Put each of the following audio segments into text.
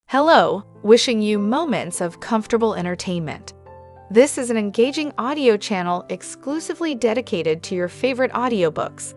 Hello, wishing you moments of comfortable entertainment. This is an engaging audio channel exclusively dedicated to your favorite audiobooks.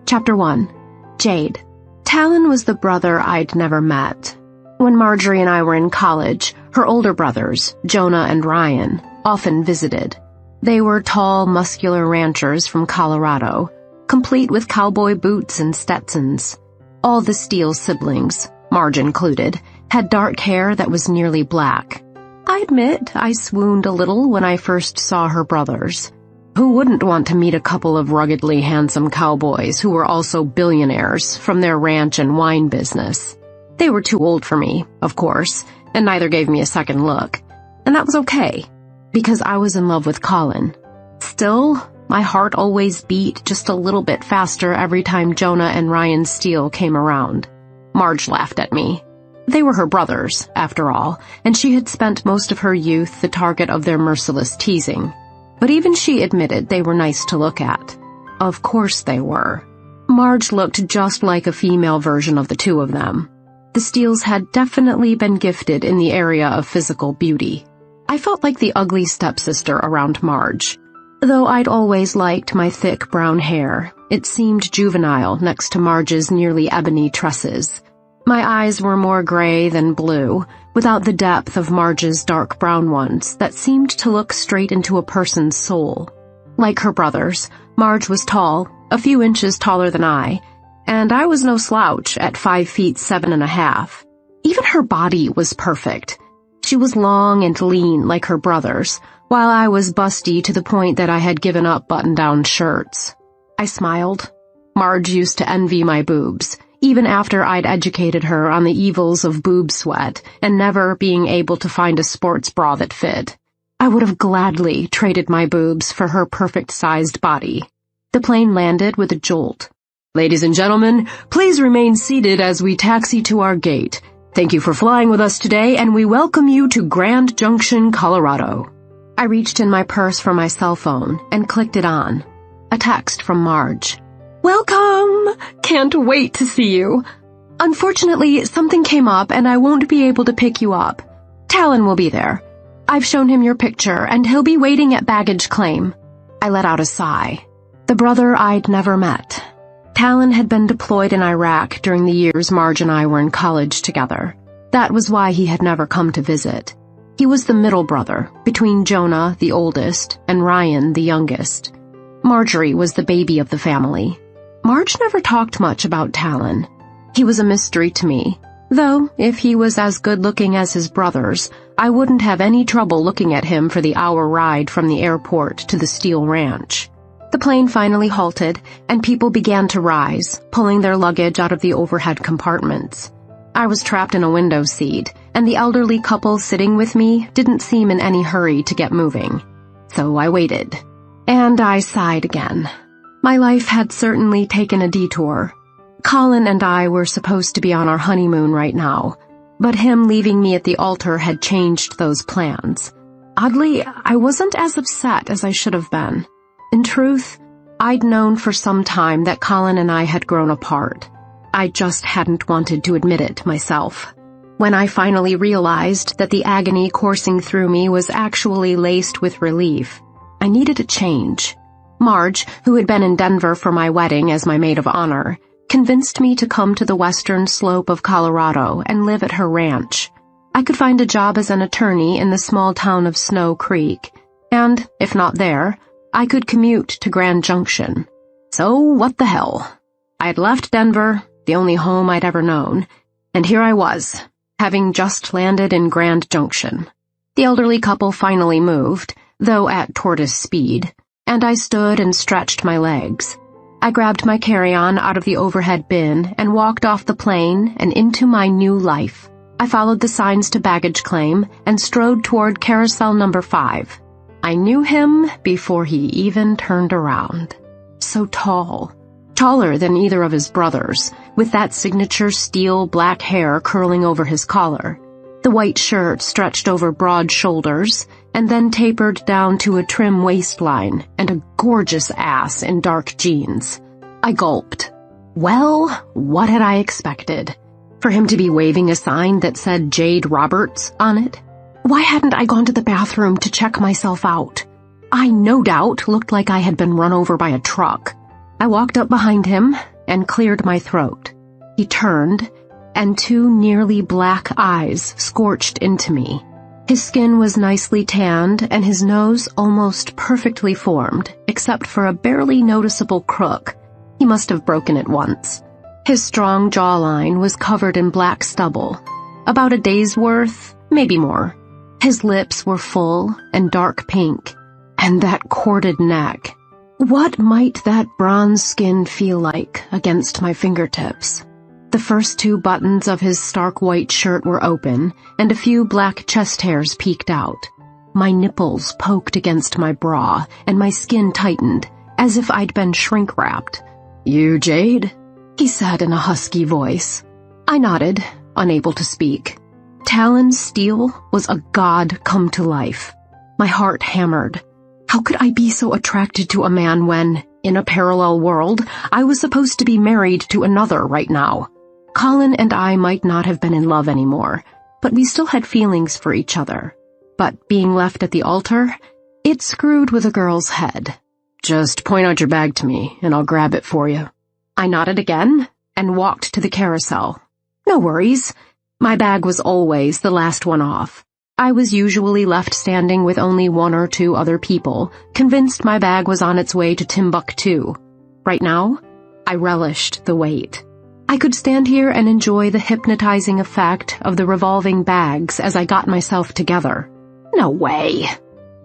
Chapter 1. Jade. Talon was the brother I'd never met. When Marjorie and I were in college, her older brothers, Jonah and Ryan, often visited. They were tall, muscular ranchers from Colorado, complete with cowboy boots and Stetsons. All the Steele siblings, Marge included, had dark hair that was nearly black. I admit I swooned a little when I first saw her brothers. Who wouldn't want to meet a couple of ruggedly handsome cowboys who were also billionaires from their ranch and wine business? They were too old for me, of course, and neither gave me a second look. And that was okay, because I was in love with Colin. Still, my heart always beat just a little bit faster every time Jonah and Ryan Steele came around. Marge laughed at me. They were her brothers, after all, and she had spent most of her youth the target of their merciless teasing. But even she admitted they were nice to look at. Of course they were. Marge looked just like a female version of the two of them. The Steeles had definitely been gifted in the area of physical beauty. I felt like the ugly stepsister around Marge. Though I'd always liked my thick brown hair, it seemed juvenile next to Marge's nearly ebony tresses. My eyes were more gray than blue, without the depth of Marge's dark brown ones that seemed to look straight into a person's soul. Like her brothers, Marge was tall, a few inches taller than I, and I was no slouch at 5'7.5". Even her body was perfect. She was long and lean like her brothers, while I was busty to the point that I had given up button-down shirts. I smiled. Marge used to envy my boobs, even after I'd educated her on the evils of boob sweat and never being able to find a sports bra that fit. I would have gladly traded my boobs for her perfect-sized body. The plane landed with a jolt. "Ladies and gentlemen, please remain seated as we taxi to our gate. Thank you for flying with us today, and we welcome you to Grand Junction, Colorado." I reached in my purse for my cell phone and clicked it on. A text from Marge. "Welcome! Can't wait to see you. Unfortunately, something came up and I won't be able to pick you up. Talon will be there. I've shown him your picture and he'll be waiting at baggage claim." I let out a sigh. The brother I'd never met. Talon had been deployed in Iraq during the years Marge and I were in college together. That was why he had never come to visit. He was the middle brother, between Jonah, the oldest, and Ryan, the youngest. Marjorie was the baby of the family. Marge never talked much about Talon. He was a mystery to me, though if he was as good-looking as his brothers, I wouldn't have any trouble looking at him for the hour ride from the airport to the Steele Ranch. The plane finally halted, and people began to rise, pulling their luggage out of the overhead compartments. I was trapped in a window seat, and the elderly couple sitting with me didn't seem in any hurry to get moving. So I waited. And I sighed again. My life had certainly taken a detour. Colin and I were supposed to be on our honeymoon right now, but him leaving me at the altar had changed those plans. Oddly, I wasn't as upset as I should have been. In truth, I'd known for some time that Colin and I had grown apart. I just hadn't wanted to admit it myself. When I finally realized that the agony coursing through me was actually laced with relief, I needed a change. Marge, who had been in Denver for my wedding as my maid of honor, convinced me to come to the western slope of Colorado and live at her ranch. I could find a job as an attorney in the small town of Snow Creek, and, if not there, I could commute to Grand Junction. So what the hell? I had left Denver, the only home I'd ever known, and here I was, having just landed in Grand Junction. The elderly couple finally moved, though at tortoise speed, and I stood and stretched my legs. I grabbed my carry-on out of the overhead bin and walked off the plane and into my new life. I followed the signs to baggage claim and strode toward carousel number 5. I knew him before he even turned around. So tall. Taller than either of his brothers, with that signature steel black hair curling over his collar. The white shirt stretched over broad shoulders, and then tapered down to a trim waistline and a gorgeous ass in dark jeans. I gulped. Well, what had I expected? For him to be waving a sign that said Jade Roberts on it? Why hadn't I gone to the bathroom to check myself out? I no doubt looked like I had been run over by a truck. I walked up behind him and cleared my throat. He turned, and two nearly black eyes scorched into me. His skin was nicely tanned, and his nose almost perfectly formed, except for a barely noticeable crook. He must have broken it once. His strong jawline was covered in black stubble, about a day's worth, maybe more. His lips were full and dark pink, and that corded neck. What might that bronze skin feel like against my fingertips? The first two buttons of his stark white shirt were open, and a few black chest hairs peeked out. My nipples poked against my bra, and my skin tightened, as if I'd been shrink-wrapped. "You, Jade?" he said in a husky voice. I nodded, unable to speak. Talon's steel was a god come to life. My heart hammered. How could I be so attracted to a man when, in a parallel world, I was supposed to be married to another right now? Colin and I might not have been in love anymore, but we still had feelings for each other. But being left at the altar, it screwed with a girl's head. "Just point out your bag to me, and I'll grab it for you." I nodded again and walked to the carousel. No worries. My bag was always the last one off. I was usually left standing with only one or two other people, convinced my bag was on its way to Timbuktu. Right now, I relished the wait. I could stand here and enjoy the hypnotizing effect of the revolving bags as I got myself together. No way.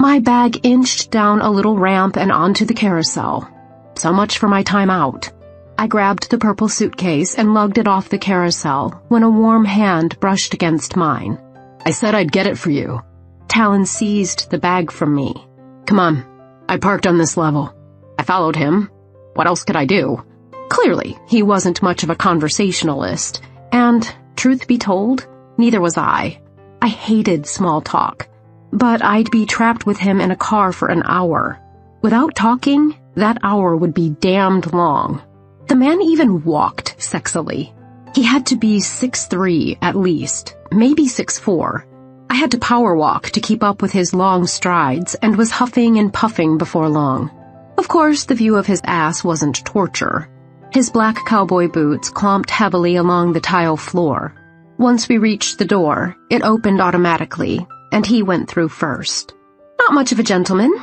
My bag inched down a little ramp and onto the carousel. So much for my time out. I grabbed the purple suitcase and lugged it off the carousel when a warm hand brushed against mine. "I said I'd get it for you." Talon seized the bag from me. "Come on, I parked on this level." I followed him. What else could I do? Clearly, he wasn't much of a conversationalist, and, truth be told, neither was I. I hated small talk, but I'd be trapped with him in a car for an hour. Without talking, that hour would be damned long. The man even walked sexily. He had to be 6'3" at least, maybe 6'4". I had to power walk to keep up with his long strides and was huffing and puffing before long. Of course, the view of his ass wasn't torture. His black cowboy boots clomped heavily along the tile floor. Once we reached the door, it opened automatically, and he went through first. Not much of a gentleman,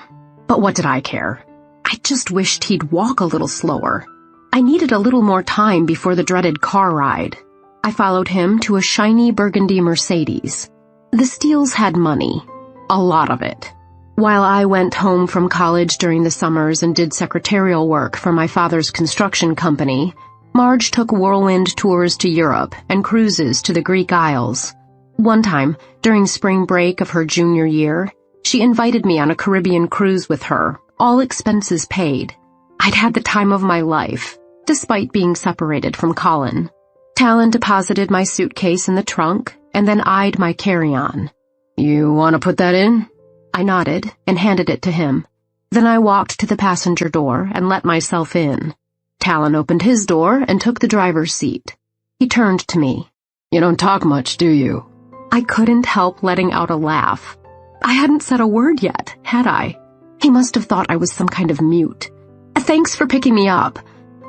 but what did I care? I just wished he'd walk a little slower. I needed a little more time before the dreaded car ride. I followed him to a shiny burgundy Mercedes. The Steeles had money. A lot of it. While I went home from college during the summers and did secretarial work for my father's construction company, Marge took whirlwind tours to Europe and cruises to the Greek Isles. One time, during spring break of her junior year, she invited me on a Caribbean cruise with her, all expenses paid. I'd had the time of my life, despite being separated from Colin. Talon deposited my suitcase in the trunk and then eyed my carry-on. "You want to put that in?" I nodded and handed it to him. Then I walked to the passenger door and let myself in. Talon opened his door and took the driver's seat. He turned to me. "You don't talk much, do you?" I couldn't help letting out a laugh. I hadn't said a word yet, had I? He must have thought I was some kind of mute. "Thanks for picking me up.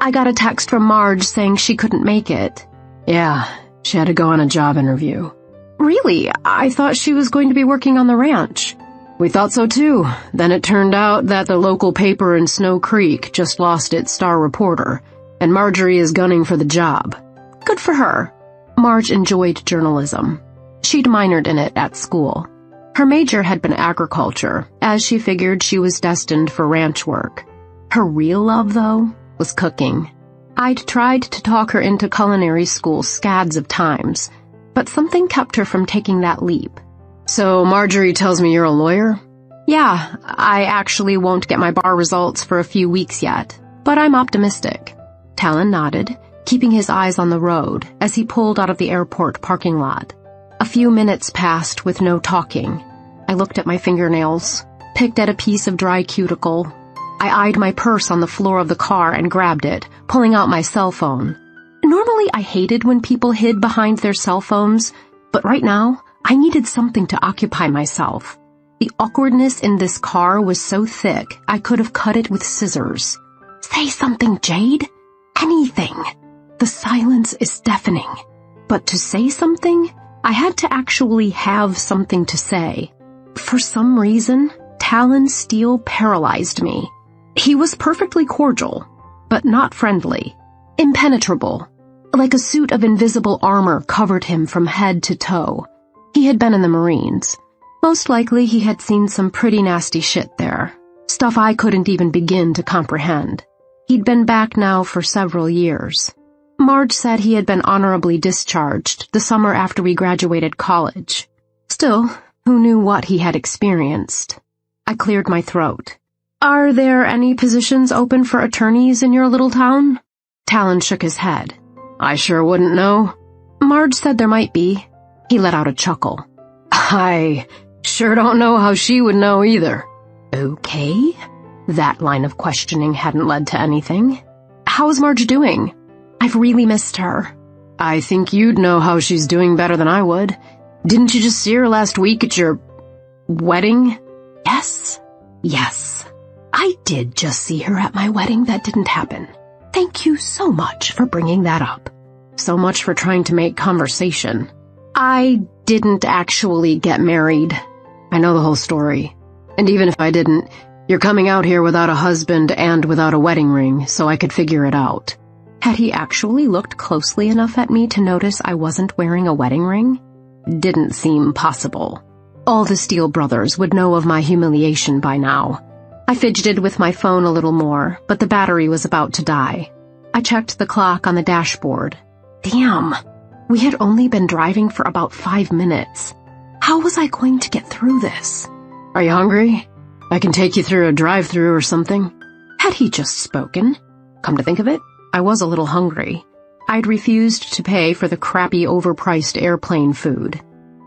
I got a text from Marge saying she couldn't make it." "Yeah, she had to go on a job interview." "Really? I thought she was going to be working on the ranch." "We thought so too. Then it turned out that the local paper in Snow Creek just lost its star reporter, and Marjorie is gunning for the job." Good for her. Marge enjoyed journalism. She'd minored in it at school. Her major had been agriculture, as she figured she was destined for ranch work. Her real love, though, was cooking. I'd tried to talk her into culinary school scads of times, but something kept her from taking that leap. "So Marjorie tells me you're a lawyer?" "Yeah, I actually won't get my bar results for a few weeks yet, but I'm optimistic." Talon nodded, keeping his eyes on the road as he pulled out of the airport parking lot. A few minutes passed with no talking. I looked at my fingernails, picked at a piece of dry cuticle. I eyed my purse on the floor of the car and grabbed it, pulling out my cell phone. Normally, I hated when people hid behind their cell phones, but right now, I needed something to occupy myself. The awkwardness in this car was so thick, I could have cut it with scissors. Say something, Jade. Anything. The silence is deafening. But to say something, I had to actually have something to say. For some reason, Talon Steele paralyzed me. He was perfectly cordial, but not friendly. Impenetrable. Like a suit of invisible armor covered him from head to toe. He had been in the Marines. Most likely he had seen some pretty nasty shit there. Stuff I couldn't even begin to comprehend. He'd been back now for several years. Marge said he had been honorably discharged the summer after we graduated college. Still, who knew what he had experienced? I cleared my throat. Are there any positions open for attorneys in your little town? Talon shook his head. I sure wouldn't know. Marge said there might be. He let out a chuckle. I sure don't know how she would know either. Okay. That line of questioning hadn't led to anything. How's Marge doing? I've really missed her. I think you'd know how she's doing better than I would. Didn't you just see her last week at your wedding? Yes. I did just see her at my wedding that didn't happen. Thank you so much for bringing that up. So much for trying to make conversation. I didn't actually get married. I know the whole story. And even if I didn't, you're coming out here without a husband and without a wedding ring, so I could figure it out. Had he actually looked closely enough at me to notice I wasn't wearing a wedding ring? Didn't seem possible. All the Steele brothers would know of my humiliation by now. I fidgeted with my phone a little more, but the battery was about to die. I checked the clock on the dashboard. Damn, we had only been driving for about 5 minutes. How was I going to get through this? Are you hungry? I can take you through a drive-thru or something. Had he just spoken? Come to think of it, I was a little hungry. I'd refused to pay for the crappy, overpriced airplane food.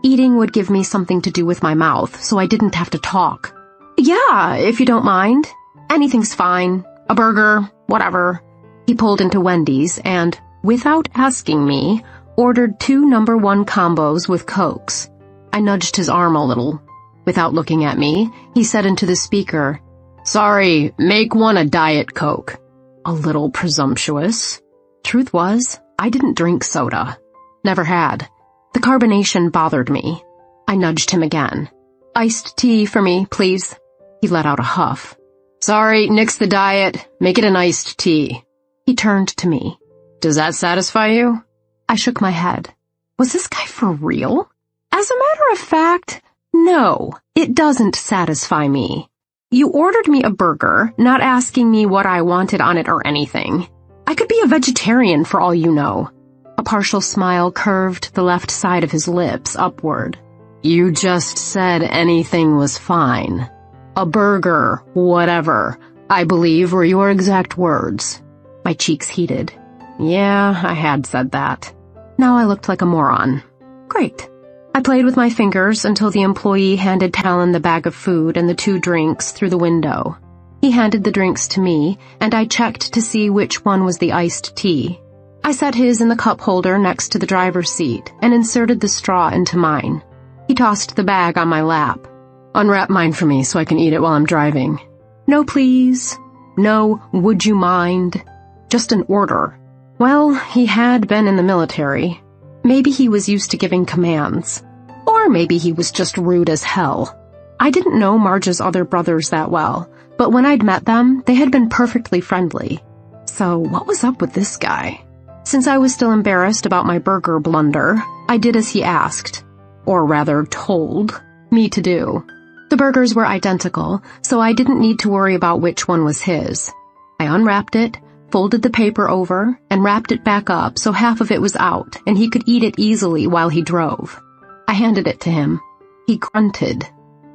Eating would give me something to do with my mouth, so I didn't have to talk. Yeah, if you don't mind. Anything's fine. A burger, whatever. He pulled into Wendy's and, without asking me, ordered 2 number 1 combos with Cokes. I nudged his arm a little. Without looking at me, he said into the speaker, Sorry, make 1 a Diet Coke. A little presumptuous. Truth was, I didn't drink soda. Never had. The carbonation bothered me. I nudged him again. Iced tea for me, please. He let out a huff. Sorry, nix the diet. Make it an iced tea. He turned to me. Does that satisfy you? I shook my head. Was this guy for real? As a matter of fact, no, it doesn't satisfy me. You ordered me a burger, not asking me what I wanted on it or anything. I could be a vegetarian for all you know. A partial smile curved the left side of his lips upward. You just said anything was fine. A burger, whatever, I believe were your exact words. My cheeks heated. Yeah, I had said that. Now I looked like a moron. Great. I played with my fingers until the employee handed Talon the bag of food and the 2 drinks through the window. He handed the drinks to me, and I checked to see which one was the iced tea. I set his in the cup holder next to the driver's seat and inserted the straw into mine. He tossed the bag on my lap. Unwrap mine for me so I can eat it while I'm driving. No, please. No, would you mind? Just an order. Well, he had been in the military. Maybe he was used to giving commands. Or maybe he was just rude as hell. I didn't know Marge's other brothers that well, but when I'd met them, they had been perfectly friendly. So what was up with this guy? Since I was still embarrassed about my burger blunder, I did as he asked, or rather told, me to do. The burgers were identical, so I didn't need to worry about which one was his. I unwrapped it, folded the paper over, and wrapped it back up so half of it was out and he could eat it easily while he drove. I handed it to him. He grunted.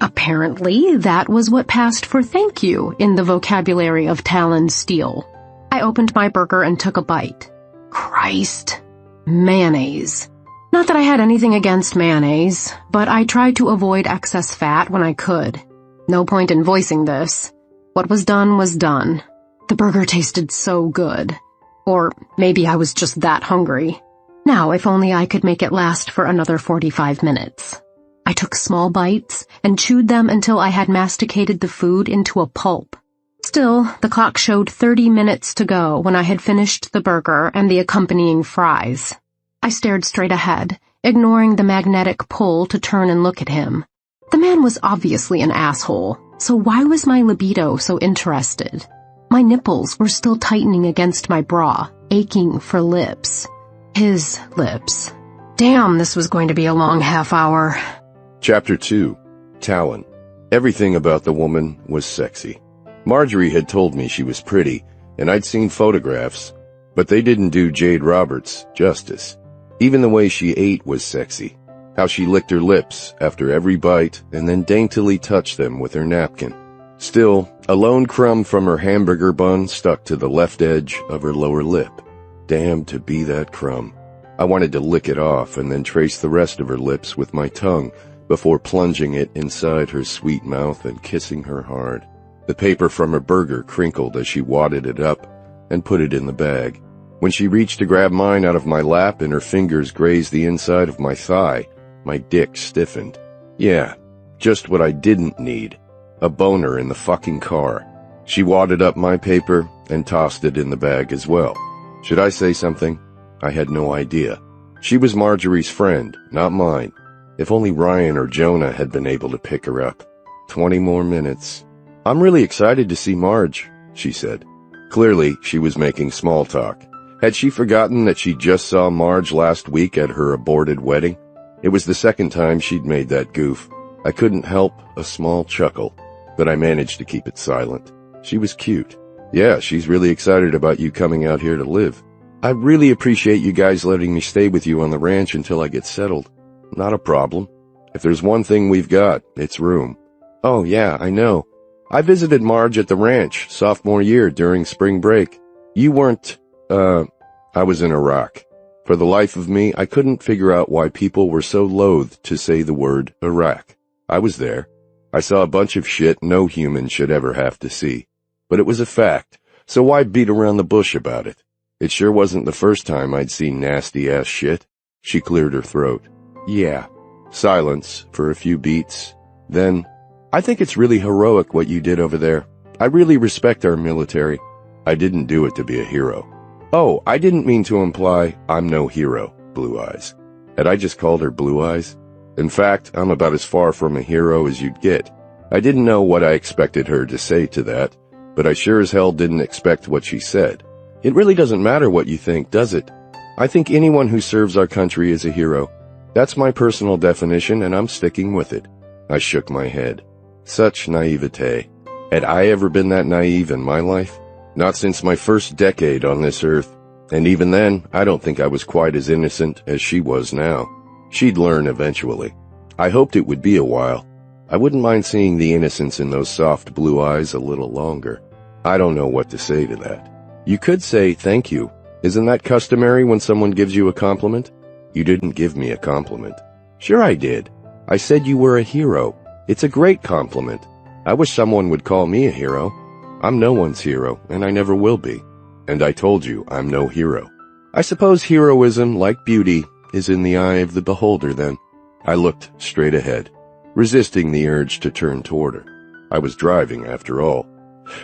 Apparently, that was what passed for thank you in the vocabulary of Talon Steele. I opened my burger and took a bite. Christ. Mayonnaise. Not that I had anything against mayonnaise, but I tried to avoid excess fat when I could. No point in voicing this. What was done was done. The burger tasted so good. Or maybe I was just that hungry. Now, if only I could make it last for another 45 minutes. I took small bites and chewed them until I had masticated the food into a pulp. Still, the clock showed 30 minutes to go when I had finished the burger and the accompanying fries. I stared straight ahead, ignoring the magnetic pull to turn and look at him. The man was obviously an asshole, so why was my libido so interested? My nipples were still tightening against my bra, aching for lips. His lips. Damn, this was going to be a long half hour. Chapter 2. Talon. Everything about the woman was sexy. Marjorie had told me she was pretty, and I'd seen photographs, but they didn't do Jade Roberts justice. Even the way she ate was sexy. How she licked her lips after every bite and then daintily touched them with her napkin. Still, a lone crumb from her hamburger bun stuck to the left edge of her lower lip. Damned to be that crumb. I wanted to lick it off and then trace the rest of her lips with my tongue before plunging it inside her sweet mouth and kissing her hard. The paper from her burger crinkled as she wadded it up and put it in the bag. When she reached to grab mine out of my lap and her fingers grazed the inside of my thigh, my dick stiffened. Yeah, just what I didn't need. A boner in the fucking car. She wadded up my paper and tossed it in the bag as well. Should I say something? I had no idea. She was Marjorie's friend, not mine. If only Ryan or Jonah had been able to pick her up. 20 more minutes. I'm really excited to see Marge, she said. Clearly, she was making small talk. Had she forgotten that she just saw Marge last week at her aborted wedding? It was the second time she'd made that goof. I couldn't help a small chuckle, but I managed to keep it silent. She was cute. Yeah, she's really excited about you coming out here to live. I really appreciate you guys letting me stay with you on the ranch until I get settled. Not a problem. If there's one thing we've got, it's room. Oh yeah, I know. I visited Marge at the ranch sophomore year during spring break. You weren't, I was in Iraq. For the life of me, I couldn't figure out why people were so loath to say the word Iraq. I was there. I saw a bunch of shit no human should ever have to see. But it was a fact, so why beat around the bush about it? It sure wasn't the first time I'd seen nasty-ass shit. She cleared her throat. Yeah. Silence for a few beats. Then, I think it's really heroic what you did over there. I really respect our military. I didn't do it to be a hero. Oh, I didn't mean to imply I'm no hero, Blue Eyes. Had I just called her Blue Eyes? In fact, I'm about as far from a hero as you'd get. I didn't know what I expected her to say to that, but I sure as hell didn't expect what she said. It really doesn't matter what you think, does it? I think anyone who serves our country is a hero. That's my personal definition, and I'm sticking with it. I shook my head. Such naivete. Had I ever been that naive in my life? Not since my first decade on this earth. And even then, I don't think I was quite as innocent as she was now. She'd learn eventually. I hoped it would be a while. I wouldn't mind seeing the innocence in those soft blue eyes a little longer. I don't know what to say to that. You could say thank you. Isn't that customary when someone gives you a compliment? You didn't give me a compliment. Sure I did. I said you were a hero. It's a great compliment. I wish someone would call me a hero. I'm no one's hero, and I never will be. And I told you I'm no hero. I suppose heroism, like beauty, is in the eye of the beholder then. I looked straight ahead, resisting the urge to turn toward her. I was driving, after all.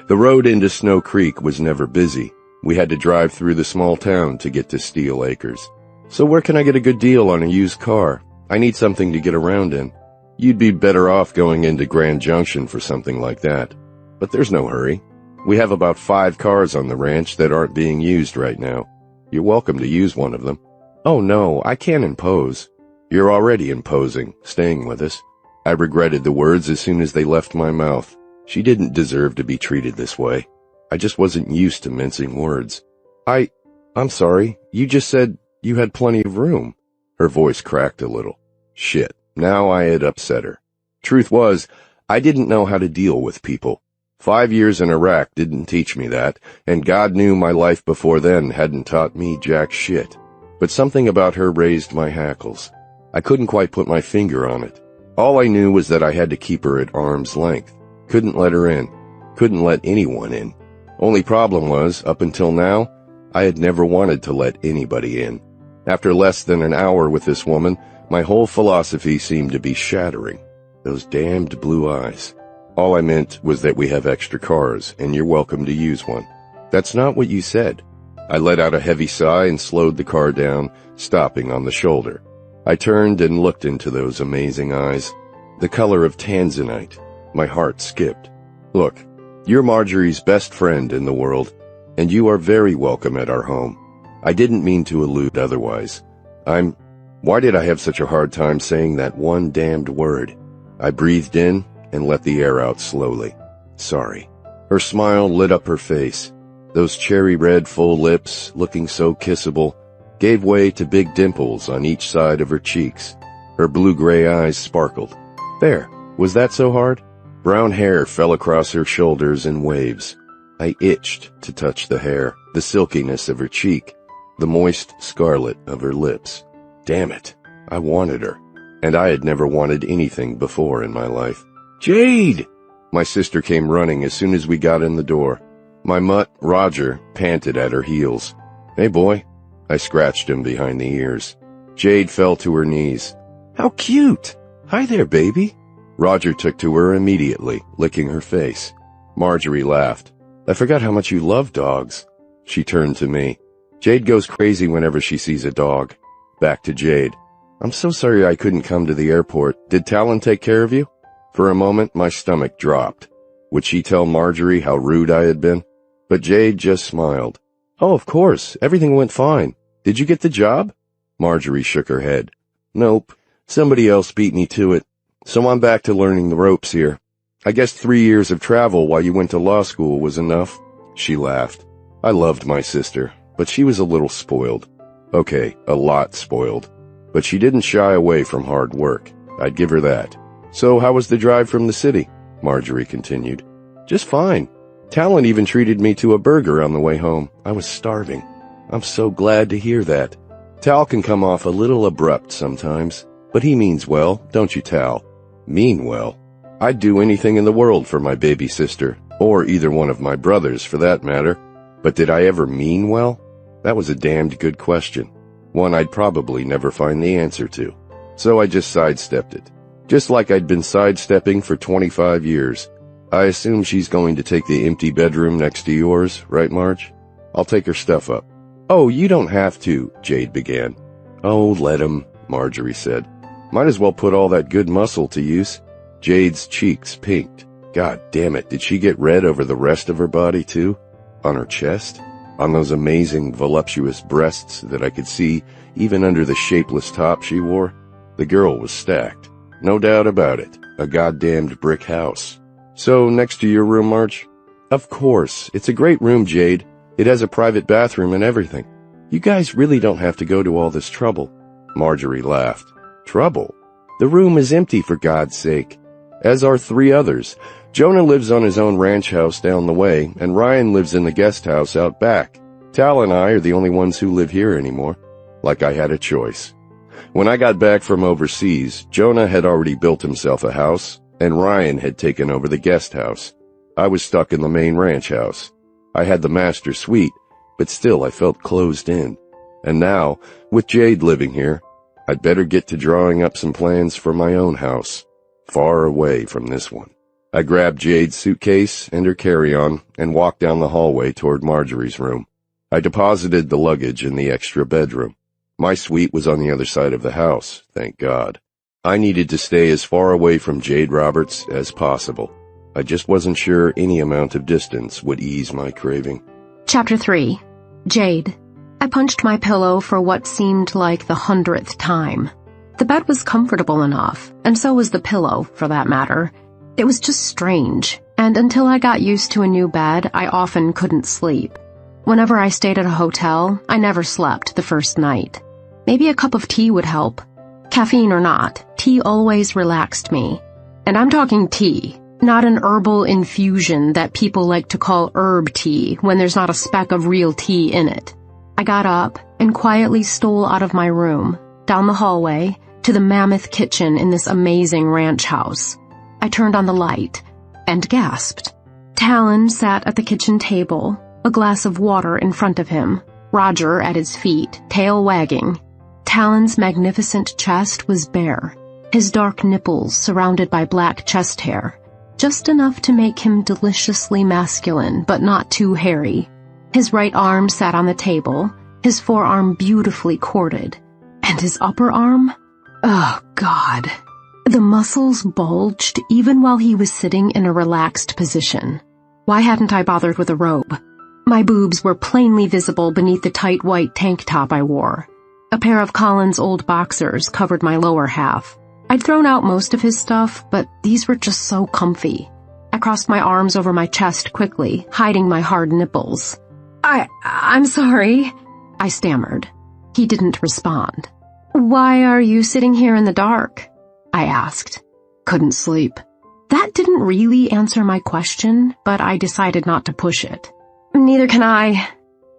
The road into Snow Creek was never busy. We had to drive through the small town to get to Steel Acres. So where can I get a good deal on a used car? I need something to get around in. You'd be better off going into Grand Junction for something like that. But there's no hurry. We have about 5 cars on the ranch that aren't being used right now. You're welcome to use one of them. Oh no, I can't impose. You're already imposing, staying with us. I regretted the words as soon as they left my mouth. She didn't deserve to be treated this way. I just wasn't used to mincing words. I'm sorry, you just said you had plenty of room. Her voice cracked a little. Shit, now I had upset her. Truth was, I didn't know how to deal with people. 5 years in Iraq didn't teach me that, and God knew my life before then hadn't taught me jack shit. But something about her raised my hackles. I couldn't quite put my finger on it. All I knew was that I had to keep her at arm's length. Couldn't let her in. Couldn't let anyone in. Only problem was, up until now, I had never wanted to let anybody in. After less than an hour with this woman, my whole philosophy seemed to be shattering. Those damned blue eyes. All I meant was that we have extra cars, and you're welcome to use one. That's not what you said. I let out a heavy sigh and slowed the car down, stopping on the shoulder. I turned and looked into those amazing eyes, the color of tanzanite. My heart skipped. Look, you're Marjorie's best friend in the world, and you are very welcome at our home. I didn't mean to allude otherwise. Why did I have such a hard time saying that one damned word? I breathed in and let the air out slowly. Sorry. Her smile lit up her face. Those cherry-red full lips, looking so kissable, gave way to big dimples on each side of her cheeks. Her blue-gray eyes sparkled. There, was that so hard? Brown hair fell across her shoulders in waves. I itched to touch the hair, the silkiness of her cheek, the moist scarlet of her lips. Damn it, I wanted her, and I had never wanted anything before in my life. Jade! My sister came running as soon as we got in the door. My mutt, Roger, panted at her heels. Hey, boy. I scratched him behind the ears. Jade fell to her knees. How cute! Hi there, baby. Roger took to her immediately, licking her face. Marjorie laughed. I forgot how much you love dogs. She turned to me. Jade goes crazy whenever she sees a dog. Back to Jade. I'm so sorry I couldn't come to the airport. Did Talon take care of you? For a moment, my stomach dropped. Would she tell Marjorie how rude I had been? But Jade just smiled. Oh, of course. Everything went fine. Did you get the job? Marjorie shook her head. Nope. Somebody else beat me to it. So I'm back to learning the ropes here. I guess 3 years of travel while you went to law school was enough. She laughed. I loved my sister, but she was a little spoiled. Okay, a lot spoiled. But she didn't shy away from hard work. I'd give her that. So how was the drive from the city? Marjorie continued. Just fine. Talon even treated me to a burger on the way home. I was starving. I'm so glad to hear that. Tal can come off a little abrupt sometimes, but he means well, don't you, Tal? Mean well. I'd do anything in the world for my baby sister, or either one of my brothers for that matter. But did I ever mean well? That was a damned good question. One I'd probably never find the answer to. So I just sidestepped it. Just like I'd been sidestepping for 25 years. I assume she's going to take the empty bedroom next to yours, right, Marge? I'll take her stuff up. Oh, you don't have to, Jade began. Oh, let him, Marjorie said. Might as well put all that good muscle to use. Jade's cheeks pinked. God damn it, did she get red over the rest of her body, too? On her chest? On those amazing, voluptuous breasts that I could see even under the shapeless top she wore? The girl was stacked. No doubt about it. A goddamned brick house. So, next to your room, Marge? Of course. It's a great room, Jade. It has a private bathroom and everything. You guys really don't have to go to all this trouble. Marjorie laughed. Trouble? The room is empty, for God's sake. As are 3 others. Jonah lives on his own ranch house down the way, and Ryan lives in the guest house out back. Tal and I are the only ones who live here anymore. Like I had a choice. When I got back from overseas, Jonah had already built himself a house, and Ryan had taken over the guest house. I was stuck in the main ranch house. I had the master suite, but still I felt closed in. And now, with Jade living here, I'd better get to drawing up some plans for my own house, far away from this one. I grabbed Jade's suitcase and her carry-on and walked down the hallway toward Marjorie's room. I deposited the luggage in the extra bedroom. My suite was on the other side of the house, thank God. I needed to stay as far away from Jade Roberts as possible. I just wasn't sure any amount of distance would ease my craving. Chapter 3. Jade. I punched my pillow for what seemed like the 100th time. The bed was comfortable enough, and so was the pillow, for that matter. It was just strange, and until I got used to a new bed, I often couldn't sleep. Whenever I stayed at a hotel, I never slept the first night. Maybe a cup of tea would help. Caffeine or not, tea always relaxed me. And I'm talking tea, not an herbal infusion that people like to call herb tea when there's not a speck of real tea in it. I got up and quietly stole out of my room, down the hallway, to the mammoth kitchen in this amazing ranch house. I turned on the light and gasped. Talon sat at the kitchen table, a glass of water in front of him. Roger at his feet, tail wagging. Talon's magnificent chest was bare, his dark nipples surrounded by black chest hair, just enough to make him deliciously masculine but not too hairy. His right arm sat on the table, his forearm beautifully corded. And his upper arm? Oh, God. The muscles bulged even while he was sitting in a relaxed position. Why hadn't I bothered with a robe? My boobs were plainly visible beneath the tight white tank top I wore. A pair of Colin's old boxers covered my lower half. I'd thrown out most of his stuff, but these were just so comfy. I crossed my arms over my chest quickly, hiding my hard nipples. I'm sorry, I stammered. He didn't respond. Why are you sitting here in the dark? I asked. Couldn't sleep. That didn't really answer my question, but I decided not to push it. Neither can I.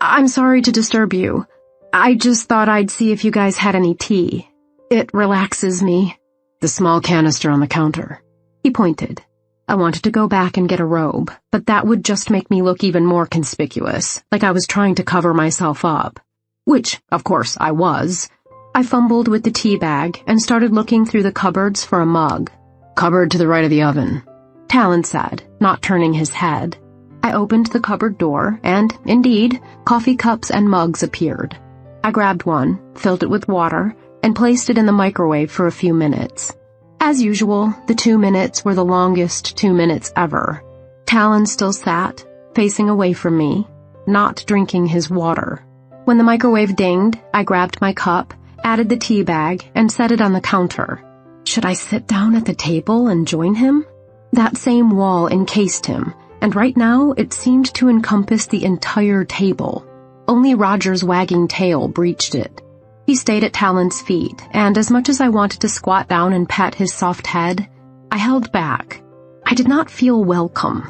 I'm sorry to disturb you. I just thought I'd see if you guys had any tea. It relaxes me. The small canister on the counter. He pointed. I wanted to go back and get a robe, but that would just make me look even more conspicuous, like I was trying to cover myself up. Which, of course, I was. I fumbled with the tea bag and started looking through the cupboards for a mug. Cupboard to the right of the oven, Talon said, not turning his head. I opened the cupboard door, and, indeed, coffee cups and mugs appeared. I grabbed one, filled it with water, and placed it in the microwave for a few minutes. As usual, the 2 minutes were the longest 2 minutes ever. Talon still sat, facing away from me, not drinking his water. When the microwave dinged, I grabbed my cup, added the tea bag, and set it on the counter. Should I sit down at the table and join him? That same wall encased him, and right now it seemed to encompass the entire table. Only Roger's wagging tail breached it. He stayed at Talon's feet, and as much as I wanted to squat down and pat his soft head, I held back. I did not feel welcome.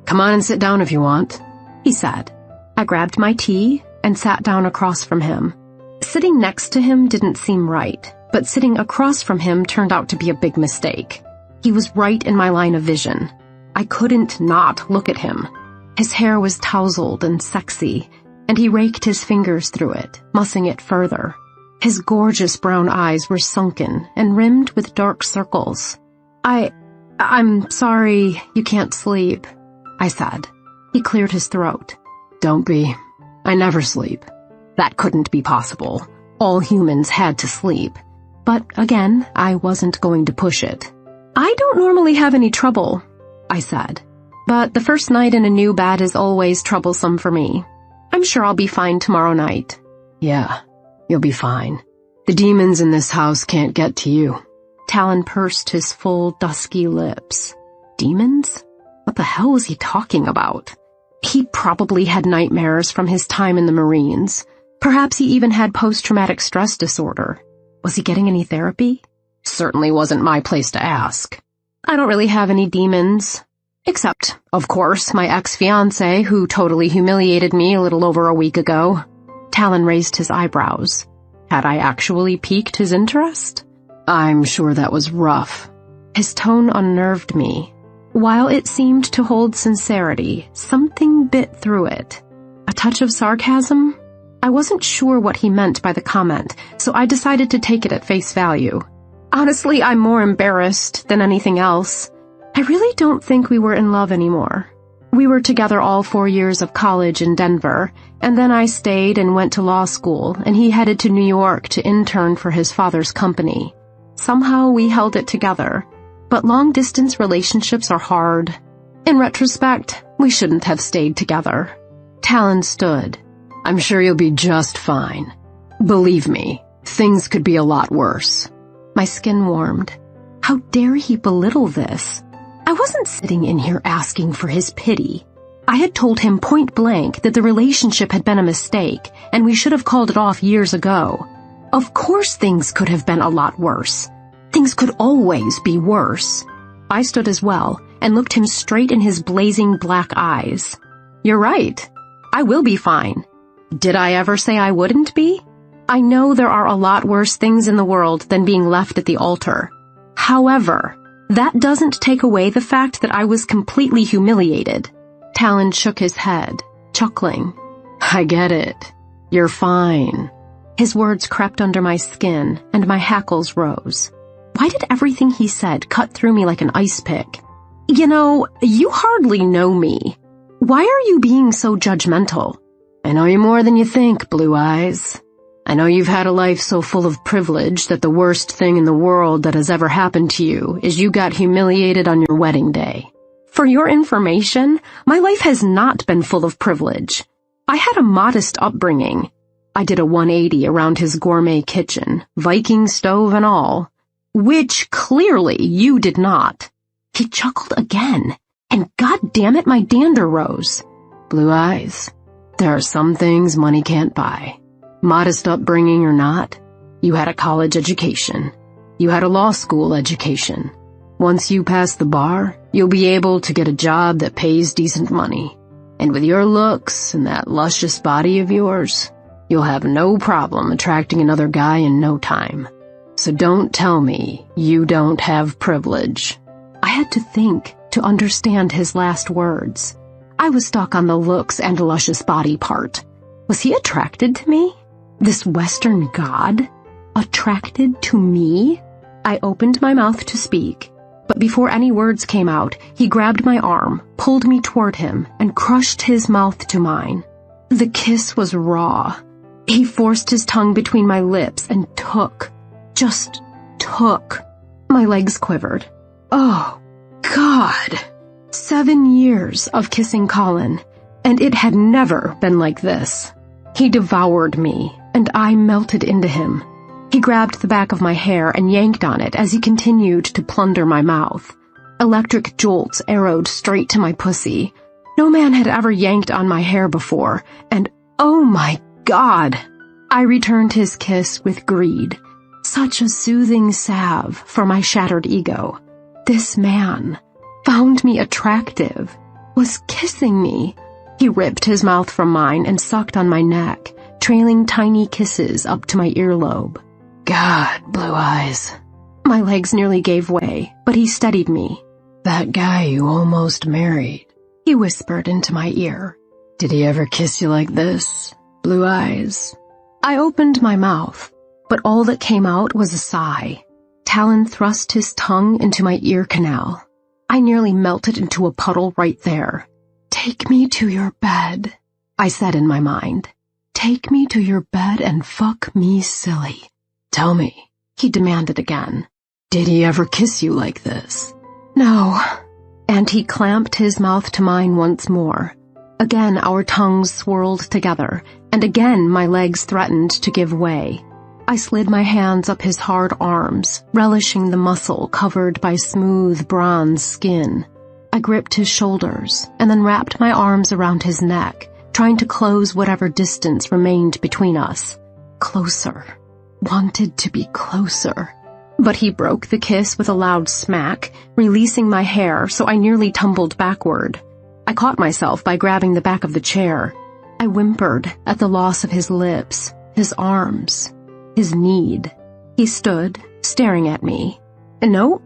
Come on and sit down if you want, he said. I grabbed my tea and sat down across from him. Sitting next to him didn't seem right, but sitting across from him turned out to be a big mistake. He was right in my line of vision. I couldn't not look at him. His hair was tousled and sexy, and he raked his fingers through it, mussing it further. His gorgeous brown eyes were sunken and rimmed with dark circles. I'm sorry you can't sleep, I said. He cleared his throat. Don't be. I never sleep. That couldn't be possible. All humans had to sleep. But again, I wasn't going to push it. I don't normally have any trouble, I said. But the first night in a new bed is always troublesome for me. I'm sure I'll be fine tomorrow night. Yeah. You'll be fine. The demons in this house can't get to you. Talon pursed his full, dusky lips. Demons? What the hell was he talking about? He probably had nightmares from his time in the Marines. Perhaps he even had post-traumatic stress disorder. Was he getting any therapy? Certainly wasn't my place to ask. I don't really have any demons. Except, of course, my ex-fiancé, who totally humiliated me a little over a week ago. Talon raised his eyebrows. Had I actually piqued his interest? I'm sure that was rough. His tone unnerved me. While it seemed to hold sincerity, something bit through it. A touch of sarcasm? I wasn't sure what he meant by the comment, so I decided to take it at face value. Honestly, I'm more embarrassed than anything else. I really don't think we were in love anymore. We were together all 4 years of college in Denver, and then I stayed and went to law school, and he headed to New York to intern for his father's company. Somehow we held it together, but long-distance relationships are hard. In retrospect, we shouldn't have stayed together. Talon stood. I'm sure you'll be just fine. Believe me, things could be a lot worse. My skin warmed. How dare he belittle this? I wasn't sitting in here asking for his pity. I had told him point blank that the relationship had been a mistake, and we should have called it off years ago. Of course things could have been a lot worse. Things could always be worse. I stood as well, and looked him straight in his blazing black eyes. You're right. I will be fine. Did I ever say I wouldn't be? I know there are a lot worse things in the world than being left at the altar. However, that doesn't take away the fact that I was completely humiliated. Talon shook his head, chuckling. I get it. You're fine." His words crept under my skin, and my hackles rose. Why did everything he said cut through me like an ice pick? "You know, you hardly know me. Why are you being so judgmental?" "I know you more than you think, Blue Eyes. I know you've had a life so full of privilege that the worst thing in the world that has ever happened to you is you got humiliated on your wedding day. For your information, my life has not been full of privilege. I had a modest upbringing." I did a 180 around his gourmet kitchen, Viking stove and all. "Which clearly you did not." He chuckled again, and goddamn it, my dander rose. "Blue Eyes, there are some things money can't buy. Modest upbringing or not, you had a college education. You had a law school education. Once you pass the bar, you'll be able to get a job that pays decent money. And with your looks and that luscious body of yours, you'll have no problem attracting another guy in no time. So don't tell me you don't have privilege." I had to think to understand his last words. I was stuck on the looks and luscious body part. Was he attracted to me? This Western god? Attracted to me? I opened my mouth to speak, but before any words came out, he grabbed my arm, pulled me toward him, and crushed his mouth to mine. The kiss was raw. He forced his tongue between my lips and just took. My legs quivered. Oh, God. 7 years of kissing Colin, and it had never been like this. He devoured me, and I melted into him. He grabbed the back of my hair and yanked on it as he continued to plunder my mouth. Electric jolts arrowed straight to my pussy. No man had ever yanked on my hair before, and oh my God! I returned his kiss with greed. Such a soothing salve for my shattered ego. This man found me attractive, was kissing me. He ripped his mouth from mine and sucked on my neck, trailing tiny kisses up to my earlobe. God, Blue Eyes. My legs nearly gave way, but he steadied me. That guy you almost married, he whispered into my ear. Did he ever kiss you like this, Blue Eyes? I opened my mouth, but all that came out was a sigh. Talon thrust his tongue into my ear canal. I nearly melted into a puddle right there. Take me to your bed, I said in my mind. Take me to your bed and fuck me silly. Tell me, he demanded again. Did he ever kiss you like this? No. And he clamped his mouth to mine once more. Again our tongues swirled together, and again my legs threatened to give way. I slid my hands up his hard arms, relishing the muscle covered by smooth bronze skin. I gripped his shoulders, and then wrapped my arms around his neck, trying to close whatever distance remained between us. Closer. Wanted to be closer. But he broke the kiss with a loud smack, releasing my hair so I nearly tumbled backward. I caught myself by grabbing the back of the chair. I whimpered at the loss of his lips, his arms, his need. He stood, staring at me. No,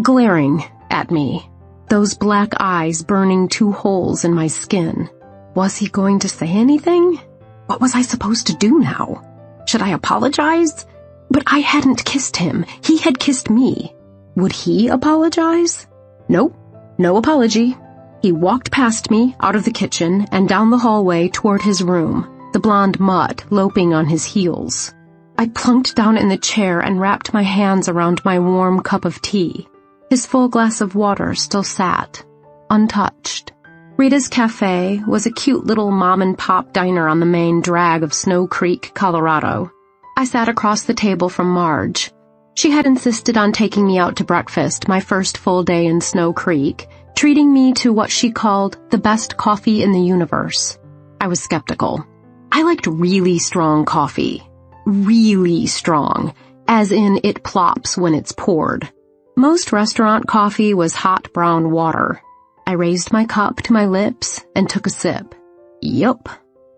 glaring at me. Those black eyes burning 2 holes in my skin. Was he going to say anything? What was I supposed to do now? Should I apologize? But I hadn't kissed him. He had kissed me. Would he apologize? Nope, no apology. He walked past me, out of the kitchen, and down the hallway toward his room, the blonde mutt loping on his heels. I plunked down in the chair and wrapped my hands around my warm cup of tea. His full glass of water still sat, untouched. Rita's Cafe was a cute little mom-and-pop diner on the main drag of Snow Creek, Colorado. I sat across the table from Marge. She had insisted on taking me out to breakfast my first full day in Snow Creek, treating me to what she called the best coffee in the universe. I was skeptical. I liked really strong coffee. Really strong, as in it plops when it's poured. Most restaurant coffee was hot brown water. I raised my cup to my lips and took a sip. Yup,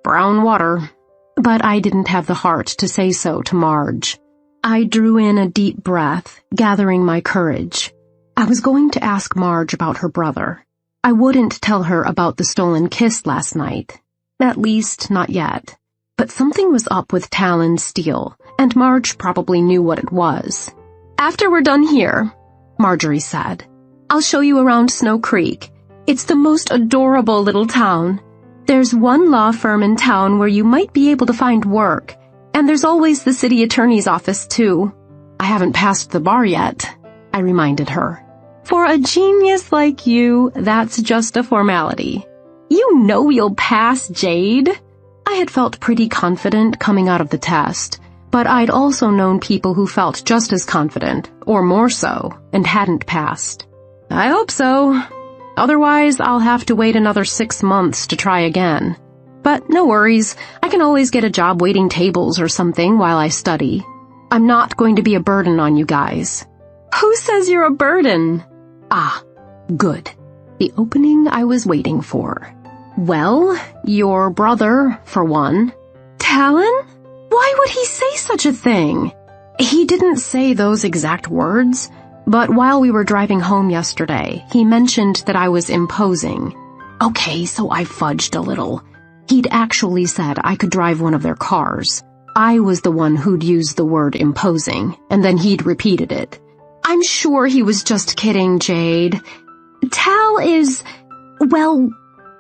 brown water. But I didn't have the heart to say so to Marge. I drew in a deep breath, gathering my courage. I was going to ask Marge about her brother. I wouldn't tell her about the stolen kiss last night. At least, not yet. But something was up with Talon's steel, and Marge probably knew what it was. "After we're done here," Marjorie said, "I'll show you around Snow Creek. It's the most adorable little town. There's one law firm in town where you might be able to find work, and there's always the city attorney's office, too." "I haven't passed the bar yet," I reminded her. "For a genius like you, that's just a formality. You know you'll pass, Jade." I had felt pretty confident coming out of the test, but I'd also known people who felt just as confident, or more so, and hadn't passed. "I hope so. Otherwise, I'll have to wait another 6 months to try again. But no worries, I can always get a job waiting tables or something while I study. I'm not going to be a burden on you guys." "Who says you're a burden?" "Ah, good. The opening I was waiting for." "Well, your brother, for one." "Talon? Why would he say such a thing?" "He didn't say those exact words, but while we were driving home yesterday, he mentioned that I was imposing. Okay, so I fudged a little. He'd actually said I could drive one of their cars. I was the one who'd used the word imposing, and then he'd repeated it. I'm sure he was just kidding, Jade. Tal is, well,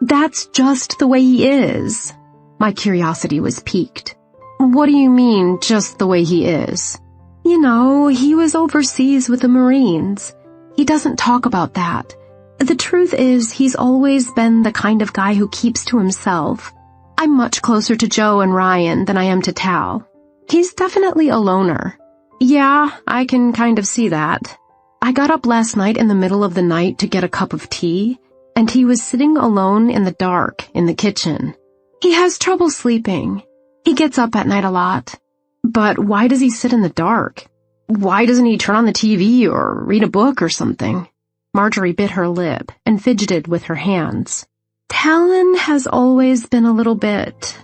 that's just the way he is." My curiosity was piqued. "What do you mean, just the way he is?" "You know, he was overseas with the Marines. He doesn't talk about that. The truth is, he's always been the kind of guy who keeps to himself. I'm much closer to Joe and Ryan than I am to Tal. He's definitely a loner." "Yeah, I can kind of see that. I got up last night in the middle of the night to get a cup of tea, and he was sitting alone in the dark in the kitchen. He has trouble sleeping. He gets up at night a lot." "But why does he sit in the dark? Why doesn't he turn on the TV or read a book or something?" Marjorie bit her lip and fidgeted with her hands. "Talon has always been a little bit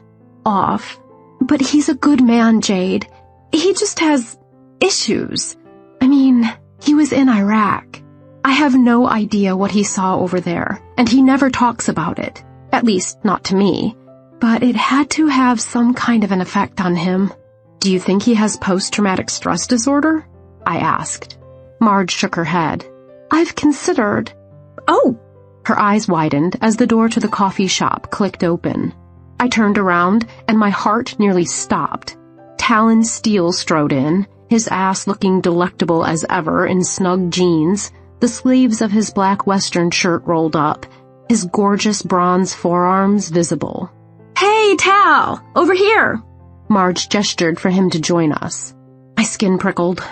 off, but he's a good man, Jade. He just has issues. I mean, he was in Iraq. I have no idea what he saw over there, and he never talks about it, at least not to me, but it had to have some kind of an effect on him." "Do you think he has post-traumatic stress disorder?" I asked. Marge shook her head. "I've considered—" "Oh!" Her eyes widened as the door to the coffee shop clicked open. I turned around, and my heart nearly stopped. Talon Steele strode in, his ass looking delectable as ever in snug jeans, the sleeves of his black western shirt rolled up, his gorgeous bronze forearms visible. "Hey, Tal! Over here!" Marge gestured for him to join us. My skin prickled.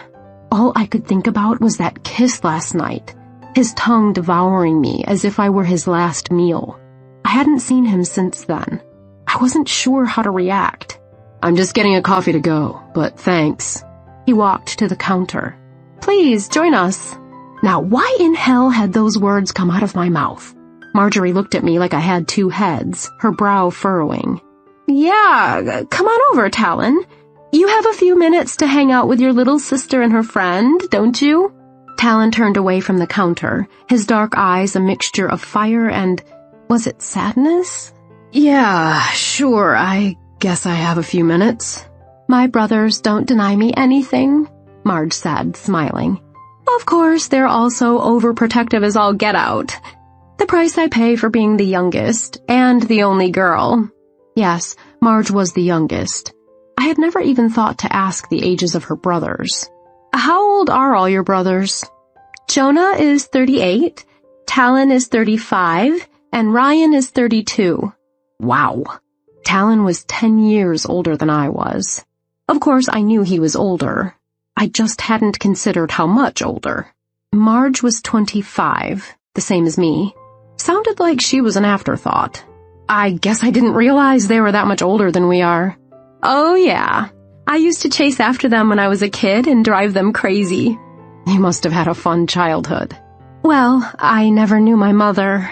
All I could think about was that kiss last night, his tongue devouring me as if I were his last meal. I hadn't seen him since then. I wasn't sure how to react. "I'm just getting a coffee to go, but thanks." He walked to the counter. "Please, join us." Now, why in hell had those words come out of my mouth? Marjorie looked at me like I had two heads, her brow furrowing. "Yeah, come on over, Talon. You have a few minutes to hang out with your little sister and her friend, don't you?" Talon turned away from the counter, his dark eyes a mixture of fire and, was it sadness? "Yeah, sure, I guess I have a few minutes." "My brothers don't deny me anything," Marge said, smiling. "Of course, they're also overprotective as all get out. The price I pay for being the youngest, and the only girl." Yes, Marge was the youngest. I had never even thought to ask the ages of her brothers. "How old are all your brothers?" "Jonah is 38, Talon is 35, and Ryan is 32. Wow. Talon was 10 years older than I was. Of course, I knew he was older. I just hadn't considered how much older. Marge was 25, the same as me. Sounded like she was an afterthought. I guess I didn't realize they were that much older than we are. "Oh yeah, I used to chase after them when I was a kid and drive them crazy." "You must have had a fun childhood." "Well, I never knew my mother."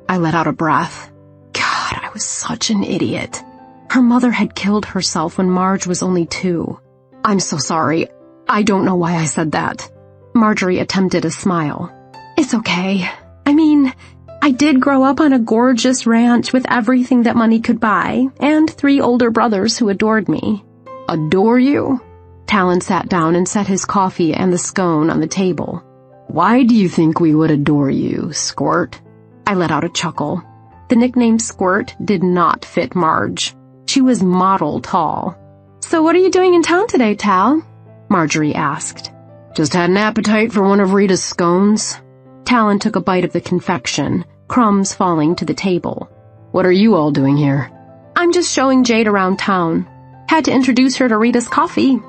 I let out a breath. God, I was such an idiot. Her mother had killed herself when Marge was only 2. "I'm so sorry. I don't know why I said that." Marjorie attempted a smile. "It's okay. I mean, I did grow up on a gorgeous ranch with everything that money could buy, and 3 older brothers who adored me. Adore you? Talon sat down and set his coffee and the scone on the table. Why do you think we would adore you, Squirt? I let out a chuckle. The nickname Squirt did not fit Marge. She was model tall. So what are you doing in town today, Tal? Marjorie asked. Just had an appetite for one of Rita's scones. Talon took a bite of the confection, crumbs falling to the table. What are you all doing here? I'm just showing Jade around town. Had to introduce her to Rita's coffee.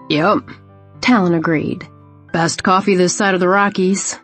Yep, Talon agreed. Best coffee this side of the Rockies.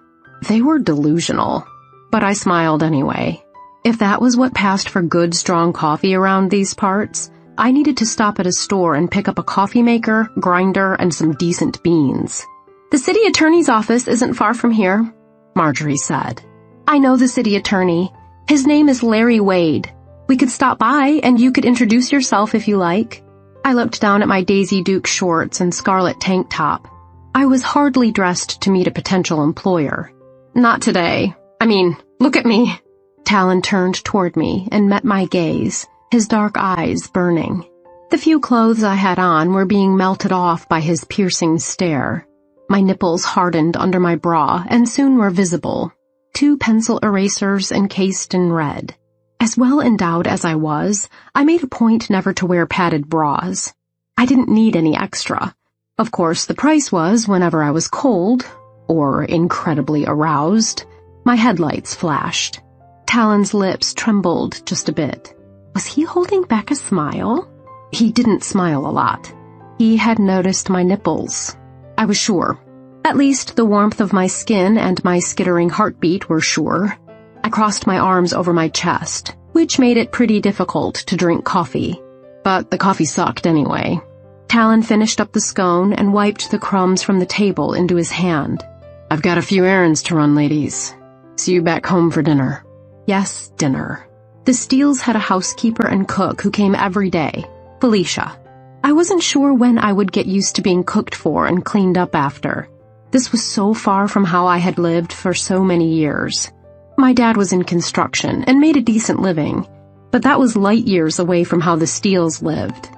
They were delusional, but I smiled anyway. If that was what passed for good, strong coffee around these parts, I needed to stop at a store and pick up a coffee maker, grinder, and some decent beans. The city attorney's office isn't far from here, Marjorie said. I know the city attorney. His name is Larry Wade. We could stop by and you could introduce yourself if you like. I looked down at my Daisy Duke shorts and scarlet tank top. I was hardly dressed to meet a potential employer. Not today. I mean, look at me. Talon turned toward me and met my gaze, his dark eyes burning. The few clothes I had on were being melted off by his piercing stare. My nipples hardened under my bra and soon were visible. 2 pencil erasers encased in red. As well endowed as I was, I made a point never to wear padded bras. I didn't need any extra. Of course, the price was whenever I was cold, or incredibly aroused, my headlights flashed. Talon's lips trembled just a bit. Was he holding back a smile? He didn't smile a lot. He had noticed my nipples. I was sure. At least the warmth of my skin and my skittering heartbeat were sure. I crossed my arms over my chest, which made it pretty difficult to drink coffee. But the coffee sucked anyway. Talon finished up the scone and wiped the crumbs from the table into his hand. I've got a few errands to run, ladies. See you back home for dinner. Yes, dinner. The Steeles had a housekeeper and cook who came every day, Felicia. I wasn't sure when I would get used to being cooked for and cleaned up after. This was so far from how I had lived for so many years. My dad was in construction and made a decent living, but that was light years away from how the Steeles lived.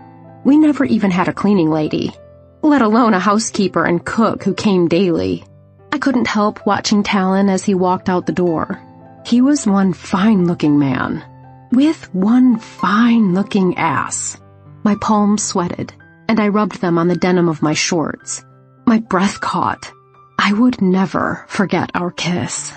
We never even had a cleaning lady, let alone a housekeeper and cook who came daily. I couldn't help watching Talon as he walked out the door. He was one fine-looking man, with one fine-looking ass. My palms sweated, and I rubbed them on the denim of my shorts. My breath caught. I would never forget our kiss.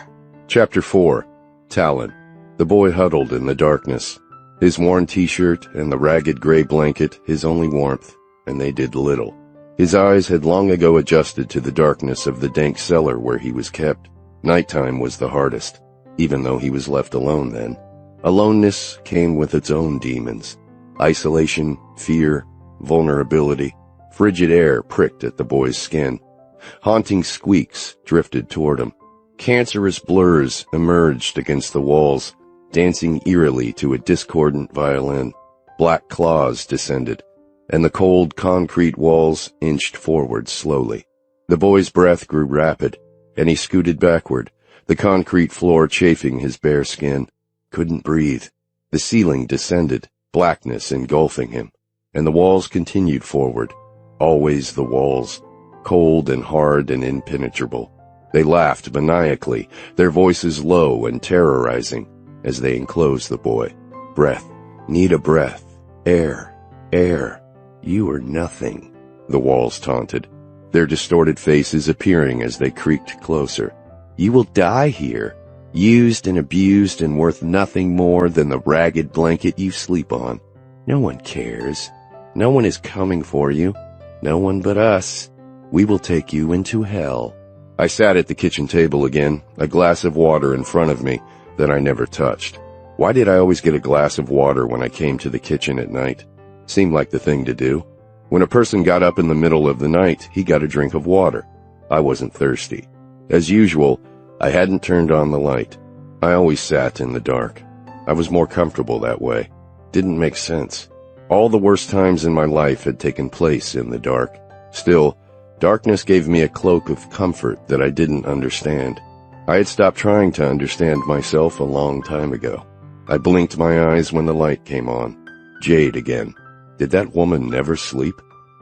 Chapter 4. Talon. The boy huddled in the darkness. His worn t-shirt and the ragged gray blanket his only warmth, and they did little. His eyes had long ago adjusted to the darkness of the dank cellar where he was kept. Nighttime was the hardest, even though he was left alone then. Aloneness came with its own demons. Isolation, fear, vulnerability. Frigid air pricked at the boy's skin. Haunting squeaks drifted toward him. Cancerous blurs emerged against the walls, dancing eerily to a discordant violin. Black claws descended, and the cold concrete walls inched forward slowly. The boy's breath grew rapid, and he scooted backward, the concrete floor chafing his bare skin. Couldn't breathe. The ceiling descended, blackness engulfing him, and the walls continued forward. Always the walls, cold and hard and impenetrable. They laughed maniacally, their voices low and terrorizing, as they enclosed the boy. Breath. Need a breath. Air. Air. You are nothing, the walls taunted, their distorted faces appearing as they creaked closer. You will die here, used and abused and worth nothing more than the ragged blanket you sleep on. No one cares. No one is coming for you. No one but us. We will take you into hell. I sat at the kitchen table again, a glass of water in front of me that I never touched. Why did I always get a glass of water when I came to the kitchen at night? Seemed like the thing to do. When a person got up in the middle of the night, he got a drink of water. I wasn't thirsty. As usual, I hadn't turned on the light. I always sat in the dark. I was more comfortable that way. Didn't make sense. All the worst times in my life had taken place in the dark. Still, darkness gave me a cloak of comfort that I didn't understand. I had stopped trying to understand myself a long time ago. I blinked my eyes when the light came on. Jade again. Did that woman never sleep?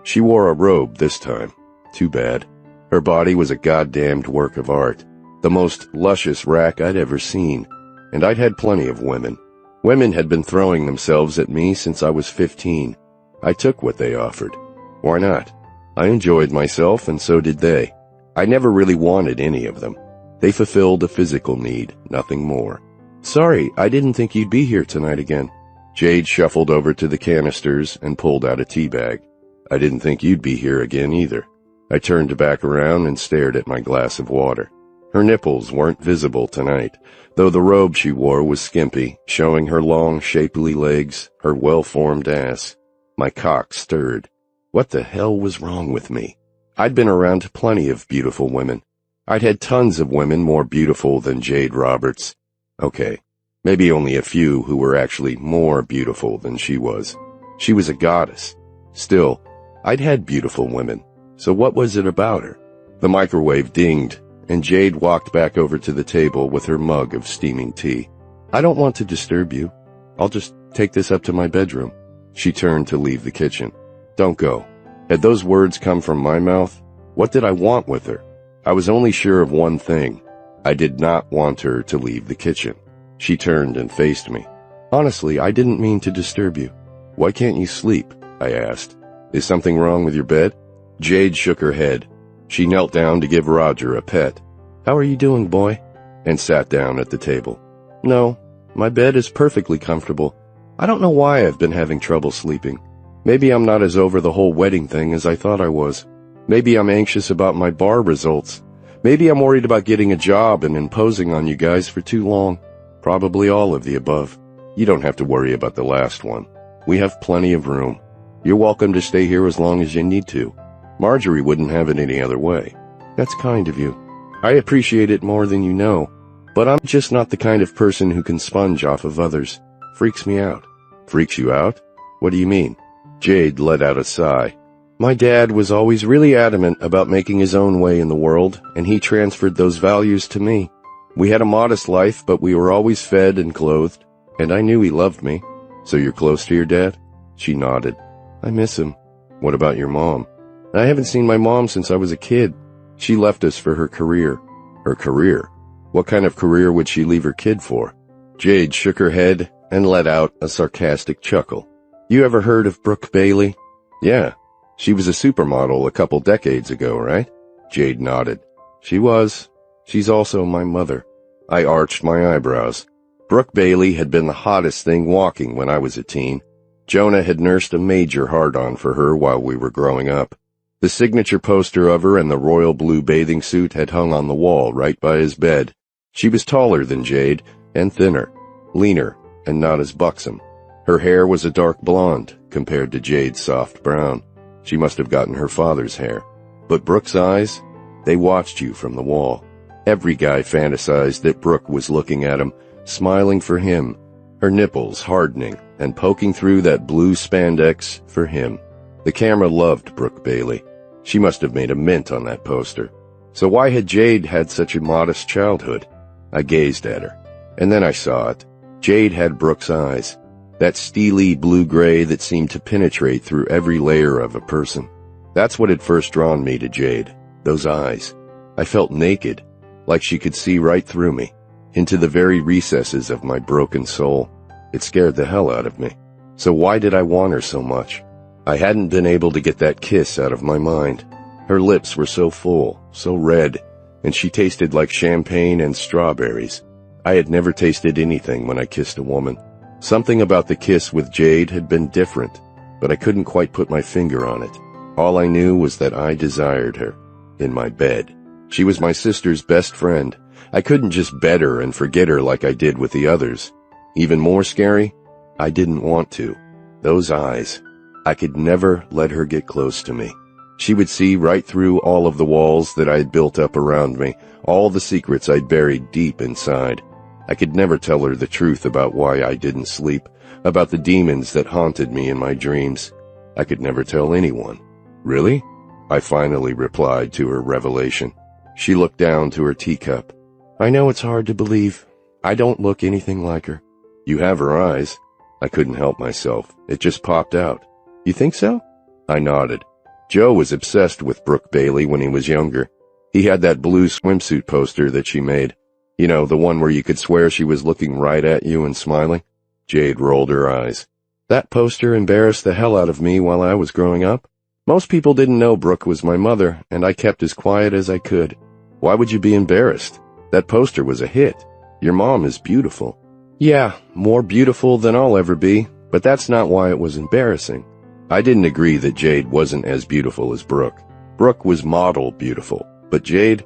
She wore a robe this time. Too bad. Her body was a goddamned work of art. The most luscious rack I'd ever seen. And I'd had plenty of women. Women had been throwing themselves at me since I was 15. I took what they offered. Why not? I enjoyed myself, and so did they. I never really wanted any of them. They fulfilled a physical need, nothing more. Sorry, I didn't think you'd be here tonight again. Jade shuffled over to the canisters and pulled out a tea bag. I didn't think you'd be here again either. I turned back around and stared at my glass of water. Her nipples weren't visible tonight, though the robe she wore was skimpy, showing her long, shapely legs, her well-formed ass. My cock stirred. What the hell was wrong with me? I'd been around plenty of beautiful women. I'd had tons of women more beautiful than Jade Roberts. Okay, maybe only a few who were actually more beautiful than she was. She was a goddess. Still, I'd had beautiful women. So what was it about her? The microwave dinged, and Jade walked back over to the table with her mug of steaming tea. I don't want to disturb you. I'll just take this up to my bedroom. She turned to leave the kitchen. Don't go. Had those words come from my mouth? What did I want with her? I was only sure of one thing. I did not want her to leave the kitchen. She turned and faced me. Honestly, I didn't mean to disturb you. Why can't you sleep? I asked. Is something wrong with your bed? Jade shook her head. She knelt down to give Roger a pet. How are you doing, boy? And sat down at the table. No, my bed is perfectly comfortable. I don't know why I've been having trouble sleeping. Maybe I'm not as over the whole wedding thing as I thought I was. Maybe I'm anxious about my bar results. Maybe I'm worried about getting a job and imposing on you guys for too long. Probably all of the above. You don't have to worry about the last one. We have plenty of room. You're welcome to stay here as long as you need to. Marjorie wouldn't have it any other way. That's kind of you. I appreciate it more than you know, but I'm just not the kind of person who can sponge off of others. Freaks me out. Freaks you out? What do you mean? Jade let out a sigh. My dad was always really adamant about making his own way in the world, and he transferred those values to me. We had a modest life, but we were always fed and clothed, and I knew he loved me. So you're close to your dad? She nodded. I miss him. What about your mom? I haven't seen my mom since I was a kid. She left us for her career. Her career? What kind of career would she leave her kid for? Jade shook her head and let out a sarcastic chuckle. You ever heard of Brooke Bailey? Yeah. She was a supermodel a couple decades ago, right? Jade nodded. She was. She's also my mother. I arched my eyebrows. Brooke Bailey had been the hottest thing walking when I was a teen. Jonah had nursed a major hard-on for her while we were growing up. The signature poster of her and the royal blue bathing suit had hung on the wall right by his bed. She was taller than Jade, and thinner, leaner, and not as buxom. Her hair was a dark blonde compared to Jade's soft brown. She must have gotten her father's hair. But Brooke's eyes, they watched you from the wall. Every guy fantasized that Brooke was looking at him, smiling for him, her nipples hardening and poking through that blue spandex for him. The camera loved Brooke Bailey. She must have made a mint on that poster. So why had Jade had such a modest childhood? I gazed at her, and then I saw it. Jade had Brooke's eyes, that steely blue-gray that seemed to penetrate through every layer of a person. That's what had first drawn me to Jade, those eyes. I felt naked, like she could see right through me, into the very recesses of my broken soul. It scared the hell out of me. So why did I want her so much? I hadn't been able to get that kiss out of my mind. Her lips were so full, so red, and she tasted like champagne and strawberries. I had never tasted anything when I kissed a woman. Something about the kiss with Jade had been different, but I couldn't quite put my finger on it. All I knew was that I desired her, in my bed. She was my sister's best friend. I couldn't just bed her and forget her like I did with the others. Even more scary, I didn't want to. Those eyes. I could never let her get close to me. She would see right through all of the walls that I had built up around me, all the secrets I'd buried deep inside. I could never tell her the truth about why I didn't sleep, about the demons that haunted me in my dreams. I could never tell anyone. Really? I finally replied to her revelation. She looked down to her teacup. I know it's hard to believe. I don't look anything like her. You have her eyes. I couldn't help myself. It just popped out. You think so? I nodded. Joe was obsessed with Brooke Bailey when he was younger. He had that blue swimsuit poster that she made. You know, the one where you could swear she was looking right at you and smiling? Jade rolled her eyes. That poster embarrassed the hell out of me while I was growing up. Most people didn't know Brooke was my mother, and I kept as quiet as I could. Why would you be embarrassed? That poster was a hit. Your mom is beautiful. Yeah, more beautiful than I'll ever be, but that's not why it was embarrassing. I didn't agree that Jade wasn't as beautiful as Brooke. Brooke was model beautiful, but Jade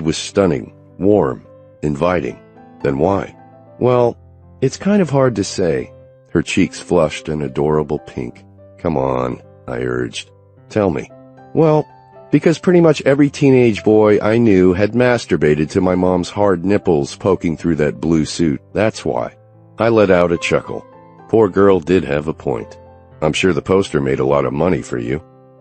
was stunning, warm, inviting. Then why? Well, it's kind of hard to say. Her cheeks flushed an adorable pink. Come on, I urged. Tell me. Well, because pretty much every teenage boy I knew had masturbated to my mom's hard nipples poking through that blue suit. That's why. I let out a chuckle. Poor girl did have a point. I'm sure the poster made a lot of money for you.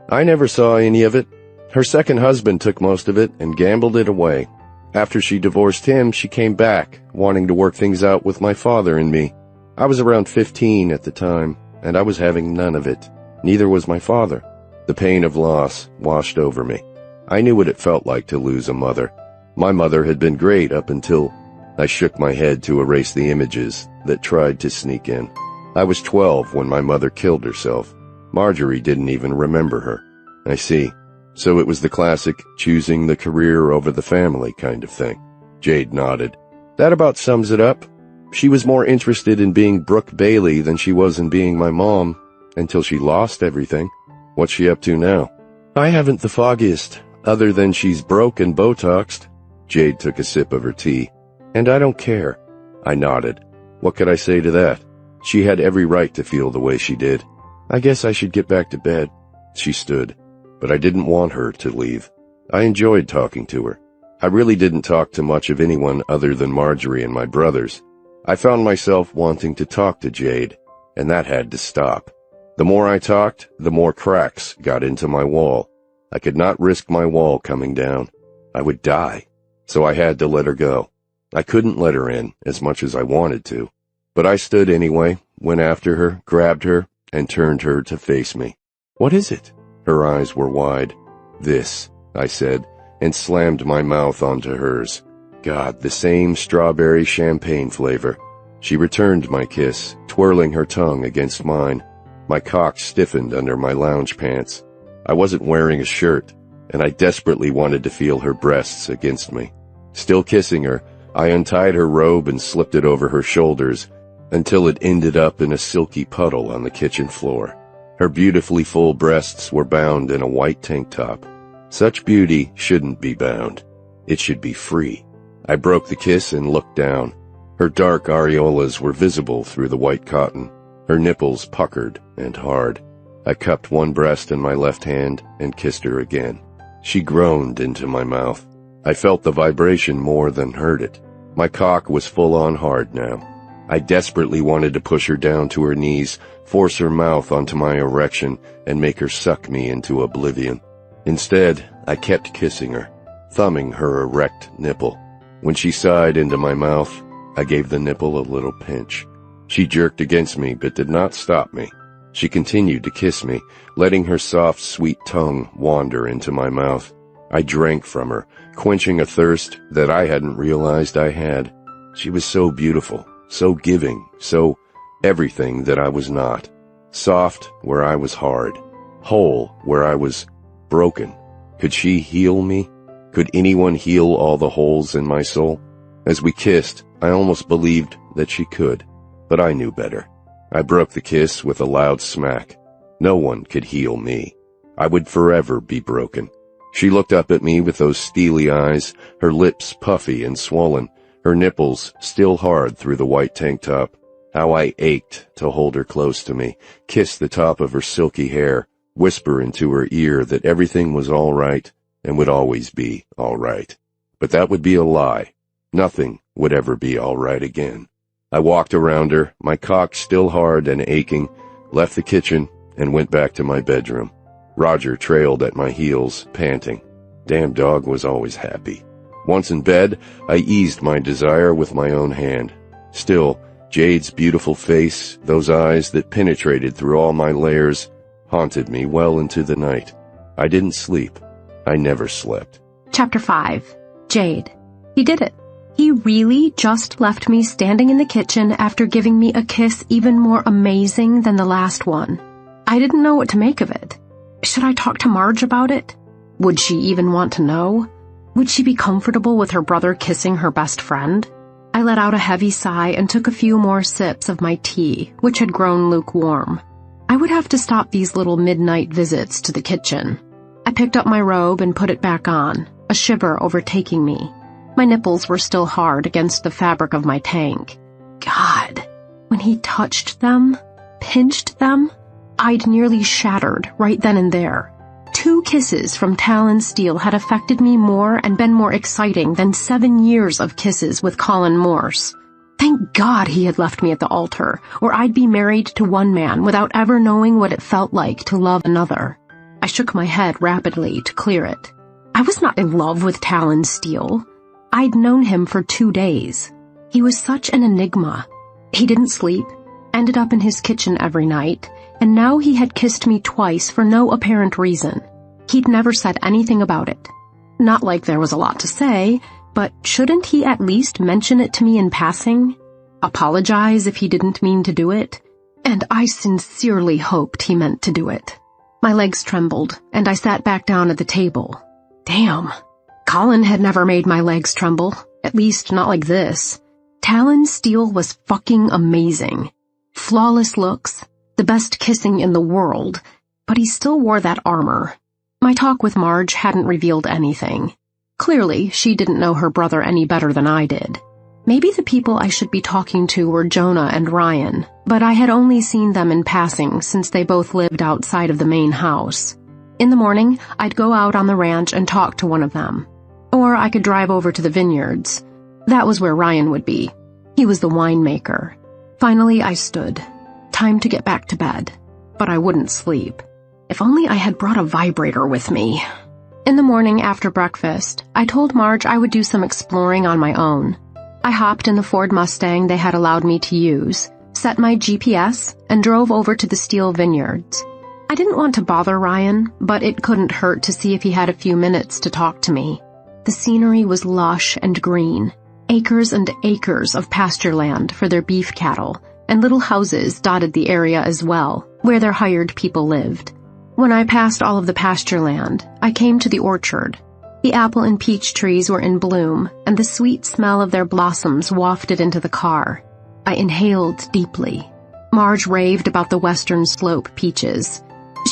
I never saw any of it. Her second husband took most of it and gambled it away. After she divorced him, she came back, wanting to work things out with my father and me. I was around 15 at the time, and I was having none of it. Neither was my father. The pain of loss washed over me. I knew what it felt like to lose a mother. My mother had been great up until I shook my head to erase the images that tried to sneak in. I was 12 when my mother killed herself. Marjorie didn't even remember her. I see. So it was the classic choosing the career over the family kind of thing. Jade nodded. That about sums it up. She was more interested in being Brooke Bailey than she was in being my mom, until she lost everything. What's she up to now? I haven't the foggiest, other than she's broke and Botoxed. Jade took a sip of her tea. And I don't care. I nodded. What could I say to that? She had every right to feel the way she did. I guess I should get back to bed. She stood. But I didn't want her to leave. I enjoyed talking to her. I really didn't talk to much of anyone other than Marjorie and my brothers. I found myself wanting to talk to Jade, and that had to stop. The more I talked, the more cracks got into my wall. I could not risk my wall coming down. I would die. So I had to let her go. I couldn't let her in as much as I wanted to. But I stood anyway, went after her, grabbed her, and turned her to face me. What is it? Her eyes were wide. This, I said, and slammed my mouth onto hers. God, the same strawberry champagne flavor. She returned my kiss, twirling her tongue against mine. My cock stiffened under my lounge pants. I wasn't wearing a shirt, and I desperately wanted to feel her breasts against me. Still kissing her, I untied her robe and slipped it over her shoulders until it ended up in a silky puddle on the kitchen floor. Her beautifully full breasts were bound in a white tank top. Such beauty shouldn't be bound. It should be free. I broke the kiss and looked down. Her dark areolas were visible through the white cotton. Her nipples puckered and hard. I cupped one breast in my left hand and kissed her again. She groaned into my mouth. I felt the vibration more than heard it. My cock was full-on hard now. I desperately wanted to push her down to her knees, force her mouth onto my erection, and make her suck me into oblivion. Instead, I kept kissing her, thumbing her erect nipple. When she sighed into my mouth, I gave the nipple a little pinch. She jerked against me but did not stop me. She continued to kiss me, letting her soft, sweet tongue wander into my mouth. I drank from her, quenching a thirst that I hadn't realized I had. She was so beautiful, so giving, so everything that I was not. Soft where I was hard, whole where I was broken. Could she heal me? Could anyone heal all the holes in my soul? As we kissed, I almost believed that she could, but I knew better. I broke the kiss with a loud smack. No one could heal me. I would forever be broken. She looked up at me with those steely eyes, her lips puffy and swollen, her nipples still hard through the white tank top. How I ached to hold her close to me, kiss the top of her silky hair, whisper into her ear that everything was all right and would always be all right. But that would be a lie. Nothing would ever be all right again. I walked around her, my cock still hard and aching, left the kitchen, and went back to my bedroom. Roger trailed at my heels, panting. Damn dog was always happy. Once in bed, I eased my desire with my own hand. Still, Jade's beautiful face, those eyes that penetrated through all my layers, haunted me well into the night. I didn't sleep. I never slept. Chapter 5. Jade. He did it. He really just left me standing in the kitchen after giving me a kiss even more amazing than the last one. I didn't know what to make of it. Should I talk to Marge about it? Would she even want to know? Would she be comfortable with her brother kissing her best friend? I let out a heavy sigh and took a few more sips of my tea, which had grown lukewarm. I would have to stop these little midnight visits to the kitchen. I picked up my robe and put it back on, a shiver overtaking me. My nipples were still hard against the fabric of my tank. God, when he touched them, pinched them, I'd nearly shattered right then and there. 2 kisses from Talon Steele had affected me more and been more exciting than 7 years of kisses with Colin Morse. Thank God he had left me at the altar, or I'd be married to one man without ever knowing what it felt like to love another. I shook my head rapidly to clear it. I was not in love with Talon Steele. I'd known him for 2 days. He was such an enigma. He didn't sleep, ended up in his kitchen every night, and now he had kissed me twice for no apparent reason. He'd never said anything about it. Not like there was a lot to say, but shouldn't he at least mention it to me in passing? Apologize if he didn't mean to do it? And I sincerely hoped he meant to do it. My legs trembled, and I sat back down at the table. Damn. Colin had never made my legs tremble, at least not like this. Talon Steele was fucking amazing. Flawless looks, the best kissing in the world, but he still wore that armor. My talk with Marge hadn't revealed anything. Clearly, she didn't know her brother any better than I did. Maybe the people I should be talking to were Jonah and Ryan, but I had only seen them in passing since they both lived outside of the main house. In the morning, I'd go out on the ranch and talk to one of them. Or I could drive over to the vineyards. That was where Ryan would be. He was the winemaker. Finally, I stood. Time to get back to bed. But I wouldn't sleep. If only I had brought a vibrator with me. In the morning after breakfast, I told Marge I would do some exploring on my own. I hopped in the Ford Mustang they had allowed me to use, set my GPS, and drove over to the Steele vineyards. I didn't want to bother Ryan, but it couldn't hurt to see if he had a few minutes to talk to me. The scenery was lush and green, acres and acres of pasture land for their beef cattle, and little houses dotted the area as well, where their hired people lived. When I passed all of the pasture land, I came to the orchard. The apple and peach trees were in bloom, and the sweet smell of their blossoms wafted into the car. I inhaled deeply. Marge raved about the western slope peaches.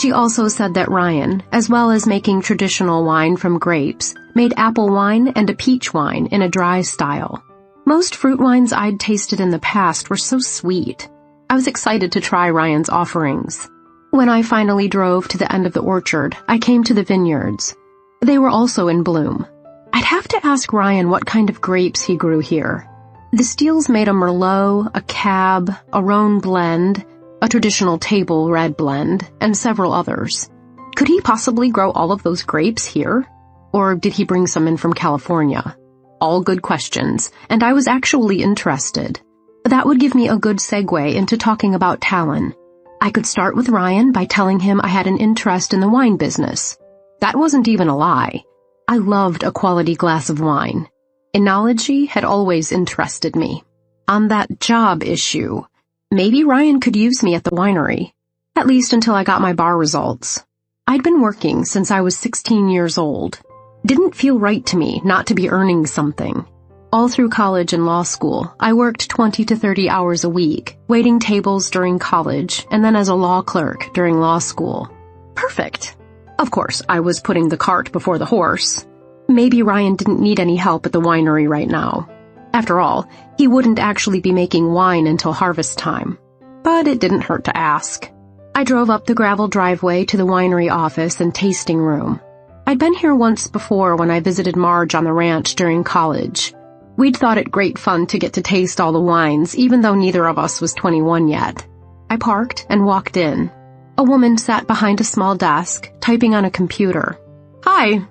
She also said that Ryan, as well as making traditional wine from grapes, made apple wine and a peach wine in a dry style. Most fruit wines I'd tasted in the past were so sweet. I was excited to try Ryan's offerings. When I finally drove to the end of the orchard, I came to the vineyards. They were also in bloom. I'd have to ask Ryan what kind of grapes he grew here. The Steeles made a Merlot, a Cab, a Rhone blend, a traditional table red blend, and several others. Could he possibly grow all of those grapes here? Or did he bring some in from California? All good questions, and I was actually interested. That would give me a good segue into talking about Talon. I could start with Ryan by telling him I had an interest in the wine business. That wasn't even a lie. I loved a quality glass of wine. Enology had always interested me. On that job issue, maybe Ryan could use me at the winery, at least until I got my bar results. I'd been working since I was 16 years old. Didn't feel right to me not to be earning something. All through college and law school, I worked 20 to 30 hours a week, waiting tables during college, and then as a law clerk during law school. Perfect. Of course, I was putting the cart before the horse. Maybe Ryan didn't need any help at the winery right now. After all, he wouldn't actually be making wine until harvest time. But it didn't hurt to ask. I drove up the gravel driveway to the winery office and tasting room. I'd been here once before when I visited Marge on the ranch during college. We'd thought it great fun to get to taste all the wines, even though neither of us was 21 yet. I parked and walked in. A woman sat behind a small desk, typing on a computer. "Hi,"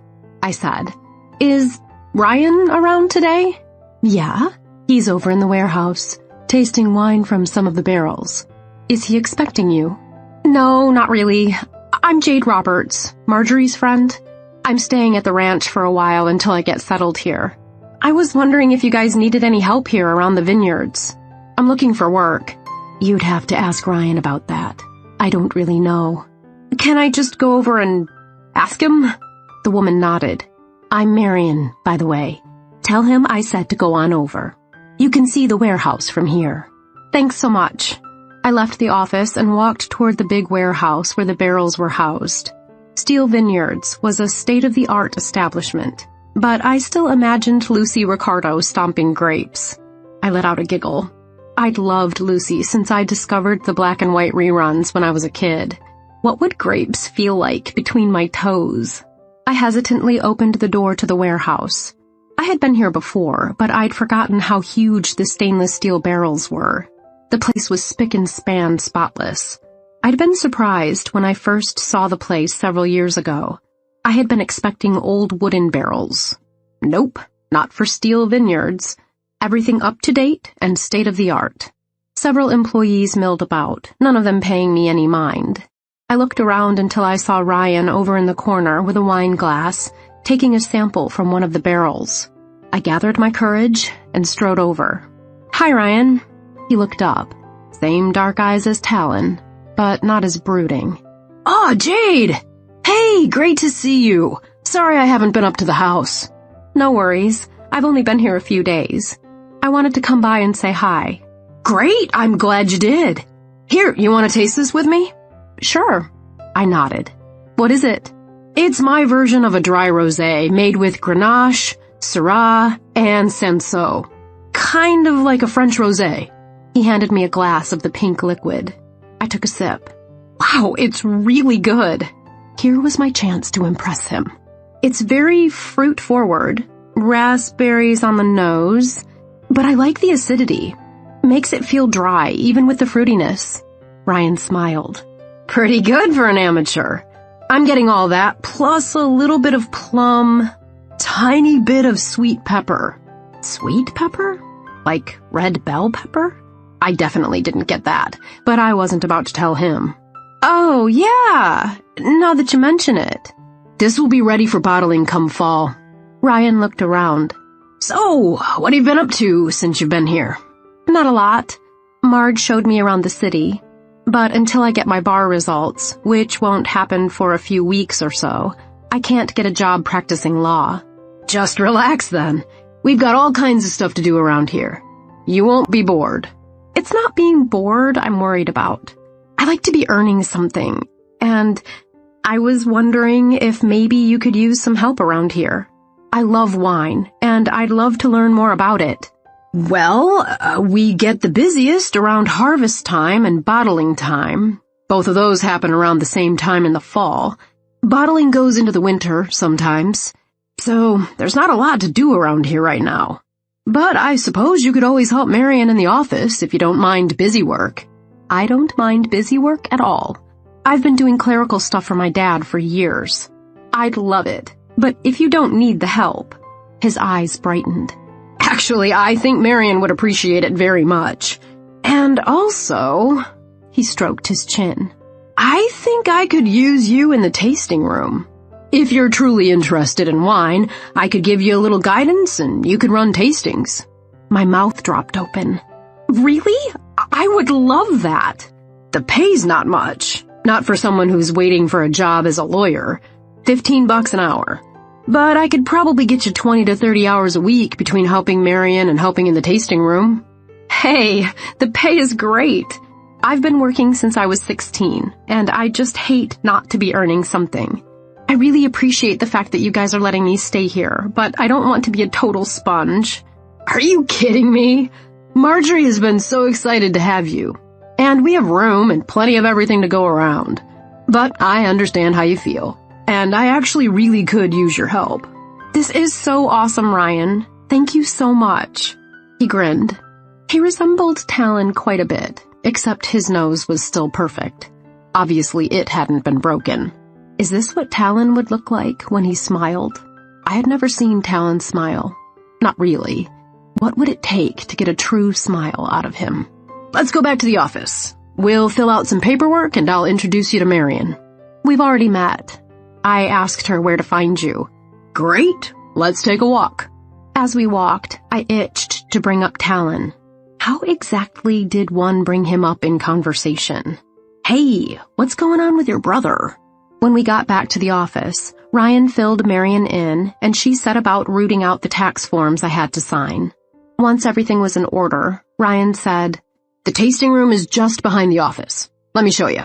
I said. Is Ryan around today?" "Yeah, he's over in the warehouse, tasting wine from some of the barrels." "Is he expecting you?" "No, not really. I'm Jade Roberts, Marjorie's friend. I'm staying at the ranch for a while until I get settled here. I was wondering if you guys needed any help here around the vineyards. I'm looking for work." "You'd have to ask Ryan about that. I don't really know." "Can I just go over and ask him?" The woman nodded. "I'm Marion, by the way. Tell him I said to go on over. You can see the warehouse from here." "Thanks so much." I left the office and walked toward the big warehouse where the barrels were housed. Steel Vineyards was a state-of-the-art establishment, but I still imagined Lucy Ricardo stomping grapes. I let out a giggle. I'd loved Lucy since I discovered the black and white reruns when I was a kid. What would grapes feel like between my toes? I hesitantly opened the door to the warehouse. I had been here before, but I'd forgotten how huge the stainless steel barrels were. The place was spick and span spotless. I'd been surprised when I first saw the place several years ago. I had been expecting old wooden barrels. Nope, not for Steel Vineyards. Everything up to date and state-of-the-art. Several employees milled about, none of them paying me any mind. I looked around until I saw Ryan over in the corner with a wine glass, taking a sample from one of the barrels. I gathered my courage and strode over. "Hi, Ryan." He looked up. Same dark eyes as Talon, but not as brooding. "Oh, Jade! Hey, great to see you. Sorry I haven't been up to the house." "No worries. I've only been here a few days. I wanted to come by and say hi." "Great, I'm glad you did. Here, you want to taste this with me?" "Sure." I nodded. "What is it?" "It's my version of a dry rosé made with Grenache, Syrah, and Cinsault. Kind of like a French rosé." He handed me a glass of the pink liquid. I took a sip. Wow, it's really good. Here was my chance to impress him. It's very fruit-forward, raspberries on the nose, but I like the acidity. Makes it feel dry, even with the fruitiness. Ryan smiled. "Pretty good for an amateur. I'm getting all that, plus a little bit of plum, tiny bit of sweet pepper." Sweet pepper? Like red bell pepper? I definitely didn't get that, but I wasn't about to tell him. "Oh, yeah, now that you mention it. This will be ready for bottling come fall." Ryan looked around. "So, what have you been up to since you've been here?" "Not a lot. Marge showed me around the city. But until I get my bar results, which won't happen for a few weeks or so, I can't get a job practicing law." "Just relax then. We've got all kinds of stuff to do around here. You won't be bored." "It's not being bored I'm worried about. I like to be earning something, and I was wondering if maybe you could use some help around here. I love wine, and I'd love to learn more about it." "Well, we get the busiest around harvest time and bottling time. Both of those happen around the same time in the fall. Bottling goes into the winter sometimes. So there's not a lot to do around here right now. But I suppose you could always help Marion in the office if you don't mind busy work." "I don't mind busy work at all. I've been doing clerical stuff for my dad for years. I'd love it, but if you don't need the help." His eyes brightened. "Actually, I think Marion would appreciate it very much. And also," he stroked his chin, "I think I could use you in the tasting room. If you're truly interested in wine, I could give you a little guidance and you could run tastings." My mouth dropped open. "Really? I would love that." "The pay's not much. Not for someone who's waiting for a job as a lawyer. $15 an hour. But I could probably get you 20 to 30 hours a week between helping Marion and helping in the tasting room." "Hey, the pay is great. I've been working since I was 16, and I just hate not to be earning something. I really appreciate the fact that you guys are letting me stay here, but I don't want to be a total sponge." "Are you kidding me? Marjorie has been so excited to have you. And we have room and plenty of everything to go around. But I understand how you feel. And I actually really could use your help." "This is so awesome, Ryan. Thank you so much." He grinned. He resembled Talon quite a bit, except his nose was still perfect. Obviously, it hadn't been broken. Is this what Talon would look like when he smiled? I had never seen Talon smile. Not really. What would it take to get a true smile out of him? Let's go back to the office. We'll fill out some paperwork and I'll introduce you to Marion. We've already met. I asked her where to find you. Great. Let's take a walk. As we walked, I itched to bring up Talon. How exactly did one bring him up in conversation? Hey, what's going on with your brother? When we got back to the office, Ryan filled Marion in, and she set about rooting out the tax forms I had to sign. Once everything was in order, Ryan said, "The tasting room is just behind the office. Let me show you.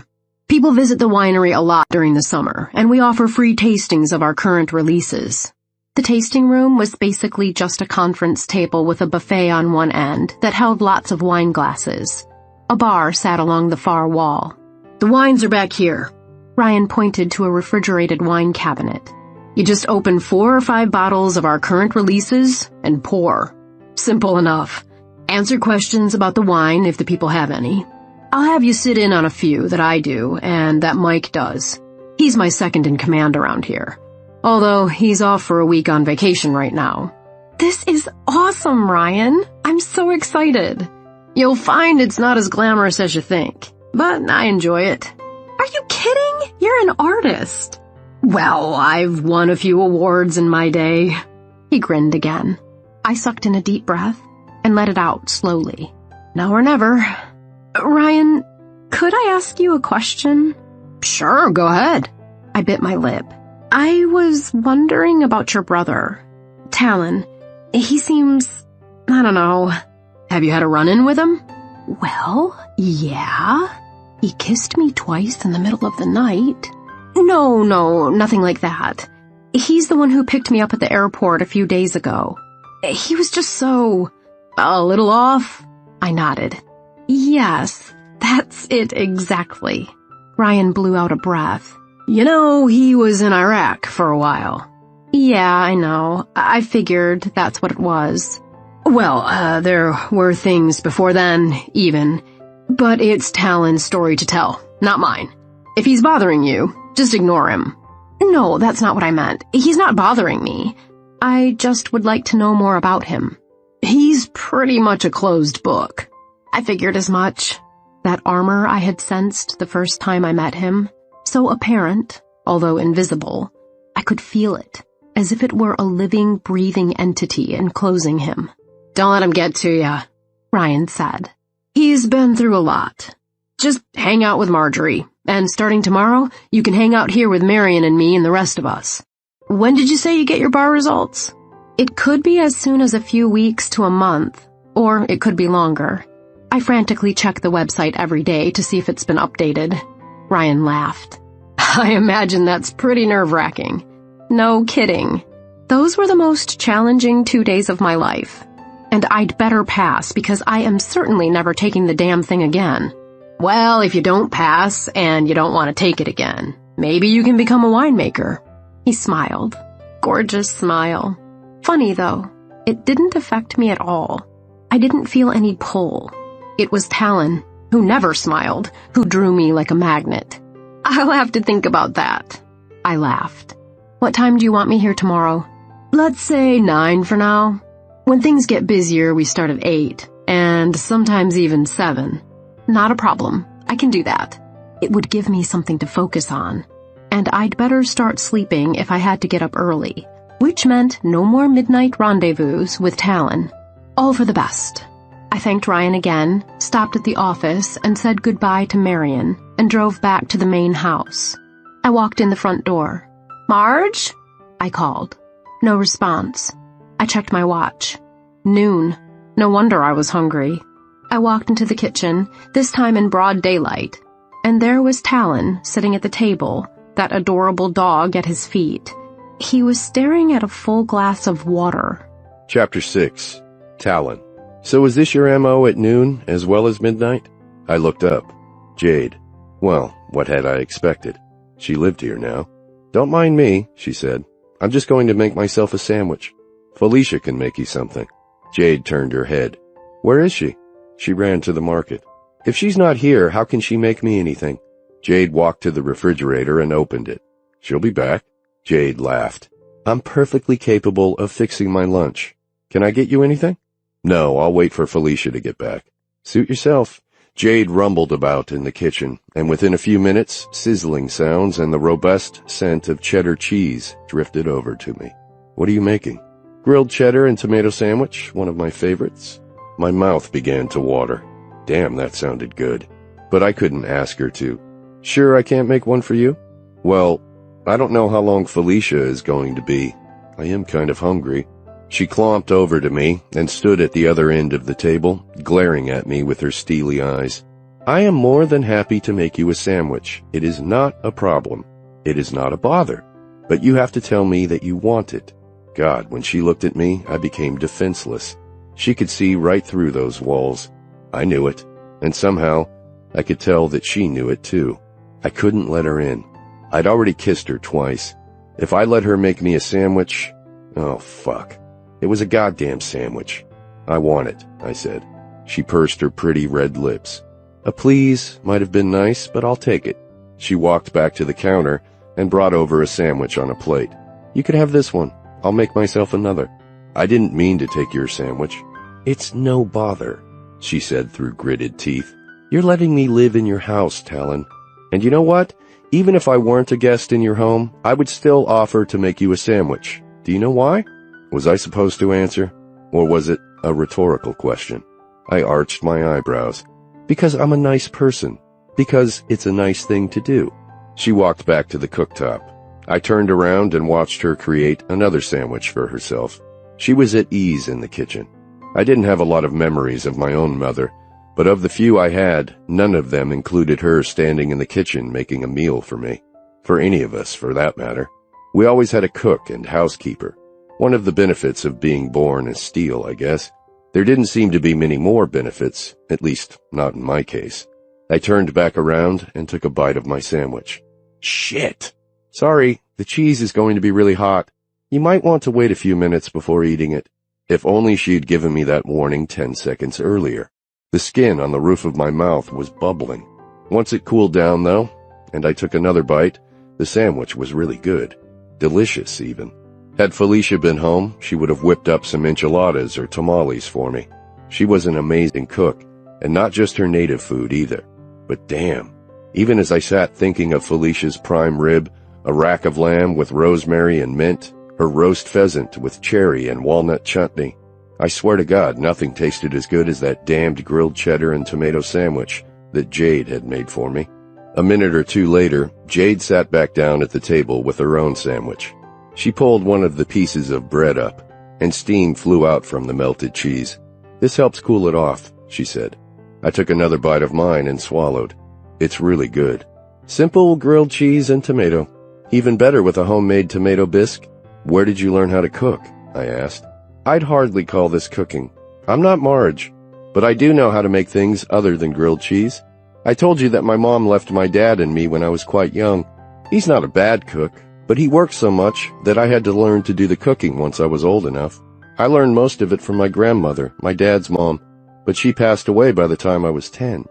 People visit the winery a lot during the summer, and we offer free tastings of our current releases." The tasting room was basically just a conference table with a buffet on one end that held lots of wine glasses. A bar sat along the far wall. "The wines are back here." Ryan pointed to a refrigerated wine cabinet. "You just open 4 or 5 bottles of our current releases and pour. Simple enough. Answer questions about the wine if the people have any. I'll have you sit in on a few that I do and that Mike does. He's my second in command around here. Although he's off for a week on vacation right now." This is awesome, Ryan. I'm so excited. You'll find it's not as glamorous as you think, but I enjoy it. Are you kidding? You're an artist. Well, I've won a few awards in my day. He grinned again. I sucked in a deep breath and let it out slowly. Now or never. Ryan, could I ask you a question? Sure, go ahead. I bit my lip. I was wondering about your brother, Talon. He seems, I don't know. Have you had a run-in with him? Well, yeah. He kissed me twice in the middle of the night. No, nothing like that. He's the one who picked me up at the airport a few days ago. He was just so, a little off. I nodded. Yes, that's it exactly. Ryan blew out a breath. You know, he was in Iraq for a while. Yeah, I know. I figured that's what it was. Well, there were things before then, even. But it's Talon's story to tell, not mine. If he's bothering you, just ignore him. No, that's not what I meant. He's not bothering me. I just would like to know more about him. He's pretty much a closed book. I figured as much. That armor I had sensed the first time I met him, so apparent, although invisible, I could feel it, as if it were a living, breathing entity enclosing him. Don't let him get to ya, Ryan said. He's been through a lot. Just hang out with Marjorie, and starting tomorrow, you can hang out here with Marion and me and the rest of us. When did you say you get your bar results? It could be as soon as a few weeks to a month, or it could be longer. I frantically check the website every day to see if it's been updated. Ryan laughed. I imagine that's pretty nerve-wracking. No kidding. Those were the most challenging 2 days of my life. And I'd better pass because I am certainly never taking the damn thing again. Well, if you don't pass and you don't want to take it again, maybe you can become a winemaker. He smiled. Gorgeous smile. Funny though, it didn't affect me at all. I didn't feel any pull. It was Talon, who never smiled, who drew me like a magnet. I'll have to think about that. I laughed. What time do you want me here tomorrow? Let's say 9 for now. When things get busier, we start at 8, and sometimes even 7. Not a problem. I can do that. It would give me something to focus on. And I'd better start sleeping if I had to get up early, which meant no more midnight rendezvous with Talon. All for the best. I thanked Ryan again, stopped at the office, and said goodbye to Marion, and drove back to the main house. I walked in the front door. Marge? I called. No response. I checked my watch. Noon. No wonder I was hungry. I walked into the kitchen, this time in broad daylight, and there was Talon sitting at the table, that adorable dog at his feet. He was staring at a full glass of water. Chapter 6. Talon. So is this your MO at noon as well as midnight? I looked up. Jade. Well, what had I expected? She lived here now. Don't mind me, she said. I'm just going to make myself a sandwich. Felicia can make you something. Jade turned her head. Where is she? She ran to the market. If she's not here, how can she make me anything? Jade walked to the refrigerator and opened it. She'll be back. Jade laughed. I'm perfectly capable of fixing my lunch. Can I get you anything? No, I'll wait for Felicia to get back. Suit yourself. Jade rumbled about in the kitchen, and within a few minutes, sizzling sounds and the robust scent of cheddar cheese drifted over to me. What are you making? Grilled cheddar and tomato sandwich, one of my favorites. My mouth began to water. Damn, that sounded good. But I couldn't ask her to. Sure I can't make one for you? Well, I don't know how long Felicia is going to be. I am kind of hungry. She clomped over to me and stood at the other end of the table, glaring at me with her steely eyes. I am more than happy to make you a sandwich. It is not a problem. It is not a bother. But you have to tell me that you want it. God, when she looked at me, I became defenseless. She could see right through those walls. I knew it, and somehow I could tell that she knew it too. I couldn't let her in. I'd already kissed her twice. If I let her make me a sandwich, oh fuck. It was a goddamn sandwich. I want it, I said. She pursed her pretty red lips. A please might have been nice, but I'll take it. She walked back to the counter and brought over a sandwich on a plate. You could have this one. I'll make myself another. I didn't mean to take your sandwich. It's no bother, she said through gritted teeth. You're letting me live in your house, Talon. And you know what? Even if I weren't a guest in your home, I would still offer to make you a sandwich. Do you know why? Was I supposed to answer? Or was it a rhetorical question? I arched my eyebrows. Because I'm a nice person. Because it's a nice thing to do. She walked back to the cooktop. I turned around and watched her create another sandwich for herself. She was at ease in the kitchen. I didn't have a lot of memories of my own mother, but of the few I had, none of them included her standing in the kitchen making a meal for me. For any of us, for that matter. We always had a cook and housekeeper. One of the benefits of being born as steel, I guess. There didn't seem to be many more benefits, at least not in my case. I turned back around and took a bite of my sandwich. Shit! Sorry, the cheese is going to be really hot. You might want to wait a few minutes before eating it. If only she'd given me that warning 10 seconds earlier. The skin on the roof of my mouth was bubbling. Once it cooled down, though, and I took another bite, the sandwich was really good. Delicious, even. Had Felicia been home, she would have whipped up some enchiladas or tamales for me. She was an amazing cook, and not just her native food either. But damn, even as I sat thinking of Felicia's prime rib, a rack of lamb with rosemary and mint, her roast pheasant with cherry and walnut chutney, I swear to God, nothing tasted as good as that damned grilled cheddar and tomato sandwich that Jade had made for me. A minute or two later, Jade sat back down at the table with her own sandwich. She pulled one of the pieces of bread up, and steam flew out from the melted cheese. This helps cool it off, she said. I took another bite of mine and swallowed. It's really good. Simple grilled cheese and tomato. Even better with a homemade tomato bisque. Where did you learn how to cook? I asked. I'd hardly call this cooking. I'm not Marge, but I do know how to make things other than grilled cheese. I told you that my mom left my dad and me when I was quite young. He's not a bad cook, but he worked so much that I had to learn to do the cooking once I was old enough. I learned most of it from my grandmother, my dad's mom, but she passed away by the time I was 10.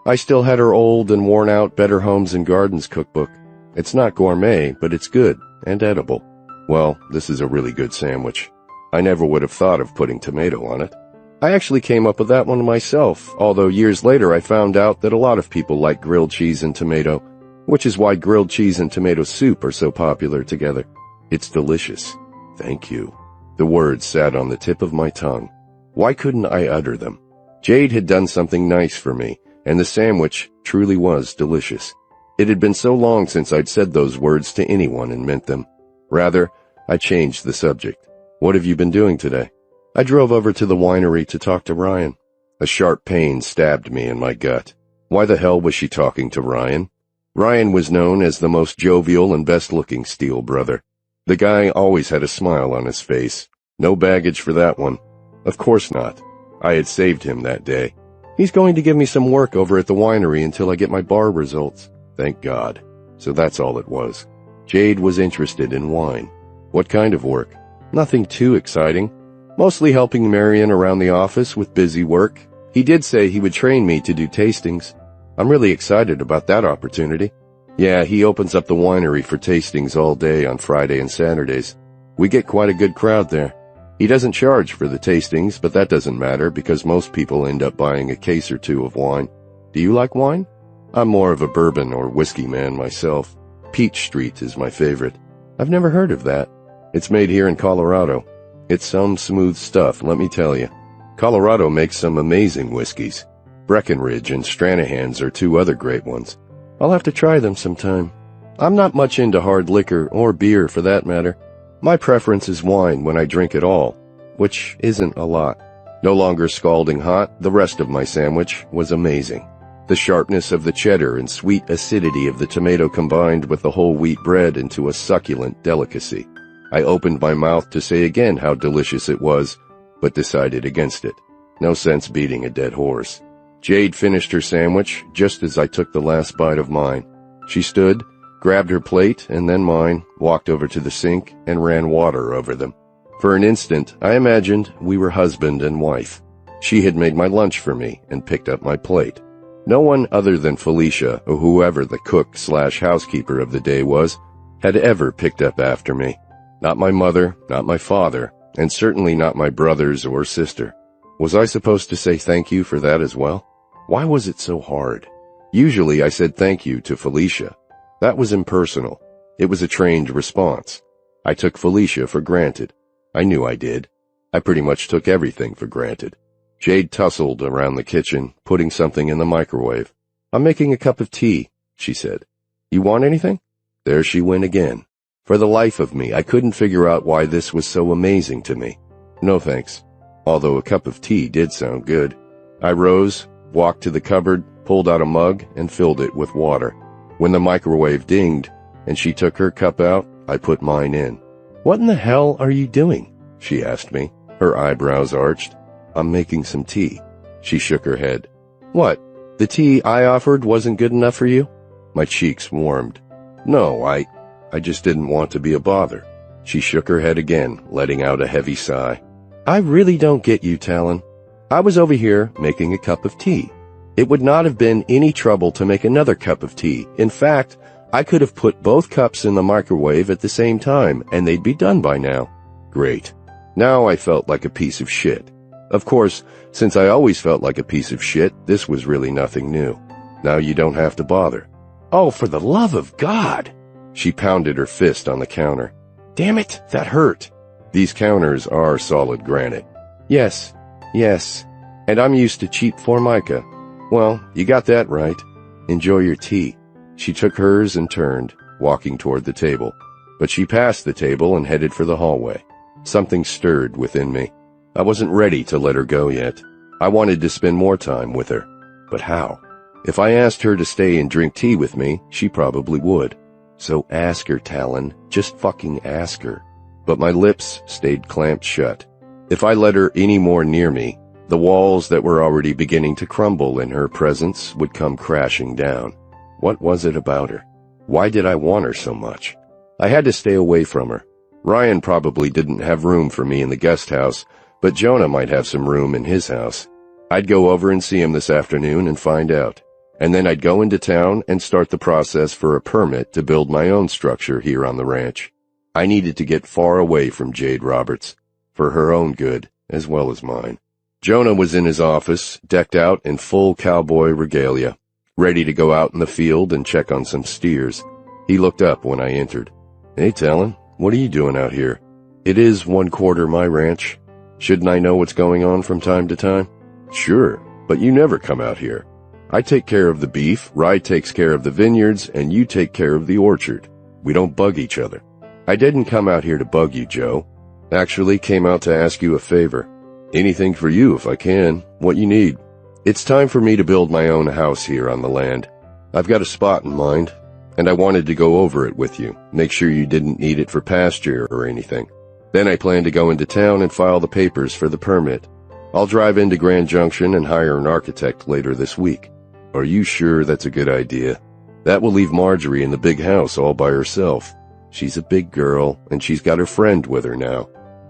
I still had her old and worn-out Better Homes and Gardens cookbook. It's not gourmet, but it's good and edible. Well, this is a really good sandwich. I never would have thought of putting tomato on it. I actually came up with that one myself, although years later I found out that a lot of people like grilled cheese and tomato, which is why grilled cheese and tomato soup are so popular together. It's delicious. Thank you. The words sat on the tip of my tongue. Why couldn't I utter them? Jade had done something nice for me, and the sandwich truly was delicious. It had been so long since I'd said those words to anyone and meant them. Rather, I changed the subject. What have you been doing today? I drove over to the winery to talk to Ryan. A sharp pain stabbed me in my gut. Why the hell was she talking to Ryan? Ryan was known as the most jovial and best-looking Steele brother. The guy always had a smile on his face. No baggage for that one. Of course not. I had saved him that day. He's going to give me some work over at the winery until I get my bar results. Thank God. So that's all it was. Jade was interested in wine. What kind of work? Nothing too exciting. Mostly helping Marion around the office with busy work. He did say he would train me to do tastings. I'm really excited about that opportunity. Yeah, he opens up the winery for tastings all day on Friday and Saturdays. We get quite a good crowd there. He doesn't charge for the tastings, but that doesn't matter because most people end up buying a case or two of wine. Do you like wine? I'm more of a bourbon or whiskey man myself. Peach Street is my favorite. I've never heard of that. It's made here in Colorado. It's some smooth stuff, let me tell you. Colorado makes some amazing whiskeys. Breckenridge and Stranahan's are two other great ones. I'll have to try them sometime. I'm not much into hard liquor or beer for that matter. My preference is wine when I drink at all, which isn't a lot. No longer scalding hot, the rest of my sandwich was amazing. The sharpness of the cheddar and sweet acidity of the tomato combined with the whole wheat bread into a succulent delicacy. I opened my mouth to say again how delicious it was, but decided against it. No sense beating a dead horse. Jade finished her sandwich just as I took the last bite of mine. She stood, grabbed her plate and then mine, walked over to the sink, and ran water over them. For an instant, I imagined we were husband and wife. She had made my lunch for me and picked up my plate. No one other than Felicia, or whoever the cook/housekeeper of the day was, had ever picked up after me. Not my mother, not my father, and certainly not my brothers or sister. Was I supposed to say thank you for that as well? Why was it so hard? Usually I said thank you to Felicia. That was impersonal. It was a trained response. I took Felicia for granted. I knew I did. I pretty much took everything for granted. Jade tussled around the kitchen, putting something in the microwave. I'm making a cup of tea, she said. You want anything? There she went again. For the life of me, I couldn't figure out why this was so amazing to me. No thanks. Although a cup of tea did sound good. I rose, walked to the cupboard, pulled out a mug, and filled it with water. When the microwave dinged, and she took her cup out, I put mine in. What in the hell are you doing? She asked me, her eyebrows arched. I'm making some tea. She shook her head. What? The tea I offered wasn't good enough for you? My cheeks warmed. No, I just didn't want to be a bother. She shook her head again, letting out a heavy sigh. I really don't get you, Talon. I was over here making a cup of tea. It would not have been any trouble to make another cup of tea. In fact, I could have put both cups in the microwave at the same time, and they'd be done by now. Great. Now I felt like a piece of shit. Of course, since I always felt like a piece of shit, this was really nothing new. Now you don't have to bother. Oh, for the love of God! She pounded her fist on the counter. Damn it, that hurt. These counters are solid granite. Yes. And I'm used to cheap formica. Well, you got that right. Enjoy your tea. She took hers and turned, walking toward the table. But she passed the table and headed for the hallway. Something stirred within me. I wasn't ready to let her go yet. I wanted to spend more time with her. But how? If I asked her to stay and drink tea with me, she probably would. So ask her, Talon. Just fucking ask her. But my lips stayed clamped shut. If I let her any more near me, the walls that were already beginning to crumble in her presence would come crashing down. What was it about her? Why did I want her so much? I had to stay away from her. Ryan probably didn't have room for me in the guest house, but Jonah might have some room in his house. I'd go over and see him this afternoon and find out. And then I'd go into town and start the process for a permit to build my own structure here on the ranch. I needed to get far away from Jade Roberts, for her own good as well as mine. Jonah was in his office, decked out in full cowboy regalia, ready to go out in the field and check on some steers. He looked up when I entered. Hey, Talon, what are you doing out here? It is 1/4 my ranch. Shouldn't I know what's going on from time to time? Sure, but you never come out here. I take care of the beef, Rye takes care of the vineyards, and you take care of the orchard. We don't bug each other. I didn't come out here to bug you, Joe. Actually came out to ask you a favor. Anything for you if I can, what you need. It's time for me to build my own house here on the land. I've got a spot in mind, and I wanted to go over it with you, make sure you didn't need it for pasture or anything. Then I plan to go into town and file the papers for the permit. I'll drive into Grand Junction and hire an architect later this week. Are you sure that's a good idea? That will leave Marjorie in the big house all by herself. She's a big girl, and she's got her friend with her now.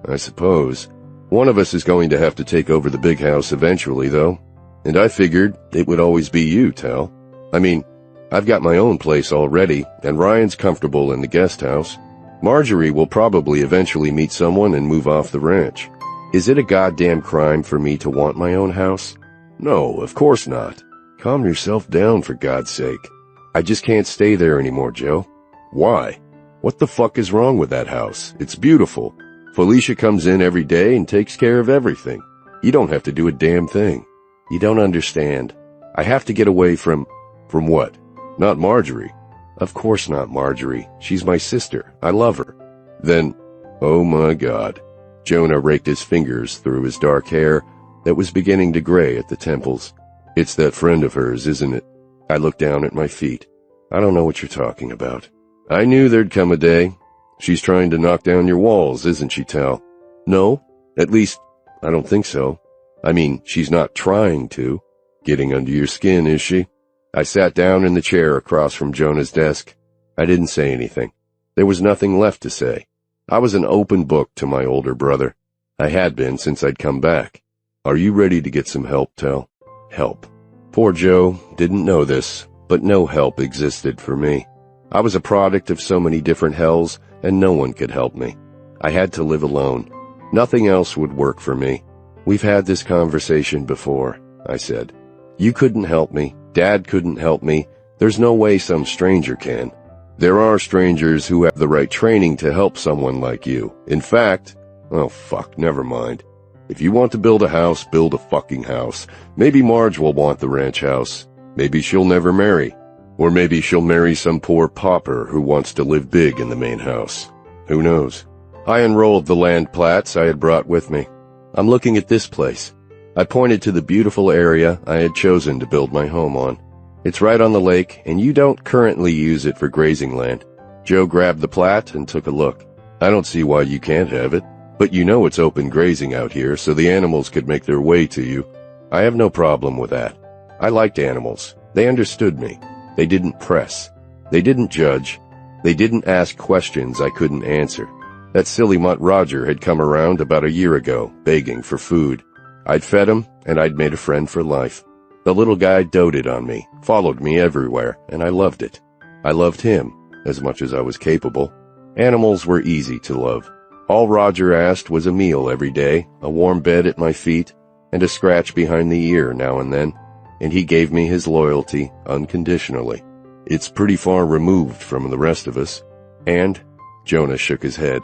I suppose. One of us is going to have to take over the big house eventually, though. And I figured it would always be you, Tal. I mean, I've got my own place already, and Ryan's comfortable in the guest house. Marjorie will probably eventually meet someone and move off the ranch. Is it a goddamn crime for me to want my own house? No, of course not. Calm yourself down, for God's sake. I just can't stay there anymore, Joe. Why? What the fuck is wrong with that house? It's beautiful. Felicia comes in every day and takes care of everything. You don't have to do a damn thing. You don't understand. I have to get away from what? Not Marjorie. Of course not Marjorie. She's my sister. I love her. Then, oh my God. Jonah raked his fingers through his dark hair that was beginning to gray at the temples. It's that friend of hers, isn't it? I looked down at my feet. I don't know what you're talking about. I knew there'd come a day. She's trying to knock down your walls, isn't she, Tal? No, at least, I don't think so. I mean, she's not trying to. Getting under your skin, is she? I sat down in the chair across from Jonah's desk. I didn't say anything. There was nothing left to say. I was an open book to my older brother. I had been since I'd come back. Are you ready to get some help, Tal? Help. Poor Joe didn't know this, but no help existed for me. I was a product of so many different hells, and no one could help me. I had to live alone. Nothing else would work for me. We've had this conversation before, I said. You couldn't help me. Dad couldn't help me. There's no way some stranger can. There are strangers who have the right training to help someone like you. In fact, oh fuck, never mind. If you want to build a house, build a fucking house. Maybe Marge will want the ranch house. Maybe she'll never marry. Or maybe she'll marry some poor pauper who wants to live big in the main house. Who knows? I unrolled the land plats I had brought with me. I'm looking at this place. I pointed to the beautiful area I had chosen to build my home on. It's right on the lake, and you don't currently use it for grazing land. Joe grabbed the plat and took a look. I don't see why you can't have it, but you know it's open grazing out here, so the animals could make their way to you. I have no problem with that. I liked animals. They understood me. They didn't press. They didn't judge. They didn't ask questions I couldn't answer. That silly mutt Roger had come around about a year ago, begging for food. I'd fed him, and I'd made a friend for life. The little guy doted on me, followed me everywhere, and I loved it. I loved him, as much as I was capable. Animals were easy to love. All Roger asked was a meal every day, a warm bed at my feet, and a scratch behind the ear now and then, and he gave me his loyalty unconditionally. It's pretty far removed from the rest of us. And, Jonah shook his head,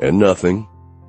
and nothing.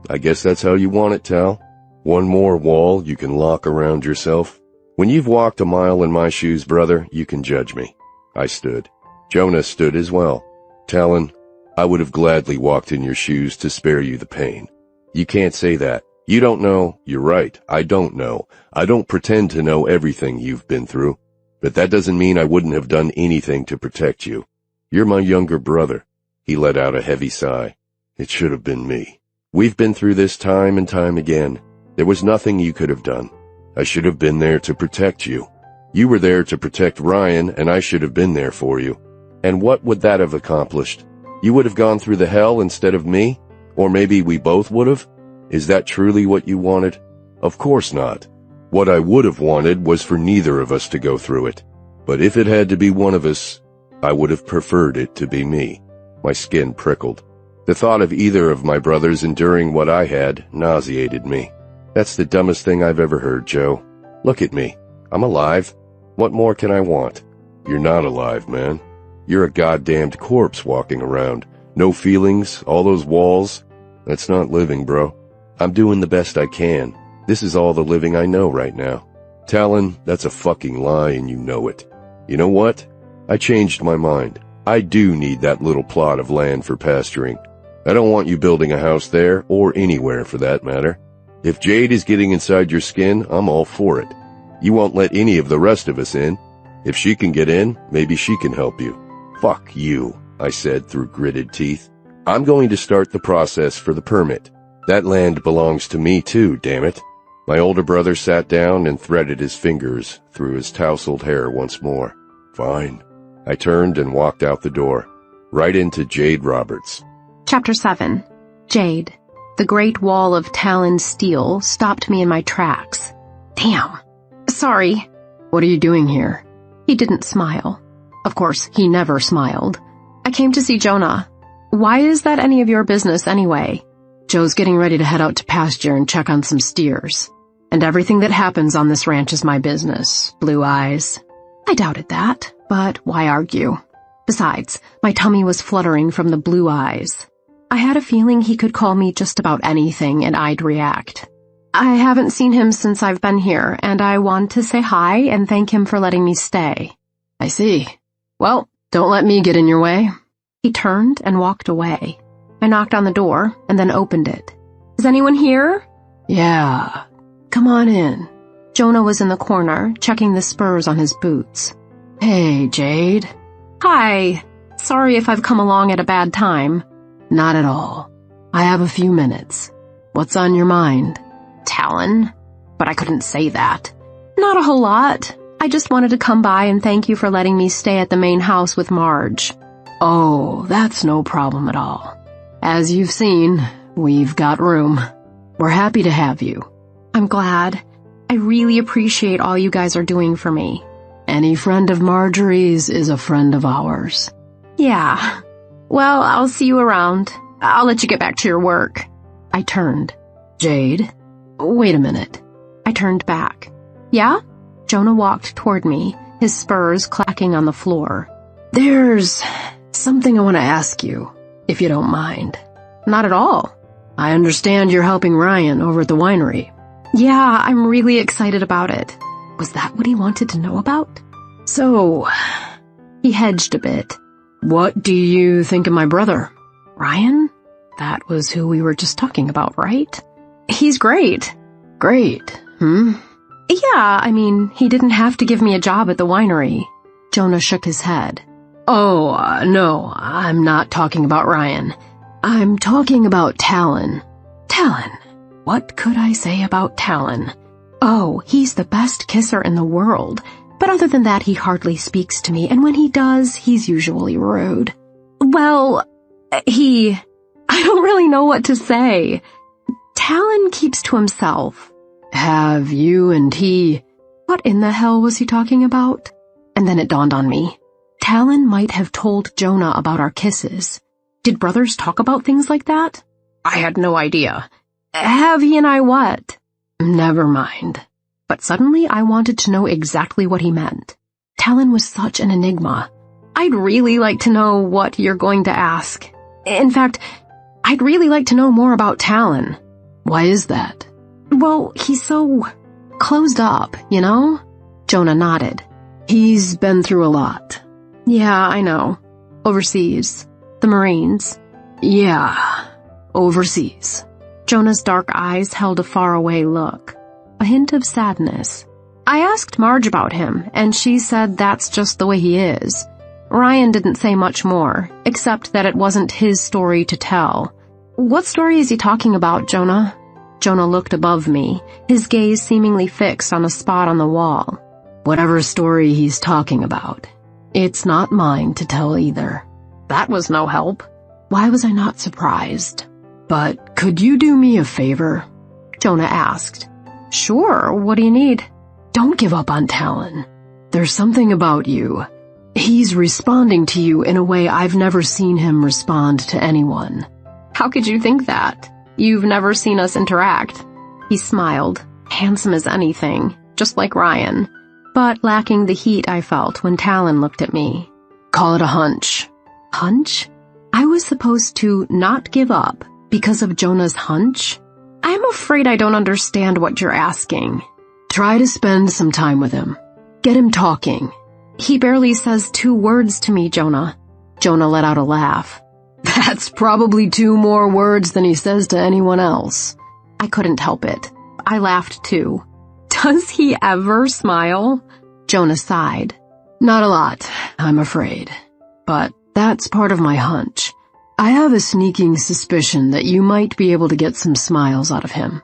I guess that's how you want it, Tal. One more wall you can lock around yourself. When you've walked a mile in my shoes, brother, you can judge me. I stood. Jonah stood as well. Talon, I would have gladly walked in your shoes to spare you the pain. You can't say that. You don't know. You're right. I don't know. I don't pretend to know everything you've been through. But that doesn't mean I wouldn't have done anything to protect you. You're my younger brother. He let out a heavy sigh. It should have been me. We've been through this time and time again. There was nothing you could have done. I should have been there to protect you. You were there to protect Ryan, and I should have been there for you. And what would that have accomplished? You would have gone through the hell instead of me? Or maybe we both would have? Is that truly what you wanted? Of course not. What I would have wanted was for neither of us to go through it. But if it had to be one of us, I would have preferred it to be me. My skin prickled. The thought of either of my brothers enduring what I had nauseated me. That's the dumbest thing I've ever heard, Joe. Look at me. I'm alive. What more can I want? You're not alive, man. You're a goddamned corpse walking around. No feelings, all those walls. That's not living, bro. I'm doing the best I can. This is all the living I know right now. Talon, that's a fucking lie and you know it. You know what? I changed my mind. I do need that little plot of land for pasturing. I don't want you building a house there, or anywhere for that matter. If Jade is getting inside your skin, I'm all for it. You won't let any of the rest of us in. If she can get in, maybe she can help you. Fuck you, I said through gritted teeth. I'm going to start the process for the permit. That land belongs to me too, damn it. My older brother sat down and threaded his fingers through his tousled hair once more. Fine. I turned and walked out the door, right into Jade Roberts. Chapter 7. Jade. The great wall of taloned steel stopped me in my tracks. Damn. Sorry. What are you doing here? He didn't smile. Of course, he never smiled. I came to see Jonah. Why is that any of your business anyway? Joe's getting ready to head out to pasture and check on some steers. And everything that happens on this ranch is my business, Blue Eyes. I doubted that, but why argue? Besides, my tummy was fluttering from the blue eyes. I had a feeling he could call me just about anything and I'd react. I haven't seen him since I've been here, and I want to say hi and thank him for letting me stay. I see. Well, don't let me get in your way. He turned and walked away. I knocked on the door and then opened it. Is anyone here? Yeah. Come on in. Jonah was in the corner, checking the spurs on his boots. Hey, Jade. Hi. Sorry if I've come along at a bad time. Not at all. I have a few minutes. What's on your mind? Talon. But I couldn't say that. Not a whole lot. I just wanted to come by and thank you for letting me stay at the main house with Marge. Oh, that's no problem at all. As you've seen, we've got room. We're happy to have you. I'm glad. I really appreciate all you guys are doing for me. Any friend of Marjorie's is a friend of ours. Yeah. Well, I'll see you around. I'll let you get back to your work. I turned. Jade? Wait a minute. I turned back. Yeah? Jonah walked toward me, his spurs clacking on the floor. There's something I want to ask you, if you don't mind. Not at all. I understand you're helping Ryan over at the winery. Yeah, I'm really excited about it. Was that what he wanted to know about? So, he hedged a bit. What do you think of my brother? Ryan? That was who we were just talking about, right? He's great. Great, Yeah, I mean, he didn't have to give me a job at the winery. Jonah shook his head. Oh, no, I'm not talking about Ryan. I'm talking about Talon. Talon? What could I say about Talon? Oh, he's the best kisser in the world. But other than that, he hardly speaks to me, and when he does, he's usually rude. Well, I don't really know what to say. Talon keeps to himself. Have you and he... What in the hell was he talking about? And then it dawned on me. Talon might have told Jonah about our kisses. Did brothers talk about things like that? I had no idea. Have he and I what? Never mind. But suddenly I wanted to know exactly what he meant. Talon was such an enigma. I'd really like to know what you're going to ask. In fact, I'd really like to know more about Talon. Why is that? Well, he's so closed up, you know? Jonah nodded. He's been through a lot. Yeah, I know. Overseas. The Marines. Yeah, overseas. Jonah's dark eyes held a faraway look. A hint of sadness. I asked Marge about him, and she said that's just the way he is. Ryan didn't say much more, except that it wasn't his story to tell. What story is he talking about, Jonah? Jonah looked above me, his gaze seemingly fixed on a spot on the wall. Whatever story he's talking about, it's not mine to tell either. That was no help. Why was I not surprised? But could you do me a favor? Jonah asked. Sure, what do you need? Don't give up on Talon. There's something about you. He's responding to you in a way I've never seen him respond to anyone. How could you think that? You've never seen us interact. He smiled, handsome as anything, just like Ryan, but lacking the heat I felt when Talon looked at me. Call it a hunch. Hunch? I was supposed to not give up because of Jonah's hunch? I'm afraid I don't understand what you're asking. Try to spend some time with him. Get him talking. He barely says 2 words to me, Jonah. Jonah let out a laugh. That's probably 2 more words than he says to anyone else. I couldn't help it. I laughed too. Does he ever smile? Jonah sighed. Not a lot, I'm afraid. But that's part of my hunch. I have a sneaking suspicion that you might be able to get some smiles out of him.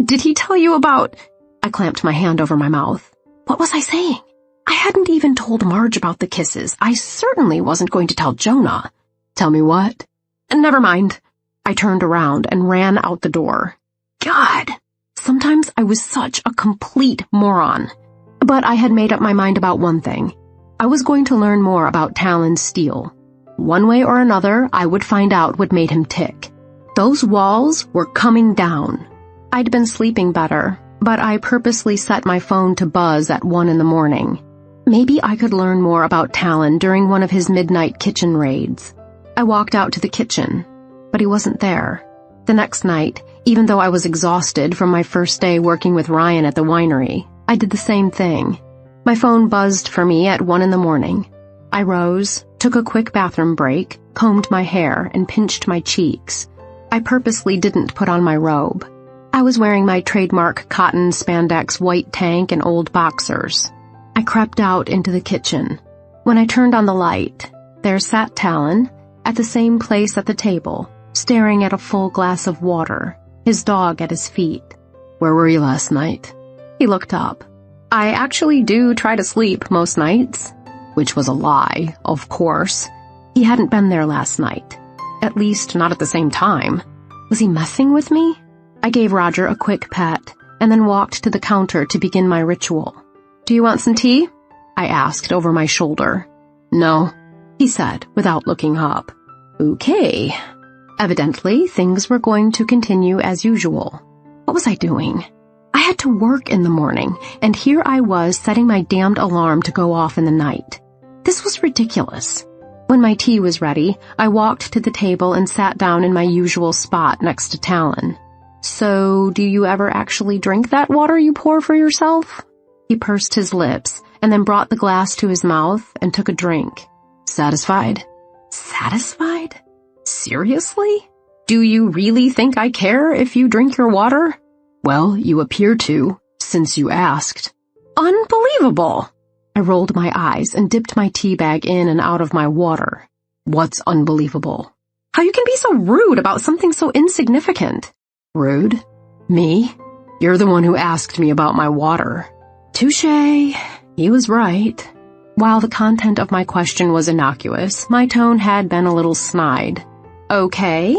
Did he tell you about... I clamped my hand over my mouth. What was I saying? I hadn't even told Marge about the kisses. I certainly wasn't going to tell Jonah. Tell me what? Never mind. I turned around and ran out the door. God, sometimes I was such a complete moron. But I had made up my mind about one thing. I was going to learn more about Talon's steel. One way or another, I would find out what made him tick. Those walls were coming down. I'd been sleeping better, but I purposely set my phone to buzz at 1 in the morning. Maybe I could learn more about Talon during one of his midnight kitchen raids. I walked out to the kitchen, but he wasn't there. The next night, even though I was exhausted from my first day working with Ryan at the winery, I did the same thing. My phone buzzed for me at 1 in the morning. I rose, took a quick bathroom break, combed my hair, and pinched my cheeks. I purposely didn't put on my robe. I was wearing my trademark cotton spandex white tank and old boxers. I crept out into the kitchen. When I turned on the light, there sat Talon, at the same place at the table, staring at a full glass of water, his dog at his feet. "Where were you last night?" He looked up. "I actually do try to sleep most nights." Which was a lie, of course. He hadn't been there last night. At least not at the same time. Was he messing with me? I gave Roger a quick pet, and then walked to the counter to begin my ritual. "Do you want some tea?" I asked over my shoulder. "No," he said without looking up. Okay. Evidently, things were going to continue as usual. What was I doing? I had to work in the morning, and here I was setting my damned alarm to go off in the night. This was ridiculous. When my tea was ready, I walked to the table and sat down in my usual spot next to Talon. "So, do you ever actually drink that water you pour for yourself?" He pursed his lips and then brought the glass to his mouth and took a drink. "Satisfied?" Satisfied? Seriously? Do you really think I care if you drink your water? Well, you appear to, since you asked. Unbelievable! I rolled my eyes and dipped my tea bag in and out of my water. What's unbelievable? How you can be so rude about something so insignificant. Rude? Me? You're the one who asked me about my water. Touché. He was right. While the content of my question was innocuous, my tone had been a little snide. Okay,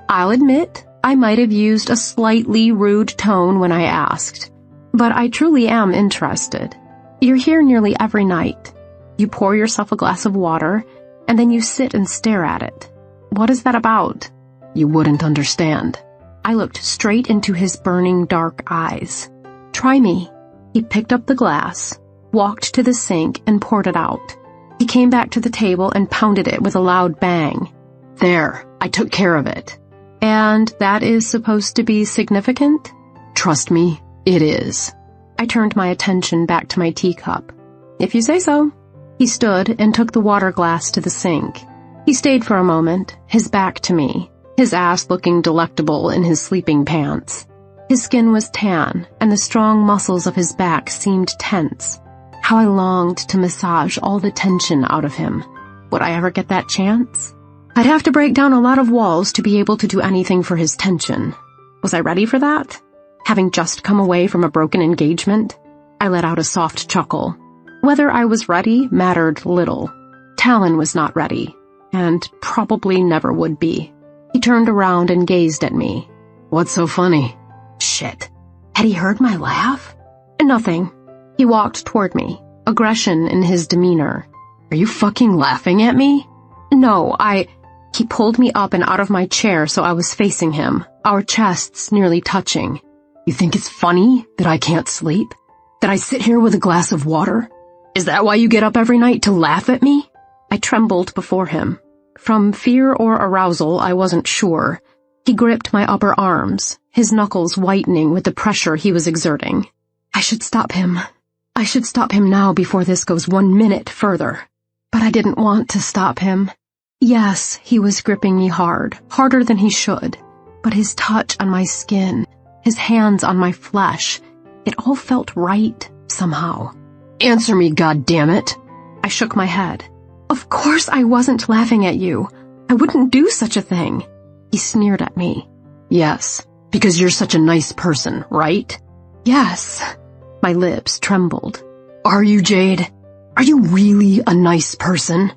I'll admit I might have used a slightly rude tone when I asked, but I truly am interested. You're here nearly every night. You pour yourself a glass of water, and then you sit and stare at it. What is that about? You wouldn't understand. I looked straight into his burning dark eyes. Try me. He picked up the glass, walked to the sink, and poured it out. He came back to the table and pounded it with a loud bang. There, I took care of it. And that is supposed to be significant? Trust me, it is. I turned my attention back to my teacup. If you say so. He stood and took the water glass to the sink. He stayed for a moment, his back to me, his ass looking delectable in his sleeping pants. His skin was tan, and the strong muscles of his back seemed tense. How I longed to massage all the tension out of him. Would I ever get that chance? I'd have to break down a lot of walls to be able to do anything for his tension. Was I ready for that? Having just come away from a broken engagement, I let out a soft chuckle. Whether I was ready mattered little. Talon was not ready, and probably never would be. He turned around and gazed at me. What's so funny? Shit. Had he heard my laugh? Nothing. He walked toward me, aggression in his demeanor. Are you fucking laughing at me? No, He pulled me up and out of my chair so I was facing him, our chests nearly touching. You think it's funny that I can't sleep? That I sit here with a glass of water? Is that why you get up every night to laugh at me? I trembled before him. From fear or arousal, I wasn't sure. He gripped my upper arms, his knuckles whitening with the pressure he was exerting. I should stop him. I should stop him now before this goes 1 minute further. But I didn't want to stop him. Yes, he was gripping me hard, harder than he should. But his touch on my skin, his hands on my flesh, it all felt right, somehow. Answer me, goddammit! I shook my head. Of course I wasn't laughing at you. I wouldn't do such a thing. He sneered at me. Yes, because you're such a nice person, right? Yes. My lips trembled. Are you, Jade? Are you really a nice person?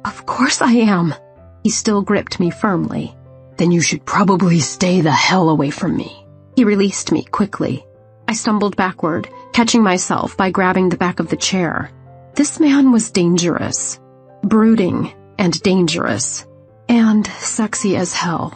Of course I am. He still gripped me firmly. Then you should probably stay the hell away from me. He released me quickly. I stumbled backward, catching myself by grabbing the back of the chair. This man was dangerous. Brooding, and dangerous, and sexy as hell.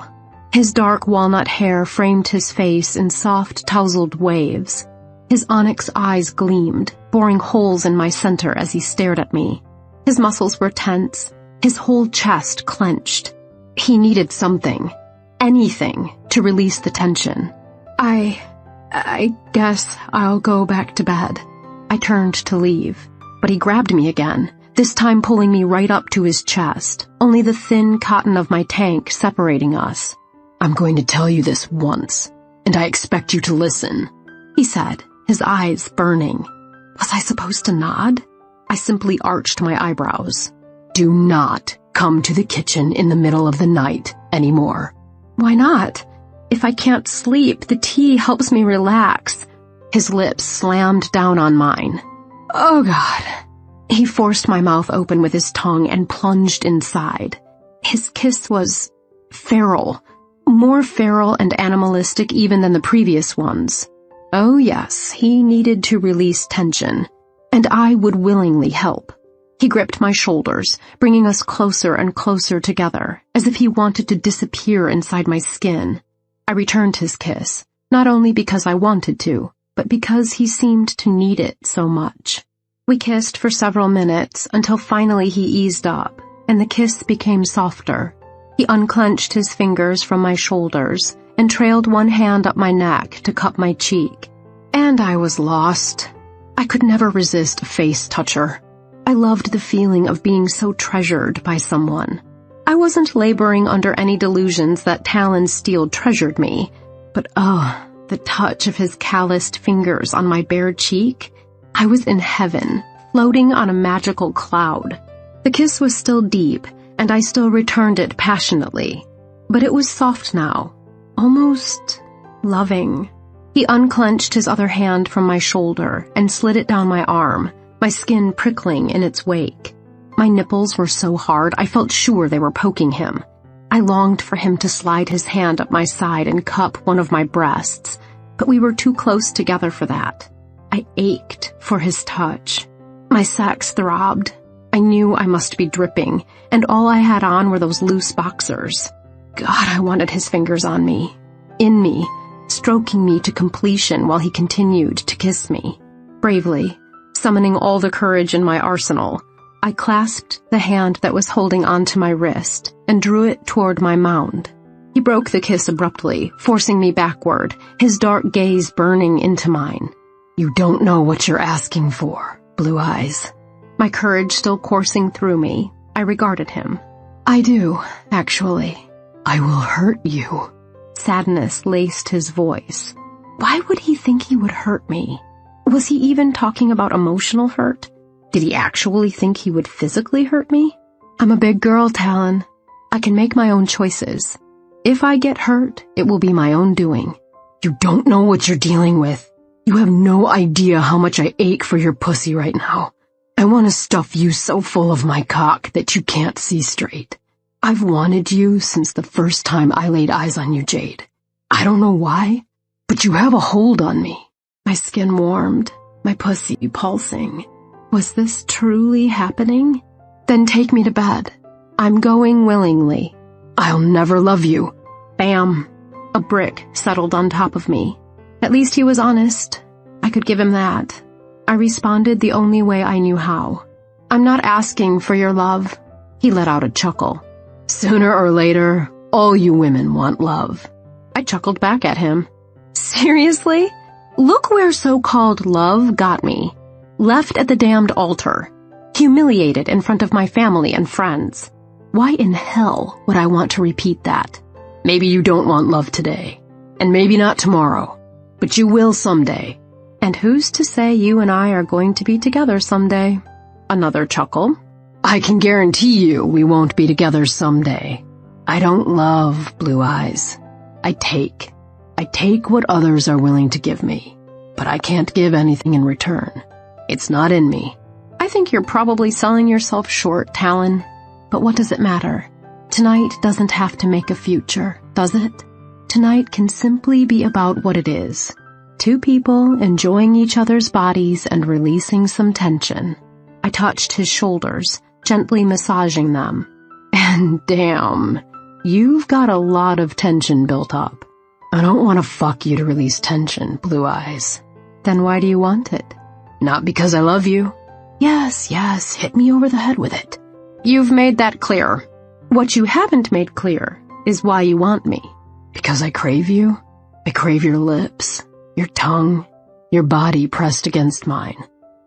His dark walnut hair framed his face in soft, tousled waves. His onyx eyes gleamed, boring holes in my center as he stared at me. His muscles were tense, his whole chest clenched. He needed something, anything, to release the tension. I guess I'll go back to bed. I turned to leave, but he grabbed me again, this time pulling me right up to his chest, only the thin cotton of my tank separating us. "I'm going to tell you this once, and I expect you to listen," he said, his eyes burning. Was I supposed to nod? I simply arched my eyebrows. "Do not come to the kitchen in the middle of the night anymore." "Why not? If I can't sleep, the tea helps me relax." His lips slammed down on mine. Oh God. He forced my mouth open with his tongue and plunged inside. His kiss was feral, more feral and animalistic even than the previous ones. Oh yes, he needed to release tension, and I would willingly help. He gripped my shoulders, bringing us closer and closer together, as if he wanted to disappear inside my skin. I returned his kiss, not only because I wanted to, but because he seemed to need it so much. We kissed for several minutes until finally he eased up, and the kiss became softer. He unclenched his fingers from my shoulders and trailed one hand up my neck to cup my cheek. And I was lost. I could never resist a face toucher. I loved the feeling of being so treasured by someone. I wasn't laboring under any delusions that Talon's steel treasured me, but the touch of his calloused fingers on my bare cheek. I was in heaven, floating on a magical cloud. The kiss was still deep, and I still returned it passionately. But it was soft now, almost loving. He unclenched his other hand from my shoulder and slid it down my arm, my skin prickling in its wake. My nipples were so hard I felt sure they were poking him. I longed for him to slide his hand up my side and cup one of my breasts, but we were too close together for that. I ached for his touch. My sacs throbbed. I knew I must be dripping, and all I had on were those loose boxers. God, I wanted his fingers on me, in me, stroking me to completion while he continued to kiss me. Bravely, summoning all the courage in my arsenal, I clasped the hand that was holding onto my wrist and drew it toward my mound. He broke the kiss abruptly, forcing me backward, his dark gaze burning into mine. "You don't know what you're asking for, Blue Eyes." My courage still coursing through me, I regarded him. "I do, actually." "I will hurt you." Sadness laced his voice. Why would he think he would hurt me? Was he even talking about emotional hurt? Did he actually think he would physically hurt me? I'm a big girl, Talon. I can make my own choices. If I get hurt, it will be my own doing. "You don't know what you're dealing with. You have no idea how much I ache for your pussy right now. I want to stuff you so full of my cock that you can't see straight. I've wanted you since the first time I laid eyes on you, Jade. I don't know why, but you have a hold on me." My skin warmed, my pussy pulsing. Was this truly happening? Then take me to bed. I'm going willingly. "I'll never love you." Bam! A brick settled on top of me. At least he was honest. I could give him that. I responded the only way I knew how. "I'm not asking for your love." He let out a chuckle. "Sooner or later, all you women want love." I chuckled back at him. Seriously? Look where so-called love got me. Left at the damned altar. Humiliated in front of my family and friends. Why in hell would I want to repeat that? Maybe you don't want love today. And maybe not tomorrow. But you will someday. And who's to say you and I are going to be together someday? Another chuckle. I can guarantee you we won't be together someday. I don't love, Blue Eyes. I take what others are willing to give me. But I can't give anything in return. It's not in me. I think you're probably selling yourself short, Talon. But what does it matter? Tonight doesn't have to make a future, does it? Tonight can simply be about what it is. Two people enjoying each other's bodies and releasing some tension. I touched his shoulders, gently massaging them. And damn, you've got a lot of tension built up. I don't want to fuck you to release tension, Blue Eyes. Then why do you want it? Not because I love you. Yes, hit me over the head with it. You've made that clear. What you haven't made clear is why you want me. Because I crave you. I crave your lips, your tongue, your body pressed against mine.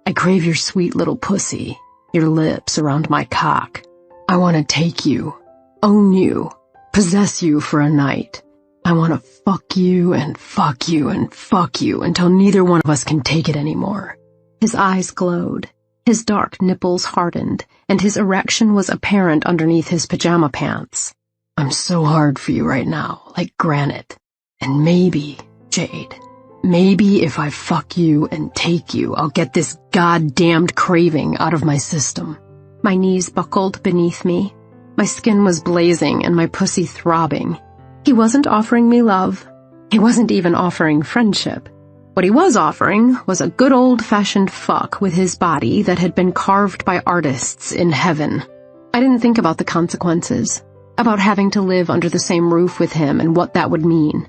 I crave your sweet little pussy, your lips around my cock. I want to take you, own you, possess you for a night. I want to fuck you and fuck you and fuck you until neither one of us can take it anymore. His eyes glowed, his dark nipples hardened, and his erection was apparent underneath his pajama pants. I'm so hard for you right now, like granite. And maybe, Jade, maybe if I fuck you and take you, I'll get this goddamned craving out of my system. My knees buckled beneath me. My skin was blazing and my pussy throbbing. He wasn't offering me love. He wasn't even offering friendship. What he was offering was a good old-fashioned fuck with his body that had been carved by artists in heaven. I didn't think about the consequences, about having to live under the same roof with him and what that would mean.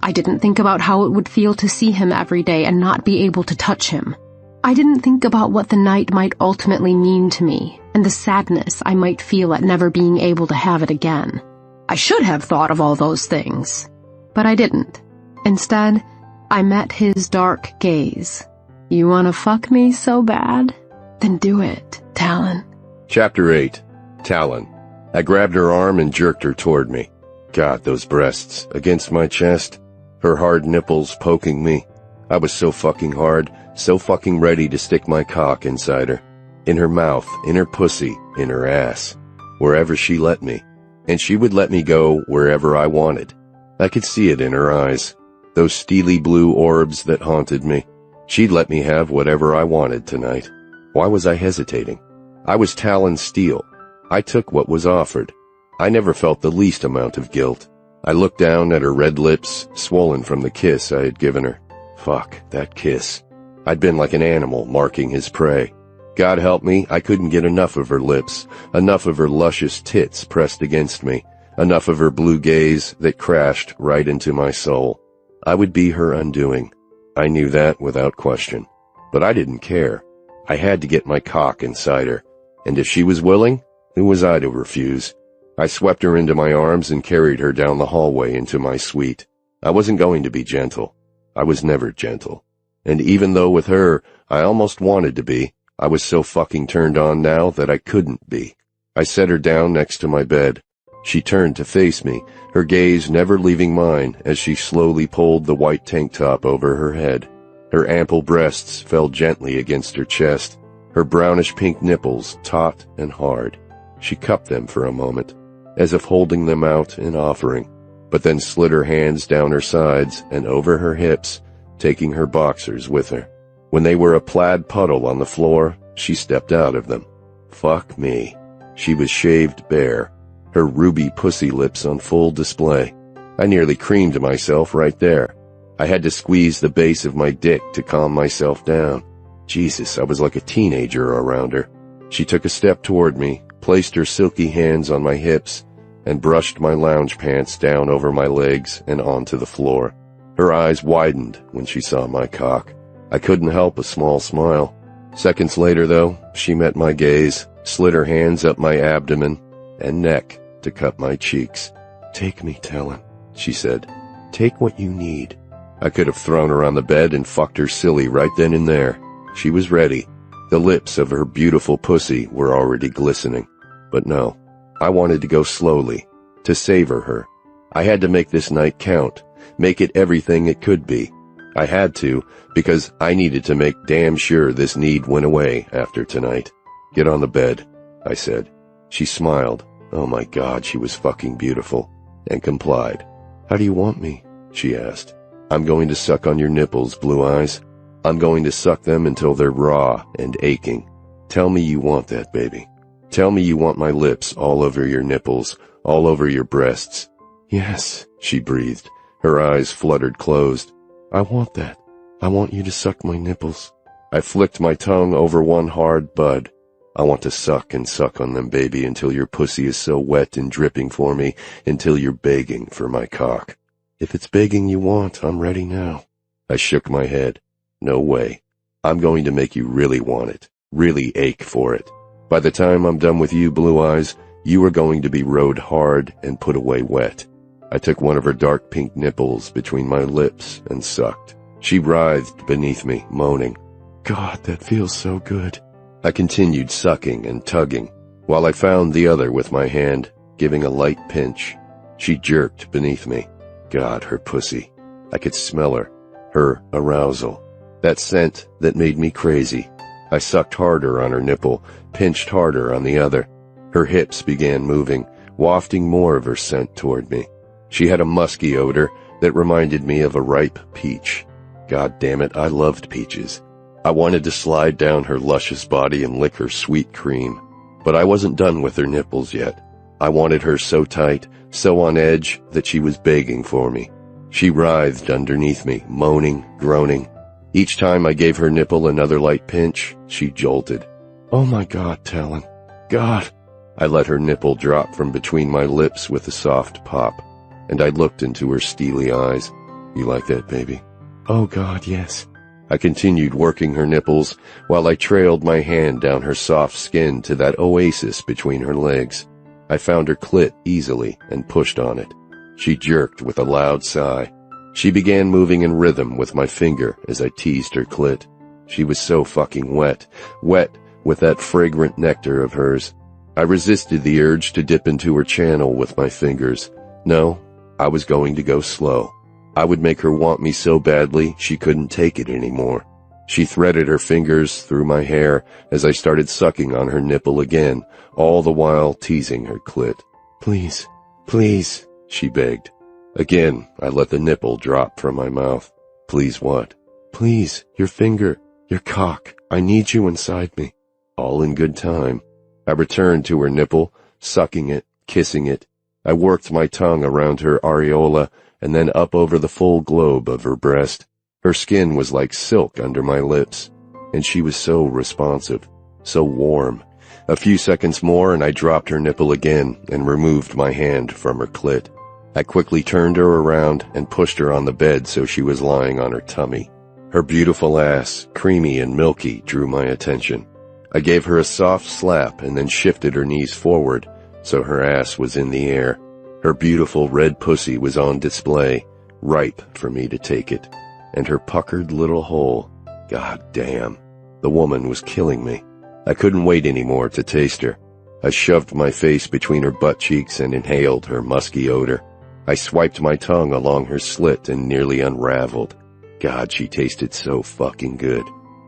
I didn't think about how it would feel to see him every day and not be able to touch him. I didn't think about what the night might ultimately mean to me and the sadness I might feel at never being able to have it again. I should have thought of all those things, but I didn't. Instead, I met his dark gaze. You want to fuck me so bad? Then do it, Talon. Chapter 8. Talon. I grabbed her arm and jerked her toward me. God, those breasts against my chest. Her hard nipples poking me. I was so fucking hard, so fucking ready to stick my cock inside her. In her mouth, in her pussy, in her ass. Wherever she let me. And she would let me go wherever I wanted. I could see it in her eyes. Those steely blue orbs that haunted me. She'd let me have whatever I wanted tonight. Why was I hesitating? I was Talon Steel. I took what was offered. I never felt the least amount of guilt. I looked down at her red lips, swollen from the kiss I had given her. Fuck, that kiss. I'd been like an animal marking his prey. God help me, I couldn't get enough of her lips, enough of her luscious tits pressed against me, enough of her blue gaze that crashed right into my soul. I would be her undoing. I knew that without question. But I didn't care. I had to get my cock inside her. And if she was willing, who was I to refuse? I swept her into my arms and carried her down the hallway into my suite. I wasn't going to be gentle. I was never gentle. And even though with her, I almost wanted to be, I was so fucking turned on now that I couldn't be. I set her down next to my bed. She turned to face me, her gaze never leaving mine as she slowly pulled the white tank top over her head. Her ample breasts fell gently against her chest, her brownish-pink nipples taut and hard. She cupped them for a moment, as if holding them out in offering, but then slid her hands down her sides and over her hips, taking her boxers with her. When they were a plaid puddle on the floor, she stepped out of them. Fuck me. She was shaved bare, her ruby pussy lips on full display. I nearly creamed myself right there. I had to squeeze the base of my dick to calm myself down. Jesus, I was like a teenager around her. She took a step toward me, placed her silky hands on my hips, and brushed my lounge pants down over my legs and onto the floor. Her eyes widened when she saw my cock. I couldn't help a small smile. Seconds later, though, she met my gaze, slid her hands up my abdomen and neck to cup my cheeks. Take me, Talon, she said. Take what you need. I could have thrown her on the bed and fucked her silly right then and there. She was ready. The lips of her beautiful pussy were already glistening. But no, I wanted to go slowly, to savor her. I had to make this night count, make it everything it could be. I had to, because I needed to make damn sure this need went away after tonight. Get on the bed, I said. She smiled. Oh my God, she was fucking beautiful, and complied. How do you want me? She asked. I'm going to suck on your nipples, Blue Eyes. I'm going to suck them until they're raw and aching. Tell me you want that, baby. Tell me you want my lips all over your nipples, all over your breasts. Yes, she breathed. Her eyes fluttered closed. I want that. I want you to suck my nipples. I flicked my tongue over one hard bud. I want to suck and suck on them, baby, until your pussy is so wet and dripping for me, until you're begging for my cock. If it's begging you want, I'm ready now. I shook my head. No way. I'm going to make you really want it, really ache for it. By the time I'm done with you, Blue Eyes, you are going to be rode hard and put away wet. I took one of her dark pink nipples between my lips and sucked. She writhed beneath me, moaning. God, that feels so good. I continued sucking and tugging, while I found the other with my hand, giving a light pinch. She jerked beneath me. God, her pussy. I could smell her arousal. That scent that made me crazy. I sucked harder on her nipple, pinched harder on the other. Her hips began moving, wafting more of her scent toward me. She had a musky odor that reminded me of a ripe peach. God damn it, I loved peaches. I wanted to slide down her luscious body and lick her sweet cream. But I wasn't done with her nipples yet. I wanted her so tight, so on edge, that she was begging for me. She writhed underneath me, moaning, groaning. Each time I gave her nipple another light pinch, she jolted. Oh my God, Talon. God. I let her nipple drop from between my lips with a soft pop, and I looked into her steely eyes. You like that, baby? Oh God, yes. I continued working her nipples while I trailed my hand down her soft skin to that oasis between her legs. I found her clit easily and pushed on it. She jerked with a loud sigh. She began moving in rhythm with my finger as I teased her clit. She was so fucking wet with that fragrant nectar of hers. I resisted the urge to dip into her channel with my fingers. No, I was going to go slow. I would make her want me so badly she couldn't take it anymore. She threaded her fingers through my hair as I started sucking on her nipple again, all the while teasing her clit. Please, please, she begged. Again, I let the nipple drop from my mouth. Please what? Please, your finger, your cock. I need you inside me. All in good time. I returned to her nipple, sucking it, kissing it. I worked my tongue around her areola and then up over the full globe of her breast. Her skin was like silk under my lips, and she was so responsive, so warm. A few seconds more and I dropped her nipple again and removed my hand from her clit. I quickly turned her around and pushed her on the bed so she was lying on her tummy. Her beautiful ass, creamy and milky, drew my attention. I gave her a soft slap and then shifted her knees forward so her ass was in the air. Her beautiful red pussy was on display, ripe for me to take it. And her puckered little hole, god damn, the woman was killing me. I couldn't wait anymore to taste her. I shoved my face between her butt cheeks and inhaled her musky odor. I swiped my tongue along her slit and nearly unraveled. God, she tasted so fucking good.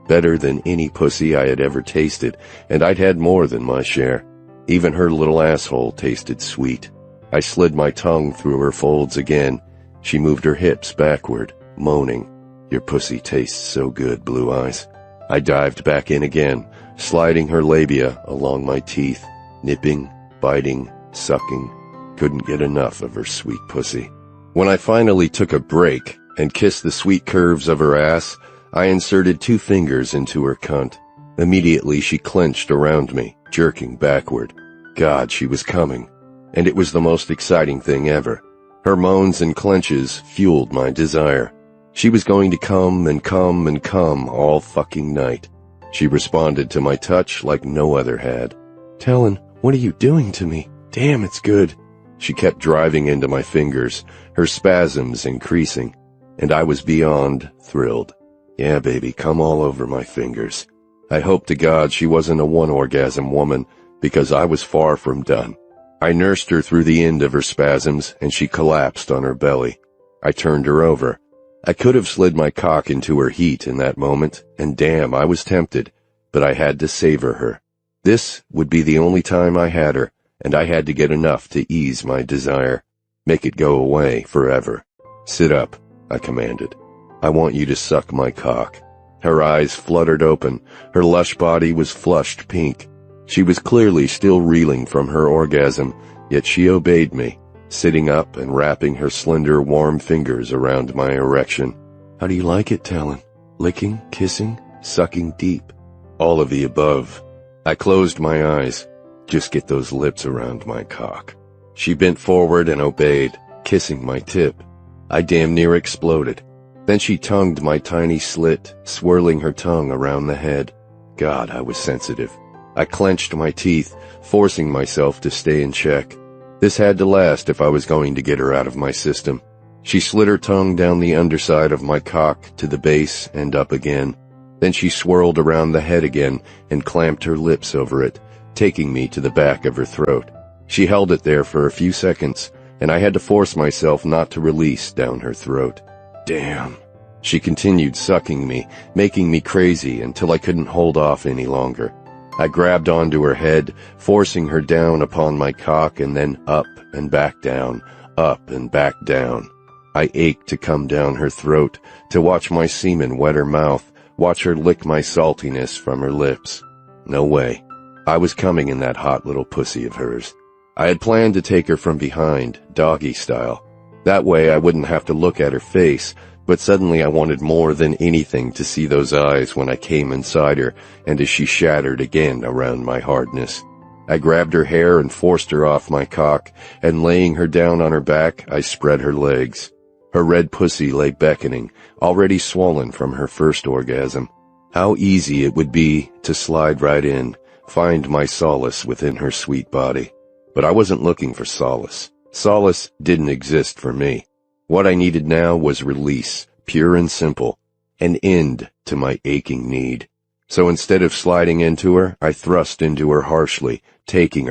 Better than any pussy I had ever tasted, and I'd had more than my share. Even her little asshole tasted sweet. I slid my tongue through her folds again. She moved her hips backward, moaning. Your pussy tastes so good, Blue Eyes. I dived back in again, sliding her labia along my teeth, nipping, biting, sucking. Couldn't get enough of her sweet pussy. When I finally took a break and kissed the sweet curves of her ass, I inserted 2 fingers into her cunt. Immediately she clenched around me, jerking backward. God, she was coming. And it was the most exciting thing ever. Her moans and clenches fueled my desire. She was going to come and come and come all fucking night. She responded to my touch like no other had. Talon, what are you doing to me? Damn, it's good. She kept driving into my fingers, her spasms increasing, and I was beyond thrilled. Yeah, baby, come all over my fingers. I hope to God she wasn't a one-orgasm woman, because I was far from done. I nursed her through the end of her spasms, and she collapsed on her belly. I turned her over. I could have slid my cock into her heat in that moment, and damn, I was tempted, but I had to savor her. This would be the only time I had her, and I had to get enough to ease my desire, make it go away forever. Sit up, I commanded. I want you to suck my cock. Her eyes fluttered open, her lush body was flushed pink. She was clearly still reeling from her orgasm, yet she obeyed me, sitting up and wrapping her slender, warm fingers around my erection. How do you like it, Talon? Licking, kissing, sucking deep? All of the above. I closed my eyes. Just get those lips around my cock. She bent forward and obeyed, kissing my tip. I damn near exploded. Then she tongued my tiny slit, swirling her tongue around the head. God, I was sensitive. I clenched my teeth, forcing myself to stay in check. This had to last if I was going to get her out of my system. She slid her tongue down the underside of my cock to the base and up again. Then she swirled around the head again and clamped her lips over it, taking me to the back of her throat. She held it there for a few seconds, and I had to force myself not to release down her throat. Damn. She continued sucking me, making me crazy until I couldn't hold off any longer. I grabbed onto her head, forcing her down upon my cock and then up and back down, up and back down. I ached to come down her throat, to watch my semen wet her mouth, watch her lick my saltiness from her lips. No way. I was coming in that hot little pussy of hers. I had planned to take her from behind, doggy style. That way I wouldn't have to look at her face, but suddenly I wanted more than anything to see those eyes when I came inside her and as she shattered again around my hardness. I grabbed her hair and forced her off my cock, and laying her down on her back, I spread her legs. Her red pussy lay beckoning, already swollen from her first orgasm. How easy it would be to slide right in, find my solace within her sweet body. But I wasn't looking for solace. Solace didn't exist for me. What I needed now was release, pure and simple, an end to my aching need. So instead of sliding into her, I thrust into her harshly, taking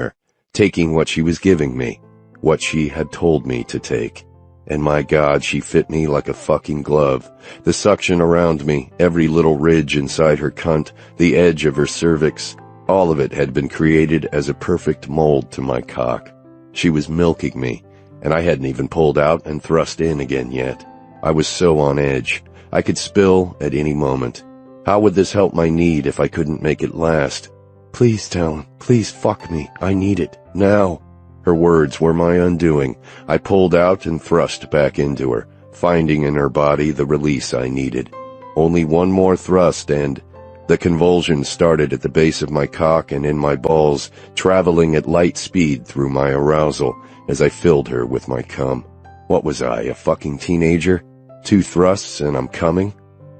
what she was giving me, what she had told me to take. And my God, she fit me like a fucking glove. The suction around me, every little ridge inside her cunt, the edge of her cervix, all of it had been created as a perfect mold to my cock. She was milking me, and I hadn't even pulled out and thrust in again yet. I was so on edge. I could spill at any moment. How would this help my need if I couldn't make it last? Please, Talon, please fuck me. I need it. Now. Her words were my undoing. I pulled out and thrust back into her, finding in her body the release I needed. Only one more thrust and the convulsions started at the base of my cock and in my balls, traveling at light speed through my arousal as I filled her with my cum. What was I, a fucking teenager? 2 thrusts and I'm coming?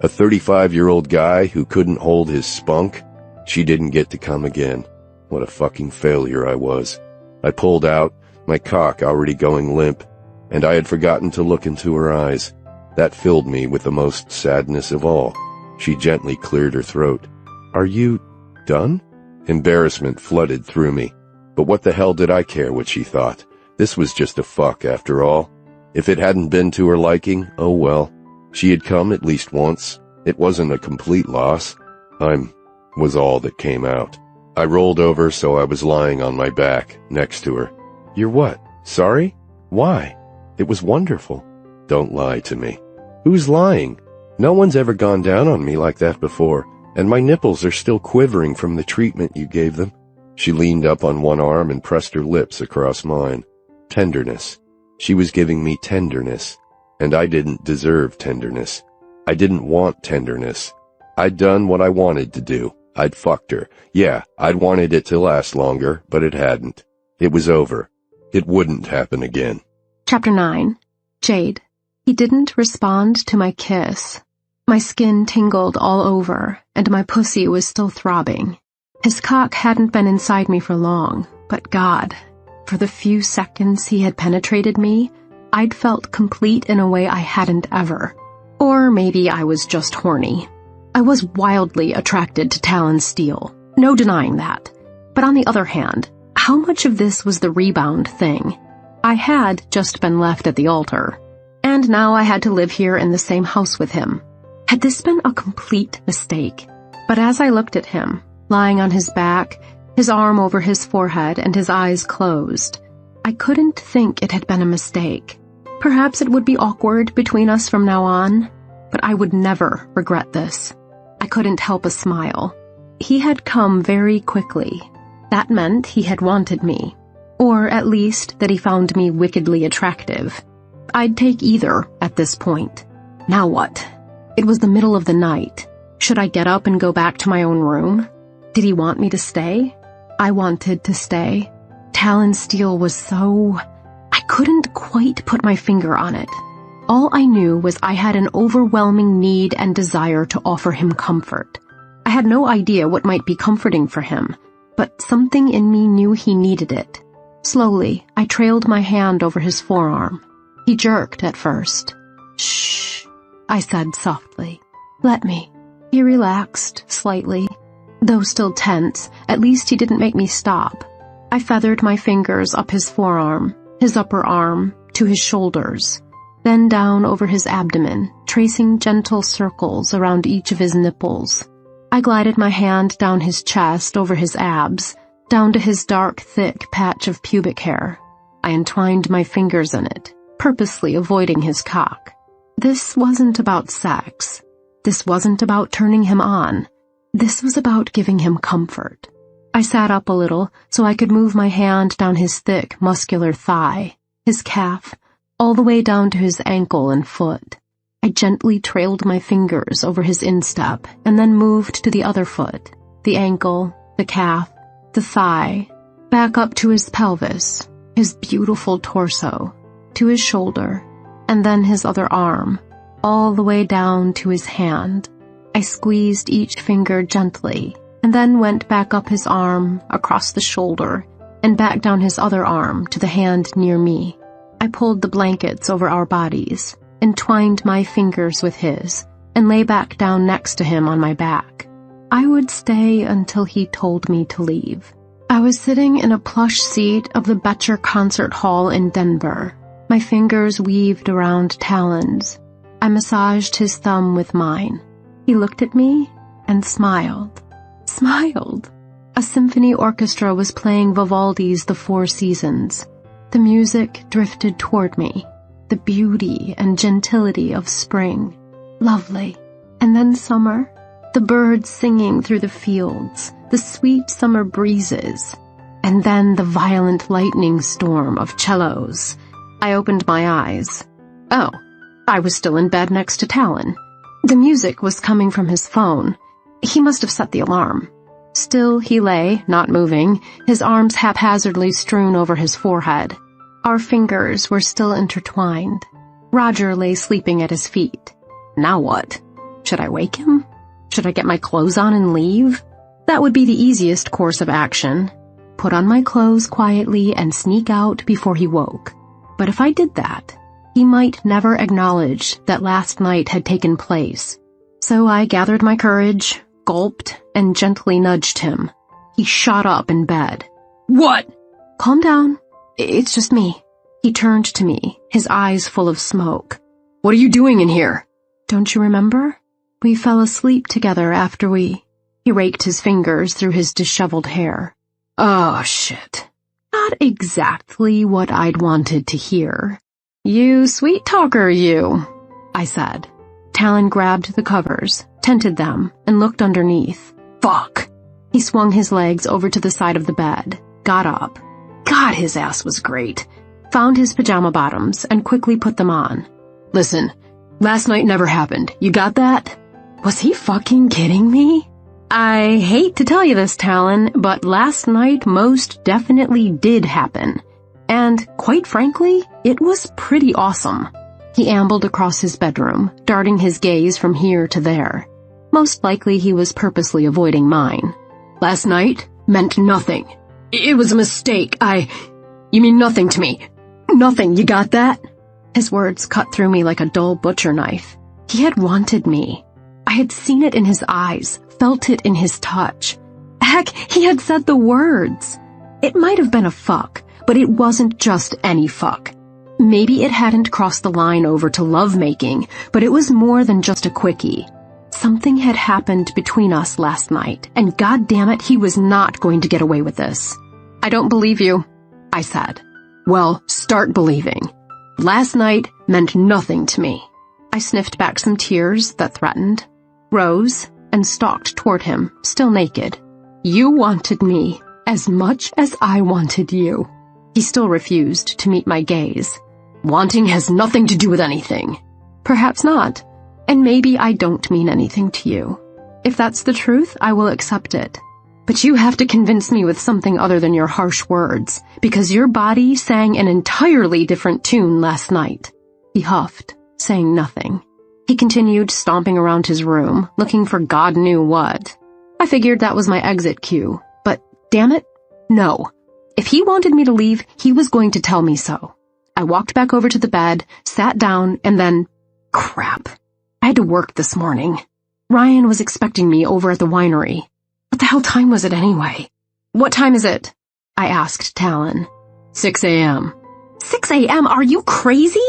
A 35-year-old guy who couldn't hold his spunk? She didn't get to come again. What a fucking failure I was. I pulled out, my cock already going limp, and I had forgotten to look into her eyes. That filled me with the most sadness of all. She gently cleared her throat. Are you done? Embarrassment flooded through me. But what the hell did I care what she thought? This was just a fuck after all. If it hadn't been to her liking, oh well. She had come at least once. It wasn't a complete loss. Was all that came out. I rolled over so I was lying on my back, next to her. You're what? Sorry? Why? It was wonderful. Don't lie to me. Who's lying? No one's ever gone down on me like that before, and my nipples are still quivering from the treatment you gave them. She leaned up on one arm and pressed her lips across mine. Tenderness. She was giving me tenderness, and I didn't deserve tenderness. I didn't want tenderness. I'd done what I wanted to do. I'd fucked her. Yeah, I'd wanted it to last longer, but it hadn't. It was over. It wouldn't happen again. Chapter 9. Jade. He didn't respond to my kiss. My skin tingled all over, and my pussy was still throbbing. His cock hadn't been inside me for long, but God, for the few seconds he had penetrated me, I'd felt complete in a way I hadn't ever. Or maybe I was just horny. I was wildly attracted to Talon Steele, no denying that. But on the other hand, how much of this was the rebound thing? I had just been left at the altar, and now I had to live here in the same house with him. Had this been a complete mistake? But as I looked at him, lying on his back, his arm over his forehead and his eyes closed, I couldn't think it had been a mistake. Perhaps it would be awkward between us from now on, but I would never regret this. I couldn't help a smile. He had come very quickly. That meant he had wanted me, or at least that he found me wickedly attractive. I'd take either at this point. Now what? It was the middle of the night. Should I get up and go back to my own room? Did he want me to stay? I wanted to stay. Talon's steel was so... I couldn't quite put my finger on it. All I knew was I had an overwhelming need and desire to offer him comfort. I had no idea what might be comforting for him, but something in me knew he needed it. Slowly, I trailed my hand over his forearm. He jerked at first. "Shh," I said softly. "Let me." He relaxed slightly. Though still tense, at least he didn't make me stop. I feathered my fingers up his forearm, his upper arm, to his shoulders, then down over his abdomen, tracing gentle circles around each of his nipples. I glided my hand down his chest over his abs, down to his dark, thick patch of pubic hair. I entwined my fingers in it, purposely avoiding his cock. This wasn't about sex. This wasn't about turning him on. This was about giving him comfort. I sat up a little so I could move my hand down his thick, muscular thigh, his calf, all the way down to his ankle and foot. I gently trailed my fingers over his instep and then moved to the other foot, the ankle, the calf, the thigh, back up to his pelvis, his beautiful torso, to his shoulder, and then his other arm, all the way down to his hand. I squeezed each finger gently, and then went back up his arm, across the shoulder, and back down his other arm to the hand near me. I pulled the blankets over our bodies, entwined my fingers with his, and lay back down next to him on my back. I would stay until he told me to leave. I was sitting in a plush seat of the Betcher Concert Hall in Denver. My fingers weaved around Talon's. I massaged his thumb with mine. He looked at me and smiled. Smiled. A symphony orchestra was playing Vivaldi's The Four Seasons. The music drifted toward me. The beauty and gentility of spring. Lovely. And then summer. The birds singing through the fields. The sweet summer breezes. And then the violent lightning storm of cellos. I opened my eyes. Oh, I was still in bed next to Talon. The music was coming from his phone. He must have set the alarm. Still he lay, not moving, his arms haphazardly strewn over his forehead. Our fingers were still intertwined. Roger lay sleeping at his feet. Now what? Should I wake him? Should I get my clothes on and leave? That would be the easiest course of action. Put on my clothes quietly and sneak out before he woke. But if I did that, he might never acknowledge that last night had taken place. So I gathered my courage, gulped, and gently nudged him. He shot up in bed. What? Calm down. It's just me. He turned to me, his eyes full of smoke. What are you doing in here? Don't you remember? We fell asleep together after we... He raked his fingers through his disheveled hair. Oh, shit. Not exactly what I'd wanted to hear. You sweet talker, you, I said. Talon grabbed the covers, tented them, and looked underneath. Fuck. He swung his legs over to the side of the bed, got up. God, his ass was great. Found his pajama bottoms and quickly put them on. Listen, last night never happened. You got that? Was he fucking kidding me? I hate to tell you this, Talon, but last night most definitely did happen. And, quite frankly, it was pretty awesome. He ambled across his bedroom, darting his gaze from here to there. Most likely he was purposely avoiding mine. Last night meant nothing. It was a mistake. You mean nothing to me. Nothing, you got that? His words cut through me like a dull butcher knife. He had wanted me. I had seen it in his eyes, felt it in his touch. Heck, he had said the words. It might have been a fuck, but it wasn't just any fuck. Maybe it hadn't crossed the line over to lovemaking, but it was more than just a quickie. Something had happened between us last night, and goddammit, he was not going to get away with this. I don't believe you, I said. Well, start believing. Last night meant nothing to me. I sniffed back some tears that threatened, rose, and stalked toward him, still naked. You wanted me as much as I wanted you. He still refused to meet my gaze. Wanting has nothing to do with anything. Perhaps not. And maybe I don't mean anything to you. If that's the truth, I will accept it. But you have to convince me with something other than your harsh words, because your body sang an entirely different tune last night. He huffed, saying nothing. He continued stomping around his room, looking for God knew what. I figured that was my exit cue, but damn it, no. If he wanted me to leave, he was going to tell me so. I walked back over to the bed, sat down, and then... crap. I had to work this morning. Ryan was expecting me over at the winery. What the hell time was it anyway? What time is it? I asked Talon. 6 a.m. 6 a.m.? Are you crazy?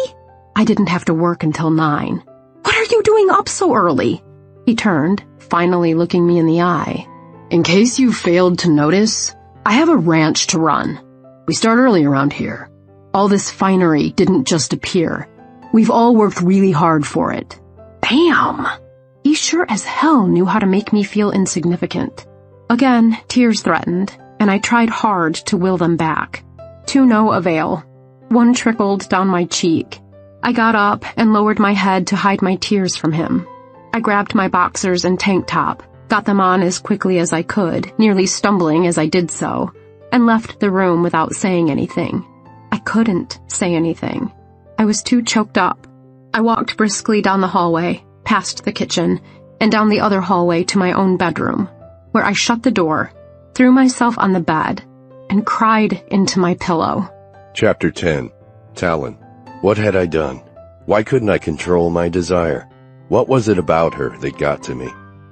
I didn't have to work until 9. What are you doing up so early? He turned, finally looking me in the eye. In case you failed to notice, I have a ranch to run. We start early around here. All this finery didn't just appear. We've all worked really hard for it. Damn! He sure as hell knew how to make me feel insignificant. Again, tears threatened, and I tried hard to will them back. To no avail. One trickled down my cheek. I got up and lowered my head to hide my tears from him. I grabbed my boxers and tank top, got them on as quickly as I could, nearly stumbling as I did so, and left the room without saying anything. I couldn't say anything. I was too choked up. I walked briskly down the hallway, past the kitchen, and down the other hallway to my own bedroom, where I shut the door, threw myself on the bed, and cried into my pillow. Chapter 10. Talon. What had I done? Why couldn't I control my desire? What was it about her that got to me?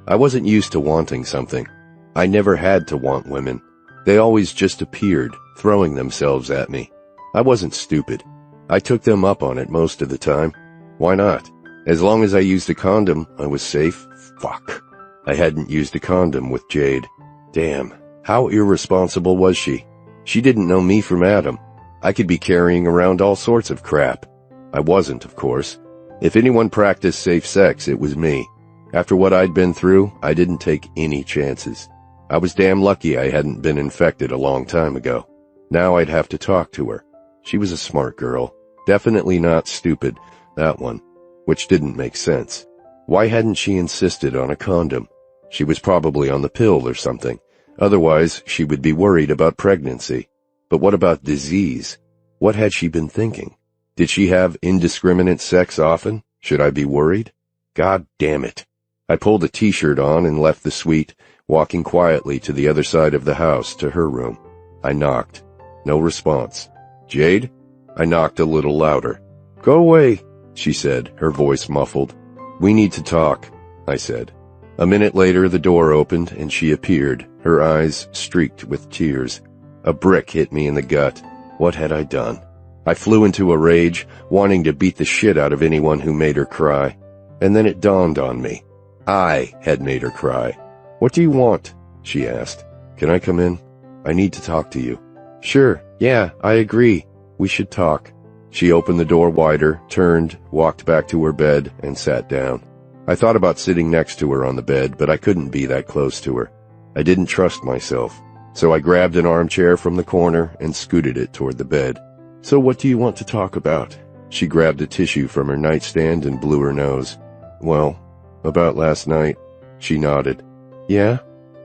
I wasn't used to wanting something. I never had to want women. They always just appeared, throwing themselves at me. I wasn't stupid. I took them up on it most of the time. Why not? As long as I used a condom, I was safe. Fuck. I hadn't used a condom with Jade. Damn, how irresponsible was she? She didn't know me from Adam. I could be carrying around all sorts of crap. I wasn't, of course. If anyone practiced safe sex, it was me. After what I'd been through, I didn't take any chances. I was damn lucky I hadn't been infected a long time ago. Now I'd have to talk to her. She was a smart girl. Definitely not stupid, that one. Which didn't make sense. Why hadn't she insisted on a condom? She was probably on the pill or something. Otherwise, she would be worried about pregnancy. But what about disease? What had she been thinking? Did she have indiscriminate sex often? Should I be worried? God damn it. I pulled a t-shirt on and left the suite, walking quietly to the other side of the house to her room. I knocked. No response. Jade? I knocked a little louder. Go away, she said, her voice muffled. We need to talk, I said. A minute later, the door opened and she appeared, her eyes streaked with tears. A brick hit me in the gut. What had I done? I flew into a rage, wanting to beat the shit out of anyone who made her cry. And then it dawned on me. I had made her cry. What do you want? She asked. Can I come in? I need to talk to you. Sure, yeah, I agree. We should talk. She opened the door wider, turned, walked back to her bed, and sat down. I thought about sitting next to her on the bed, but I couldn't be that close to her. I didn't trust myself, so I grabbed an armchair from the corner and scooted it toward the bed. So what do you want to talk about? She grabbed a tissue from her nightstand and blew her nose. Well, about last night. She nodded. Yeah?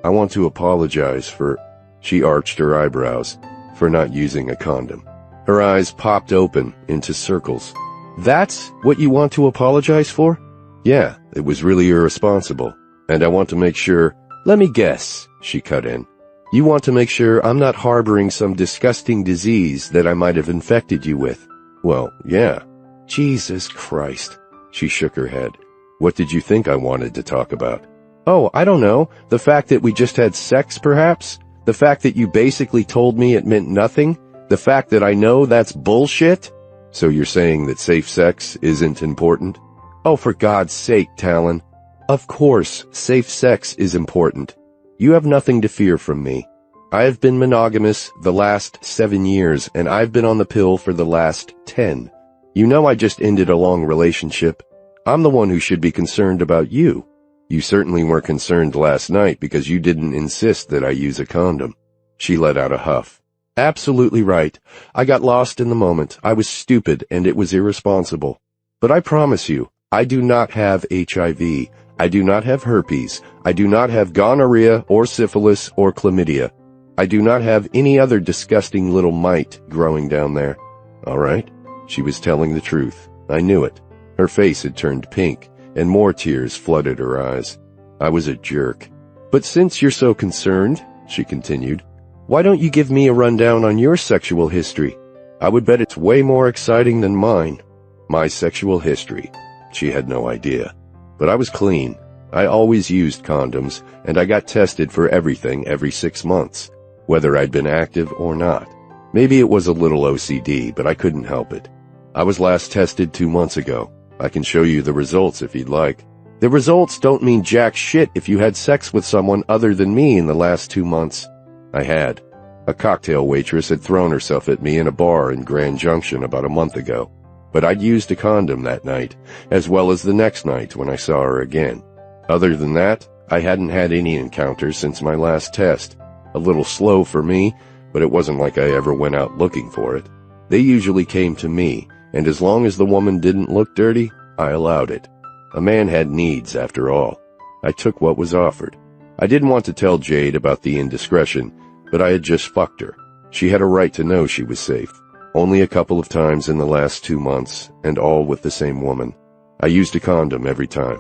I want to apologize for... She arched her eyebrows. For not using a condom. Her eyes popped open into circles. That's what you want to apologize for? Yeah, it was really irresponsible. And I want to make sure... Let me guess, she cut in. You want to make sure I'm not harboring some disgusting disease that I might have infected you with. Well, yeah. Jesus Christ. She shook her head. What did you think I wanted to talk about? Oh, I don't know. The fact that we just had sex, perhaps? The fact that you basically told me it meant nothing? The fact that I know that's bullshit? So you're saying that safe sex isn't important? Oh, for God's sake, Talon. Of course, safe sex is important. You have nothing to fear from me. I have been monogamous the last 7 years, and I've been on the pill for the last 10. You know I just ended a long relationship. I'm the one who should be concerned about you. You certainly weren't concerned last night because you didn't insist that I use a condom. She let out a huff. Absolutely right. I got lost in the moment. I was stupid and it was irresponsible. But I promise you, I do not have HIV. I do not have herpes. I do not have gonorrhea or syphilis or chlamydia. I do not have any other disgusting little mite growing down there. All right? She was telling the truth. I knew it. Her face had turned pink, and more tears flooded her eyes. I was a jerk. But since you're so concerned, she continued, why don't you give me a rundown on your sexual history? I would bet it's way more exciting than mine. My sexual history. She had no idea. But I was clean. I always used condoms, and I got tested for everything every 6 months, whether I'd been active or not. Maybe it was a little OCD, but I couldn't help it. I was last tested 2 months ago. I can show you the results if you'd like. The results don't mean jack shit if you had sex with someone other than me in the last 2 months. I had. A cocktail waitress had thrown herself at me in a bar in Grand Junction about a month ago. But I'd used a condom that night, as well as the next night when I saw her again. Other than that, I hadn't had any encounters since my last test. A little slow for me, but it wasn't like I ever went out looking for it. They usually came to me, and as long as the woman didn't look dirty, I allowed it. A man had needs, after all. I took what was offered. I didn't want to tell Jade about the indiscretion, but I had just fucked her. She had a right to know she was safe. Only a couple of times in the last 2 months, and all with the same woman. I used a condom every time.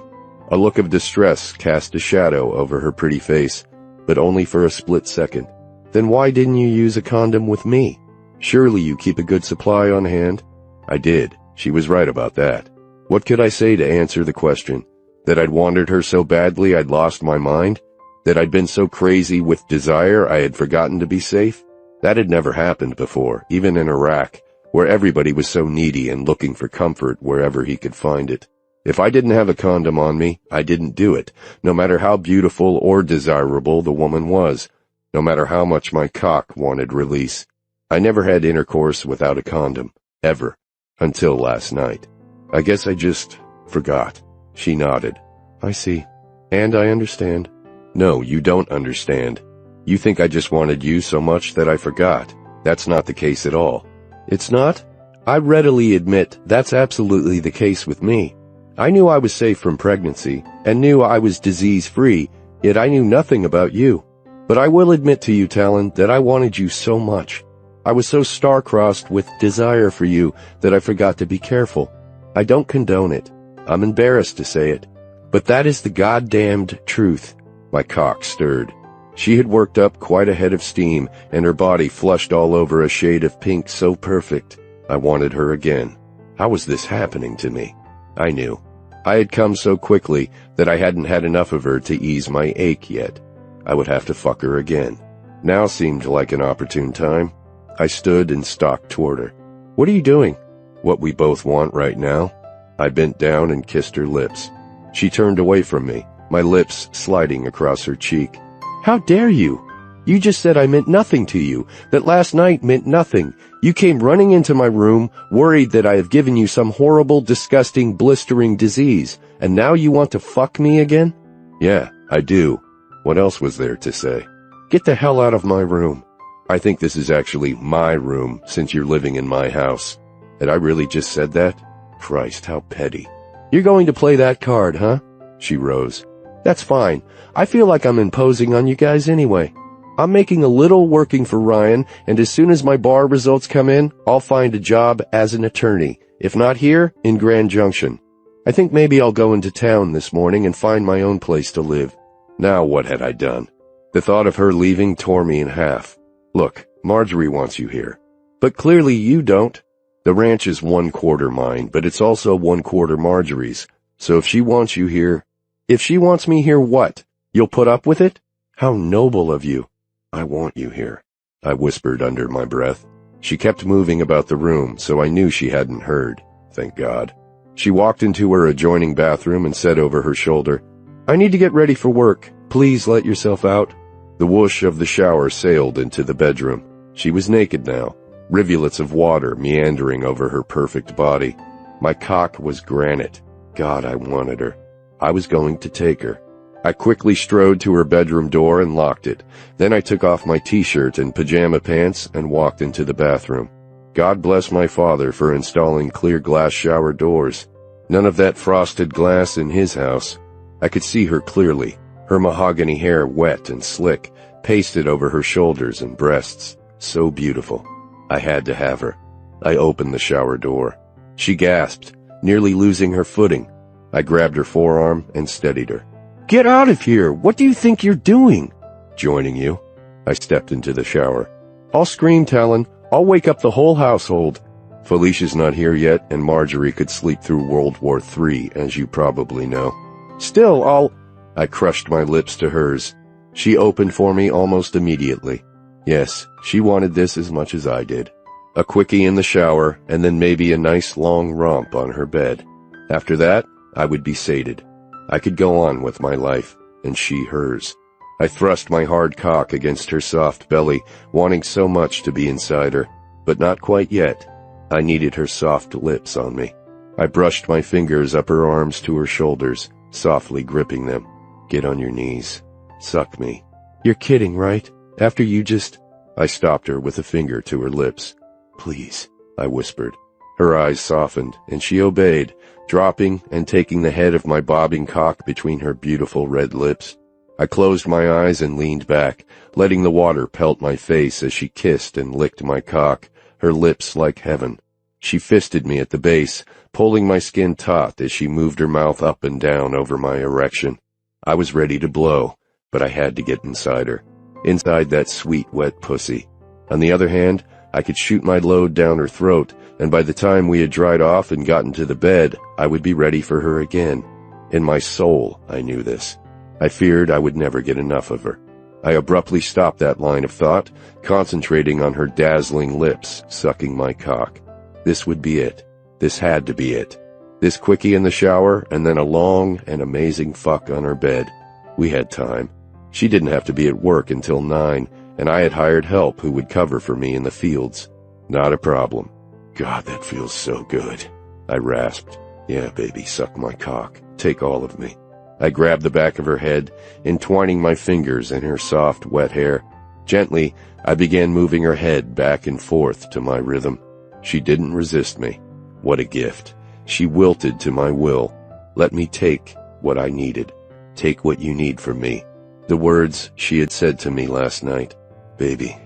A look of distress cast a shadow over her pretty face, but only for a split second. Then why didn't you use a condom with me? Surely you keep a good supply on hand? I did. She was right about that. What could I say to answer the question? That I'd wanted her so badly I'd lost my mind? That I'd been so crazy with desire I had forgotten to be safe? That had never happened before, even in Iraq, where everybody was so needy and looking for comfort wherever he could find it. If I didn't have a condom on me, I didn't do it, no matter how beautiful or desirable the woman was, no matter how much my cock wanted release. I never had intercourse without a condom, ever, until last night. I guess I just forgot. She nodded. I see. And I understand. No, you don't understand. You think I just wanted you so much that I forgot. That's not the case at all. It's not? I readily admit that's absolutely the case with me. I knew I was safe from pregnancy, and knew I was disease-free, yet I knew nothing about you. But I will admit to you, Talon, that I wanted you so much. I was so star-crossed with desire for you that I forgot to be careful. I don't condone it. I'm embarrassed to say it. But that is the goddamned truth. My cock stirred. She had worked up quite a head of steam, and her body flushed all over a shade of pink so perfect. I wanted her again. How was this happening to me? I knew. I had come so quickly that I hadn't had enough of her to ease my ache yet. I would have to fuck her again. Now seemed like an opportune time. I stood and stalked toward her. What are you doing? What we both want right now. I bent down and kissed her lips. She turned away from me, my lips sliding across her cheek. How dare you? You just said I meant nothing to you, that last night meant nothing. You came running into my room, worried that I have given you some horrible, disgusting, blistering disease, and now you want to fuck me again? Yeah, I do. What else was there to say? Get the hell out of my room. I think this is actually my room, since you're living in my house. Had I really just said that? Christ, how petty. You're going to play that card, huh? She rose. That's fine. I feel like I'm imposing on you guys anyway. I'm making a little working for Ryan, and as soon as my bar results come in, I'll find a job as an attorney. If not here, in Grand Junction. I think maybe I'll go into town this morning and find my own place to live. Now what had I done? The thought of her leaving tore me in half. Look, Marjorie wants you here. But clearly you don't. The ranch is 1/4 mine, but it's also 1/4 Marjorie's. So if she wants you here... If she wants me here, what? You'll put up with it? How noble of you. I want you here, I whispered under my breath. She kept moving about the room, so I knew she hadn't heard. Thank God. She walked into her adjoining bathroom and said over her shoulder, I need to get ready for work. Please let yourself out. The whoosh of the shower sailed into the bedroom. She was naked now, rivulets of water meandering over her perfect body. My cock was granite. God, I wanted her. I was going to take her. I quickly strode to her bedroom door and locked it. Then I took off my t-shirt and pajama pants and walked into the bathroom. God bless my father for installing clear glass shower doors. None of that frosted glass in his house. I could see her clearly, her mahogany hair wet and slick, pasted over her shoulders and breasts. So beautiful. I had to have her. I opened the shower door. She gasped, nearly losing her footing. I grabbed her forearm and steadied her. "Get out of here! What do you think you're doing?" "Joining you." I stepped into the shower. "I'll scream, Talon. I'll wake up the whole household." Felicia's not here yet, and Marjorie could sleep through World War III, as you probably know. "Still, I'll—" I crushed my lips to hers. She opened for me almost immediately. Yes, she wanted this as much as I did. A quickie in the shower, and then maybe a nice long romp on her bed. After that, I would be sated. I could go on with my life, and she hers. I thrust my hard cock against her soft belly, wanting so much to be inside her, but not quite yet. I needed her soft lips on me. I brushed my fingers up her arms to her shoulders, softly gripping them. "Get on your knees. Suck me." "You're kidding, right? After you just—" I stopped her with a finger to her lips. "Please," I whispered. Her eyes softened, and she obeyed, dropping and taking the head of my bobbing cock between her beautiful red lips. I closed my eyes and leaned back, letting the water pelt my face as she kissed and licked my cock, her lips like heaven. She fisted me at the base, pulling my skin taut as she moved her mouth up and down over my erection. I was ready to blow, but I had to get inside her, inside that sweet, wet pussy. On the other hand, I could shoot my load down her throat, and by the time we had dried off and gotten to the bed, I would be ready for her again. In my soul, I knew this. I feared I would never get enough of her. I abruptly stopped that line of thought, concentrating on her dazzling lips, sucking my cock. This would be it. This had to be it. This quickie in the shower, and then a long and amazing fuck on her bed. We had time. She didn't have to be at work until 9, and I had hired help who would cover for me in the fields. Not a problem. God, that feels so good. I rasped. "Yeah, baby, suck my cock. Take all of me." I grabbed the back of her head, entwining my fingers in her soft, wet hair. Gently, I began moving her head back and forth to my rhythm. She didn't resist me. What a gift. She wilted to my will. Let me take what I needed. Take what you need from me. The words she had said to me last night. Baby,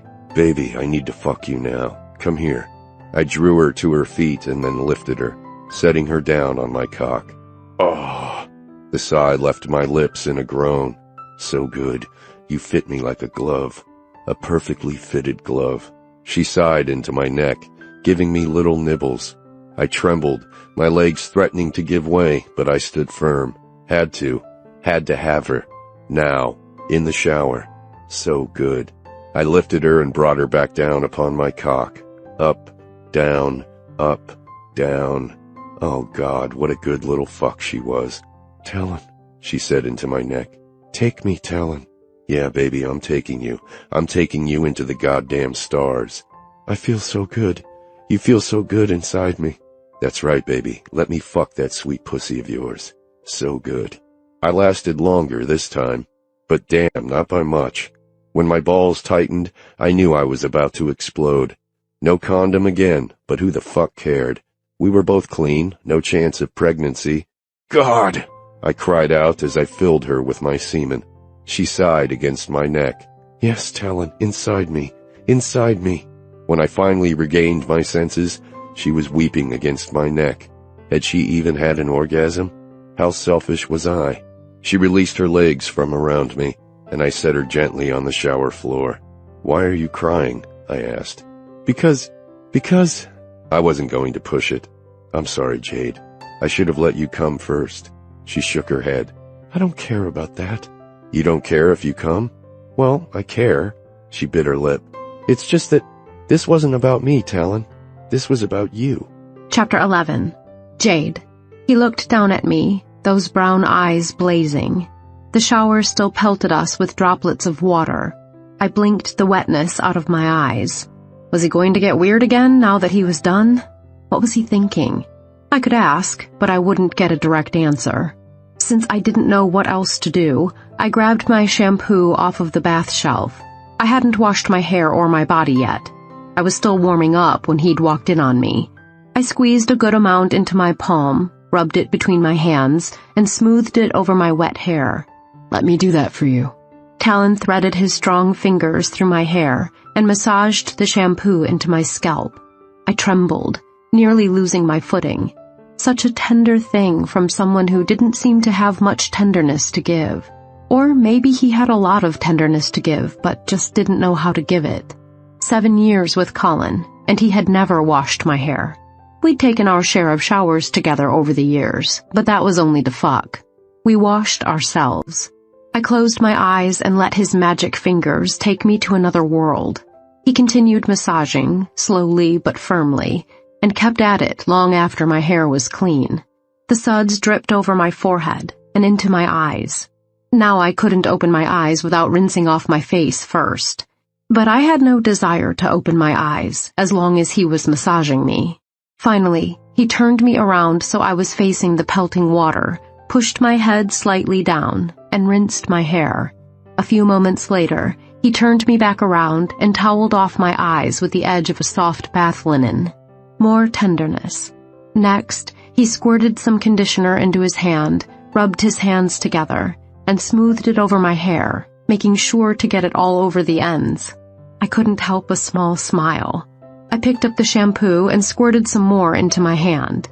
I need to fuck you now. Come here." I drew her to her feet and then lifted her, setting her down on my cock. Oh! The sigh left my lips in a groan. "So good. You fit me like a glove. A perfectly fitted glove." She sighed into my neck, giving me little nibbles. I trembled, my legs threatening to give way, but I stood firm. Had to have her. Now, in the shower. So good. I lifted her and brought her back down upon my cock. Up, down, up, down. Oh God, what a good little fuck she was. "Talon," she said into my neck. "Take me, Talon." "Yeah, baby, I'm taking you. I'm taking you into the goddamn stars." "I feel so good. You feel so good inside me." "That's right, baby. Let me fuck that sweet pussy of yours. So good." I lasted longer this time, but damn, not by much. When my balls tightened, I knew I was about to explode. No condom again, but who the fuck cared? We were both clean, no chance of pregnancy. "God!" I cried out as I filled her with my semen. She sighed against my neck. "Yes, Talon, inside me, inside me." When I finally regained my senses, she was weeping against my neck. Had she even had an orgasm? How selfish was I? She released her legs from around me, and I set her gently on the shower floor. "Why are you crying?" I asked. Because... I wasn't going to push it. "I'm sorry, Jade. I should have let you come first." She shook her head. "I don't care about that." "You don't care if you come?" "Well, I care." She bit her lip. "It's just that this wasn't about me, Talon. This was about you." Chapter 11. Jade. He looked down at me, those brown eyes blazing. The shower still pelted us with droplets of water. I blinked the wetness out of my eyes. Was he going to get weird again now that he was done? What was he thinking? I could ask, but I wouldn't get a direct answer. Since I didn't know what else to do, I grabbed my shampoo off of the bath shelf. I hadn't washed my hair or my body yet. I was still warming up when he'd walked in on me. I squeezed a good amount into my palm, rubbed it between my hands, and smoothed it over my wet hair. "Let me do that for you." Talon threaded his strong fingers through my hair and massaged the shampoo into my scalp. I trembled, nearly losing my footing. Such a tender thing from someone who didn't seem to have much tenderness to give. Or maybe he had a lot of tenderness to give, but just didn't know how to give it. 7 years with Colin, and he had never washed my hair. We'd taken our share of showers together over the years, but that was only to fuck. We washed ourselves. I closed my eyes and let his magic fingers take me to another world. He continued massaging, slowly but firmly, and kept at it long after my hair was clean. The suds dripped over my forehead and into my eyes. Now I couldn't open my eyes without rinsing off my face first. But I had no desire to open my eyes as long as he was massaging me. Finally, he turned me around so I was facing the pelting water, pushed my head slightly down, and rinsed my hair. A few moments later, he turned me back around and toweled off my eyes with the edge of a soft bath linen. More tenderness. Next, he squirted some conditioner into his hand, rubbed his hands together, and smoothed it over my hair, making sure to get it all over the ends. I couldn't help a small smile. I picked up the shampoo and squirted some more into my hand.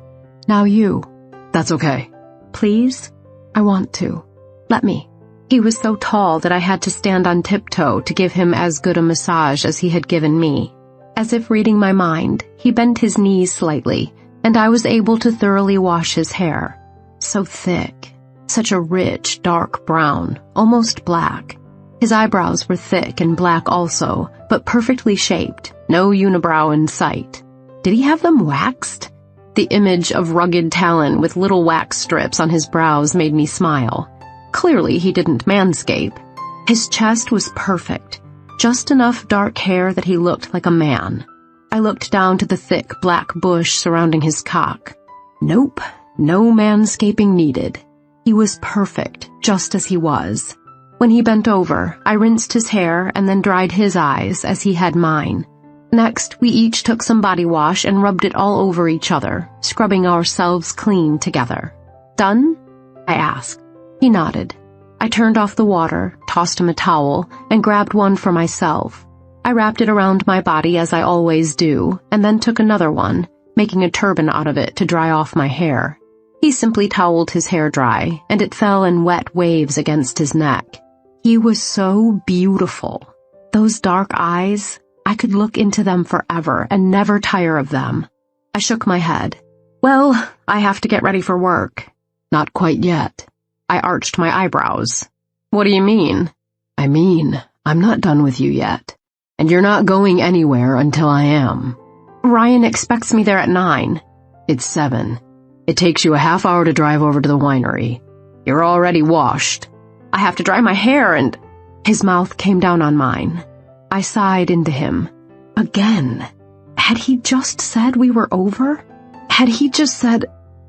"Now you." "That's okay." "Please? I want to. Let me." He was so tall that I had to stand on tiptoe to give him as good a massage as he had given me. As if reading my mind, he bent his knees slightly, and I was able to thoroughly wash his hair. So thick. Such a rich, dark brown, almost black. His eyebrows were thick and black also, but perfectly shaped, no unibrow in sight. Did he have them waxed? The image of rugged Talon with little wax strips on his brows made me smile. Clearly he didn't manscape. His chest was perfect, just enough dark hair that he looked like a man. I looked down to the thick black bush surrounding his cock. Nope, no manscaping needed. He was perfect, just as he was. When he bent over, I rinsed his hair and then dried his eyes as he had mine. Next, we each took some body wash and rubbed it all over each other, scrubbing ourselves clean together. "Done?" I asked. He nodded. I turned off the water, tossed him a towel, and grabbed one for myself. I wrapped it around my body as I always do, and then took another one, making a turban out of it to dry off my hair. He simply toweled his hair dry, and it fell in wet waves against his neck. He was so beautiful. Those dark eyes, I could look into them forever and never tire of them. I shook my head. "Well, I have to get ready for work." "Not quite yet." I arched my eyebrows. "What do you mean?" "I mean, I'm not done with you yet. And you're not going anywhere until I am." "Ryan expects me there at 9. "It's 7. It takes you a half hour to drive over to the winery. You're already washed." "I have to dry my hair and—" His mouth came down on mine. I sighed into him. Again. Had he just said we were over? Had he just said,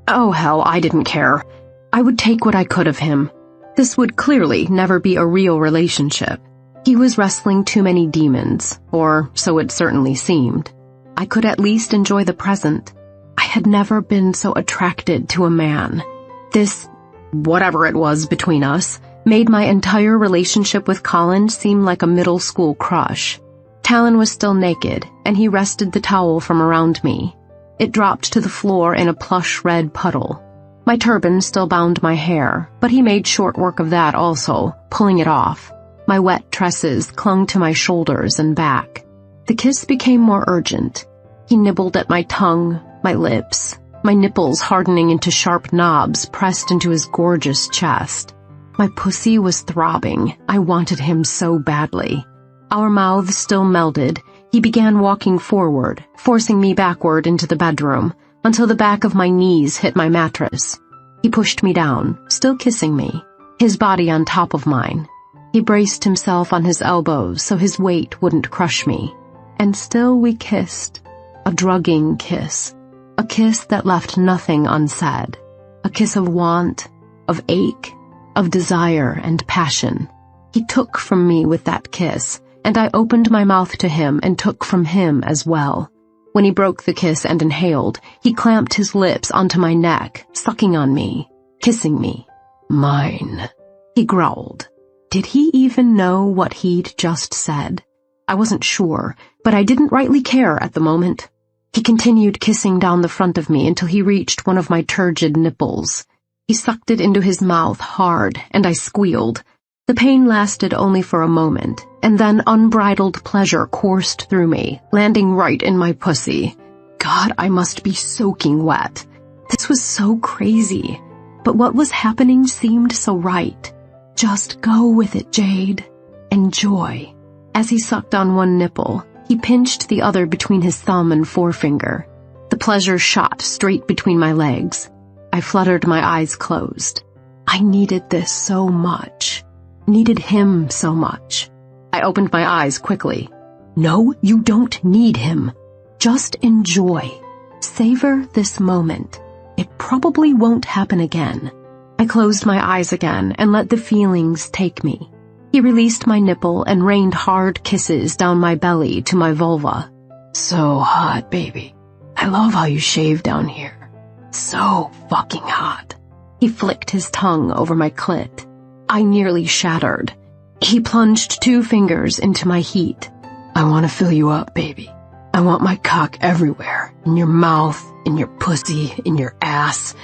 oh hell, I didn't care. I would take what I could of him. This would clearly never be a real relationship. He was wrestling too many demons, or so it certainly seemed. I could at least enjoy the present. I had never been so attracted to a man. This, whatever it was between us, made my entire relationship with Colin seem like a middle school crush. Talon was still naked, and he wrested the towel from around me. It dropped to the floor in a plush red puddle. My turban still bound my hair, but he made short work of that also, pulling it off. My wet tresses clung to my shoulders and back. The kiss became more urgent. He nibbled at my tongue, my lips, my nipples hardening into sharp knobs pressed into his gorgeous chest. My pussy was throbbing. I wanted him so badly. Our mouths still melded. He began walking forward, forcing me backward into the bedroom, until the back of my knees hit my mattress. He pushed me down, still kissing me, his body on top of mine. He braced himself on his elbows so his weight wouldn't crush me. And still we kissed. A drugging kiss. A kiss that left nothing unsaid. A kiss of want, of ache, of desire and passion. He took from me with that kiss, and I opened my mouth to him and took from him as well. When he broke the kiss and inhaled, he clamped his lips onto my neck, sucking on me, kissing me. "Mine," he growled. Did he even know what he'd just said? I wasn't sure, but I didn't rightly care at the moment. He continued kissing down the front of me until he reached one of my turgid nipples. He sucked it into his mouth hard, and I squealed. The pain lasted only for a moment, and then unbridled pleasure coursed through me, landing right in my pussy. God, I must be soaking wet. This was so crazy, but what was happening seemed so right. Just go with it, Jade. Enjoy. As he sucked on one nipple, he pinched the other between his thumb and forefinger. The pleasure shot straight between my legs. I fluttered my eyes closed. I needed this so much. Needed him so much. I opened my eyes quickly. No, you don't need him. Just enjoy. Savor this moment. It probably won't happen again. I closed my eyes again and let the feelings take me. He released my nipple and rained hard kisses down my belly to my vulva. So hot, baby. I love how you shave down here. So fucking hot. He flicked his tongue over my clit. I nearly shattered. He plunged 2 fingers into my heat. I want to fill you up, baby. I want my cock everywhere. In your mouth, in your pussy, in your ass.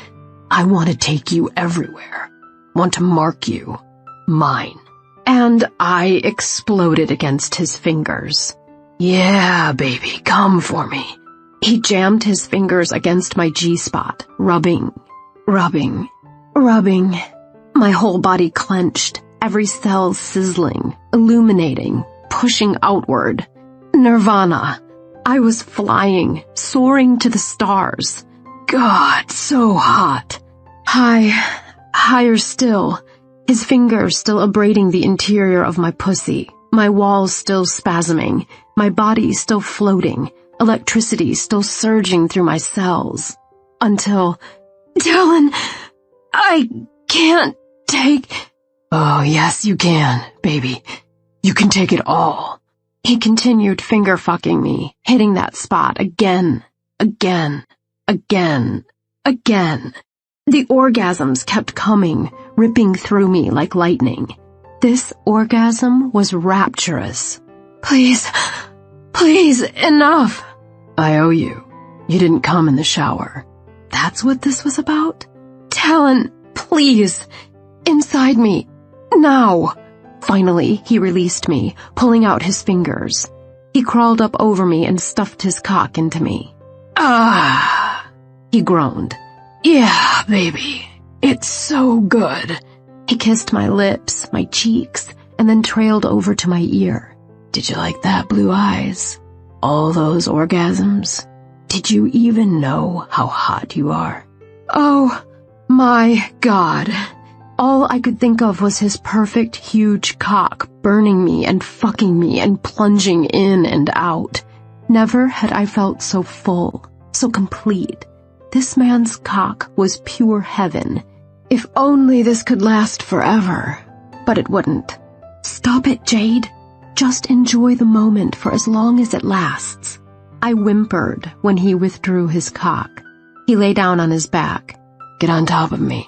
I want to take you everywhere. Want to mark you. Mine. And I exploded against his fingers. Yeah, baby, come for me. He jammed his fingers against my G-spot, rubbing. My whole body clenched, every cell sizzling, illuminating, pushing outward. Nirvana. I was flying, soaring to the stars. God, so hot. Higher still. His fingers still abrading the interior of my pussy, my walls still spasming, my body still floating, electricity still surging through my cells. Until, Dylan, I can't take... Oh, yes, you can, baby. You can take it all. He continued finger-fucking me, hitting that spot again. The orgasms kept coming, ripping through me like lightning. This orgasm was rapturous. Please, enough. I owe you. You didn't come in the shower. That's what this was about? Talon, please. Inside me. Now. Finally, he released me, pulling out his fingers. He crawled up over me and stuffed his cock into me. Ah, he groaned. Yeah, baby. It's so good. He kissed my lips, my cheeks, and then trailed over to my ear. Did you like that, blue eyes? All those orgasms? Did you even know how hot you are? Oh, my God. All I could think of was his perfect, huge cock burning me and fucking me and plunging in and out. Never had I felt so full, so complete. This man's cock was pure heaven. If only this could last forever. But it wouldn't. Stop it, Jade. Just enjoy the moment for as long as it lasts. I whimpered when he withdrew his cock. He lay down on his back. Get on top of me.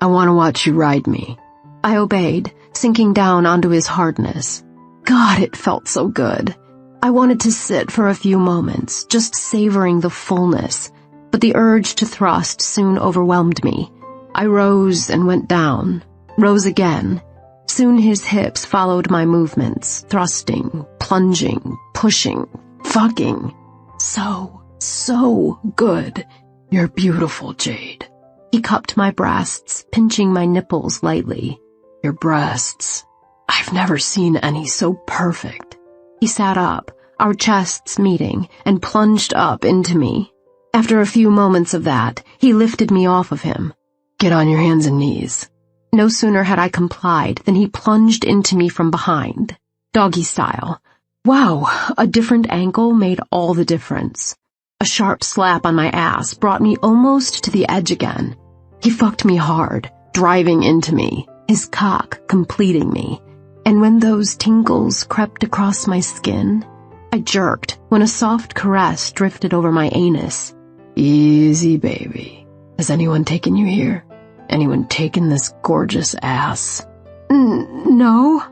I want to watch you ride me. I obeyed, sinking down onto his hardness. God, it felt so good. I wanted to sit for a few moments, just savoring the fullness, but the urge to thrust soon overwhelmed me. I rose and went down, rose again. Soon his hips followed my movements, thrusting, plunging, pushing, fucking. So good. You're beautiful, Jade. He cupped my breasts, pinching my nipples lightly. Your breasts. I've never seen any so perfect. He sat up, our chests meeting, and plunged up into me. After a few moments of that, he lifted me off of him. Get on your hands and knees. No sooner had I complied than he plunged into me from behind, doggy style. Wow, a different angle made all the difference. A sharp slap on my ass brought me almost to the edge again. He fucked me hard, driving into me, his cock completing me. And when those tingles crept across my skin, I jerked when a soft caress drifted over my anus. "Easy, baby. Has anyone taken you here? Anyone taken this gorgeous ass?" No,"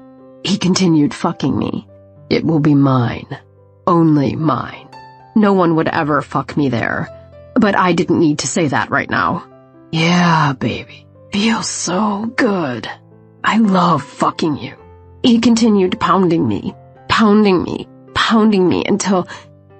he continued, fucking me. "It will be mine. Only mine. No one would ever fuck me there. But I didn't need to say that right now. Yeah, baby. Feels so good. I love fucking you." He continued pounding me until,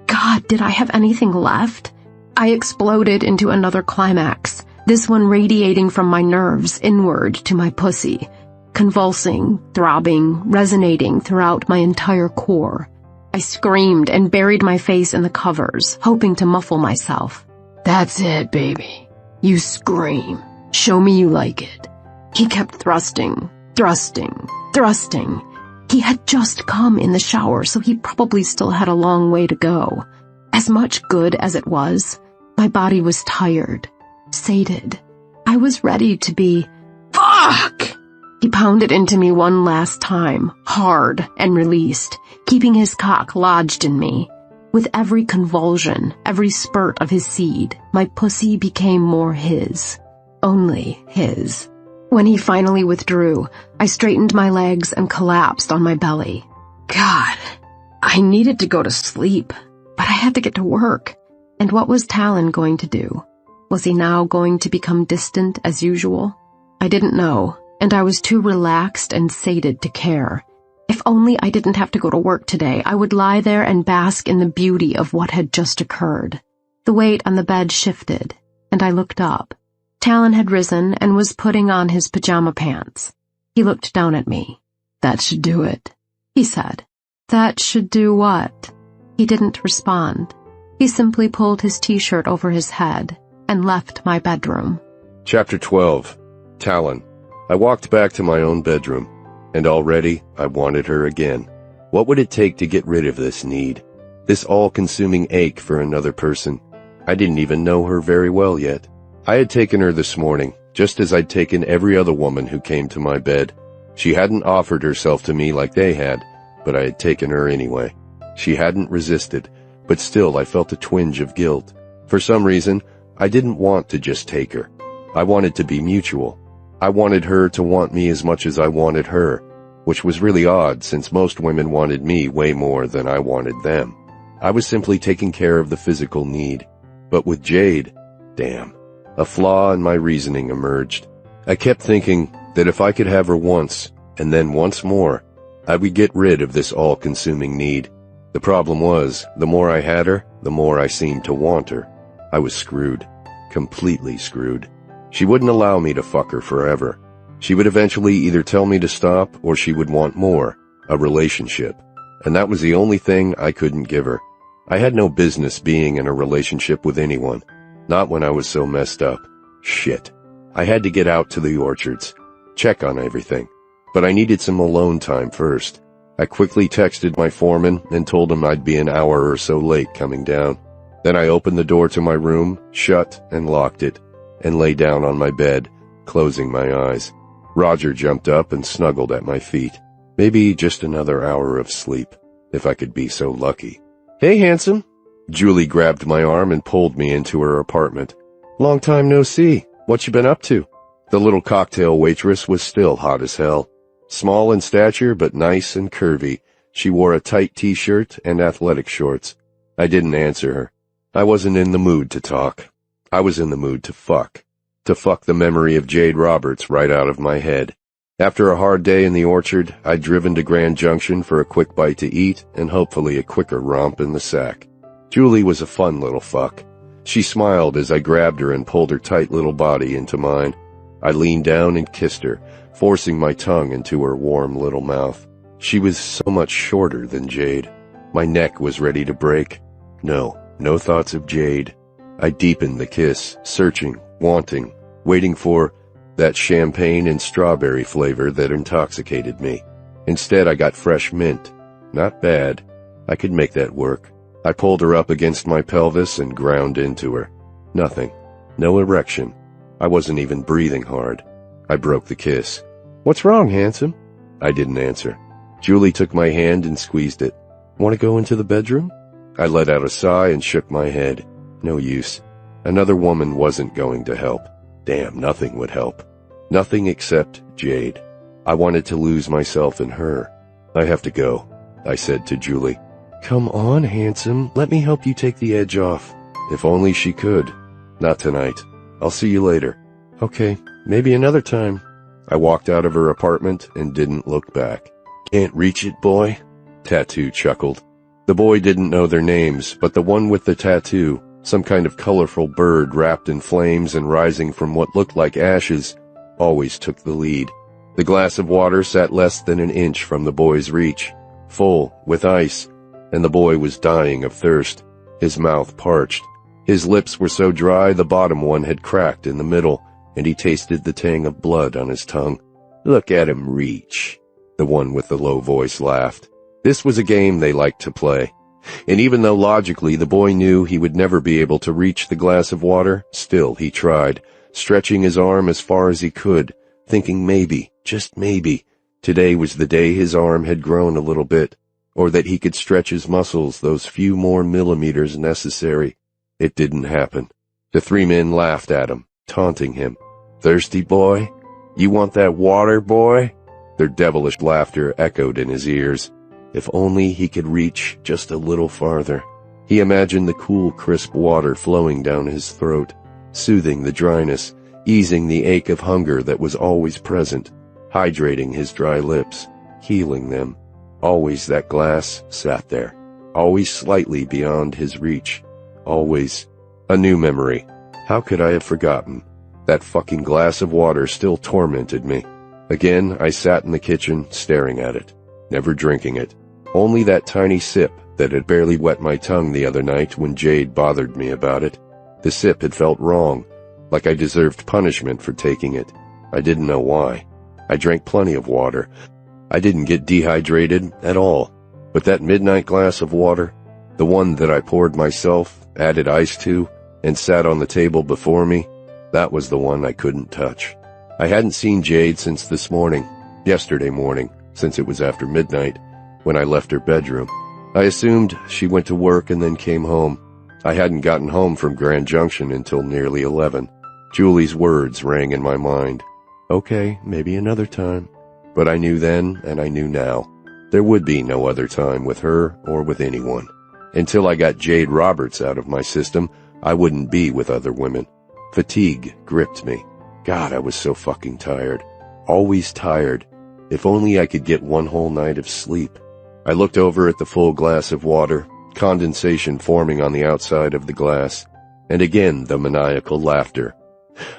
God, did I have anything left? I exploded into another climax, this one radiating from my nerves inward to my pussy, convulsing, throbbing, resonating throughout my entire core. I screamed and buried my face in the covers, hoping to muffle myself. "That's it, baby. You scream. Show me you like it." He kept thrusting. He had just come in the shower, so he probably still had a long way to go. As much good as it was, my body was tired, sated. I was ready to be, fuck! He pounded into me one last time, hard and released, keeping his cock lodged in me. With every convulsion, every spurt of his seed, my pussy became more his. Only his. When he finally withdrew, I straightened my legs and collapsed on my belly. God, I needed to go to sleep, but I had to get to work. And what was Talon going to do? Was he now going to become distant as usual? I didn't know, and I was too relaxed and sated to care. If only I didn't have to go to work today, I would lie there and bask in the beauty of what had just occurred. The weight on the bed shifted, and I looked up. Talon had risen and was putting on his pajama pants. He looked down at me. "That should do it," he said. "That should do what?" He didn't respond. He simply pulled his t-shirt over his head and left my bedroom. Chapter 12. Talon. I walked back to my own bedroom, and already I wanted her again. What would it take to get rid of this need? This all-consuming ache for another person? I didn't even know her very well yet. I had taken her this morning, just as I'd taken every other woman who came to my bed. She hadn't offered herself to me like they had, but I had taken her anyway. She hadn't resisted, but still I felt a twinge of guilt. For some reason, I didn't want to just take her. I wanted to be mutual. I wanted her to want me as much as I wanted her, which was really odd since most women wanted me way more than I wanted them. I was simply taking care of the physical need. But with Jade, damn. A flaw in my reasoning emerged. I kept thinking that if I could have her once, and then once more, I would get rid of this all-consuming need. The problem was, the more I had her, the more I seemed to want her. I was screwed. Completely screwed. She wouldn't allow me to fuck her forever. She would eventually either tell me to stop or she would want more, a relationship. And that was the only thing I couldn't give her. I had no business being in a relationship with anyone. Not when I was so messed up. Shit. I had to get out to the orchards, check on everything. But I needed some alone time first. I quickly texted my foreman and told him I'd be an hour or so late coming down. Then I opened the door to my room, shut and locked it, and lay down on my bed, closing my eyes. Roger jumped up and snuggled at my feet. Maybe just another hour of sleep, if I could be so lucky. "Hey, handsome." Julie grabbed my arm and pulled me into her apartment. "Long time no see. What you been up to?" The little cocktail waitress was still hot as hell. Small in stature but nice and curvy, she wore a tight t-shirt and athletic shorts. I didn't answer her. I wasn't in the mood to talk. I was in the mood to fuck. To fuck the memory of Jade Roberts right out of my head. After a hard day in the orchard, I'd driven to Grand Junction for a quick bite to eat and hopefully a quicker romp in the sack. Julie was a fun little fuck. She smiled as I grabbed her and pulled her tight little body into mine. I leaned down and kissed her, forcing my tongue into her warm little mouth. She was so much shorter than Jade. My neck was ready to break. No thoughts of Jade. I deepened the kiss, searching, wanting, waiting for that champagne and strawberry flavor that intoxicated me. Instead, I got fresh mint. Not bad. I could make that work. I pulled her up against my pelvis and ground into her. Nothing. No erection. I wasn't even breathing hard. I broke the kiss. "What's wrong, handsome?" I didn't answer. Julie took my hand and squeezed it. Want to go into the bedroom? I let out a sigh and shook my head. No use. Another woman wasn't going to help. Damn, nothing would help. Nothing except Jade. I wanted to lose myself in her. I have to go, I said to Julie. Come on, handsome. Let me help you take the edge off. If only she could. Not tonight. I'll see you later. Okay, maybe another time. I walked out of her apartment and didn't look back. Can't reach it, boy? Tattoo chuckled. The boy didn't know their names, but the one with the tattoo, some kind of colorful bird wrapped in flames and rising from what looked like ashes, always took the lead. The glass of water sat less than an inch from the boy's reach, full with ice, and the boy was dying of thirst, his mouth parched. His lips were so dry the bottom one had cracked in the middle, and he tasted the tang of blood on his tongue. Look at him reach, the one with the low voice laughed. This was a game they liked to play, and even though logically the boy knew he would never be able to reach the glass of water, still he tried, stretching his arm as far as he could, thinking maybe, just maybe, today was the day his arm had grown a little bit, or that he could stretch his muscles those few more millimeters necessary. It didn't happen. The three men laughed at him, taunting him. Thirsty boy? You want that water, boy? Their devilish laughter echoed in his ears. If only he could reach just a little farther. He imagined the cool, crisp water flowing down his throat, soothing the dryness, easing the ache of hunger that was always present, hydrating his dry lips, healing them. Always that glass sat there, always slightly beyond his reach, always. A new memory. How could I have forgotten? That fucking glass of water still tormented me. Again, I sat in the kitchen, staring at it, never drinking it. Only that tiny sip that had barely wet my tongue the other night when Jade bothered me about it. The sip had felt wrong, like I deserved punishment for taking it. I didn't know why. I drank plenty of water. I didn't get dehydrated at all. But that midnight glass of water, the one that I poured myself, added ice to, and sat on the table before me, that was the one I couldn't touch. I hadn't seen Jade since this morning, yesterday morning, since it was after midnight, when I left her bedroom. I assumed she went to work and then came home. I hadn't gotten home from Grand Junction until nearly 11. Julie's words rang in my mind. Okay, maybe another time. But I knew then, and I knew now. There would be no other time with her or with anyone. Until I got Jade Roberts out of my system, I wouldn't be with other women. Fatigue gripped me. God, I was so fucking tired. Always tired. If only I could get one whole night of sleep. I looked over at the full glass of water, condensation forming on the outside of the glass, and again the maniacal laughter.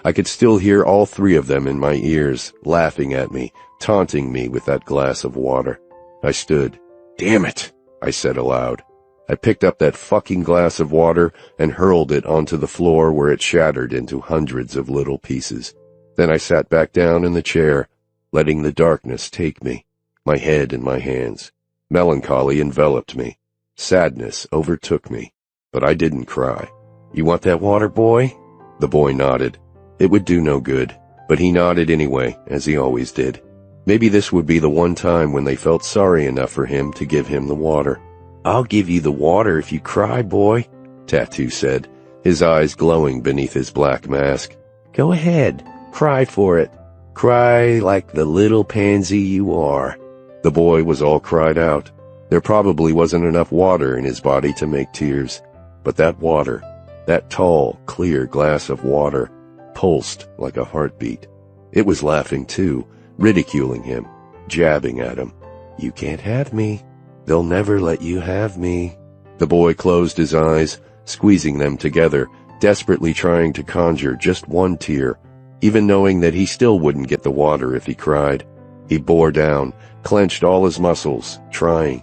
I could still hear all three of them in my ears, laughing at me, taunting me with that glass of water. I stood. Damn it, I said aloud. I picked up that fucking glass of water and hurled it onto the floor where it shattered into hundreds of little pieces. Then I sat back down in the chair, letting the darkness take me, my head in my hands. Melancholy enveloped me. Sadness overtook me, but I didn't cry. You want that water, boy? The boy nodded. It would do no good, but he nodded anyway, as he always did. Maybe this would be the one time when they felt sorry enough for him to give him the water. I'll give you the water if you cry, boy, Tattoo said, his eyes glowing beneath his black mask. Go ahead, cry for it. Cry like the little pansy you are. The boy was all cried out. There probably wasn't enough water in his body to make tears, but that water, that tall, clear glass of water, pulsed like a heartbeat. It was laughing too, ridiculing him, jabbing at him. You can't have me. They'll never let you have me. The boy closed his eyes, squeezing them together, desperately trying to conjure just one tear, even knowing that he still wouldn't get the water if he cried. He bore down, clenched all his muscles, trying.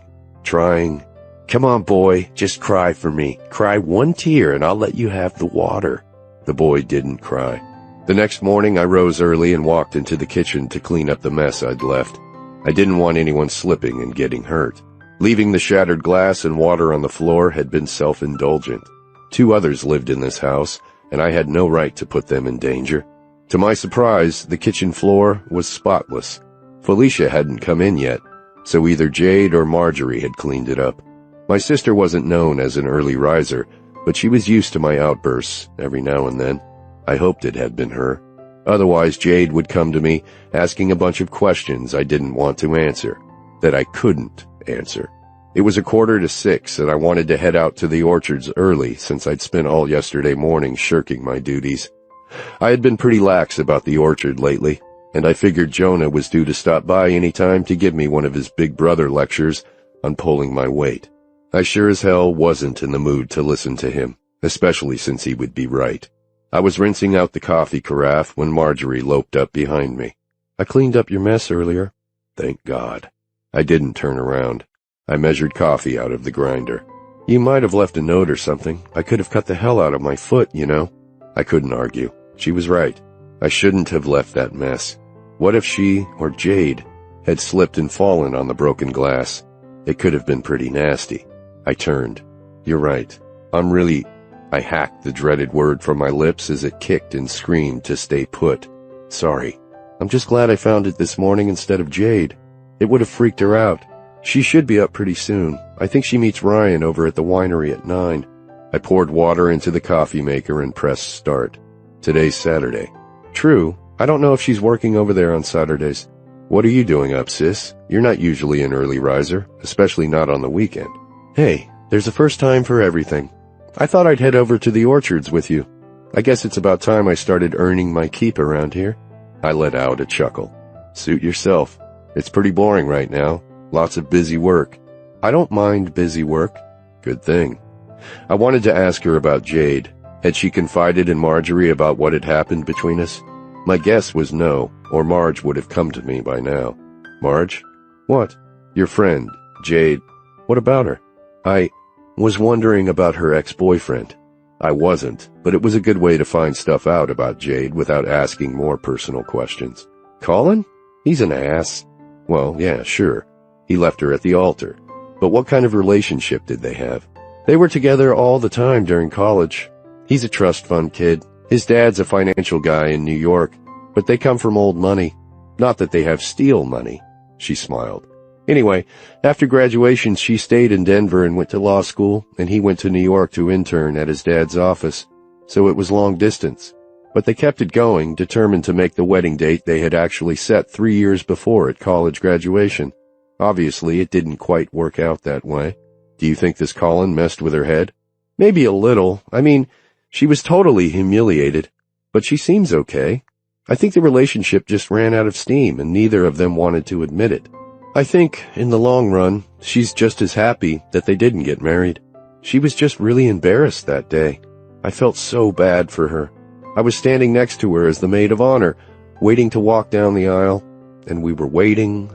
Come on, boy, just cry for me. Cry one tear and I'll let you have the water. The boy didn't cry. The next morning I rose early and walked into the kitchen to clean up the mess I'd left. I didn't want anyone slipping and getting hurt. Leaving the shattered glass and water on the floor had been self-indulgent. 2 others lived in this house, and I had no right to put them in danger. To my surprise, the kitchen floor was spotless. Felicia hadn't come in yet, so either Jade or Marjorie had cleaned it up. My sister wasn't known as an early riser, but she was used to my outbursts every now and then. I hoped it had been her. Otherwise, Jade would come to me asking a bunch of questions I didn't want to answer, that I couldn't answer. It was 5:45, and I wanted to head out to the orchards early since I'd spent all yesterday morning shirking my duties. I had been pretty lax about the orchard lately, and I figured Jonah was due to stop by any time to give me one of his big brother lectures on pulling my weight. I sure as hell wasn't in the mood to listen to him, especially since he would be right. I was rinsing out the coffee carafe when Marjorie loped up behind me. "I cleaned up your mess earlier." Thank God. I didn't turn around. I measured coffee out of the grinder. "You might have left a note or something. I could have cut the hell out of my foot, you know." I couldn't argue. She was right. I shouldn't have left that mess. What if she, or Jade, had slipped and fallen on the broken glass? It could have been pretty nasty. I turned. "You're right. I hacked the dreaded word from my lips as it kicked and screamed to stay put. "Sorry. I'm just glad I found it this morning instead of Jade. It would have freaked her out. She should be up pretty soon. I think she meets Ryan over at the winery at 9. I poured water into the coffee maker and pressed start. Today's Saturday. True. I don't know if she's working over there on Saturdays. What are you doing up, sis? You're not usually an early riser, especially not on the weekend. Hey, there's a first time for everything. I thought I'd head over to the orchards with you. I guess it's about time I started earning my keep around here." I let out a chuckle. "Suit yourself. It's pretty boring right now. Lots of busy work." "I don't mind busy work." "Good thing." I wanted to ask her about Jade. Had she confided in Marjorie about what had happened between us? My guess was no, or Marge would have come to me by now. "Marge?" "What?" "Your friend, Jade. What about her?" "I was wondering about her ex-boyfriend." I wasn't, but it was a good way to find stuff out about Jade without asking more personal questions. "Colin? He's an ass." "Well, yeah, sure. He left her at the altar. But what kind of relationship did they have?" "They were together all the time during college. He's a trust fund kid. His dad's a financial guy in New York, but they come from old money. Not that they have steel money." She smiled. "Anyway, after graduation she stayed in Denver and went to law school, and he went to New York to intern at his dad's office, so it was long distance. But they kept it going, determined to make the wedding date they had actually set 3 years before at college graduation. Obviously, it didn't quite work out that way. Do you think this Colin messed with her head?" "Maybe a little. I mean, she was totally humiliated, but she seems okay. I think the relationship just ran out of steam, and neither of them wanted to admit it. I think, in the long run, she's just as happy that they didn't get married. She was just really embarrassed that day. I felt so bad for her. I was standing next to her as the maid of honor, waiting to walk down the aisle, and we were waiting.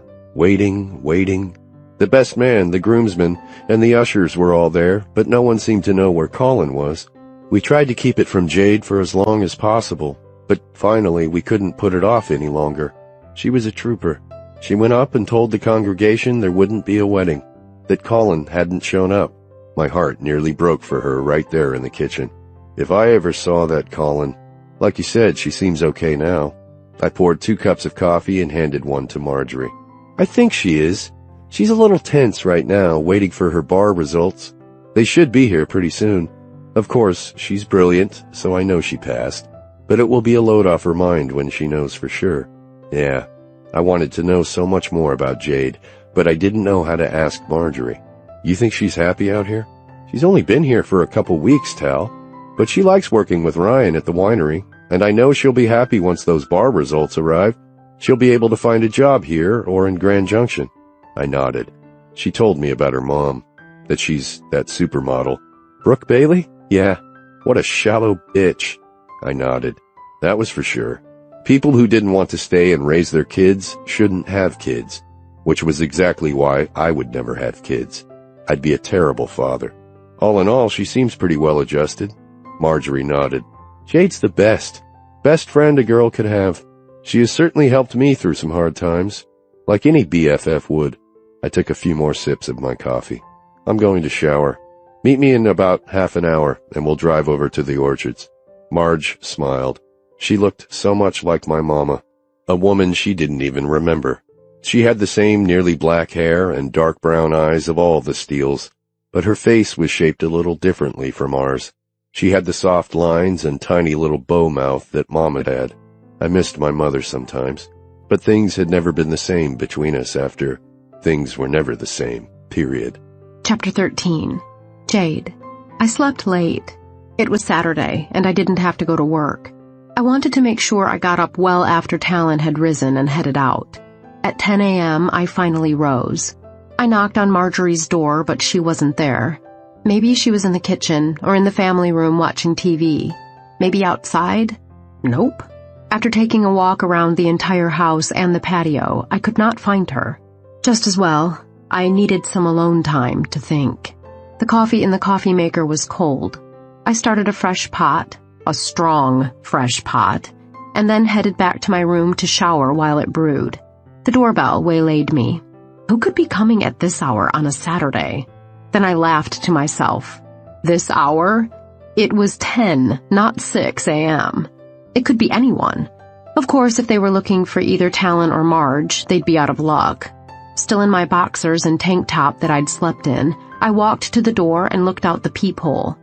The best man, the groomsmen, and the ushers were all there, but no one seemed to know where Colin was. We tried to keep it from Jade for as long as possible, but finally we couldn't put it off any longer. She was a trooper. She went up and told the congregation there wouldn't be a wedding, that Colin hadn't shown up. My heart nearly broke for her right there in the kitchen. If I ever saw that Colin. Like you said, she seems okay now. I poured 2 cups of coffee and handed one to Marjorie. "I think she is. She's a little tense right now, waiting for her bar results. They should be here pretty soon. Of course, she's brilliant, so I know she passed. But it will be a load off her mind when she knows for sure." Yeah. I wanted to know so much more about Jade, but I didn't know how to ask Marjorie. "You think she's happy out here?" "She's only been here for a couple weeks, Tal. But she likes working with Ryan at the winery, and I know she'll be happy once those bar results arrive. She'll be able to find a job here or in Grand Junction." I nodded. She told me about her mom, that she's that supermodel. "Brooke Bailey? Yeah. What a shallow bitch." I nodded. That was for sure. People who didn't want to stay and raise their kids shouldn't have kids, which was exactly why I would never have kids. I'd be a terrible father. All in all, she seems pretty well adjusted. Marjorie nodded. "Jade's the best. Best friend a girl could have. She has certainly helped me through some hard times, like any BFF would." I took a few more sips of my coffee. "I'm going to shower. Meet me in about half an hour, and we'll drive over to the orchards." Marge smiled. She looked so much like my mama, a woman she didn't even remember. She had the same nearly black hair and dark brown eyes of all the Steeles. but her face was shaped a little differently from ours. She had the soft lines and tiny little bow mouth that Mom had had. I missed my mother sometimes, but things had never been the same between us after things were never the same, period. Chapter 13. Jade. I slept late. It was Saturday, and I didn't have to go to work. I wanted to make sure I got up well after Talon had risen and headed out. At 10 a.m., I finally rose. I knocked on Marjorie's door, but she wasn't there. Maybe she was in the kitchen or in the family room watching TV. Maybe outside? Nope. After taking a walk around the entire house and the patio, I could not find her. Just as well, I needed some alone time to think. The coffee in the coffee maker was cold. I started a fresh pot, a strong, fresh pot, and then headed back to my room to shower while it brewed. The doorbell waylaid me. Who could be coming at this hour on a Saturday? Then I laughed to myself. This hour? It was 10, not 6 a.m. It could be anyone. Of course, if they were looking for either Talon or Marge, they'd be out of luck. Still in my boxers and tank top that I'd slept in, I walked to the door and looked out the peephole.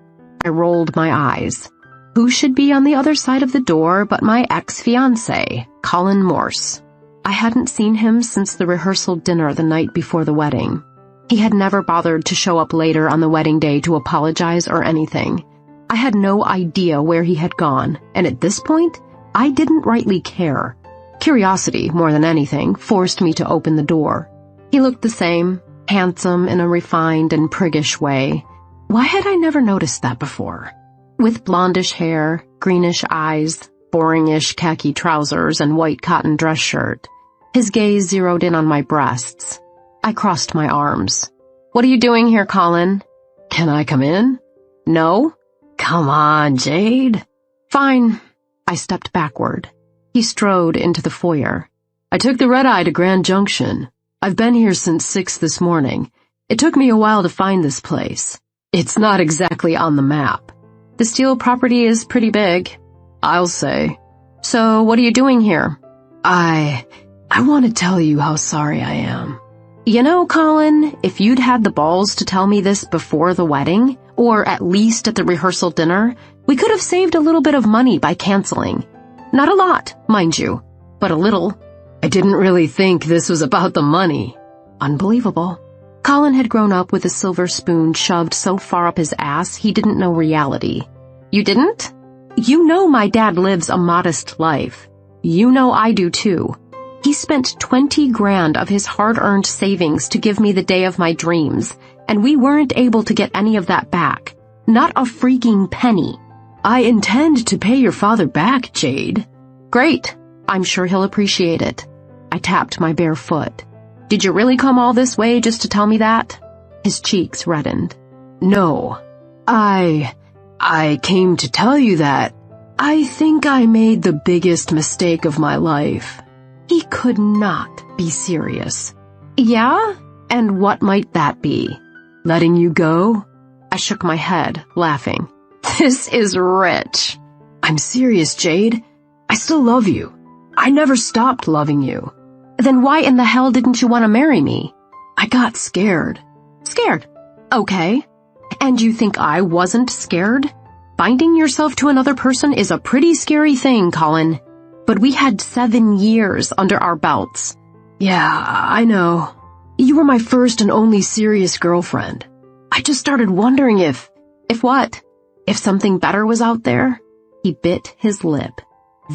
I rolled my eyes. Who should be on the other side of the door but my ex-fiancé, Colin Morse? I hadn't seen him since the rehearsal dinner the night before the wedding. He had never bothered to show up later on the wedding day to apologize or anything. I had no idea where he had gone, and at this point, I didn't rightly care. Curiosity, more than anything, forced me to open the door. He looked the same, handsome in a refined and priggish way. Why had I never noticed that before? With blondish hair, greenish eyes, boringish khaki trousers, and white cotton dress shirt. His gaze zeroed in on my breasts. I crossed my arms. "What are you doing here, Colin?" "Can I come in?" "No." "Come on, Jade." "Fine." I stepped backward. He strode into the foyer. "I took the red-eye to Grand Junction. I've been here since 6 this morning. It took me a while to find this place. It's not exactly on the map. The Steele property is pretty big, I'll say." "So what are you doing here?" I want to tell you how sorry I am." "You know, Colin, if you'd had the balls to tell me this before the wedding, or at least at the rehearsal dinner, we could have saved a little bit of money by canceling. Not a lot, mind you, but a little." "I didn't really think this was about the money." Unbelievable. Colin had grown up with a silver spoon shoved so far up his ass he didn't know reality. "You didn't? You know my dad lives a modest life. You know I do too. He spent 20 grand of his hard-earned savings to give me the day of my dreams, and we weren't able to get any of that back. Not a freaking penny." "I intend to pay your father back, Jade." "Great. I'm sure he'll appreciate it." I tapped my bare foot. "Did you really come all this way just to tell me that?" His cheeks reddened. "No. I came to tell you that I think I made the biggest mistake of my life." He could not be serious. "Yeah? And what might that be?" "Letting you go?" I shook my head, laughing. "This is rich." "I'm serious, Jade. I still love you. I never stopped loving you." "Then why in the hell didn't you want to marry me?" "I got scared." "Scared? Okay. And you think I wasn't scared? Binding yourself to another person is a pretty scary thing, Colin. But we had 7 years under our belts." "Yeah, I know. You were my first and only serious girlfriend. I just started wondering if..." "If what? If something better was out there?" He bit his lip.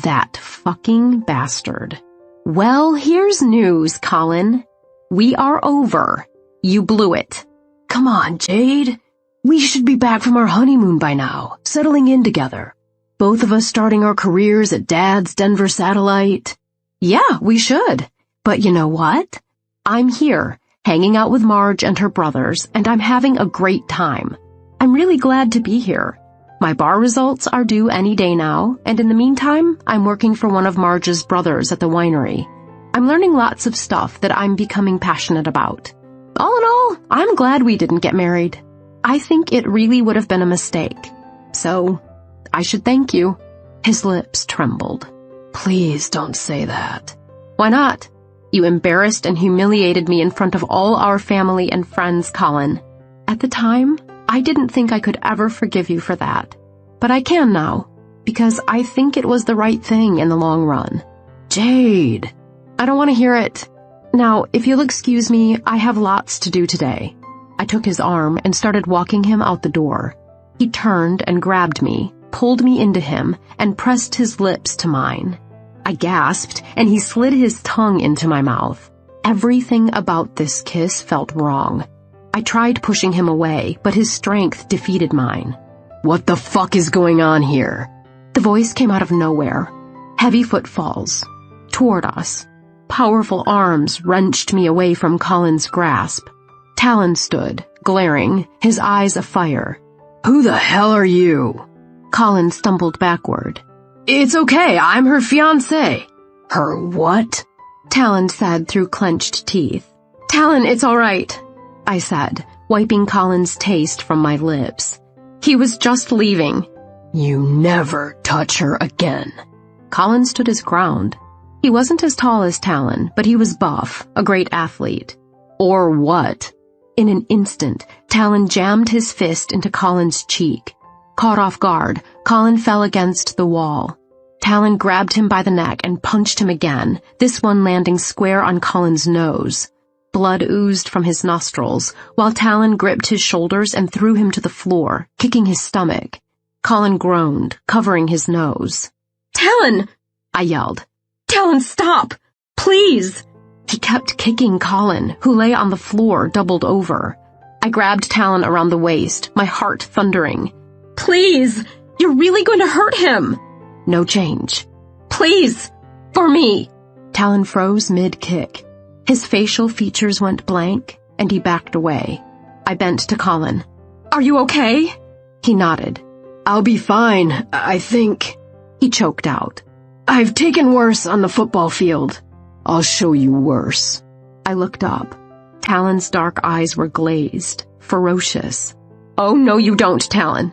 That fucking bastard. "Well, here's news, Colin. We are over. You blew it." "Come on, Jade. We should be back from our honeymoon by now, settling in together. Both of us starting our careers at Dad's Denver satellite." "Yeah, we should. But you know what? I'm here, hanging out with Marge and her brothers, and I'm having a great time. I'm really glad to be here. My bar results are due any day now, and in the meantime, I'm working for one of Marge's brothers at the winery. I'm learning lots of stuff that I'm becoming passionate about. All in all, I'm glad we didn't get married. I think it really would have been a mistake. So, I should thank you." His lips trembled. "Please don't say that." "Why not? You embarrassed and humiliated me in front of all our family and friends, Colin. At the time, I didn't think I could ever forgive you for that. But I can now, because I think it was the right thing in the long run. Jade! I don't want to hear it. Now, if you'll excuse me, I have lots to do today. I took his arm and started walking him out the door. He turned and grabbed me, pulled me into him, and pressed his lips to mine. I gasped, and he slid his tongue into my mouth. Everything about this kiss felt wrong. I tried pushing him away, but his strength defeated mine. What the fuck is going on here? The voice came out of nowhere. Heavy footfalls. Toward us. Powerful arms wrenched me away from Colin's grasp. Talon stood, glaring, his eyes afire. Who the hell are you? Colin stumbled backward. It's okay, I'm her fiancé. Her what? Talon said through clenched teeth. Talon, it's all right, I said, wiping Colin's taste from my lips. He was just leaving. You never touch her again. Colin stood his ground. He wasn't as tall as Talon, but he was buff, a great athlete. Or what? In an instant, Talon jammed his fist into Colin's cheek. Caught off guard, Colin fell against the wall. Talon grabbed him by the neck and punched him again, this one landing square on Colin's nose. Blood oozed from his nostrils, while Talon gripped his shoulders and threw him to the floor, kicking his stomach. Colin groaned, covering his nose. Talon! I yelled. Talon, stop! Please! He kept kicking Colin, who lay on the floor doubled over. I grabbed Talon around the waist, my heart thundering. Please! You're really going to hurt him! No change. Please! For me! Talon froze mid-kick. His facial features went blank, and he backed away. I bent to Colin. Are you okay? He nodded. I'll be fine, I think. He choked out. I've taken worse on the football field. I'll show you worse. I looked up. Talon's dark eyes were glazed, ferocious. Oh, no, you don't, Talon.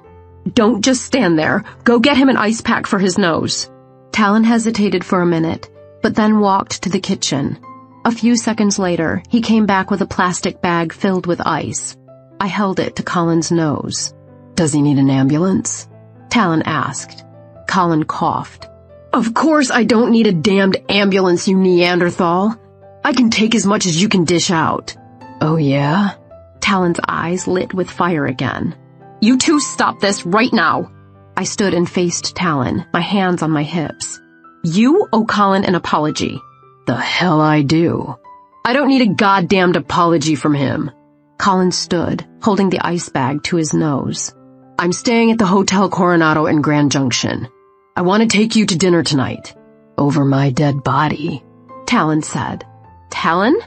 Don't just stand there. Go get him an ice pack for his nose. Talon hesitated for a minute, but then walked to the kitchen. A few seconds later, he came back with a plastic bag filled with ice. I held it to Colin's nose. Does he need an ambulance? Talon asked. Colin coughed. Of course I don't need a damned ambulance, you Neanderthal. I can take as much as you can dish out. Oh, yeah? Talon's eyes lit with fire again. You two stop this right now. I stood and faced Talon, my hands on my hips. You owe Colin an apology. The hell I do. I don't need a goddamned apology from him. Colin stood, holding the ice bag to his nose. I'm staying at the Hotel Coronado in Grand Junction. I want to take you to dinner tonight. Over my dead body, Talon said. Talon?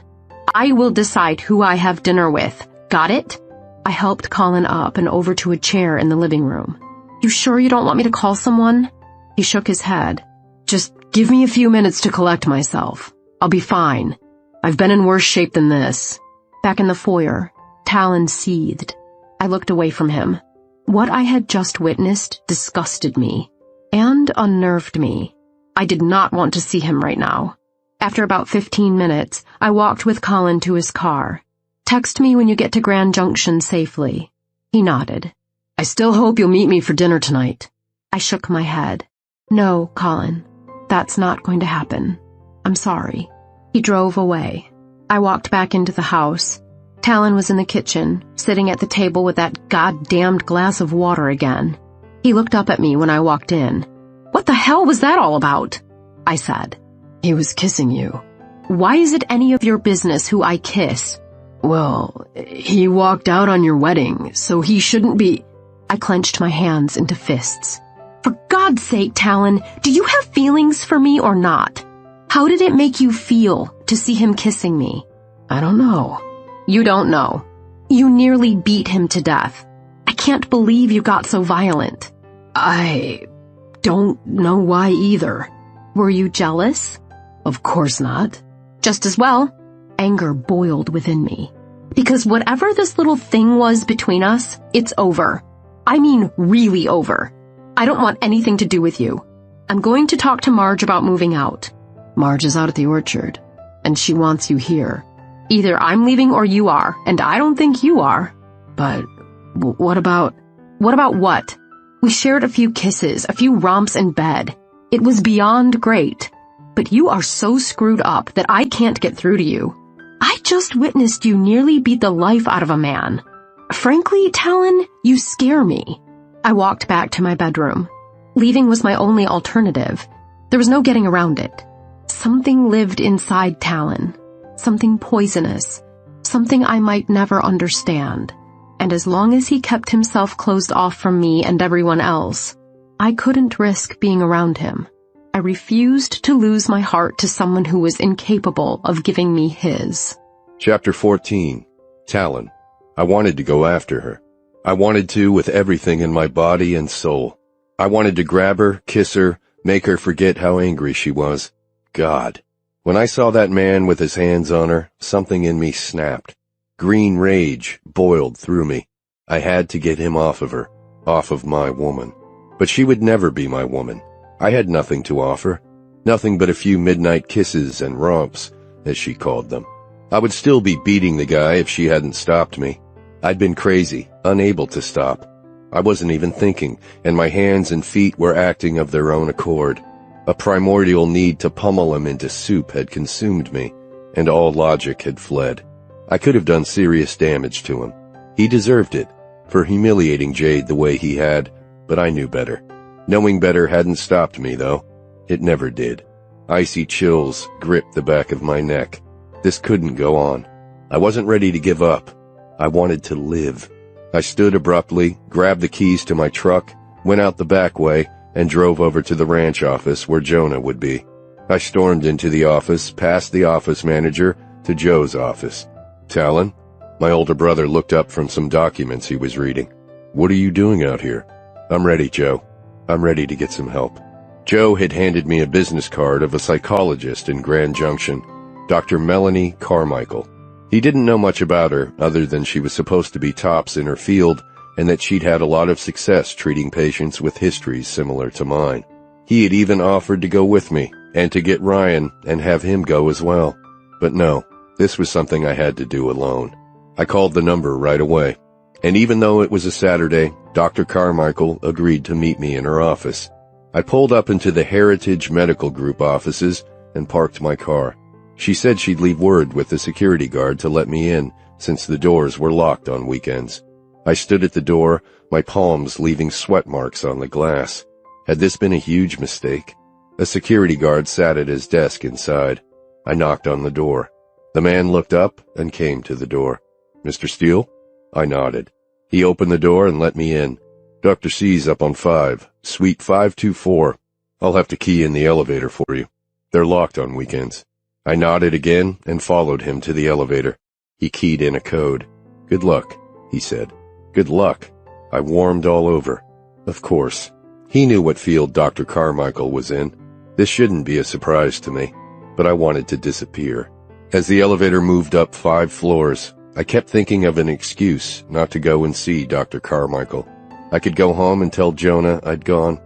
I will decide who I have dinner with. Got it? I helped Colin up and over to a chair in the living room. You sure you don't want me to call someone? He shook his head. Just give me a few minutes to collect myself. I'll be fine. I've been in worse shape than this. Back in the foyer, Talon seethed. I looked away from him. What I had just witnessed disgusted me and unnerved me. I did not want to see him right now. After about 15 minutes, I walked with Colin to his car. Text me when you get to Grand Junction safely. He nodded. I still hope you'll meet me for dinner tonight. I shook my head. No, Colin, that's not going to happen. I'm sorry. He drove away. I walked back into the house. Talon was in the kitchen, sitting at the table with that goddamned glass of water again. He looked up at me when I walked in. What the hell was that all about? I said. He was kissing you. Why is it any of your business who I kiss? Well, he walked out on your wedding, so he shouldn't be... I clenched my hands into fists. For God's sake, Talon, do you have feelings for me or not? How did it make you feel to see him kissing me? I don't know. You don't know. You nearly beat him to death. I can't believe you got so violent. I don't know why either. Were you jealous? Of course not. Just as well. Anger boiled within me. Because whatever this little thing was between us, it's over. I mean really over. I don't want anything to do with you. I'm going to talk to Marge about moving out. Marge is out at the orchard, and she wants you here. Either I'm leaving or you are, and I don't think you are. But what about what? We shared a few kisses, a few romps in bed. It was beyond great. But you are so screwed up that I can't get through to you. I just witnessed you nearly beat the life out of a man. Frankly, Talon, you scare me. I walked back to my bedroom. Leaving was my only alternative. There was no getting around it. Something lived inside Talon. Something poisonous. Something I might never understand. And as long as he kept himself closed off from me and everyone else, I couldn't risk being around him. I refused to lose my heart to someone who was incapable of giving me his. Chapter 14. Talon. I wanted to go after her. I wanted to with everything in my body and soul. I wanted to grab her, kiss her, make her forget how angry she was. God. When I saw that man with his hands on her, something in me snapped. Green rage boiled through me. I had to get him off of her, off of my woman. But she would never be my woman. I had nothing to offer. Nothing but a few midnight kisses and romps, as she called them. I would still be beating the guy if she hadn't stopped me. I'd been crazy, unable to stop. I wasn't even thinking, and my hands and feet were acting of their own accord. A primordial need to pummel him into soup had consumed me, and all logic had fled. I could have done serious damage to him. He deserved it, for humiliating Jade the way he had, but I knew better. Knowing better hadn't stopped me, though. It never did. Icy chills gripped the back of my neck. This couldn't go on. I wasn't ready to give up. I wanted to live. I stood abruptly, grabbed the keys to my truck, went out the back way, and drove over to the ranch office where Jonah would be. I stormed into the office, past the office manager, to Joe's office. Talon? My older brother looked up from some documents he was reading. What are you doing out here? I'm ready, Joe. I'm ready to get some help. Joe had handed me a business card of a psychologist in Grand Junction, Dr. Melanie Carmichael. He didn't know much about her, other than she was supposed to be tops in her field, and that she'd had a lot of success treating patients with histories similar to mine. He had even offered to go with me, and to get Ryan and have him go as well. But no, this was something I had to do alone. I called the number right away. And even though it was a Saturday, Dr. Carmichael agreed to meet me in her office. I pulled up into the Heritage Medical Group offices and parked my car. She said she'd leave word with the security guard to let me in, since the doors were locked on weekends. I stood at the door, my palms leaving sweat marks on the glass. Had this been a huge mistake? A security guard sat at his desk inside. I knocked on the door. The man looked up and came to the door. Mr. Steele? I nodded. He opened the door and let me in. Dr. C's up on 5, suite 524. I'll have to key in the elevator for you. They're locked on weekends. I nodded again and followed him to the elevator. He keyed in a code. Good luck, he said. Good luck. I warmed all over. Of course. He knew what field Dr. Carmichael was in. This shouldn't be a surprise to me, but I wanted to disappear. As the elevator moved up 5 floors, I kept thinking of an excuse not to go and see Dr. Carmichael. I could go home and tell Jonah I'd gone.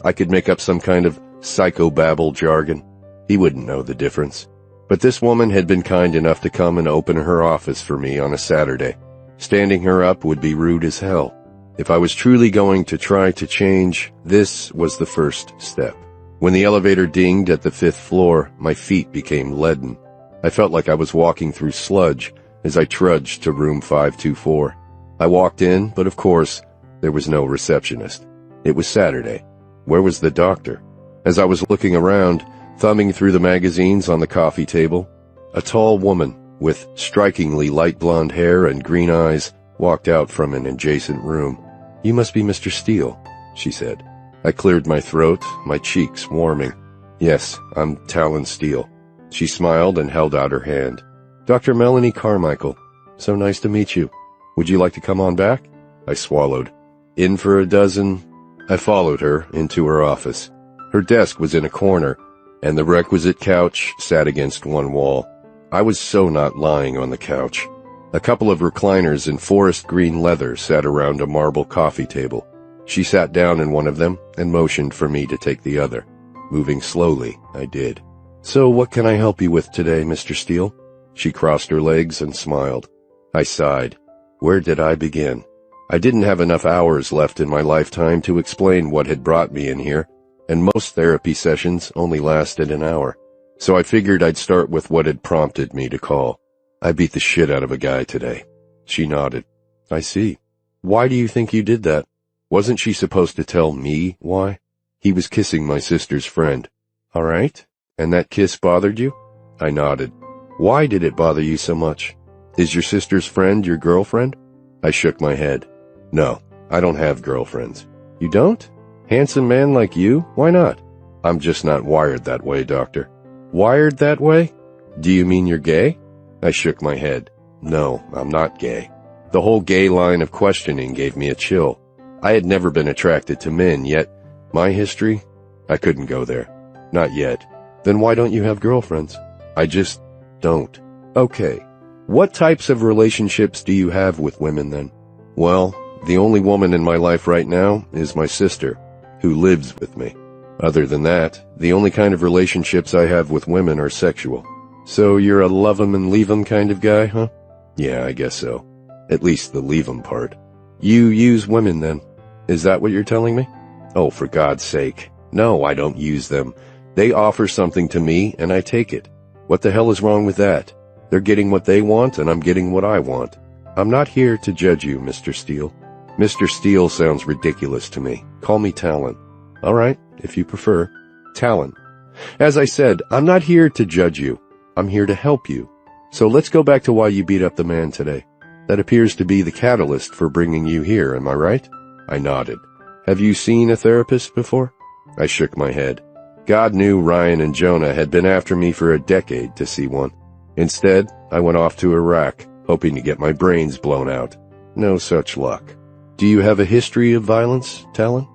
I could make up some kind of psychobabble jargon. He wouldn't know the difference. But this woman had been kind enough to come and open her office for me on a Saturday. Standing her up would be rude as hell. If I was truly going to try to change, this was the first step. When the elevator dinged at the 5th floor, my feet became leaden. I felt like I was walking through sludge as I trudged to room 524. I walked in, but of course, there was no receptionist. It was Saturday. Where was the doctor? As I was looking around, thumbing through the magazines on the coffee table, a tall woman with strikingly light blonde hair and green eyes walked out from an adjacent room. You must be Mr. Steele, she said. I cleared my throat, my cheeks warming. Yes, I'm Talon Steele. She smiled and held out her hand. Dr. Melanie Carmichael, so nice to meet you. Would you like to come on back? I swallowed. In for a dozen? I followed her into her office. Her desk was in a corner, and the requisite couch sat against one wall. I was so not lying on the couch. A couple of recliners in forest green leather sat around a marble coffee table. She sat down in one of them and motioned for me to take the other. Moving slowly, I did. So what can I help you with today, Mr. Steele? She crossed her legs and smiled. I sighed. Where did I begin? I didn't have enough hours left in my lifetime to explain what had brought me in here, and most therapy sessions only lasted an hour. So I figured I'd start with what had prompted me to call. I beat the shit out of a guy today. She nodded. I see. Why do you think you did that? Wasn't she supposed to tell me why? He was kissing my sister's friend. All right. And that kiss bothered you? I nodded. Why did it bother you so much? Is your sister's friend your girlfriend? I shook my head. No, I don't have girlfriends. You don't? Handsome man like you? Why not? I'm just not wired that way, doctor. Wired that way? Do you mean you're gay? I shook my head. No, I'm not gay. The whole gay line of questioning gave me a chill. I had never been attracted to men, yet my history? I couldn't go there. Not yet. Then why don't you have girlfriends? I just don't. Okay. What types of relationships do you have with women then? Well, the only woman in my life right now is my sister, who lives with me. Other than that, the only kind of relationships I have with women are sexual. So you're a love 'em and leave 'em kind of guy, huh? Yeah, I guess so. At least the leave 'em part. You use women then. Is that what you're telling me? Oh, for God's sake. No, I don't use them. They offer something to me and I take it. What the hell is wrong with that? They're getting what they want and I'm getting what I want. I'm not here to judge you, Mr. Steele. Mr. Steele sounds ridiculous to me. Call me Talon. All right, if you prefer. Talon. As I said, I'm not here to judge you. I'm here to help you. So let's go back to why you beat up the man today. That appears to be the catalyst for bringing you here, am I right? I nodded. Have you seen a therapist before? I shook my head. God knew Ryan and Jonah had been after me for a decade to see one. Instead, I went off to Iraq, hoping to get my brains blown out. No such luck. Do you have a history of violence, Talon?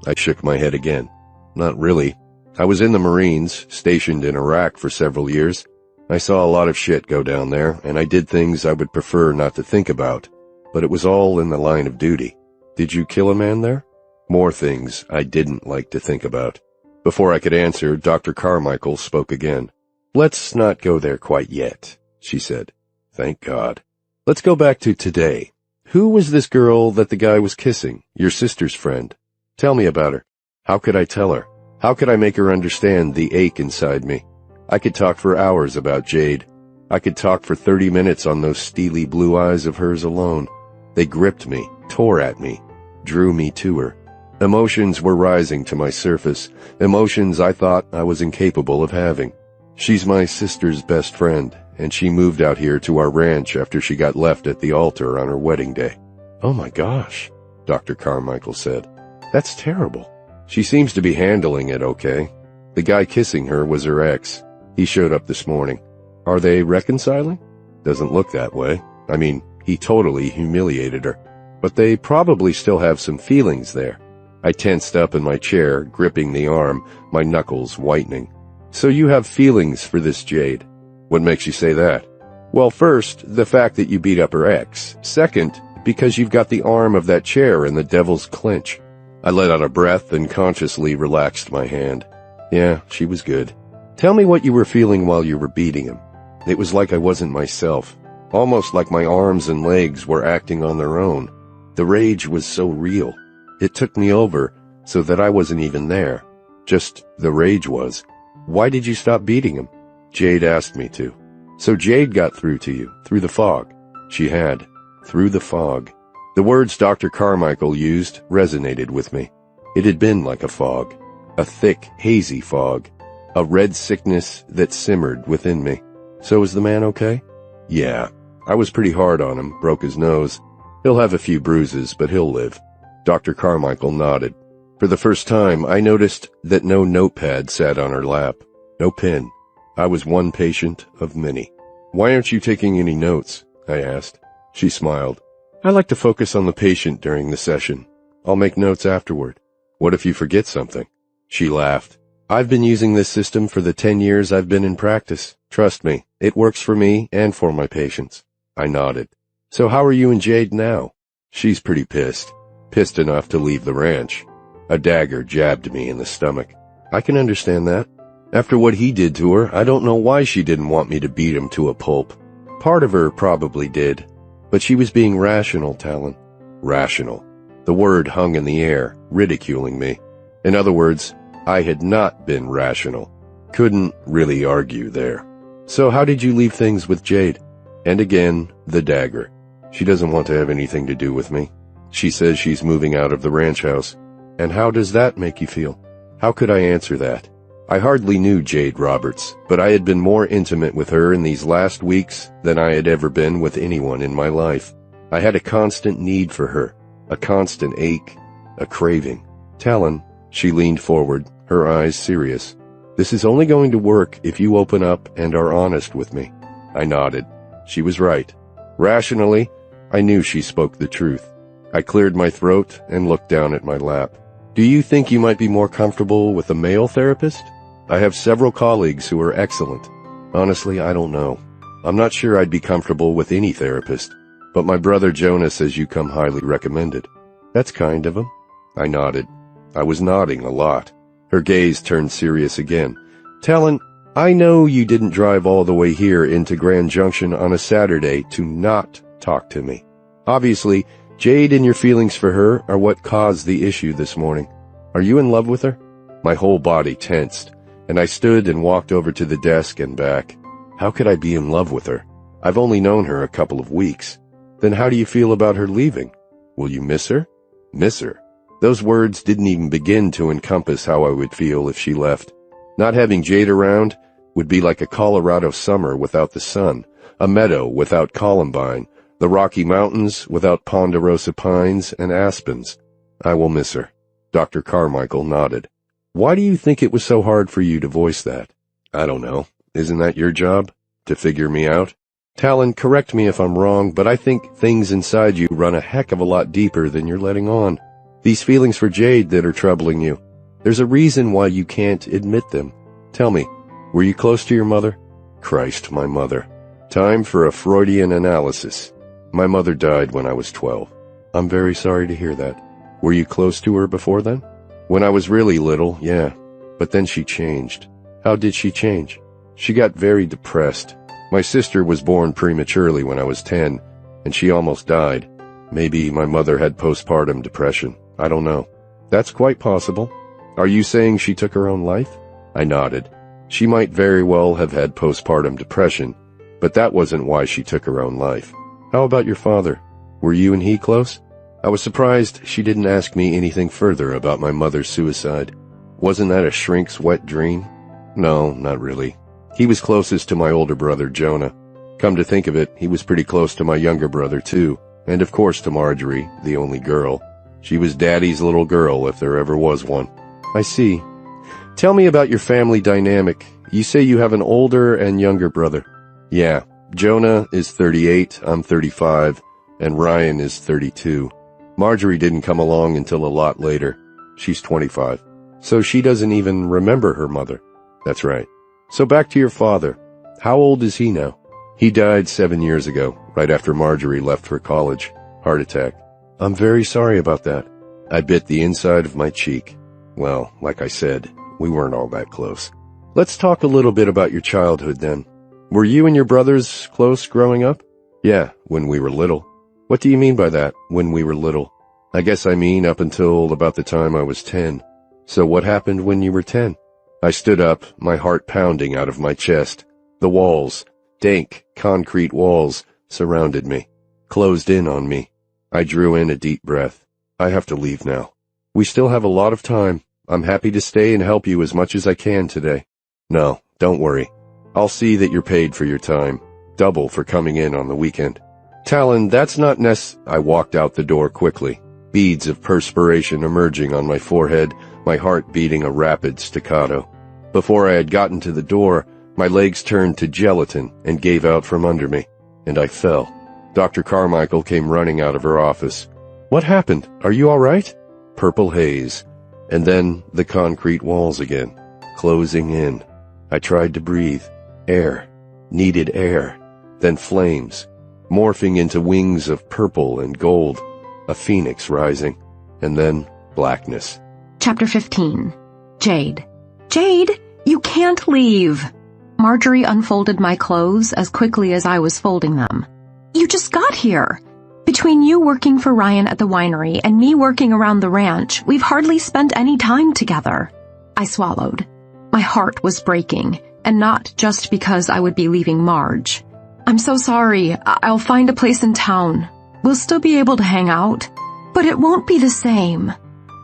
I shook my head again. Not really. I was in the Marines, stationed in Iraq for several years. I saw a lot of shit go down there, and I did things I would prefer not to think about, but it was all in the line of duty. Did you kill a man there? More things I didn't like to think about. Before I could answer, Dr. Carmichael spoke again. Let's not go there quite yet, she said. Thank God. Let's go back to today. Who was this girl that the guy was kissing, your sister's friend? Tell me about her. How could I tell her? How could I make her understand the ache inside me? I could talk for hours about Jade. I could talk for 30 minutes on those steely blue eyes of hers alone. They gripped me, tore at me, drew me to her. Emotions were rising to my surface, emotions I thought I was incapable of having. She's my sister's best friend, and she moved out here to our ranch after she got left at the altar on her wedding day. Oh my gosh, Dr. Carmichael said. That's terrible. She seems to be handling it okay. The guy kissing her was her ex. He showed up this morning. Are they reconciling? Doesn't look that way. I mean, he totally humiliated her. But they probably still have some feelings there. I tensed up in my chair, gripping the arm, my knuckles whitening. So you have feelings for this Jade. What makes you say that? Well, first, the fact that you beat up her ex. Second, because you've got the arm of that chair in the devil's clinch. I let out a breath and consciously relaxed my hand. Yeah, she was good. Tell me what you were feeling while you were beating him. It was like I wasn't myself. Almost like my arms and legs were acting on their own. The rage was so real. It took me over so that I wasn't even there. Just the rage was. Why did you stop beating him? Jade asked me to. So Jade got through to you, through the fog. She had. Through the fog. The words Dr. Carmichael used resonated with me. It had been like a fog. A thick, hazy fog. A red sickness that simmered within me. So is the man okay? Yeah. I was pretty hard on him, broke his nose. He'll have a few bruises, but he'll live. Dr. Carmichael nodded. For the first time, I noticed that no notepad sat on her lap. No pen. I was one patient of many. Why aren't you taking any notes? I asked. She smiled. I like to focus on the patient during the session. I'll make notes afterward. What if you forget something? She laughed. I've been using this system for the 10 years I've been in practice. Trust me, it works for me and for my patients. I nodded. So how are you and Jade now? She's pretty pissed. Pissed enough to leave the ranch. A dagger jabbed me in the stomach. I can understand that. After what he did to her, I don't know why she didn't want me to beat him to a pulp. Part of her probably did. But she was being rational, Talon. Rational. The word hung in the air, ridiculing me. In other words, I had not been rational. Couldn't really argue there. So how did you leave things with Jade? And again, the dagger. She doesn't want to have anything to do with me. She says she's moving out of the ranch house. And how does that make you feel? How could I answer that? I hardly knew Jade Roberts, but I had been more intimate with her in these last weeks than I had ever been with anyone in my life. I had a constant need for her, a constant ache, a craving. Talon, she leaned forward, her eyes serious. This is only going to work if you open up and are honest with me. I nodded. She was right. Rationally, I knew she spoke the truth. I cleared my throat and looked down at my lap. Do you think you might be more comfortable with a male therapist? I have several colleagues who are excellent. Honestly, I don't know. I'm not sure I'd be comfortable with any therapist, but my brother Jonah says you come highly recommended. That's kind of him. I nodded. I was nodding a lot. Her gaze turned serious again. Talon, I know you didn't drive all the way here into Grand Junction on a Saturday to not talk to me. Obviously, Jade and your feelings for her are what caused the issue this morning. Are you in love with her? My whole body tensed, and I stood and walked over to the desk and back. How could I be in love with her? I've only known her a couple of weeks. Then how do you feel about her leaving? Will you miss her? Miss her? Those words didn't even begin to encompass how I would feel if she left. Not having Jade around would be like a Colorado summer without the sun, a meadow without columbine, the Rocky Mountains without ponderosa pines and aspens. I will miss her. Dr. Carmichael nodded. Why do you think it was so hard for you to voice that? I don't know. Isn't that your job? To figure me out? Talon, correct me if I'm wrong, but I think things inside you run a heck of a lot deeper than you're letting on. These feelings for Jade that are troubling you. There's a reason why you can't admit them. Tell me, were you close to your mother? Christ, my mother. Time for a Freudian analysis. My mother died when I was 12. I'm very sorry to hear that. Were you close to her before then? When I was really little, yeah. But then she changed. How did she change? She got very depressed. My sister was born prematurely when I was 10, and she almost died. Maybe my mother had postpartum depression. I don't know. That's quite possible. Are you saying she took her own life? I nodded. She might very well have had postpartum depression, but that wasn't why she took her own life. How about your father? Were you and he close? I was surprised she didn't ask me anything further about my mother's suicide. Wasn't that a shrink's wet dream? No, not really. He was closest to my older brother, Jonah. Come to think of it, he was pretty close to my younger brother, too. And of course to Marjorie, the only girl. She was Daddy's little girl, if there ever was one. I see. Tell me about your family dynamic. You say you have an older and younger brother. Yeah, Jonah is 38, I'm 35, and Ryan is 32. Marjorie didn't come along until a lot later. She's 25. So she doesn't even remember her mother. That's right. So back to your father. How old is he now? He died 7 years ago, right after Marjorie left for college. Heart attack. I'm very sorry about that. I bit the inside of my cheek. Well, like I said, we weren't all that close. Let's talk a little bit about your childhood then. Were you and your brothers close growing up? Yeah, when we were little. What do you mean by that, when we were little? I guess I mean up until about the time I was 10. So what happened when you were 10? I stood up, my heart pounding out of my chest. The walls, dank, concrete walls, surrounded me, closed in on me. I drew in a deep breath. I have to leave now. We still have a lot of time. I'm happy to stay and help you as much as I can today. No, don't worry. I'll see that you're paid for your time. Double for coming in on the weekend. Talon, that's not I walked out the door quickly, beads of perspiration emerging on my forehead, my heart beating a rapid staccato. Before I had gotten to the door, my legs turned to gelatin and gave out from under me, and I fell. Dr. Carmichael came running out of her office. What happened? Are you all right? Purple haze, and then the concrete walls again, closing in. I tried to breathe. Air. Needed air. Then flames, morphing into wings of purple and gold, a phoenix rising, and then blackness. Chapter 15. Jade. Jade, you can't leave. Marjorie unfolded my clothes as quickly as I was folding them. You just got here. Between you working for Ryan at the winery and me working around the ranch, we've hardly spent any time together. I swallowed. My heart was breaking, and not just because I would be leaving Marge. I'm so sorry. I'll find a place in town. We'll still be able to hang out, but it won't be the same.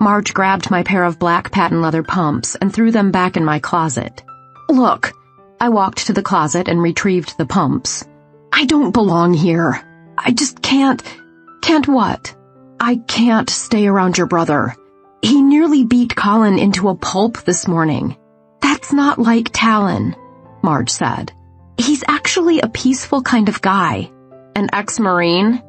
Marge grabbed my pair of black patent leather pumps and threw them back in my closet. Look, I walked to the closet and retrieved the pumps. I don't belong here. I just can't. Can't what? I can't stay around your brother. He nearly beat Colin into a pulp this morning. That's not like Talon, Marge said. He's actually a peaceful kind of guy. An ex-Marine?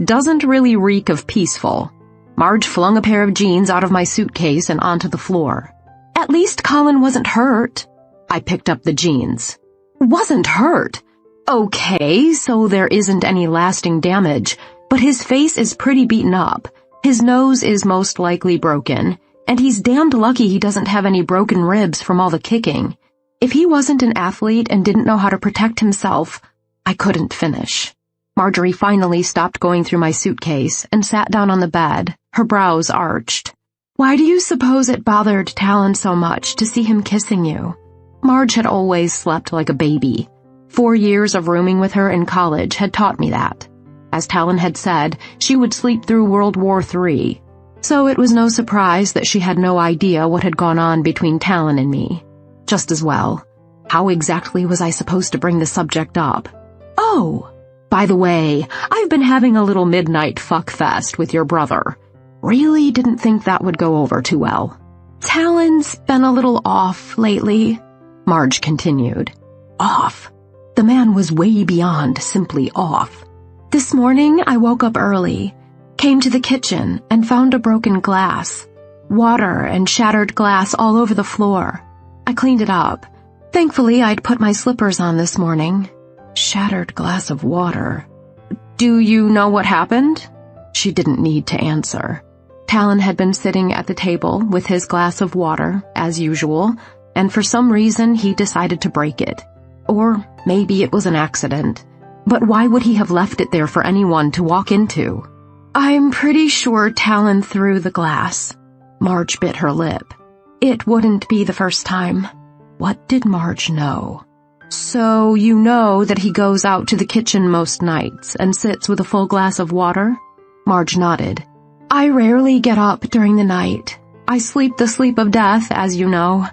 Doesn't really reek of peaceful. Marge flung a pair of jeans out of my suitcase and onto the floor. At least Colin wasn't hurt. I picked up the jeans. Wasn't hurt? Okay, so there isn't any lasting damage, but his face is pretty beaten up. His nose is most likely broken, and he's damned lucky he doesn't have any broken ribs from all the kicking. If he wasn't an athlete and didn't know how to protect himself, I couldn't finish. Marjorie finally stopped going through my suitcase and sat down on the bed, her brows arched. Why do you suppose it bothered Talon so much to see him kissing you? Marge had always slept like a baby. 4 years of rooming with her in college had taught me that. As Talon had said, she would sleep through World War III. So it was no surprise that she had no idea what had gone on between Talon and me. Just as well. How exactly was I supposed to bring the subject up? Oh, by the way, I've been having a little midnight fuckfest with your brother. Really didn't think that would go over too well. Talon's been a little off lately, Marge continued. Off? The man was way beyond simply off. This morning, I woke up early, came to the kitchen, and found a broken glass. Water and shattered glass all over the floor. I cleaned it up. Thankfully, I'd put my slippers on this morning. Shattered glass of water. Do you know what happened? She didn't need to answer. Talon had been sitting at the table with his glass of water, as usual, and for some reason he decided to break it. Or maybe it was an accident. But why would he have left it there for anyone to walk into? I'm pretty sure Talon threw the glass. Marge bit her lip. It wouldn't be the first time. What did Marge know? So you know that he goes out to the kitchen most nights and sits with a full glass of water? Marge nodded. I rarely get up during the night. I sleep the sleep of death, as you know.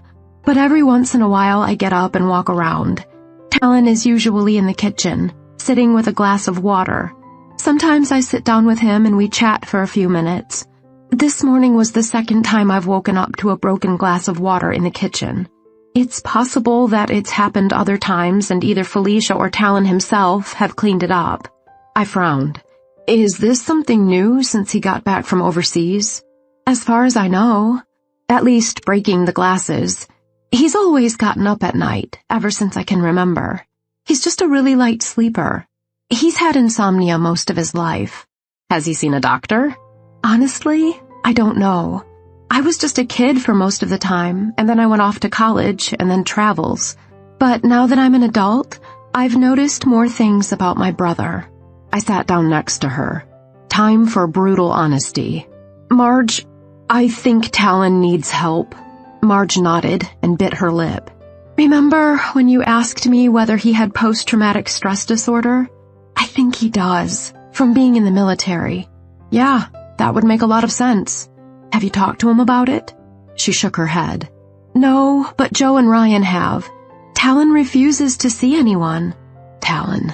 But every once in a while I get up and walk around. Talon is usually in the kitchen, sitting with a glass of water. Sometimes I sit down with him and we chat for a few minutes. This morning was the second time I've woken up to a broken glass of water in the kitchen. It's possible that it's happened other times and either Felicia or Talon himself have cleaned it up. I frowned. Is this something new since he got back from overseas? As far as I know. At least breaking the glasses. He's always gotten up at night, ever since I can remember. He's just a really light sleeper. He's had insomnia most of his life. Has he seen a doctor? Honestly, I don't know. I was just a kid for most of the time, and then I went off to college and then travels. But now that I'm an adult, I've noticed more things about my brother. I sat down next to her. Time for brutal honesty. Marge, I think Talon needs help. Marge nodded and bit her lip. Remember when you asked me whether he had post-traumatic stress disorder? I think he does, from being in the military. Yeah, that would make a lot of sense. Have you talked to him about it? She shook her head. No, but Joe and Ryan have. Talon refuses to see anyone. Talon.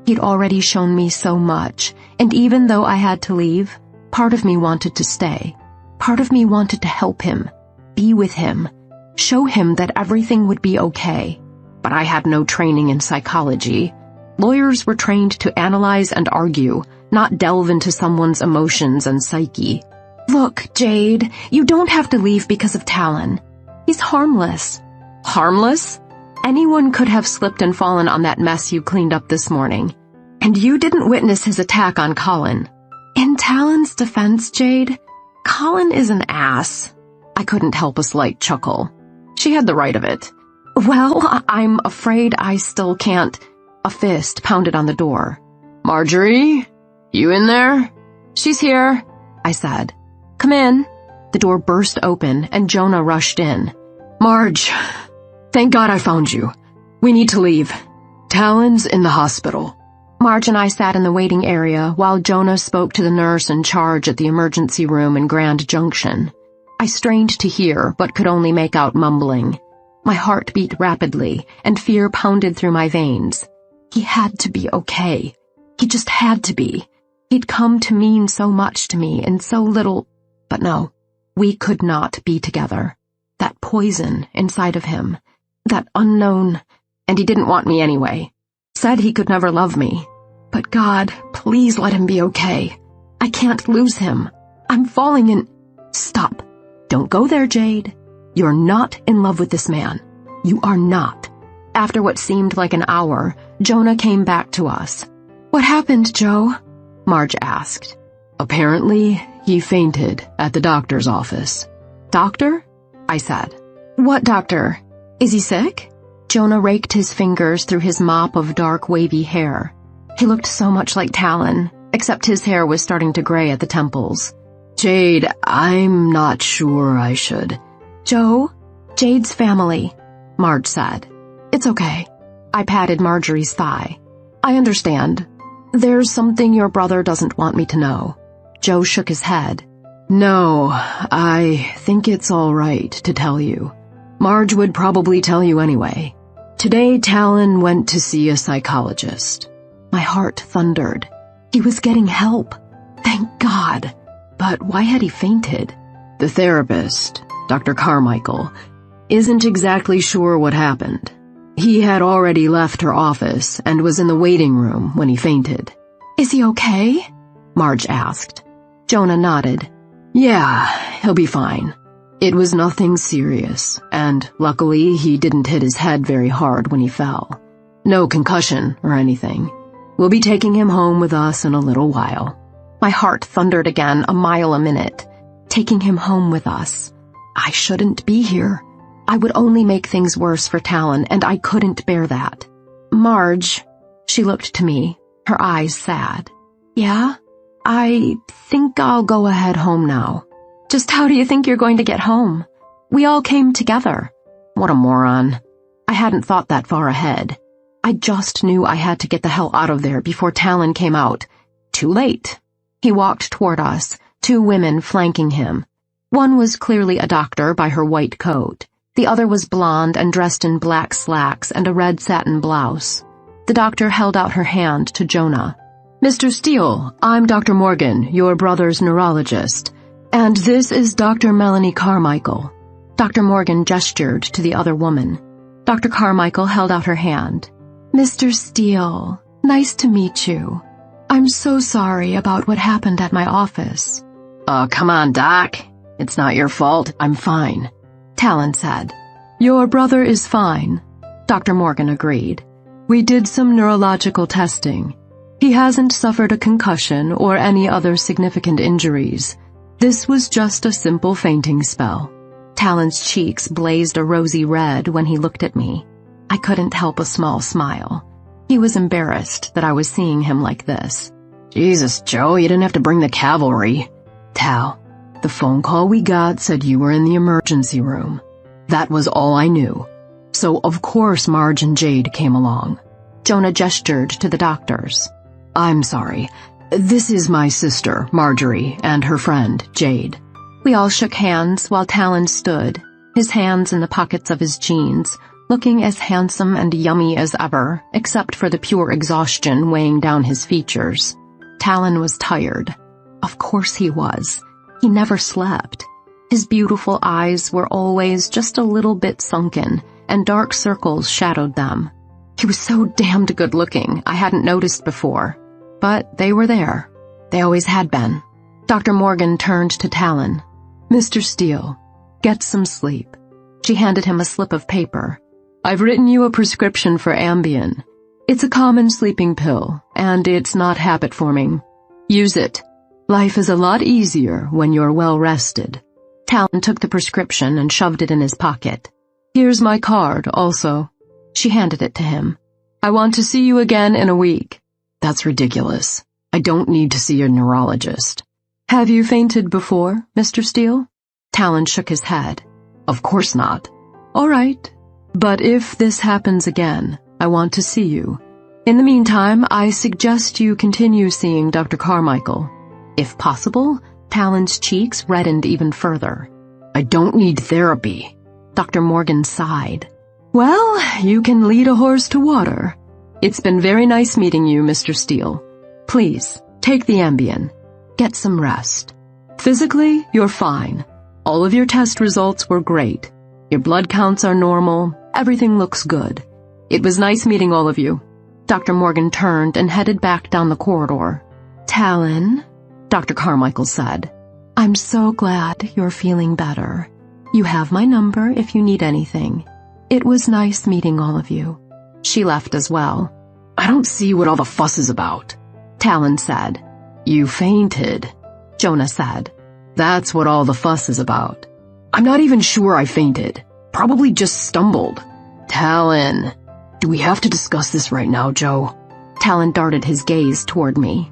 He'd already shown me so much, and even though I had to leave, part of me wanted to stay. Part of me wanted to help him, be with him, show him that everything would be okay. But I had no training in psychology. Lawyers were trained to analyze and argue, not delve into someone's emotions and psyche. Look, Jade, you don't have to leave because of Talon. He's harmless. Harmless? Anyone could have slipped and fallen on that mess you cleaned up this morning. And you didn't witness his attack on Colin. In Talon's defense, Jade, Colin is an ass. I couldn't help a slight chuckle. She had the right of it. Well, I'm afraid I still can't. A fist pounded on the door. Marjorie? You in there? She's here, I said. Come in. The door burst open and Jonah rushed in. Marge, thank God I found you. We need to leave. Talon's in the hospital. Marge and I sat in the waiting area while Jonah spoke to the nurse in charge at the emergency room in Grand Junction. I strained to hear, but could only make out mumbling. My heart beat rapidly, and fear pounded through my veins. He had to be okay. He just had to be. He'd come to mean so much to me in so little. But no, we could not be together. That poison inside of him, that unknown, and he didn't want me anyway. Said he could never love me. But God, please let him be okay. I can't lose him. I'm falling in... Stop. Don't go there, Jade. You're not in love with this man. You are not. After what seemed like an hour, Jonah came back to us. What happened, Joe? Marge asked. Apparently, he fainted at the doctor's office. Doctor? I said. What doctor? Is he sick? Jonah raked his fingers through his mop of dark, wavy hair. He looked so much like Talon, except his hair was starting to gray at the temples. Jade, I'm not sure I should. Joe? Jade's family, Marge said. It's okay. I patted Marjorie's thigh. I understand. There's something your brother doesn't want me to know. Joe shook his head. No, I think it's all right to tell you. Marge would probably tell you anyway. Today, Talon went to see a psychologist. My heart thundered. He was getting help. Thank God. But why had he fainted? The therapist, Dr. Carmichael, isn't exactly sure what happened. He had already left her office and was in the waiting room when he fainted. Is he okay? Marge asked. Jonah nodded. Yeah, he'll be fine. It was nothing serious, and luckily he didn't hit his head very hard when he fell. No concussion or anything. We'll be taking him home with us in a little while. My heart thundered again, a mile a minute. Taking him home with us. I shouldn't be here. I would only make things worse for Talon, and I couldn't bear that. Marge, she looked to me, her eyes sad. Yeah? I think I'll go ahead home now. Just how do you think you're going to get home? We all came together. What a moron. I hadn't thought that far ahead. I just knew I had to get the hell out of there before Talon came out. Too late. He walked toward us, two women flanking him. One was clearly a doctor by her white coat. The other was blonde and dressed in black slacks and a red satin blouse. The doctor held out her hand to Jonah. Mr. Steele, I'm Dr. Morgan, your brother's neurologist. And this is Dr. Melanie Carmichael. Dr. Morgan gestured to the other woman. Dr. Carmichael held out her hand. Mr. Steele, nice to meet you. I'm so sorry about what happened at my office. Oh, come on, Doc. It's not your fault. I'm fine. Talon said. Your brother is fine. Dr. Morgan agreed. We did some neurological testing. He hasn't suffered a concussion or any other significant injuries. This was just a simple fainting spell. Talon's cheeks blazed a rosy red when he looked at me. I couldn't help a small smile. He was embarrassed that I was seeing him like this. Jesus, Joe, you didn't have to bring the cavalry. Tal, the phone call we got said you were in the emergency room. That was all I knew. So, of course, Marge and Jade came along. Jonah gestured to the doctors. I'm sorry. This is my sister, Marjorie, and her friend, Jade. We all shook hands while Talon stood, his hands in the pockets of his jeans, looking as handsome and yummy as ever, except for the pure exhaustion weighing down his features. Talon was tired. Of course he was. He never slept. His beautiful eyes were always just a little bit sunken, and dark circles shadowed them. He was so damned good-looking, I hadn't noticed before. But they were there. They always had been. Dr. Morgan turned to Talon. Mr. Steele, get some sleep. She handed him a slip of paper. I've written you a prescription for Ambien. It's a common sleeping pill, and it's not habit-forming. Use it. Life is a lot easier when you're well-rested. Talon took the prescription and shoved it in his pocket. Here's my card, also. She handed it to him. I want to see you again in a week. That's ridiculous. I don't need to see a neurologist. Have you fainted before, Mr. Steele? Talon shook his head. Of course not. All right. But if this happens again, I want to see you. In the meantime, I suggest you continue seeing Dr. Carmichael. If possible, Talon's cheeks reddened even further. I don't need therapy. Dr. Morgan sighed. Well, you can lead a horse to water. It's been very nice meeting you, Mr. Steele. Please, take the Ambien. Get some rest. Physically, you're fine. All of your test results were great. Your blood counts are normal. Everything looks good. It was nice meeting all of you. Dr. Morgan turned and headed back down the corridor. Talon, Dr. Carmichael said, I'm so glad you're feeling better. You have my number if you need anything. It was nice meeting all of you. She left as well. I don't see what all the fuss is about, Talon said. You fainted, Jonah said. That's what all the fuss is about. I'm not even sure I fainted. Probably just stumbled. Talon, do we have to discuss this right now, Joe? Talon darted his gaze toward me.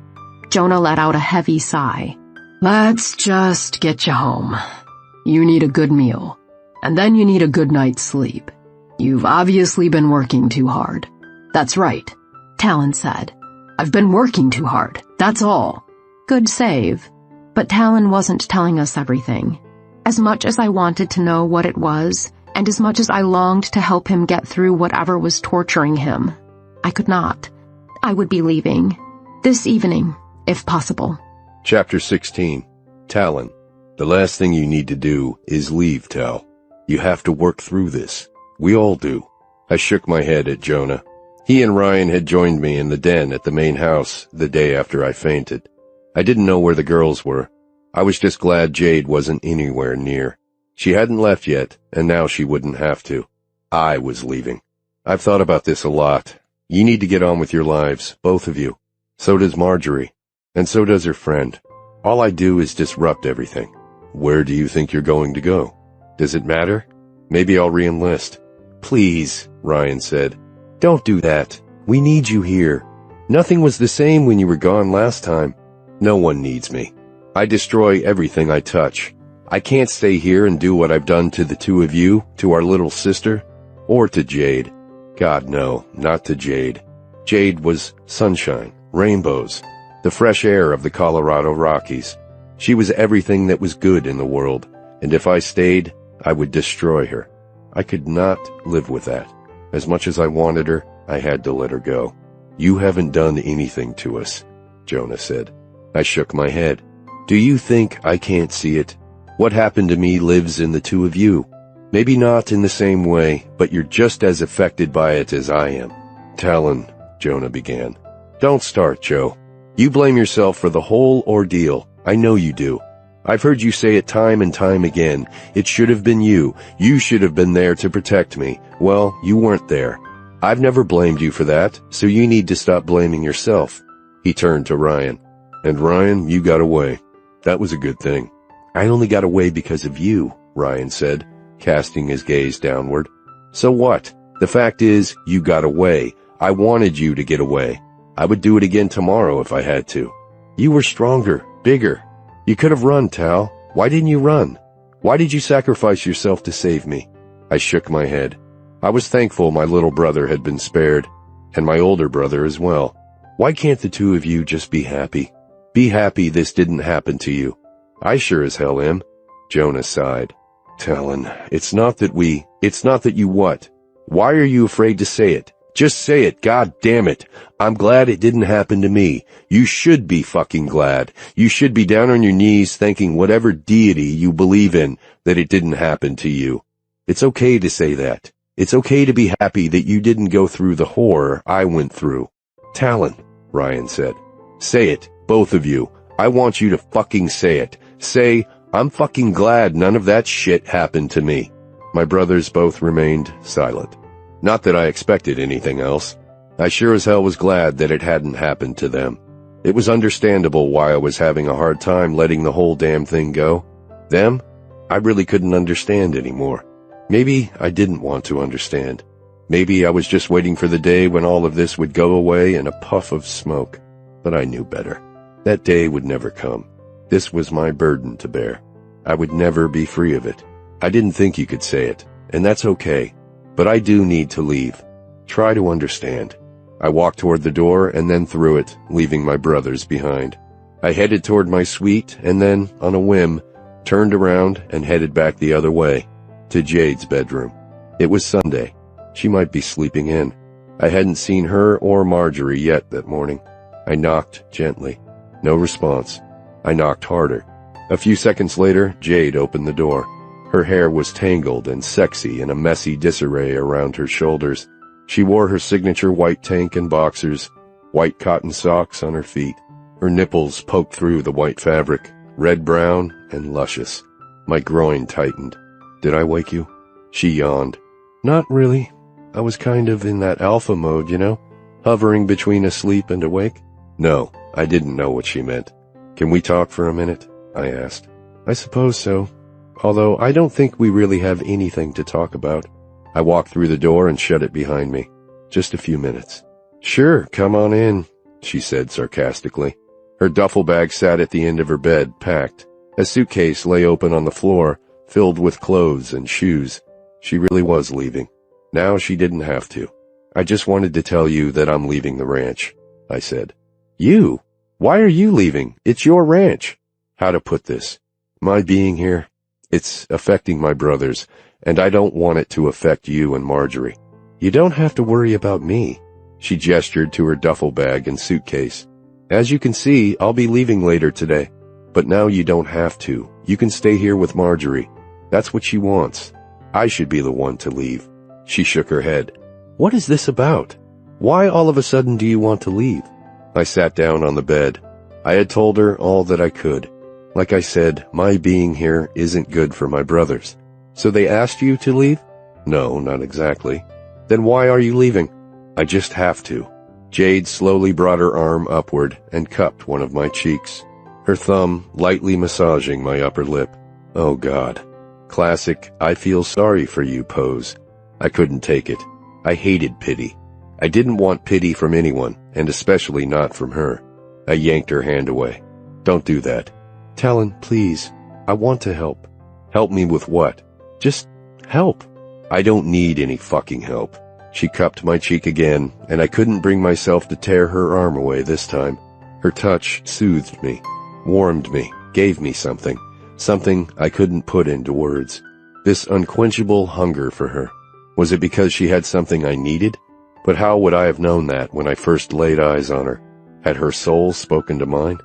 Jonah let out a heavy sigh. Let's just get you home. You need a good meal, and then you need a good night's sleep. You've obviously been working too hard. That's right, Talon said. I've been working too hard, that's all. Good save. But Talon wasn't telling us everything. As much as I wanted to know what it was, and as much as I longed to help him get through whatever was torturing him, I could not. I would be leaving. This evening, if possible. Chapter 16. Talon. The last thing you need to do is leave, Tal. You have to work through this. We all do. I shook my head at Jonah. He and Ryan had joined me in the den at the main house the day after I fainted. I didn't know where the girls were. I was just glad Jade wasn't anywhere near. She hadn't left yet, and now she wouldn't have to. I was leaving. I've thought about this a lot. You need to get on with your lives, both of you. So does Marjorie. And so does her friend. All I do is disrupt everything. Where do you think you're going to go? Does it matter? Maybe I'll re-enlist. Please, Ryan said. Don't do that. We need you here. Nothing was the same when you were gone last time. No one needs me. I destroy everything I touch. I can't stay here and do what I've done to the two of you, to our little sister, or to Jade. God, no, not to Jade. Jade was sunshine, rainbows, the fresh air of the Colorado Rockies. She was everything that was good in the world, and if I stayed, I would destroy her. I could not live with that. As much as I wanted her, I had to let her go. You haven't done anything to us, Jonah said. I shook my head. Do you think I can't see it? What happened to me lives in the two of you. Maybe not in the same way, but you're just as affected by it as I am. Talon, Jonah began. Don't start, Joe. You blame yourself for the whole ordeal. I know you do. I've heard you say it time and time again. It should have been you. You should have been there to protect me. Well, you weren't there. I've never blamed you for that, so you need to stop blaming yourself. He turned to Ryan. And Ryan, you got away. That was a good thing. I only got away because of you, Ryan said, casting his gaze downward. So what? The fact is, you got away. I wanted you to get away. I would do it again tomorrow if I had to. You were stronger, bigger. You could have run, Tal. Why didn't you run? Why did you sacrifice yourself to save me? I shook my head. I was thankful my little brother had been spared, and my older brother as well. Why can't the two of you just be happy? Be happy this didn't happen to you. I sure as hell am. Jonah sighed. Talon, it's not that you what? Why are you afraid to say it? Just say it, god damn it. I'm glad it didn't happen to me. You should be fucking glad. You should be down on your knees thanking whatever deity you believe in that it didn't happen to you. It's okay to say that. It's okay to be happy that you didn't go through the horror I went through. Talon, Ryan said. Say it, both of you. I want you to fucking say it. Say, I'm fucking glad none of that shit happened to me. My brothers both remained silent. Not that I expected anything else. I sure as hell was glad that it hadn't happened to them. It was understandable why I was having a hard time letting the whole damn thing go. Them? I really couldn't understand anymore. Maybe I didn't want to understand. Maybe I was just waiting for the day when all of this would go away in a puff of smoke. But I knew better. That day would never come. This was my burden to bear. I would never be free of it. I didn't think you could say it, and that's okay. But I do need to leave. Try to understand. I walked toward the door and then through it, leaving my brothers behind. I headed toward my suite and then, on a whim, turned around and headed back the other way, to Jade's bedroom. It was Sunday. She might be sleeping in. I hadn't seen her or Marjorie yet that morning. I knocked gently. No response. I knocked harder. A few seconds later, Jade opened the door. Her hair was tangled and sexy in a messy disarray around her shoulders. She wore her signature white tank and boxers, white cotton socks on her feet. Her nipples poked through the white fabric, red-brown and luscious. My groin tightened. "Did I wake you?" She yawned. "Not really. I was kind of in that alpha mode, you know, hovering between asleep and awake." No, I didn't know what she meant. "Can we talk for a minute?" I asked. "I suppose so. Although I don't think we really have anything to talk about." I walked through the door and shut it behind me. "Just a few minutes." "Sure, come on in," she said sarcastically. Her duffel bag sat at the end of her bed, packed. A suitcase lay open on the floor, filled with clothes and shoes. She really was leaving. Now she didn't have to. "I just wanted to tell you that I'm leaving the ranch," I said. "You? Why are you leaving? It's your ranch." How to put this? My being here, it's affecting my brothers, and I don't want it to affect you and Marjorie. "You don't have to worry about me." She gestured to her duffel bag and suitcase. "As you can see, I'll be leaving later today. But now you don't have to. You can stay here with Marjorie. That's what she wants. I should be the one to leave." She shook her head. "What is this about? Why all of a sudden do you want to leave?" I sat down on the bed. I had told her all that I could. Like I said, my being here isn't good for my brothers. "So they asked you to leave?" "No, not exactly." "Then why are you leaving?" "I just have to." Jade slowly brought her arm upward and cupped one of my cheeks, her thumb lightly massaging my upper lip. Oh God. Classic "I feel sorry for you" pose. I couldn't take it. I hated pity. I didn't want pity from anyone, and especially not from her. I yanked her hand away. "Don't do that." "Talon, please. I want to help." "Help me with what?" "Just help." "I don't need any fucking help." She cupped my cheek again, and I couldn't bring myself to tear her arm away this time. Her touch soothed me, warmed me, gave me something I couldn't put into words. This unquenchable hunger for her. Was it because she had something I needed? But how would I have known that when I first laid eyes on her? Had her soul spoken to mine?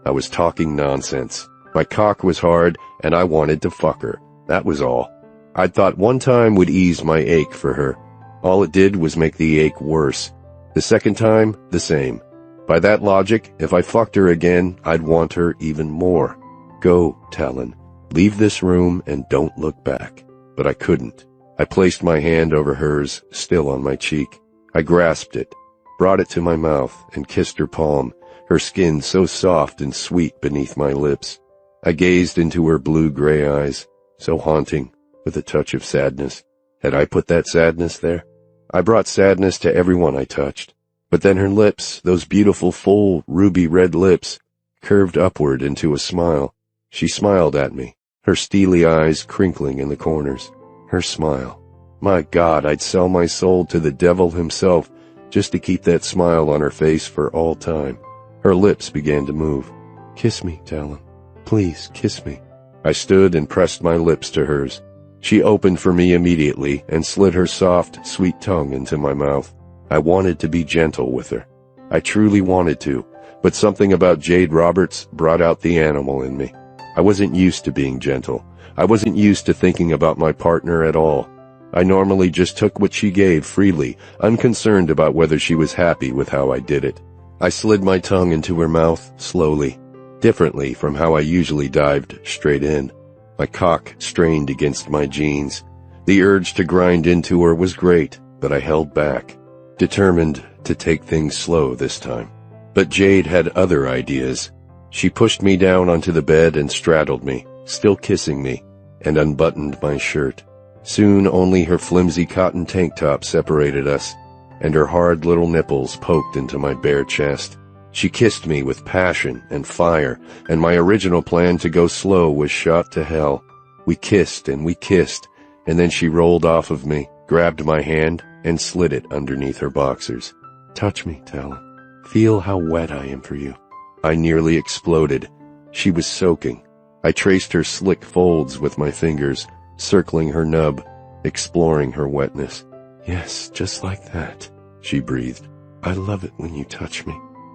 I was talking nonsense. My cock was hard, and I wanted to fuck her. That was all. I'd thought one time would ease my ache for her. All it did was make the ache worse. The second time, the same. By that logic, if I fucked her again, I'd want her even more. "Go, Talon. Leave this room and don't look back." But I couldn't. I placed my hand over hers, still on my cheek. I grasped it, brought it to my mouth, and kissed her palm, her skin so soft and sweet beneath my lips. I gazed into her blue-gray eyes, so haunting, with a touch of sadness. Had I put that sadness there? I brought sadness to everyone I touched. But then her lips, those beautiful, full, ruby-red lips, curved upward into a smile. She smiled at me, her steely eyes crinkling in the corners. Her smile. My God, I'd sell my soul to the devil himself just to keep that smile on her face for all time. Her lips began to move. "Kiss me, Talon. Please, kiss me." I stood and pressed my lips to hers. She opened for me immediately and slid her soft, sweet tongue into my mouth. I wanted to be gentle with her. I truly wanted to, but something about Jade Roberts brought out the animal in me. I wasn't used to being gentle. I wasn't used to thinking about my partner at all. I normally just took what she gave freely, unconcerned about whether she was happy with how I did it. I slid my tongue into her mouth slowly, differently from how I usually dived straight in. My cock strained against my jeans. The urge to grind into her was great, but I held back, determined to take things slow this time. But Jade had other ideas. She pushed me down onto the bed and straddled me, still kissing me, and unbuttoned my shirt. Soon only her flimsy cotton tank top separated us, and her hard little nipples poked into my bare chest. She kissed me with passion and fire, and my original plan to go slow was shot to hell. We kissed, and then she rolled off of me, grabbed my hand, and slid it underneath her boxers. "Touch me, Talon. Feel how wet I am for you." I nearly exploded. She was soaking. I traced her slick folds with my fingers, circling her nub, exploring her wetness. "Yes, just like that," she breathed. "I love it when you touch me.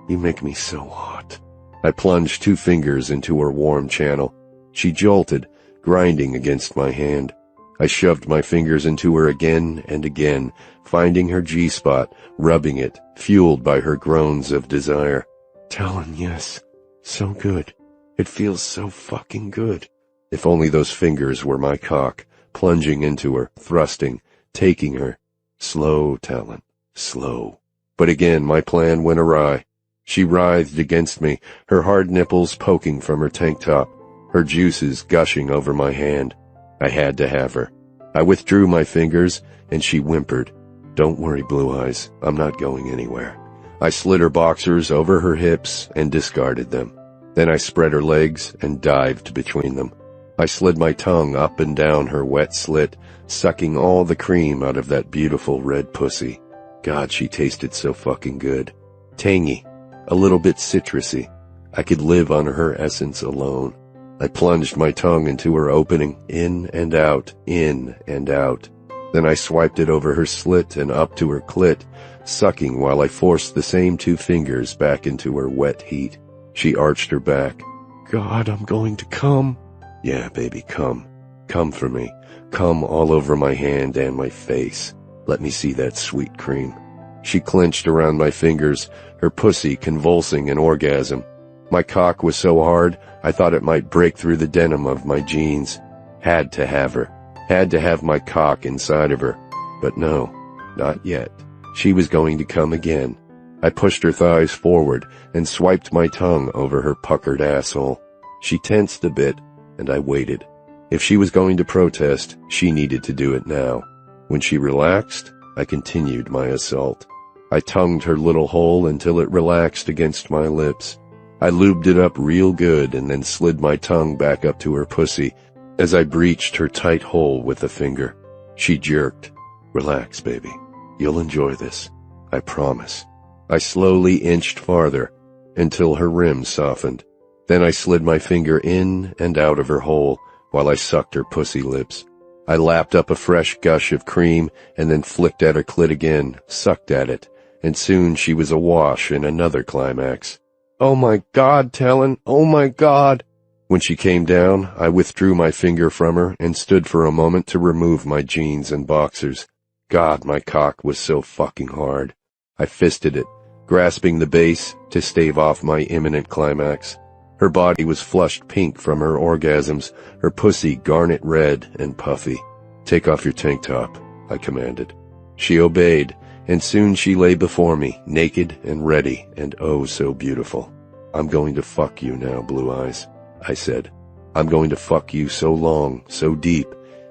You make me so hot." I plunged 2 fingers into her warm channel. She jolted, grinding against my hand. I shoved my fingers into her again and again, finding her G-spot, rubbing it, fueled by her groans of desire. "Talon, yes. So good. It feels so fucking good." If only those fingers were my cock, plunging into her, thrusting, taking her. Slow, Talon, slow. But again my plan went awry. She writhed against me, her hard nipples poking from her tank top, her juices gushing over my hand. I had to have her. I withdrew my fingers, and she whimpered. "Don't worry, Blue Eyes, I'm not going anywhere." I slid her boxers over her hips and discarded them. Then I spread her legs and dived between them. I slid my tongue up and down her wet slit, sucking all the cream out of that beautiful red pussy. God, she tasted so fucking good. Tangy, a little bit citrusy. I could live on her essence alone. I plunged my tongue into her opening, in and out, in and out. Then I swiped it over her slit and up to her clit, sucking while I forced the same 2 fingers back into her wet heat. She arched her back. "God, I'm going to come." "Yeah, baby, come. Come for me. Come all over my hand and my face. Let me see that sweet cream." She clenched around my fingers, her pussy convulsing in orgasm. My cock was so hard, I thought it might break through the denim of my jeans. Had to have her. Had to have my cock inside of her. But no, not yet. She was going to come again. I pushed her thighs forward and swiped my tongue over her puckered asshole. She tensed a bit, and I waited. If she was going to protest, she needed to do it now. When she relaxed, I continued my assault. I tongued her little hole until it relaxed against my lips. I lubed it up real good and then slid my tongue back up to her pussy as I breached her tight hole with a finger. She jerked. "Relax, baby. You'll enjoy this. I promise." I slowly inched farther until her rim softened. Then I slid my finger in and out of her hole while I sucked her pussy lips. I lapped up a fresh gush of cream and then flicked at her clit again, sucked at it, and soon she was awash in another climax. "Oh my God, Talon, oh my God!" When she came down, I withdrew my finger from her and stood for a moment to remove my jeans and boxers. God, my cock was so fucking hard. I fisted it, grasping the base to stave off my imminent climax. Her body was flushed pink from her orgasms, her pussy garnet red and puffy. "Take off your tank top," I commanded. She obeyed, and soon she lay before me, naked and ready, and oh so beautiful. "I'm going to fuck you now, Blue Eyes," I said. "I'm going to fuck you so long, so deep,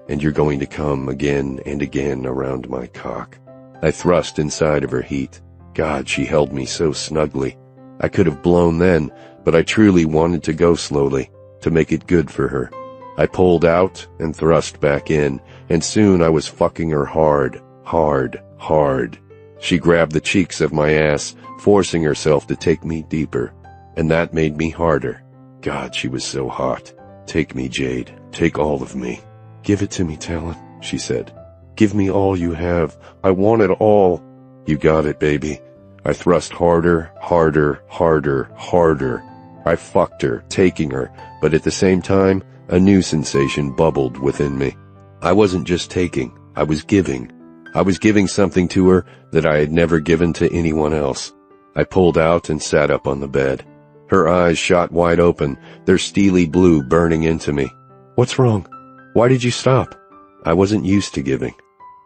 and you're going to come again and again around my cock." I thrust inside of her heat. God, she held me so snugly. I could have blown then, but I truly wanted to go slowly, to make it good for her. I pulled out and thrust back in, and soon I was fucking her hard, hard, hard. She grabbed the cheeks of my ass, forcing herself to take me deeper, and that made me harder. God, she was so hot. "Take me, Jade. Take all of me." "Give it to me, Talon," she said. "Give me all you have. I want it all." "You got it, baby." I thrust harder, harder, harder, harder. I fucked her, taking her, but at the same time, a new sensation bubbled within me. I wasn't just taking, I was giving. I was giving something to her that I had never given to anyone else. I pulled out and sat up on the bed. Her eyes shot wide open, their steely blue burning into me. "What's wrong? Why did you stop?" I wasn't used to giving.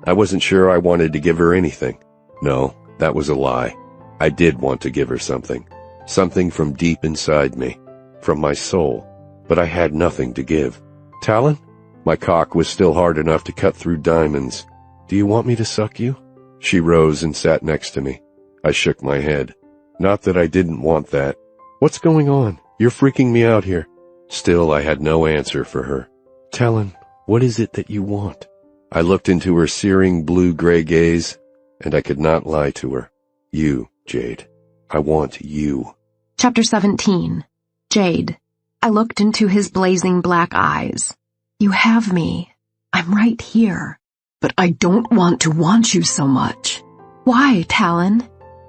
I wasn't sure I wanted to give her anything. No, that was a lie. I did want to give her something. Something from deep inside me. From my soul. But I had nothing to give. "Talon? My cock was still hard enough to cut through diamonds. "Do you want me to suck you?" She rose and sat next to me. I shook my head. Not that I didn't want that. "What's going on? You're freaking me out here." Still, I had no answer for her. "Talon, what is it that you want?" I looked into her searing blue-gray gaze, and I could not lie to her. "You, Jade. I want you." Chapter 17. Jade. I looked into his blazing black eyes. "You have me. I'm right here. But I don't want to want you so much." "Why, Talon?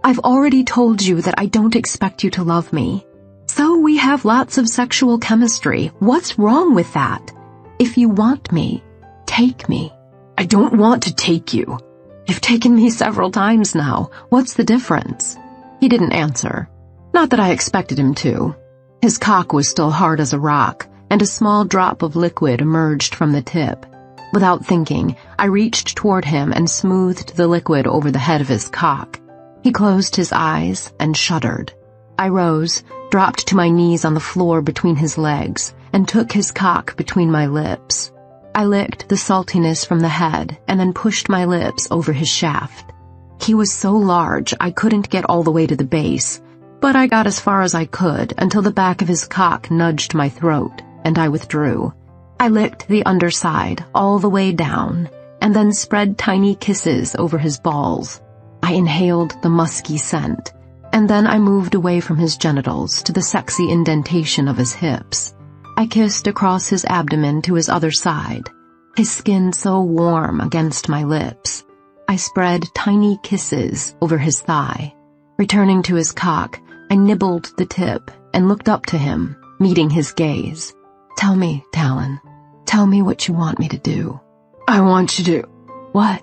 I've already told you that I don't expect you to love me. So we have lots of sexual chemistry. What's wrong with that? If you want me, take me." "I don't want to take you." "You've taken me several times now. What's the difference?" He didn't answer. Not that I expected him to. His cock was still hard as a rock, and a small drop of liquid emerged from the tip. Without thinking, I reached toward him and smoothed the liquid over the head of his cock. He closed his eyes and shuddered. I rose, dropped to my knees on the floor between his legs, and took his cock between my lips. I licked the saltiness from the head and then pushed my lips over his shaft. He was so large I couldn't get all the way to the base, but I got as far as I could until the back of his cock nudged my throat, and I withdrew. I licked the underside all the way down, and then spread tiny kisses over his balls. I inhaled the musky scent, and then I moved away from his genitals to the sexy indentation of his hips. I kissed across his abdomen to his other side, his skin so warm against my lips. I spread tiny kisses over his thigh. Returning to his cock, I nibbled the tip and looked up to him, meeting his gaze. "Tell me, Talon. Tell me what you want me to do." "I want you to..." "What?"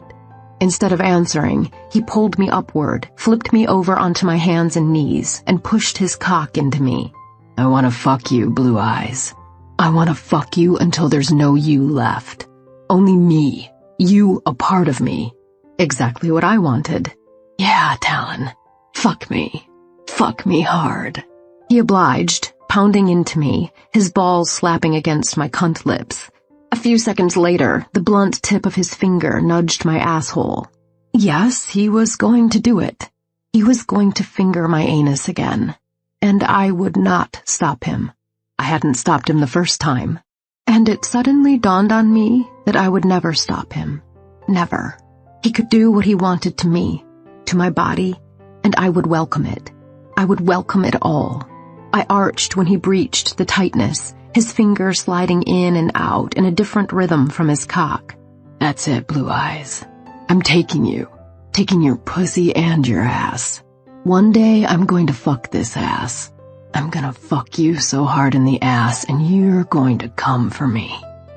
Instead of answering, he pulled me upward, flipped me over onto my hands and knees, and pushed his cock into me. "I want to fuck you, Blue Eyes. I want to fuck you until there's no you left. Only me. You a part of me." Exactly what I wanted. "Yeah, Talon. Fuck me. Fuck me hard." He obliged, pounding into me, his balls slapping against my cunt lips. A few seconds later, the blunt tip of his finger nudged my asshole. Yes, he was going to do it. He was going to finger my anus again. And I would not stop him. I hadn't stopped him the first time. And it suddenly dawned on me that I would never stop him. Never. He could do what he wanted to me, to my body, and I would welcome it. I would welcome it all. I arched when he breached the tightness, his fingers sliding in and out in a different rhythm from his cock. "That's it, Blue Eyes. I'm taking you. Taking your pussy and your ass. One day I'm going to fuck this ass. I'm gonna fuck you so hard in the ass and you're going to come for me."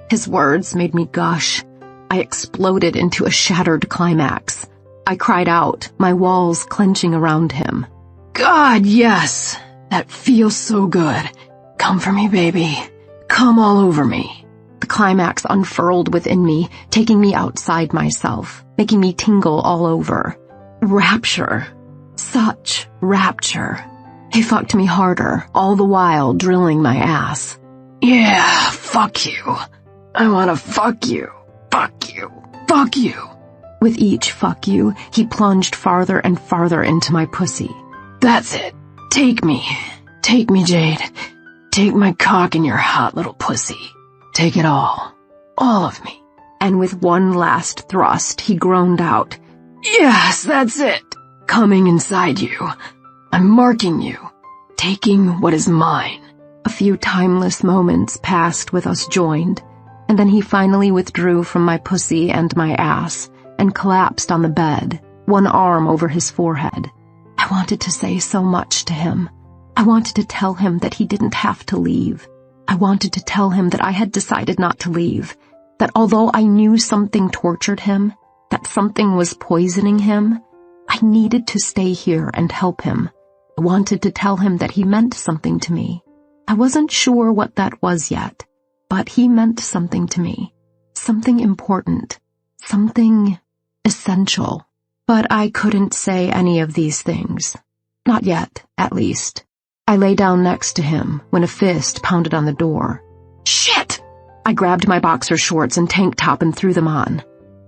His words made me gush. I exploded into a shattered climax. I cried out, my walls clenching around him. "God, yes! That feels so good. Come for me, baby. Come all over me." The climax unfurled within me, taking me outside myself, making me tingle all over. Rapture. Such rapture. He fucked me harder, all the while drilling my ass. "Yeah, fuck you. I wanna fuck you. Fuck you. Fuck you." With each fuck you, he plunged farther and farther into my pussy. "That's it. Take me. Take me, Jade. Take my cock in your hot little pussy. Take it all. All of me." And with one last thrust, he groaned out, "Yes, that's it. Coming inside you. I'm marking you. Taking what is mine." A few timeless moments passed with us joined, and then he finally withdrew from my pussy and my ass and collapsed on the bed, one arm over his forehead. I wanted to say so much to him. I wanted to tell him that he didn't have to leave. I wanted to tell him that I had decided not to leave, that although I knew something tortured him, that something was poisoning him, I needed to stay here and help him. I wanted to tell him that he meant something to me. I wasn't sure what that was yet, but he meant something to me. Something important. Something essential. But I couldn't say any of these things. Not yet, at least. I lay down next to him when a fist pounded on the door. "Shit! I grabbed my boxer shorts and tank top and threw them on.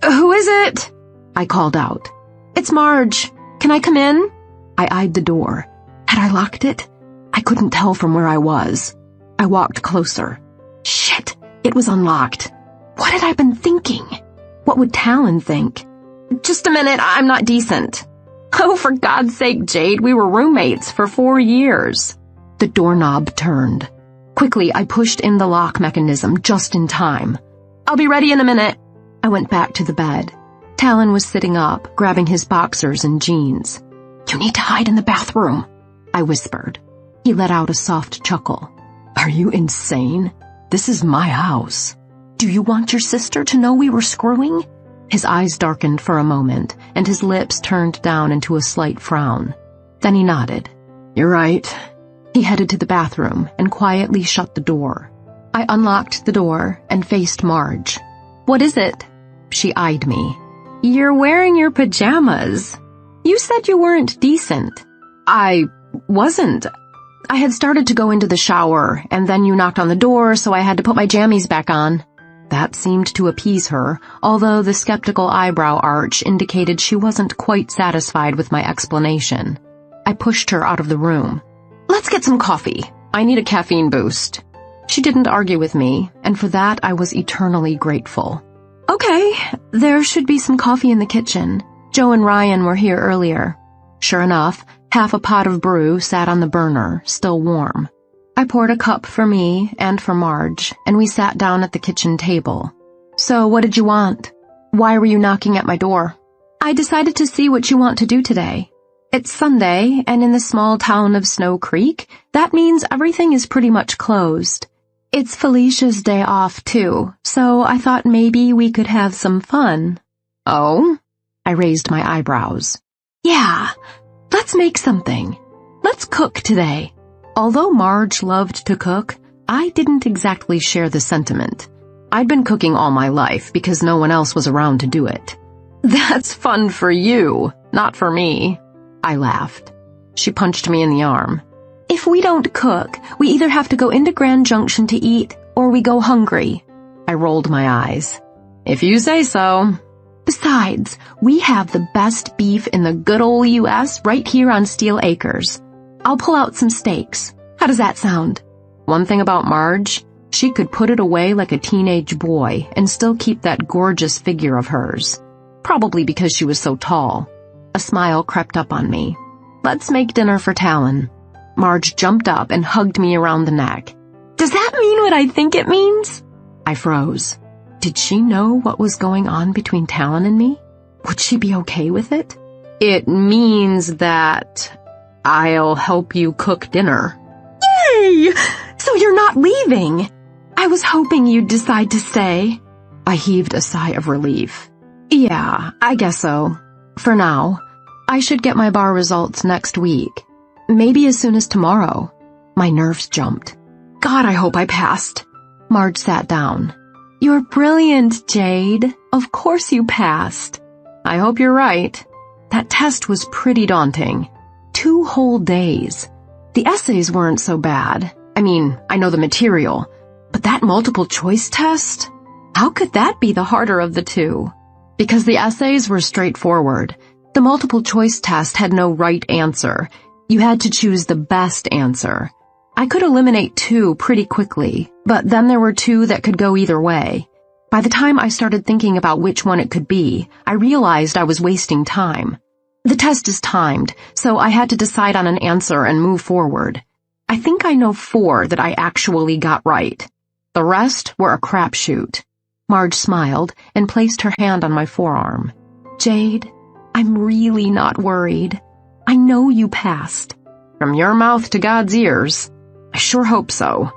"Who is it?" I called out. "It's Marge. Can I come in?" I eyed the door. Had I locked it? I couldn't tell from where I was. I walked closer. Shit, it was unlocked. What had I been thinking? What would Talon think? "Just a minute, I'm not decent." "Oh, for God's sake, Jade, we were roommates for 4 years. The doorknob turned. Quickly, I pushed in the lock mechanism just in time. "I'll be ready in a minute." I went back to the bed. Talon was sitting up, grabbing his boxers and jeans. "You need to hide in the bathroom," I whispered. He let out a soft chuckle. "Are you insane? This is my house. Do you want your sister to know we were screwing?" His eyes darkened for a moment, and his lips turned down into a slight frown. Then he nodded. "You're right." He headed to the bathroom and quietly shut the door. I unlocked the door and faced Marge. "What is it?" She eyed me. "You're wearing your pajamas. You said you weren't decent." "I wasn't. I had started to go into the shower, and then you knocked on the door, so I had to put my jammies back on." That seemed to appease her, although the skeptical eyebrow arch indicated she wasn't quite satisfied with my explanation. I pushed her out of the room. "Let's get some coffee. I need a caffeine boost." She didn't argue with me, and for that I was eternally grateful. "Okay, there should be some coffee in the kitchen. Joe and Ryan were here earlier." Sure enough, half a pot of brew sat on the burner, still warm. I poured a cup for me and for Marge, and we sat down at the kitchen table. "So what did you want? Why were you knocking at my door?" "I decided to see what you want to do today. It's Sunday, and in the small town of Snow Creek, that means everything is pretty much closed. It's Felicia's day off, too, so I thought maybe we could have some fun." "Oh?" I raised my eyebrows. "Yeah, let's make something. Let's cook today." Although Marge loved to cook, I didn't exactly share the sentiment. I'd been cooking all my life because no one else was around to do it. "That's fun for you, not for me." I laughed. She punched me in the arm. "If we don't cook, we either have to go into Grand Junction to eat, or we go hungry." I rolled my eyes. "If you say so." "Besides, we have the best beef in the good old U.S. right here on Steel Acres. I'll pull out some steaks. How does that sound?" One thing about Marge, she could put it away like a teenage boy and still keep that gorgeous figure of hers. Probably because she was so tall. A smile crept up on me. "Let's make dinner for Talon." Marge jumped up and hugged me around the neck. "Does that mean what I think it means?" I froze. Did she know what was going on between Talon and me? Would she be okay with it? "It means that I'll help you cook dinner." "Yay! So you're not leaving? I was hoping you'd decide to stay." I heaved a sigh of relief. "Yeah, I guess so. For now. I should get my bar results next week. Maybe as soon as tomorrow." My nerves jumped. "God, I hope I passed." Marge sat down. "You're brilliant, Jade. Of course you passed." "I hope you're right." That test was pretty daunting. 2 whole days. The essays weren't so bad. I mean, I know the material. But that multiple choice test? How could that be the harder of the two? Because the essays were straightforward. The multiple choice test had no right answer. You had to choose the best answer. I could eliminate 2 pretty quickly, but then there were 2 that could go either way. By the time I started thinking about which one it could be, I realized I was wasting time. The test is timed, so I had to decide on an answer and move forward. I think I know 4 that I actually got right. The rest were a crapshoot. Marge smiled and placed her hand on my forearm. "Jade, I'm really not worried. I know you passed." From your mouth to God's ears. I sure hope so.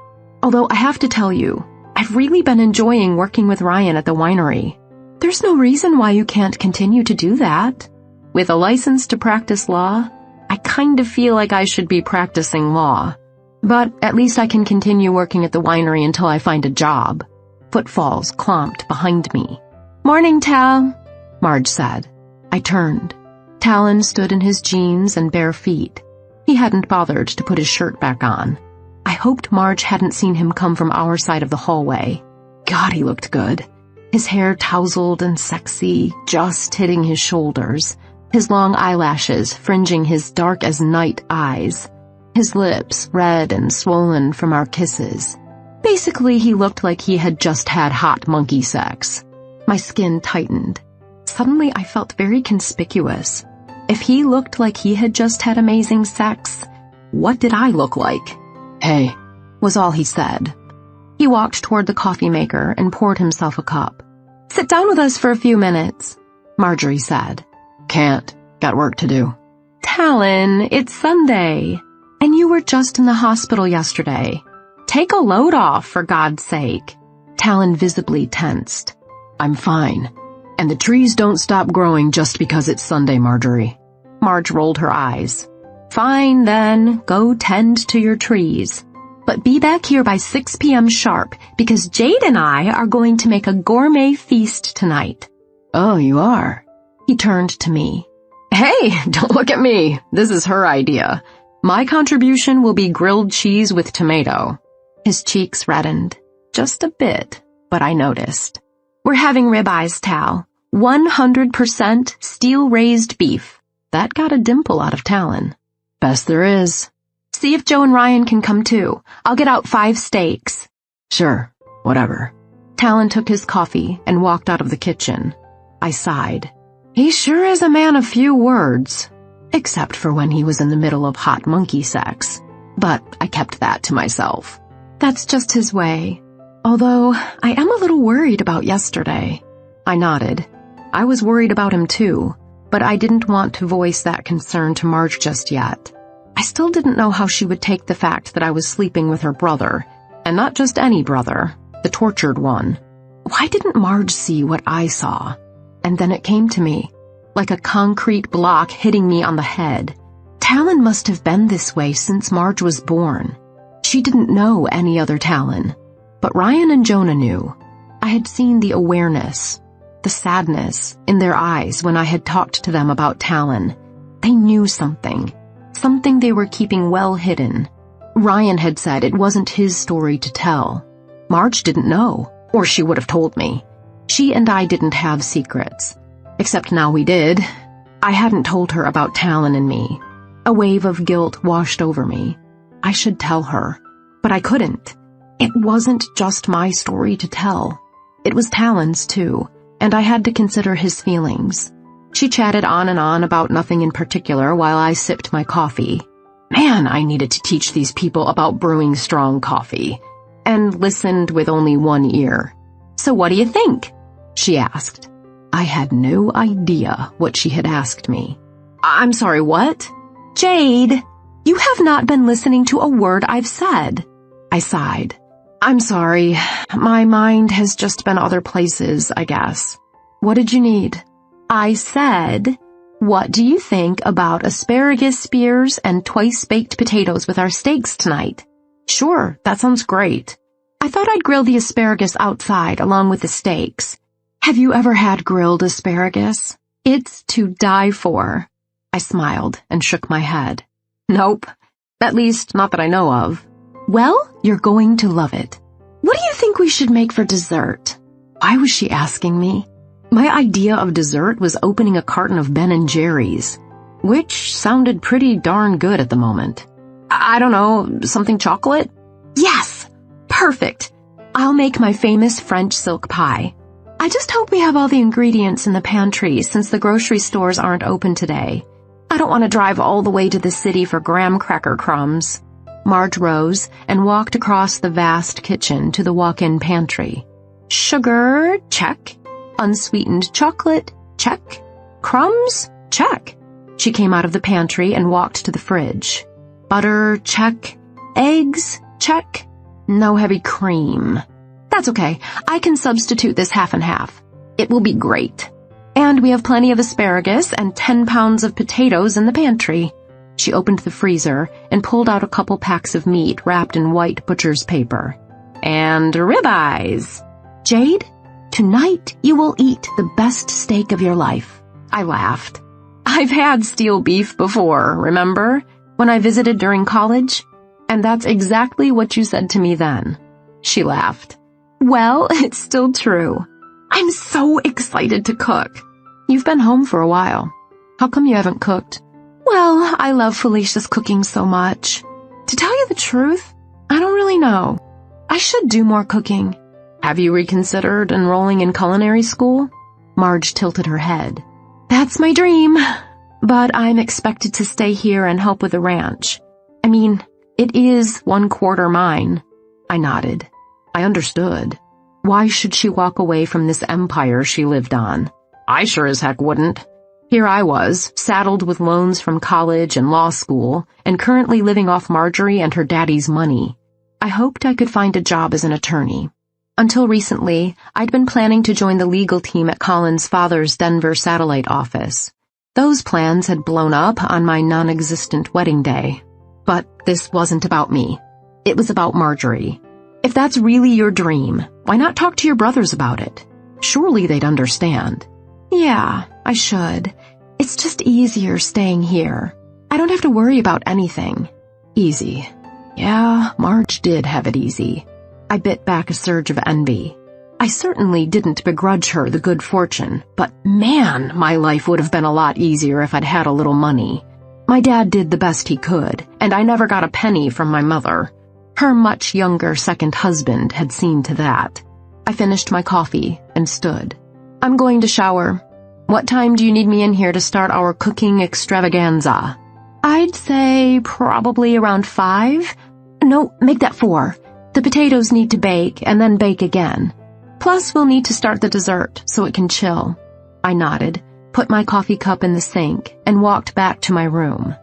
Although I have to tell you, I've really been enjoying working with Ryan at the winery. There's no reason why you can't continue to do that. With a license to practice law, I kind of feel like I should be practicing law. But at least I can continue working at the winery until I find a job. Footfalls clomped behind me. "Morning, Tal," Marge said. I turned. Talon stood in his jeans and bare feet. He hadn't bothered to put his shirt back on. I hoped Marge hadn't seen him come from our side of the hallway. God, he looked good. His hair tousled and sexy, just hitting his shoulders, his long eyelashes fringing his dark-as-night eyes, his lips red and swollen from our kisses. Basically, he looked like he had just had hot monkey sex. My skin tightened. Suddenly, I felt very conspicuous. If he looked like he had just had amazing sex, what did I look like? "Hey," was all he said. He walked toward the coffee maker and poured himself a cup. "Sit down with us for a few minutes," Marjorie said. "Can't. Got work to do." "Talon, it's Sunday. And you were just in the hospital yesterday. Take a load off, for God's sake." Talon visibly tensed. "I'm fine. And the trees don't stop growing just because it's Sunday, Marjorie." Marge rolled her eyes. "Fine, then. Go tend to your trees. But be back here by 6 p.m. sharp, because Jade and I are going to make a gourmet feast tonight." "Oh, you are?" He turned to me. "Hey, don't look at me. This is her idea. My contribution will be grilled cheese with tomato." His cheeks reddened. Just a bit, but I noticed. "We're having ribeyes, Tal. 100% steel-raised beef." That got a dimple out of Talon. "Best there is." "See if Joe and Ryan can come too. I'll get out 5 steaks." "Sure, whatever." Talon took his coffee and walked out of the kitchen. I sighed. He sure is a man of few words. Except for when he was in the middle of hot monkey sex. But I kept that to myself. That's just his way. Although, I am a little worried about yesterday. I nodded. I was worried about him too, but I didn't want to voice that concern to Marge just yet. I still didn't know how she would take the fact that I was sleeping with her brother, and not just any brother, the tortured one. Why didn't Marge see what I saw? And then it came to me, like a concrete block hitting me on the head. Talon must have been this way since Marge was born. She didn't know any other Talon, but Ryan and Jonah knew. I had seen the awareness, the sadness in their eyes when I had talked to them about Talon. They knew something they were keeping well hidden. Ryan had said it wasn't his story to tell. Marge didn't know, or she would have told me. She and I didn't have secrets. Except now we did. I hadn't told her about Talon and me. A wave of guilt washed over me. I should tell her, but I couldn't. It wasn't just my story to tell. It was Talon's too, and I had to consider his feelings. She chatted on and on about nothing in particular while I sipped my coffee. Man, I needed to teach these people about brewing strong coffee. And listened with only one ear. "So what do you think?" she asked. I had no idea what she had asked me. "I'm sorry, what?" "Jade, you have not been listening to a word I've said." I sighed. "I'm sorry. My mind has just been other places, I guess. What did you need?" I said, "What do you think about asparagus spears and twice-baked potatoes with our steaks tonight?" "Sure, that sounds great." "I thought I'd grill the asparagus outside along with the steaks. Have you ever had grilled asparagus? It's to die for." I smiled and shook my head. "Nope. At least, not that I know of." "Well, you're going to love it. What do you think we should make for dessert?" Why was she asking me? My idea of dessert was opening a carton of Ben & Jerry's, which sounded pretty darn good at the moment. I don't know, something chocolate? Yes! Perfect! I'll make my famous French silk pie. I just hope we have all the ingredients in the pantry since the grocery stores aren't open today. I don't want to drive all the way to the city for graham cracker crumbs. Marge rose and walked across the vast kitchen to the walk-in pantry. Sugar, check. Unsweetened chocolate, check. Crumbs, check. She came out of the pantry and walked to the fridge. Butter, check. Eggs, check. No heavy cream. That's okay. I can substitute this half and half. It will be great. And we have plenty of asparagus and 10 pounds of potatoes in the pantry. She opened the freezer and pulled out a couple packs of meat wrapped in white butcher's paper. And ribeyes. Jade, tonight you will eat the best steak of your life. I laughed. I've had steel beef before, remember? When I visited during college? And that's exactly what you said to me then. She laughed. Well, it's still true. I'm so excited to cook. You've been home for a while. How come you haven't cooked? Well, I love Felicia's cooking so much. To tell you the truth, I don't really know. I should do more cooking. Have you reconsidered enrolling in culinary school? Marge tilted her head. That's my dream, but I'm expected to stay here and help with the ranch. I mean, it is 1/4 mine. I nodded. I understood. Why should she walk away from this empire she lived on? I sure as heck wouldn't. Here I was, saddled with loans from college and law school, and currently living off Marjorie and her daddy's money. I hoped I could find a job as an attorney. Until recently, I'd been planning to join the legal team at Colin's father's Denver satellite office. Those plans had blown up on my non-existent wedding day. But this wasn't about me. It was about Marjorie. If that's really your dream, why not talk to your brothers about it? Surely they'd understand. Yeah, I should. It's just easier staying here. I don't have to worry about anything. Easy. Yeah, Marge did have it easy. I bit back a surge of envy. I certainly didn't begrudge her the good fortune, but man, my life would have been a lot easier if I'd had a little money. My dad did the best he could, and I never got a penny from my mother. Her much younger second husband had seen to that. I finished my coffee and stood. I'm going to shower. What time do you need me in here to start our cooking extravaganza? I'd say probably around 5. No, make that 4. The potatoes need to bake and then bake again. Plus, we'll need to start the dessert so it can chill. I nodded, put my coffee cup in the sink, and walked back to my room.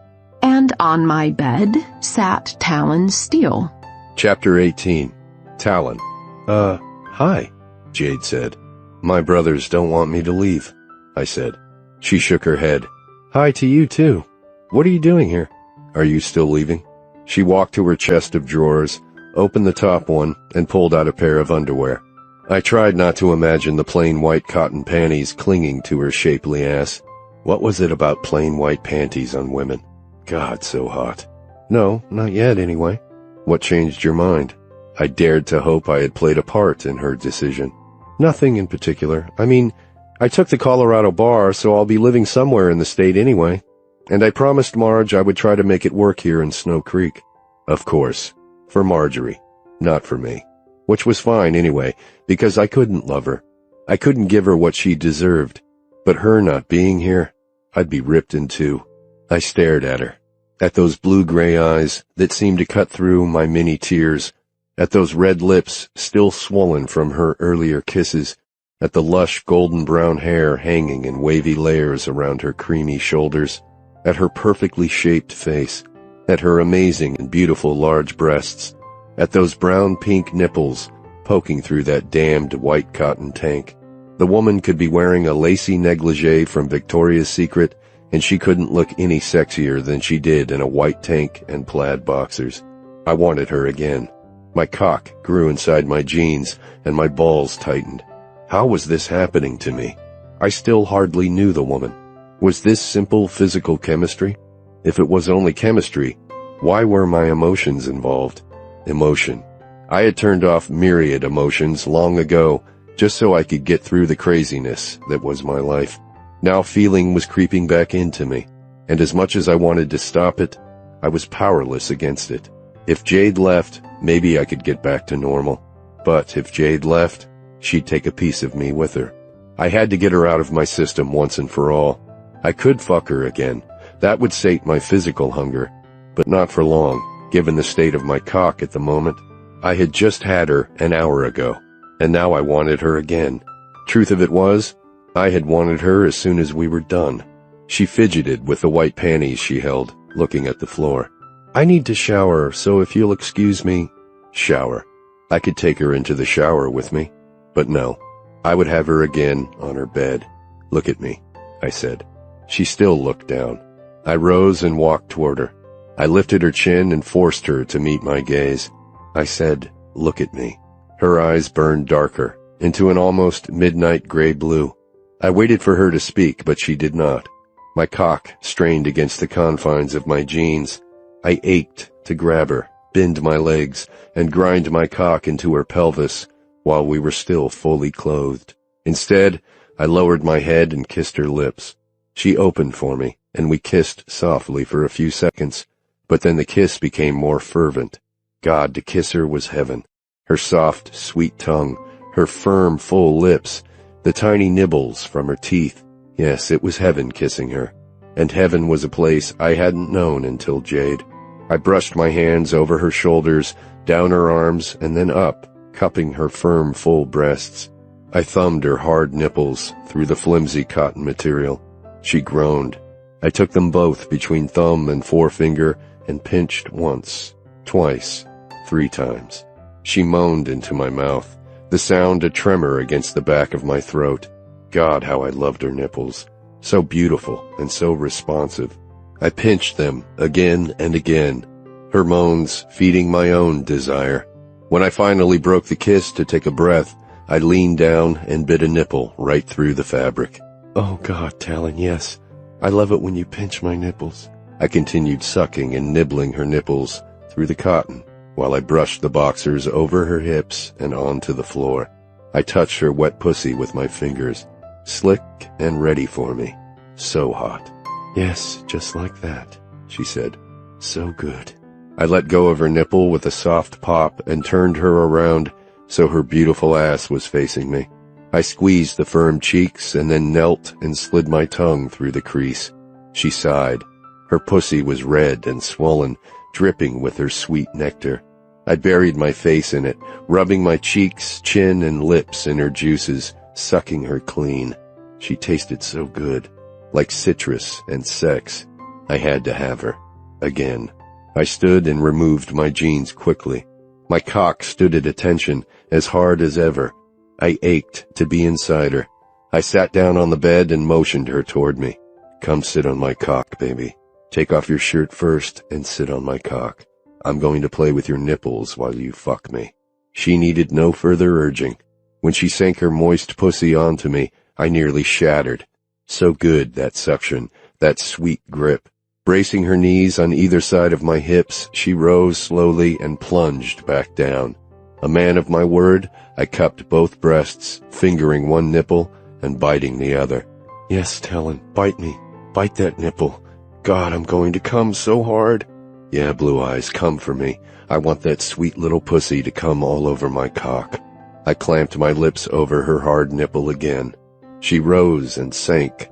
And on my bed sat Talon Steele. Chapter 18. Talon. Hi, Jade said. My brothers don't want me to leave, I said. She shook her head. Hi to you too. What are you doing here? Are you still leaving? She walked to her chest of drawers, opened the top one, and pulled out a pair of underwear. I tried not to imagine the plain white cotton panties clinging to her shapely ass. What was it about plain white panties on women? God, so hot. No, not yet anyway. What changed your mind? I dared to hope I had played a part in her decision. Nothing in particular. I mean, I took the Colorado bar, so I'll be living somewhere in the state anyway. And I promised Marge I would try to make it work here in Snow Creek. Of course. For Marjorie. Not for me. Which was fine anyway, because I couldn't love her. I couldn't give her what she deserved. But her not being here, I'd be ripped in two. I stared at her. At those blue-gray eyes that seemed to cut through my many tears. At those red lips still swollen from her earlier kisses. At the lush golden-brown hair hanging in wavy layers around her creamy shoulders. At her perfectly shaped face. At her amazing and beautiful large breasts. At those brown-pink nipples poking through that damned white cotton tank. The woman could be wearing a lacy negligee from Victoria's Secret, and she couldn't look any sexier than she did in a white tank and plaid boxers. I wanted her again. My cock grew inside my jeans, and my balls tightened. How was this happening to me? I still hardly knew the woman. Was this simple physical chemistry? If it was only chemistry, why were my emotions involved? Emotion. I had turned off myriad emotions long ago, just so I could get through the craziness that was my life. Now feeling was creeping back into me, and as much as I wanted to stop it, I was powerless against it. If Jade left, maybe I could get back to normal. But if Jade left, she'd take a piece of me with her. I had to get her out of my system once and for all. I could fuck her again. That would sate my physical hunger, but not for long, given the state of my cock at the moment. I had just had her an hour ago, and now I wanted her again. Truth of it was, I had wanted her as soon as we were done. She fidgeted with the white panties she held, looking at the floor. I need to shower, so if you'll excuse me. Shower. I could take her into the shower with me, but no. I would have her again on her bed. Look at me, I said. She still looked down. I rose and walked toward her. I lifted her chin and forced her to meet my gaze. I said, look at me. Her eyes burned darker, into an almost midnight gray blue. I waited for her to speak, but she did not. My cock strained against the confines of my jeans. I ached to grab her, bend my legs, and grind my cock into her pelvis, while we were still fully clothed. Instead, I lowered my head and kissed her lips. She opened for me, and we kissed softly for a few seconds, but then the kiss became more fervent. God, to kiss her was heaven. Her soft, sweet tongue, her firm, full lips, the tiny nibbles from her teeth. Yes, it was heaven kissing her. And heaven was a place I hadn't known until Jade. I brushed my hands over her shoulders, down her arms, and then up, cupping her firm, full breasts. I thumbed her hard nipples through the flimsy cotton material. She groaned. I took them both between thumb and forefinger and pinched once, twice, 3 times. She moaned into my mouth, the sound a tremor against the back of my throat. God, how I loved her nipples. So beautiful and so responsive. I pinched them again and again, her moans feeding my own desire. When I finally broke the kiss to take a breath, I leaned down and bit a nipple right through the fabric. Oh God, Talon, yes. I love it when you pinch my nipples. I continued sucking and nibbling her nipples through the cotton while I brushed the boxers over her hips and onto the floor. I touched her wet pussy with my fingers, slick and ready for me. So hot. Yes, just like that, she said. So good. I let go of her nipple with a soft pop and turned her around so her beautiful ass was facing me. I squeezed the firm cheeks and then knelt and slid my tongue through the crease. She sighed. Her pussy was red and swollen, dripping with her sweet nectar. I buried my face in it, rubbing my cheeks, chin, and lips in her juices, sucking her clean. She tasted so good, like citrus and sex. I had to have her. Again. I stood and removed my jeans quickly. My cock stood at attention, as hard as ever. I ached to be inside her. I sat down on the bed and motioned her toward me. Come sit on my cock, baby. Take off your shirt first and sit on my cock. I'm going to play with your nipples while you fuck me. She needed no further urging. When she sank her moist pussy onto me, I nearly shattered. So good, that suction, that sweet grip. Bracing her knees on either side of my hips, she rose slowly and plunged back down. A man of my word, I cupped both breasts, fingering one nipple and biting the other. Yes, Talon, bite me. Bite that nipple. God, I'm going to come so hard. Yeah, Blue Eyes, come for me. I want that sweet little pussy to come all over my cock. I clamped my lips over her hard nipple again. She rose and sank,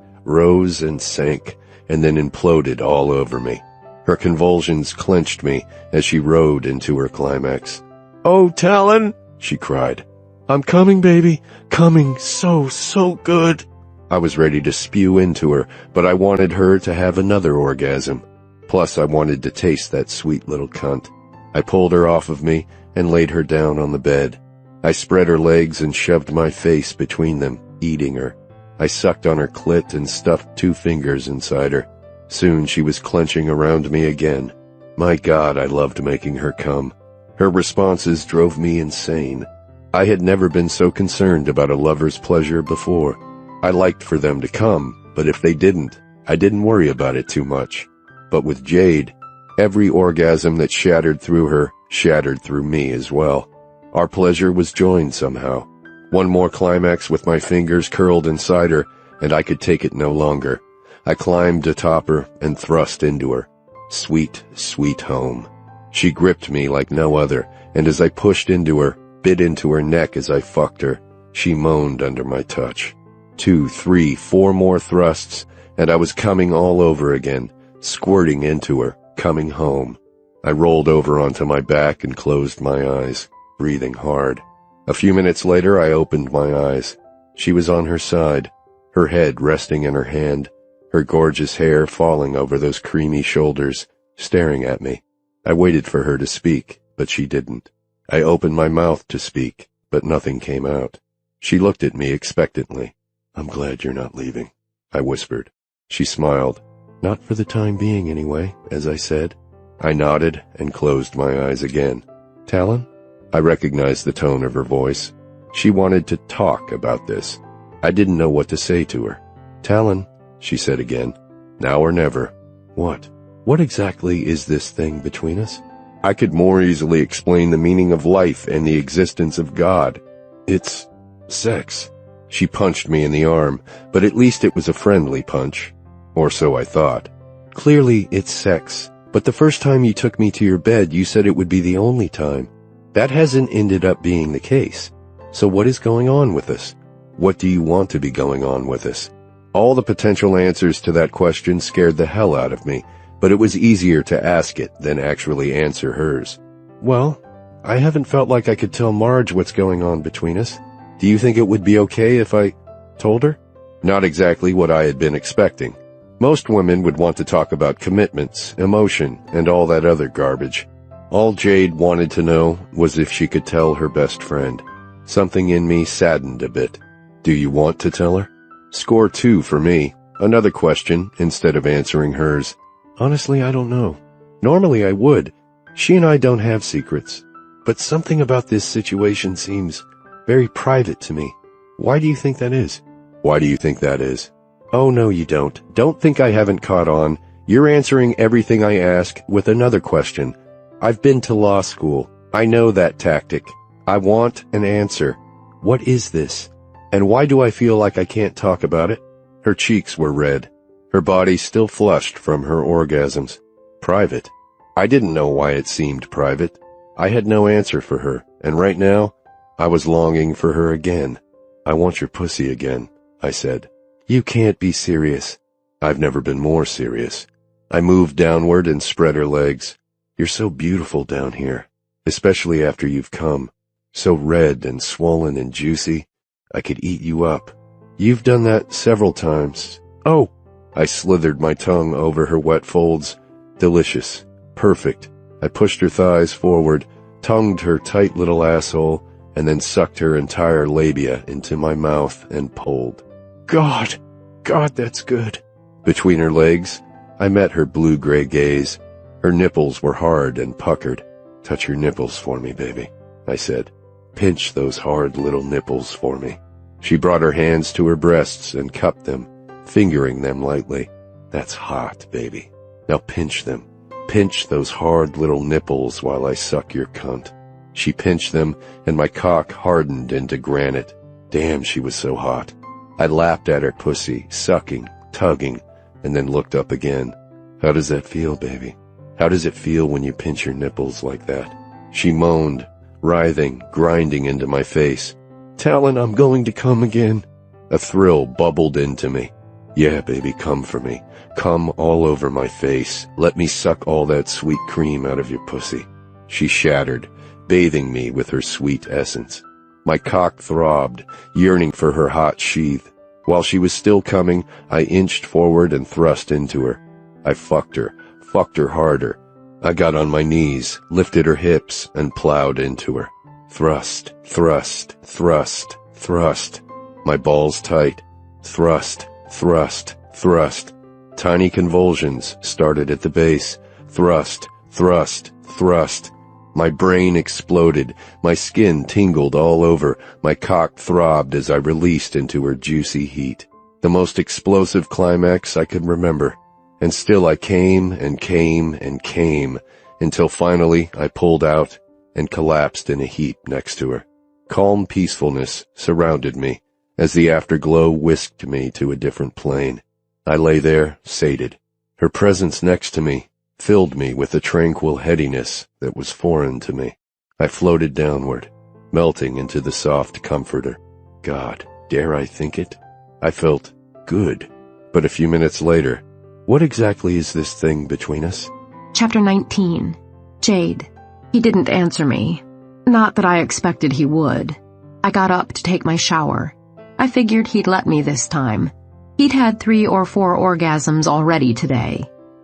and then imploded all over me. Her convulsions clenched me as she rode into her climax. Oh, Talon, she cried. I'm coming, baby. Coming so good. I was ready to spew into her, but I wanted her to have another orgasm. Plus, I wanted to taste that sweet little cunt. I pulled her off of me and laid her down on the bed. I spread her legs and shoved my face between them, eating her. I sucked on her clit and stuffed 2 fingers inside her. Soon she was clenching around me again. My God, I loved making her come. Her responses drove me insane. I had never been so concerned about a lover's pleasure before. I liked for them to come, but if they didn't, I didn't worry about it too much. But with Jade, every orgasm that shattered through her shattered through me as well. Our pleasure was joined somehow. One more climax with my fingers curled inside her, and I could take it no longer. I climbed atop her and thrust into her. Sweet, sweet home. She gripped me like no other, and as I pushed into her, bit into her neck as I fucked her, she moaned under my touch. 2, 3, 4 more thrusts, and I was coming all over again, squirting into her, coming home. I rolled over onto my back and closed my eyes, breathing hard. A few minutes later, I opened my eyes. She was on her side, her head resting in her hand, her gorgeous hair falling over those creamy shoulders, staring at me. I waited for her to speak, but she didn't. I opened my mouth to speak, but nothing came out. She looked at me expectantly. I'm glad you're not leaving, I whispered. She smiled. Not for the time being, anyway, as I said. I nodded and closed my eyes again. Talon? I recognized the tone of her voice. She wanted to talk about this. I didn't know what to say to her. Talon, she said again. Now or never. What? What exactly is this thing between us? I could more easily explain the meaning of life and the existence of God. It's sex. She punched me in the arm, but at least it was a friendly punch. Or so I thought. Clearly, it's sex. But the first time you took me to your bed, you said it would be the only time. That hasn't ended up being the case. So what is going on with us? What do you want to be going on with us? All the potential answers to that question scared the hell out of me, but it was easier to ask it than actually answer hers. Well, I haven't felt like I could tell Marge what's going on between us. Do you think it would be okay if I told her? Not exactly what I had been expecting. Most women would want to talk about commitments, emotion, and all that other garbage. All Jade wanted to know was if she could tell her best friend. Something in me saddened a bit. Do you want to tell her? Score 2 for me. Another question instead of answering hers. Honestly, I don't know. Normally I would. She and I don't have secrets. But something about this situation seems very private to me. Why do you think that is? Why do you think that is? Oh, no, you don't. Don't think I haven't caught on. You're answering everything I ask with another question. I've been to law school. I know that tactic. I want an answer. What is this? And why do I feel like I can't talk about it? Her cheeks were red. Her body still flushed from her orgasms. Private. I didn't know why it seemed private. I had no answer for her, and right now, I was longing for her again. I want your pussy again, I said. You can't be serious. I've never been more serious. I moved downward and spread her legs. You're so beautiful down here, especially after you've come. So red and swollen and juicy. I could eat you up. You've done that several times. Oh! I slithered my tongue over her wet folds. Delicious. Perfect. I pushed her thighs forward, tongued her tight little asshole, and then sucked her entire labia into my mouth and pulled. God, that's good. Between her legs, I met her blue-gray gaze. Her nipples were hard and puckered. Touch your nipples for me, baby, I said. Pinch those hard little nipples for me. She brought her hands to her breasts and cupped them, fingering them lightly. That's hot, baby. Now pinch them. Pinch those hard little nipples while I suck your cunt. She pinched them, and my cock hardened into granite. Damn, she was so hot. I lapped at her pussy, sucking, tugging, and then looked up again. How does that feel, baby? How does it feel when you pinch your nipples like that? She moaned, writhing, grinding into my face. Talon, I'm going to come again. A thrill bubbled into me. Yeah, baby, come for me. Come all over my face. Let me suck all that sweet cream out of your pussy. She shattered, bathing me with her sweet essence. My cock throbbed, yearning for her hot sheath. While she was still coming, I inched forward and thrust into her. I fucked her harder. I got on my knees, lifted her hips, and plowed into her. Thrust, thrust, thrust, thrust. My balls tight. Thrust, thrust, thrust. Tiny convulsions started at the base. Thrust, thrust, thrust. My brain exploded. My skin tingled all over. My cock throbbed as I released into her juicy heat. The most explosive climax I could remember. And still I came and came and came, until finally I pulled out and collapsed in a heap next to her. Calm peacefulness surrounded me as the afterglow whisked me to a different plane. I lay there, sated. Her presence next to me filled me with a tranquil headiness that was foreign to me. I floated downward, melting into the soft comforter. God, dare I think it? I felt good. But a few minutes later, what exactly is this thing between us? Chapter 19. Jade. He didn't answer me. Not that I expected he would. I got up to take my shower. I figured he'd let me this time. He'd had 3 or 4 orgasms already today.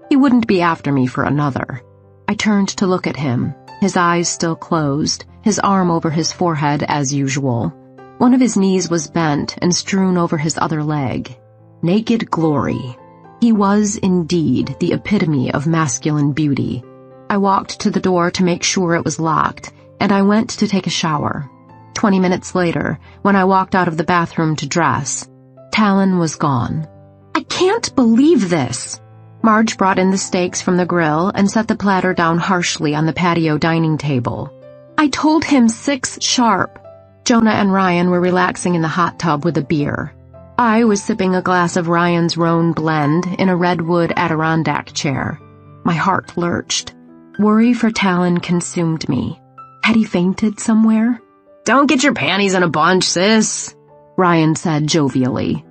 He wouldn't be after me for another. I turned to look at him, his eyes still closed, his arm over his forehead as usual. One of his knees was bent and strewn over his other leg. Naked glory. He was indeed the epitome of masculine beauty. I walked to the door to make sure it was locked, and I went to take a shower. 20 minutes later, when I walked out of the bathroom to dress, Talon was gone. I can't believe this! Marge brought in the steaks from the grill and set the platter down harshly on the patio dining table. I told him 6 sharp. Jonah and Ryan were relaxing in the hot tub with a beer. I was sipping a glass of Ryan's Rhone blend in a redwood Adirondack chair. My heart lurched. Worry for Talon consumed me. Had he fainted somewhere? "Don't get your panties in a bunch, sis," Ryan said jovially.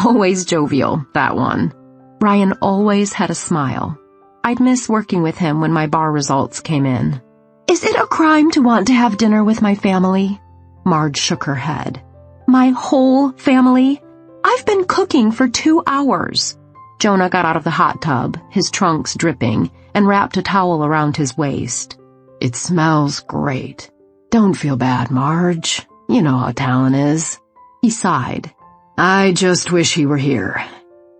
Always jovial, that one. Ryan always had a smile. I'd miss working with him when my bar results came in. "Is it a crime to want to have dinner with my family?" Marge shook her head. "My whole family? I've been cooking for 2 hours." Jonah got out of the hot tub, his trunks dripping, and wrapped a towel around his waist. "It smells great. Don't feel bad, Marge. You know how Talon is." He sighed. "I just wish he were here.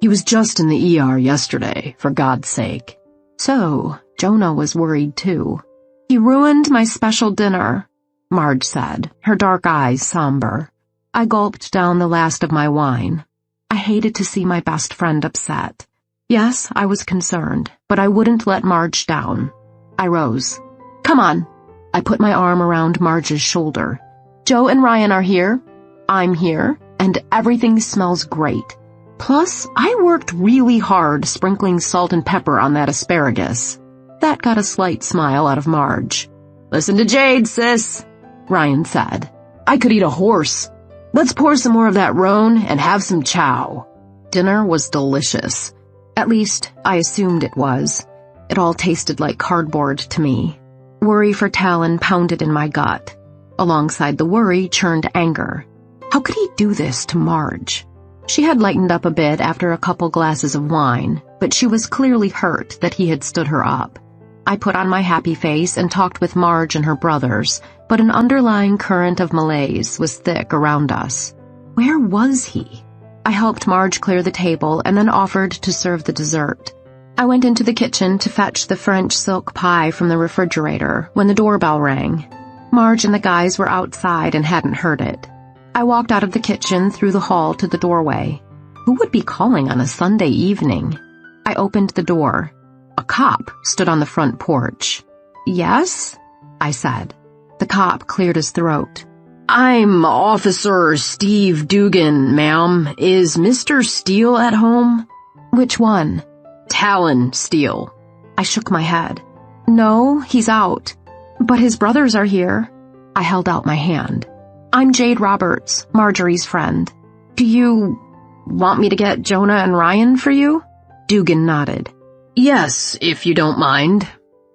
He was just in the ER yesterday, for God's sake." So, Jonah was worried too. "He ruined my special dinner," Marge said, her dark eyes somber. I gulped down the last of my wine. I hated to see my best friend upset. Yes, I was concerned, but I wouldn't let Marge down. I rose. "Come on." I put my arm around Marge's shoulder. "Joe and Ryan are here. I'm here, and everything smells great. Plus, I worked really hard sprinkling salt and pepper on that asparagus." That got a slight smile out of Marge. "Listen to Jade, sis," Ryan said. "I could eat a horse. Let's pour some more of that Rhone and have some chow." Dinner was delicious. At least, I assumed it was. It all tasted like cardboard to me. Worry for Talon pounded in my gut. Alongside the worry churned anger. How could he do this to Marge? She had lightened up a bit after a couple glasses of wine, but she was clearly hurt that he had stood her up. I put on my happy face and talked with Marge and her brothers, but an underlying current of malaise was thick around us. Where was he? I helped Marge clear the table and then offered to serve the dessert. I went into the kitchen to fetch the French silk pie from the refrigerator when the doorbell rang. Marge and the guys were outside and hadn't heard it. I walked out of the kitchen through the hall to the doorway. Who would be calling on a Sunday evening? I opened the door. A cop stood on the front porch. "Yes?" I said. The cop cleared his throat. "I'm Officer Steve Dugan, ma'am. Is Mr. Steele at home?" "Which one?" "Talon Steele." I shook my head. "No, he's out. But his brothers are here." I held out my hand. "I'm Jade Roberts, Marjorie's friend. Do you want me to get Jonah and Ryan for you?" Dugan nodded. "Yes, if you don't mind."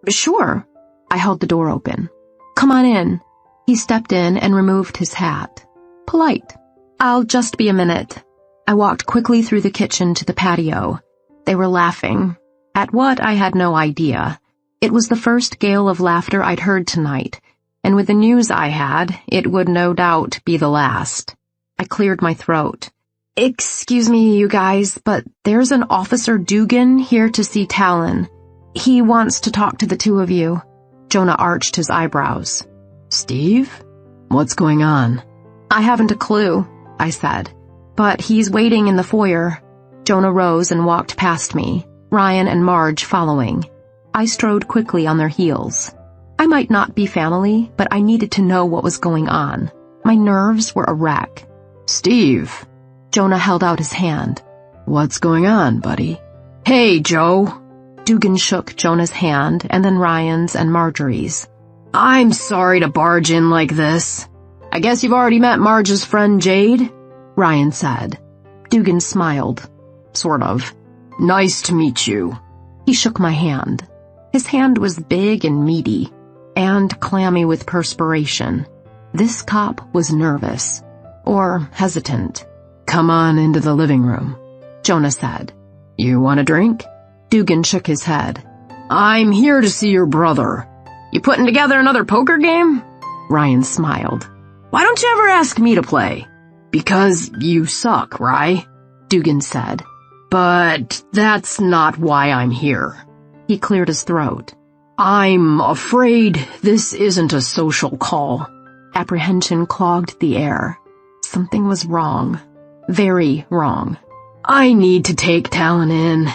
"Sure." I held the door open. "Come on in." He stepped in and removed his hat. Polite. "I'll just be a minute." I walked quickly through the kitchen to the patio. They were laughing. At what, I had no idea. It was the first gale of laughter I'd heard tonight, and with the news I had, it would no doubt be the last. I cleared my throat. "Excuse me, you guys, but there's an Officer Dugan here to see Talon. He wants to talk to the two of you." Jonah arched his eyebrows. "Steve? What's going on?" "I haven't a clue," I said. "But he's waiting in the foyer." Jonah rose and walked past me, Ryan and Marge following. I strode quickly on their heels. I might not be family, but I needed to know what was going on. My nerves were a wreck. "Steve." Jonah held out his hand. "What's going on, buddy?" "Hey, Joe." Dugan shook Jonah's hand and then Ryan's and Marjorie's. "I'm sorry to barge in like this. I guess you've already met Marge's friend Jade?" Ryan said. Dugan smiled. Sort of. "Nice to meet you." He shook my hand. His hand was big and meaty, and clammy with perspiration. This cop was nervous. Or hesitant. "Come on into the living room," Jonah said. "You want a drink?" Dugan shook his head. "I'm here to see your brother. You putting together another poker game?" Ryan smiled. "Why don't you ever ask me to play?" "Because you suck, right?" Dugan said. "But that's not why I'm here." He cleared his throat. "I'm afraid this isn't a social call." Apprehension clogged the air. Something was wrong. Very wrong. "I need to take Talon in.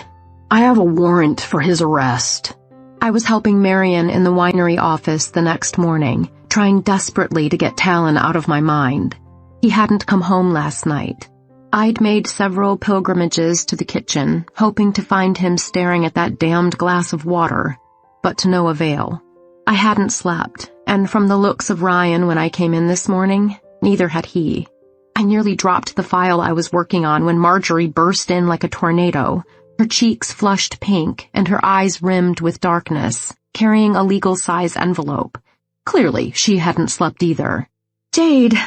I have a warrant for his arrest." I was helping Marion in the winery office the next morning, trying desperately to get Talon out of my mind. He hadn't come home last night. I'd made several pilgrimages to the kitchen, hoping to find him staring at that damned glass of water, but to no avail. I hadn't slept, and from the looks of Ryan when I came in this morning, neither had he. I nearly dropped the file I was working on when Marjorie burst in like a tornado, her cheeks flushed pink and her eyes rimmed with darkness, carrying a legal-size envelope. Clearly, she hadn't slept either. "Jade,"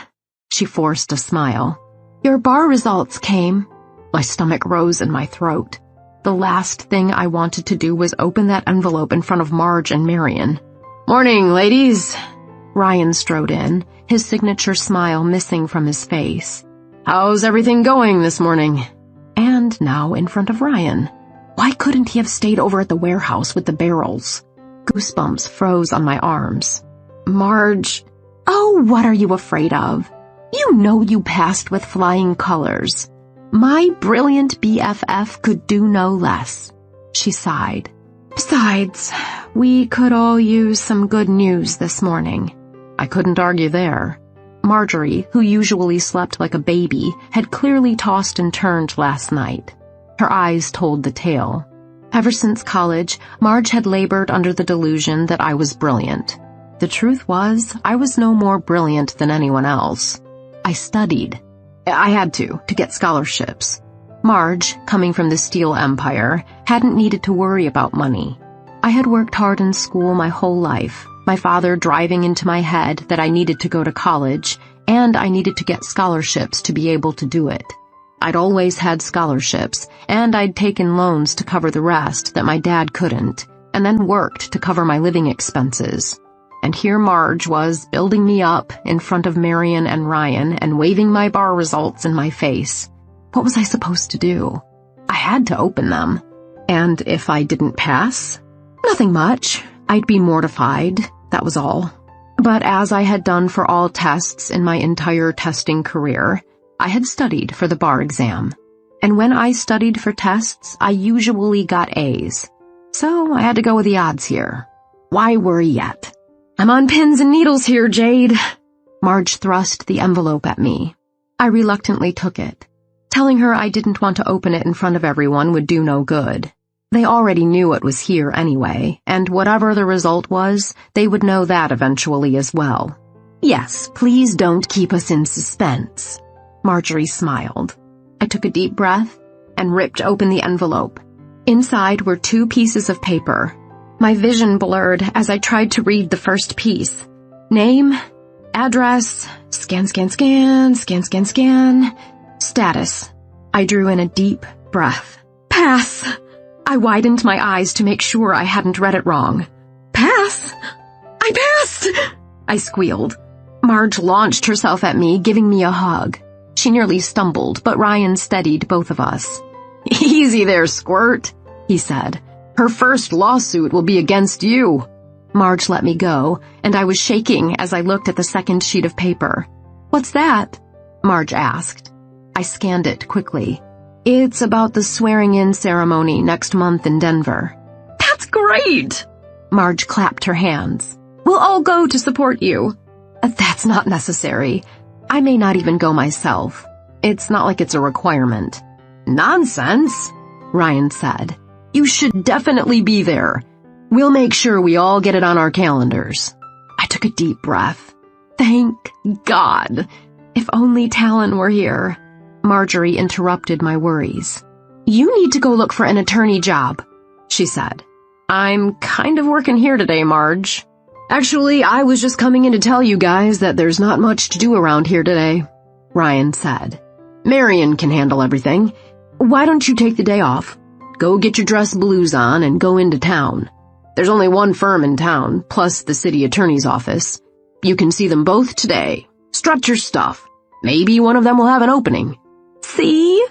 she forced a smile. "your bar results came." My stomach rose in my throat. The last thing I wanted to do was open that envelope in front of Marge and Marion. "Morning, ladies." Ryan strode in, his signature smile missing from his face. "How's everything going this morning?" And now in front of Ryan. Why couldn't he have stayed over at the warehouse with the barrels? Goosebumps froze on my arms. "Marge." "Oh, what are you afraid of? You know you passed with flying colors. My brilliant BFF could do no less." She sighed. "Besides, we could all use some good news this morning." I couldn't argue there. Marjorie, who usually slept like a baby, had clearly tossed and turned last night. Her eyes told the tale. Ever since college, Marge had labored under the delusion that I was brilliant. The truth was, I was no more brilliant than anyone else. I studied. I had to get scholarships. Marge, coming from the Steel Empire, hadn't needed to worry about money. I had worked hard in school my whole life, my father driving into my head that I needed to go to college, and I needed to get scholarships to be able to do it. I'd always had scholarships, and I'd taken loans to cover the rest that my dad couldn't, and then worked to cover my living expenses. And here Marge was building me up in front of Marion and Ryan and waving my bar results in my face. What was I supposed to do? I had to open them. And if I didn't pass? Nothing much. I'd be mortified, that was all. But as I had done for all tests in my entire testing career, I had studied for the bar exam. And when I studied for tests, I usually got A's. So I had to go with the odds here. Why worry yet? "I'm on pins and needles here, Jade." Marge thrust the envelope at me. I reluctantly took it. Telling her I didn't want to open it in front of everyone would do no good. They already knew it was here anyway, and whatever the result was, they would know that eventually as well. "Yes, please don't keep us in suspense." Marjorie smiled. I took a deep breath and ripped open the envelope. Inside were 2 pieces of paper. My vision blurred as I tried to read the first piece. Name, address, scan, scan, scan, scan, scan, scan. Status. I drew in a deep breath. Pass. I widened my eyes to make sure I hadn't read it wrong. Pass? I passed! I squealed. Marge launched herself at me, giving me a hug. She nearly stumbled, but Ryan steadied both of us. "Easy there, Squirt," he said. "Her first lawsuit will be against you." Marge let me go, and I was shaking as I looked at the second sheet of paper. "What's that?" Marge asked. I scanned it quickly. "It's about the swearing-in ceremony next month in Denver." "That's great!" Marge clapped her hands. "We'll all go to support you." "That's not necessary. I may not even go myself. It's not like it's a requirement." "Nonsense," Ryan said. "You should definitely be there. We'll make sure we all get it on our calendars." I took a deep breath. Thank God. If only Talon were here. Marjorie interrupted my worries. "You need to go look for an attorney job," she said. "I'm kind of working here today, Marge. Actually, I was just coming in to tell you guys that there's not much to do around here today," Ryan said. "Marion can handle everything. Why don't you take the day off? Go get your dress blues on and go into town. There's only one firm in town, plus the city attorney's office. You can see them both today. Strut your stuff. Maybe one of them will have an opening." "See?"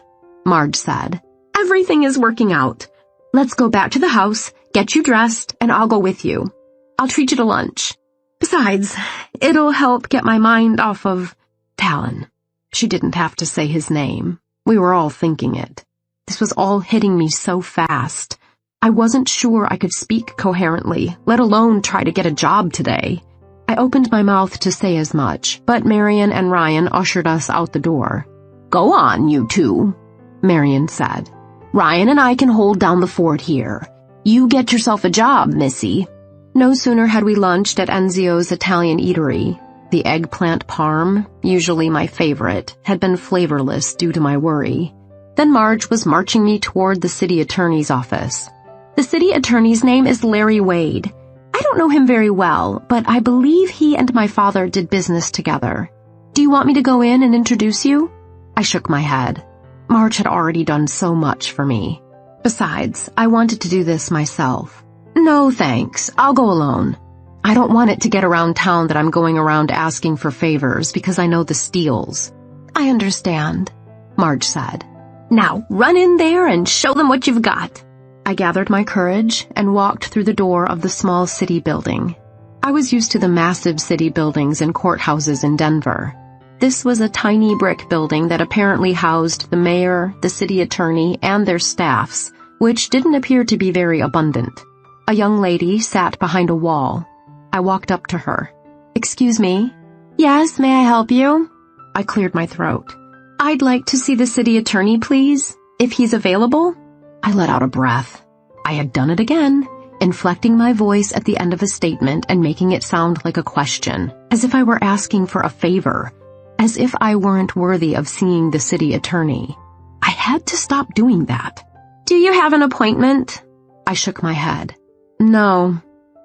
Marge said. "Everything is working out. Let's go back to the house, get you dressed, and I'll go with you. I'll treat you to lunch. Besides, it'll help get my mind off of Talon." She didn't have to say his name. We were all thinking it. This was all hitting me so fast. I wasn't sure I could speak coherently, let alone try to get a job today. I opened my mouth to say as much, but Marion and Ryan ushered us out the door. "Go on, you two," Marion said. "Ryan and I can hold down the fort here. You get yourself a job, missy." No sooner had we lunched at Enzio's Italian eatery. The eggplant parm, usually my favorite, had been flavorless due to my worry. Then Marge was marching me toward the city attorney's office. The city attorney's name is Larry Wade. I don't know him very well, but I believe he and my father did business together. "Do you want me to go in and introduce you?" I shook my head. Marge had already done so much for me. Besides, I wanted to do this myself. "No, thanks. I'll go alone. I don't want it to get around town that I'm going around asking for favors because I know the Steeles." "I understand," Marge said. "Now run in there and show them what you've got." I gathered my courage and walked through the door of the small city building. I was used to the massive city buildings and courthouses in Denver. This was a tiny brick building that apparently housed the mayor, the city attorney, and their staffs, which didn't appear to be very abundant. A young lady sat behind a wall. I walked up to her. "Excuse me?" "Yes, may I help you?" I cleared my throat. "I'd like to see the city attorney, please, if he's available." I let out a breath. I had done it again, inflecting my voice at the end of a statement and making it sound like a question, as if I were asking for a favor, as if I weren't worthy of seeing the city attorney. I had to stop doing that. "Do you have an appointment?" I shook my head. "No."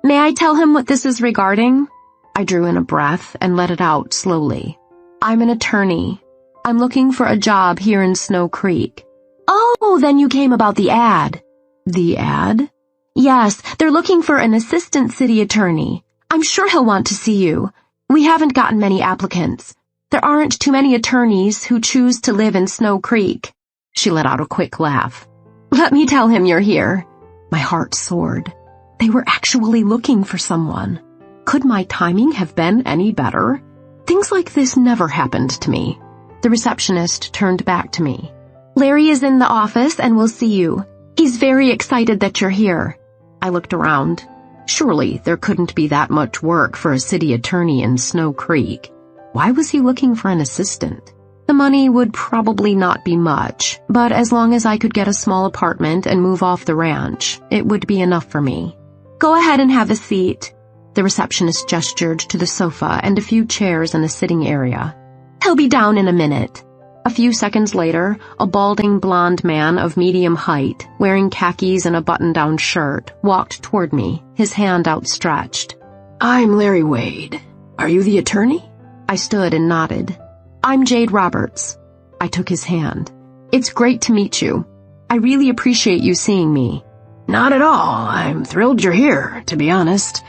"May I tell him what this is regarding?" I drew in a breath and let it out slowly. "I'm an attorney. I'm looking for a job here in Snow Creek." "Oh, then you came about the ad." "The ad?" "Yes, they're looking for an assistant city attorney. I'm sure he'll want to see you. We haven't gotten many applicants. There aren't too many attorneys who choose to live in Snow Creek." She let out a quick laugh. "Let me tell him you're here." My heart soared. They were actually looking for someone. Could my timing have been any better? Things like this never happened to me. The receptionist turned back to me. "Larry is in the office and will see you. He's very excited that you're here." I looked around. Surely there couldn't be that much work for a city attorney in Snow Creek. Why was he looking for an assistant? The money would probably not be much, but as long as I could get a small apartment and move off the ranch, it would be enough for me. "Go ahead and have a seat." The receptionist gestured to the sofa and a few chairs in a sitting area. "He'll be down in a minute." A few seconds later, a balding blonde man of medium height, wearing khakis and a button-down shirt, walked toward me, his hand outstretched. "I'm Larry Wade. Are you the attorney?" I stood and nodded. "I'm Jade Roberts." I took his hand. "It's great to meet you. I really appreciate you seeing me." "Not at all. I'm thrilled you're here, to be honest.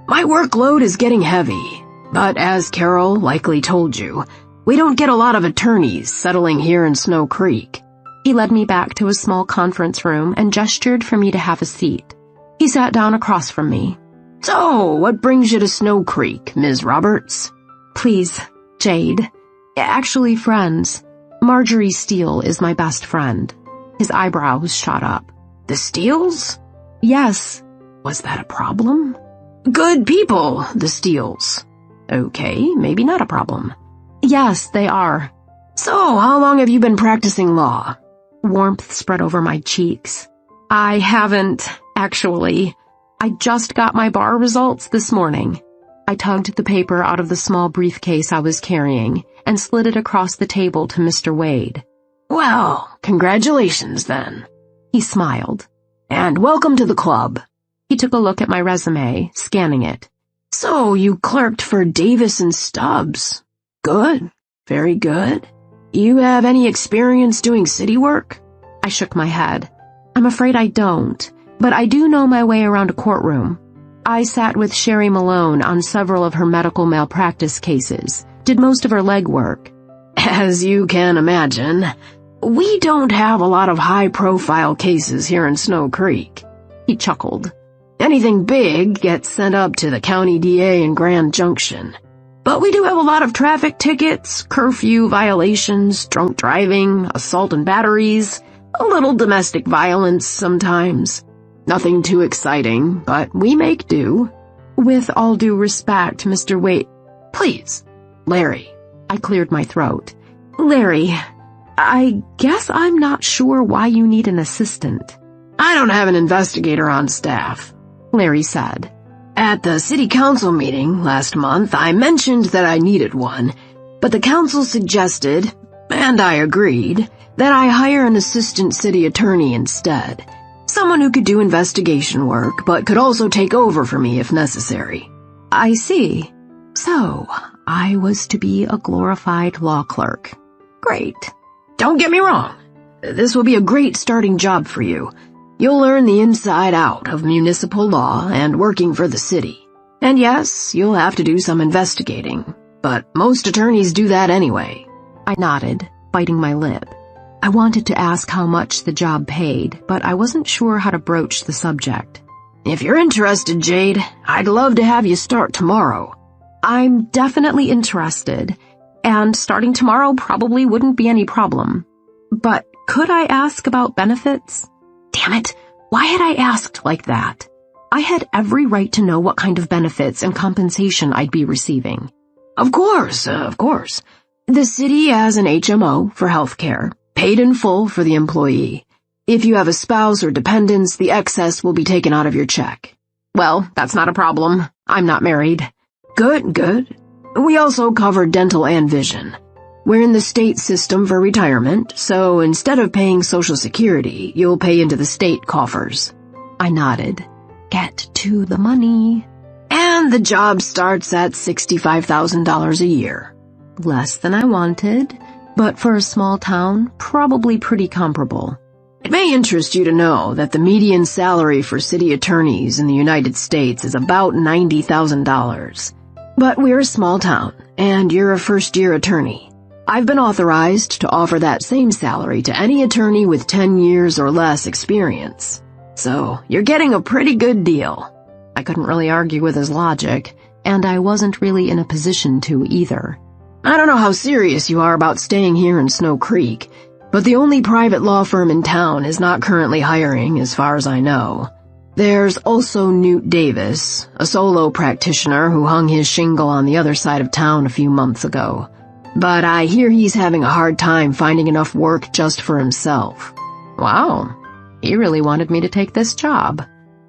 My workload is getting heavy, but as Carol likely told you, we don't get a lot of attorneys settling here in Snow Creek." He led me back to a small conference room and gestured for me to have a seat. He sat down across from me. "So, what brings you to Snow Creek, Ms. Roberts?" "Please, Jade. Actually, friends. Marjorie Steele is my best friend." His eyebrows shot up. "The Steeles?" "Yes." "Was that a problem?" "Good people, the Steeles." "Okay, maybe not a problem." "Yes, they are." "So, how long have you been practicing law?" Warmth spread over my cheeks. "I haven't, actually. I just got my bar results this morning." I tugged the paper out of the small briefcase I was carrying and slid it across the table to Mr. Wade. "Well, congratulations then." He smiled. "And welcome to the club." He took a look at my resume, scanning it. "So, you clerked for Davis and Stubbs. Good. Very good. You have any experience doing city work?" I shook my head. "I'm afraid I don't, but I do know my way around a courtroom. I sat with Sherry Malone on several of her medical malpractice cases, did most of her legwork." "As you can imagine, we don't have a lot of high-profile cases here in Snow Creek." He chuckled. "Anything big gets sent up to the county DA in Grand Junction. But we do have a lot of traffic tickets, curfew violations, drunk driving, assault and batteries, a little domestic violence sometimes. Nothing too exciting, but we make do." With all due respect, Mr. Wait, please, Larry. I cleared my throat. Larry, I guess I'm not sure why you need an assistant. I don't have an investigator on staff, Larry said. At the city council meeting last month, I mentioned that I needed one, but the council suggested, and I agreed, that I hire an assistant city attorney instead. Someone who could do investigation work, but could also take over for me if necessary. I see. So, I was to be a glorified law clerk. Great. Don't get me wrong. This will be a great starting job for you. You'll learn the inside out of municipal law and working for the city. And yes, you'll have to do some investigating, but most attorneys do that anyway. I nodded, biting my lip. I wanted to ask how much the job paid, but I wasn't sure how to broach the subject. If you're interested, Jade, I'd love to have you start tomorrow. I'm definitely interested, and starting tomorrow probably wouldn't be any problem. But could I ask about benefits? Damn it, why had I asked like that? I had every right to know what kind of benefits and compensation I'd be receiving. Of course. The city has an HMO for healthcare, paid in full for the employee. If you have a spouse or dependents, the excess will be taken out of your check. Well, that's not a problem. I'm not married. Good. We also cover dental and vision. We're in the state system for retirement, so instead of paying Social Security, you'll pay into the state coffers. I nodded. Get to the money. And the job starts at $65,000 a year. Less than I wanted, but for a small town, probably pretty comparable. It may interest you to know that the median salary for city attorneys in the United States is about $90,000. But we're a small town, and you're a first-year attorney. I've been authorized to offer that same salary to any attorney with 10 years or less experience. So, you're getting a pretty good deal. I couldn't really argue with his logic, and I wasn't really in a position to either. I don't know how serious you are about staying here in Snow Creek, but the only private law firm in town is not currently hiring, as far as I know. There's also Newt Davis, a solo practitioner who hung his shingle on the other side of town a few months ago. But I hear he's having a hard time finding enough work just for himself. Wow, he really wanted me to take this job.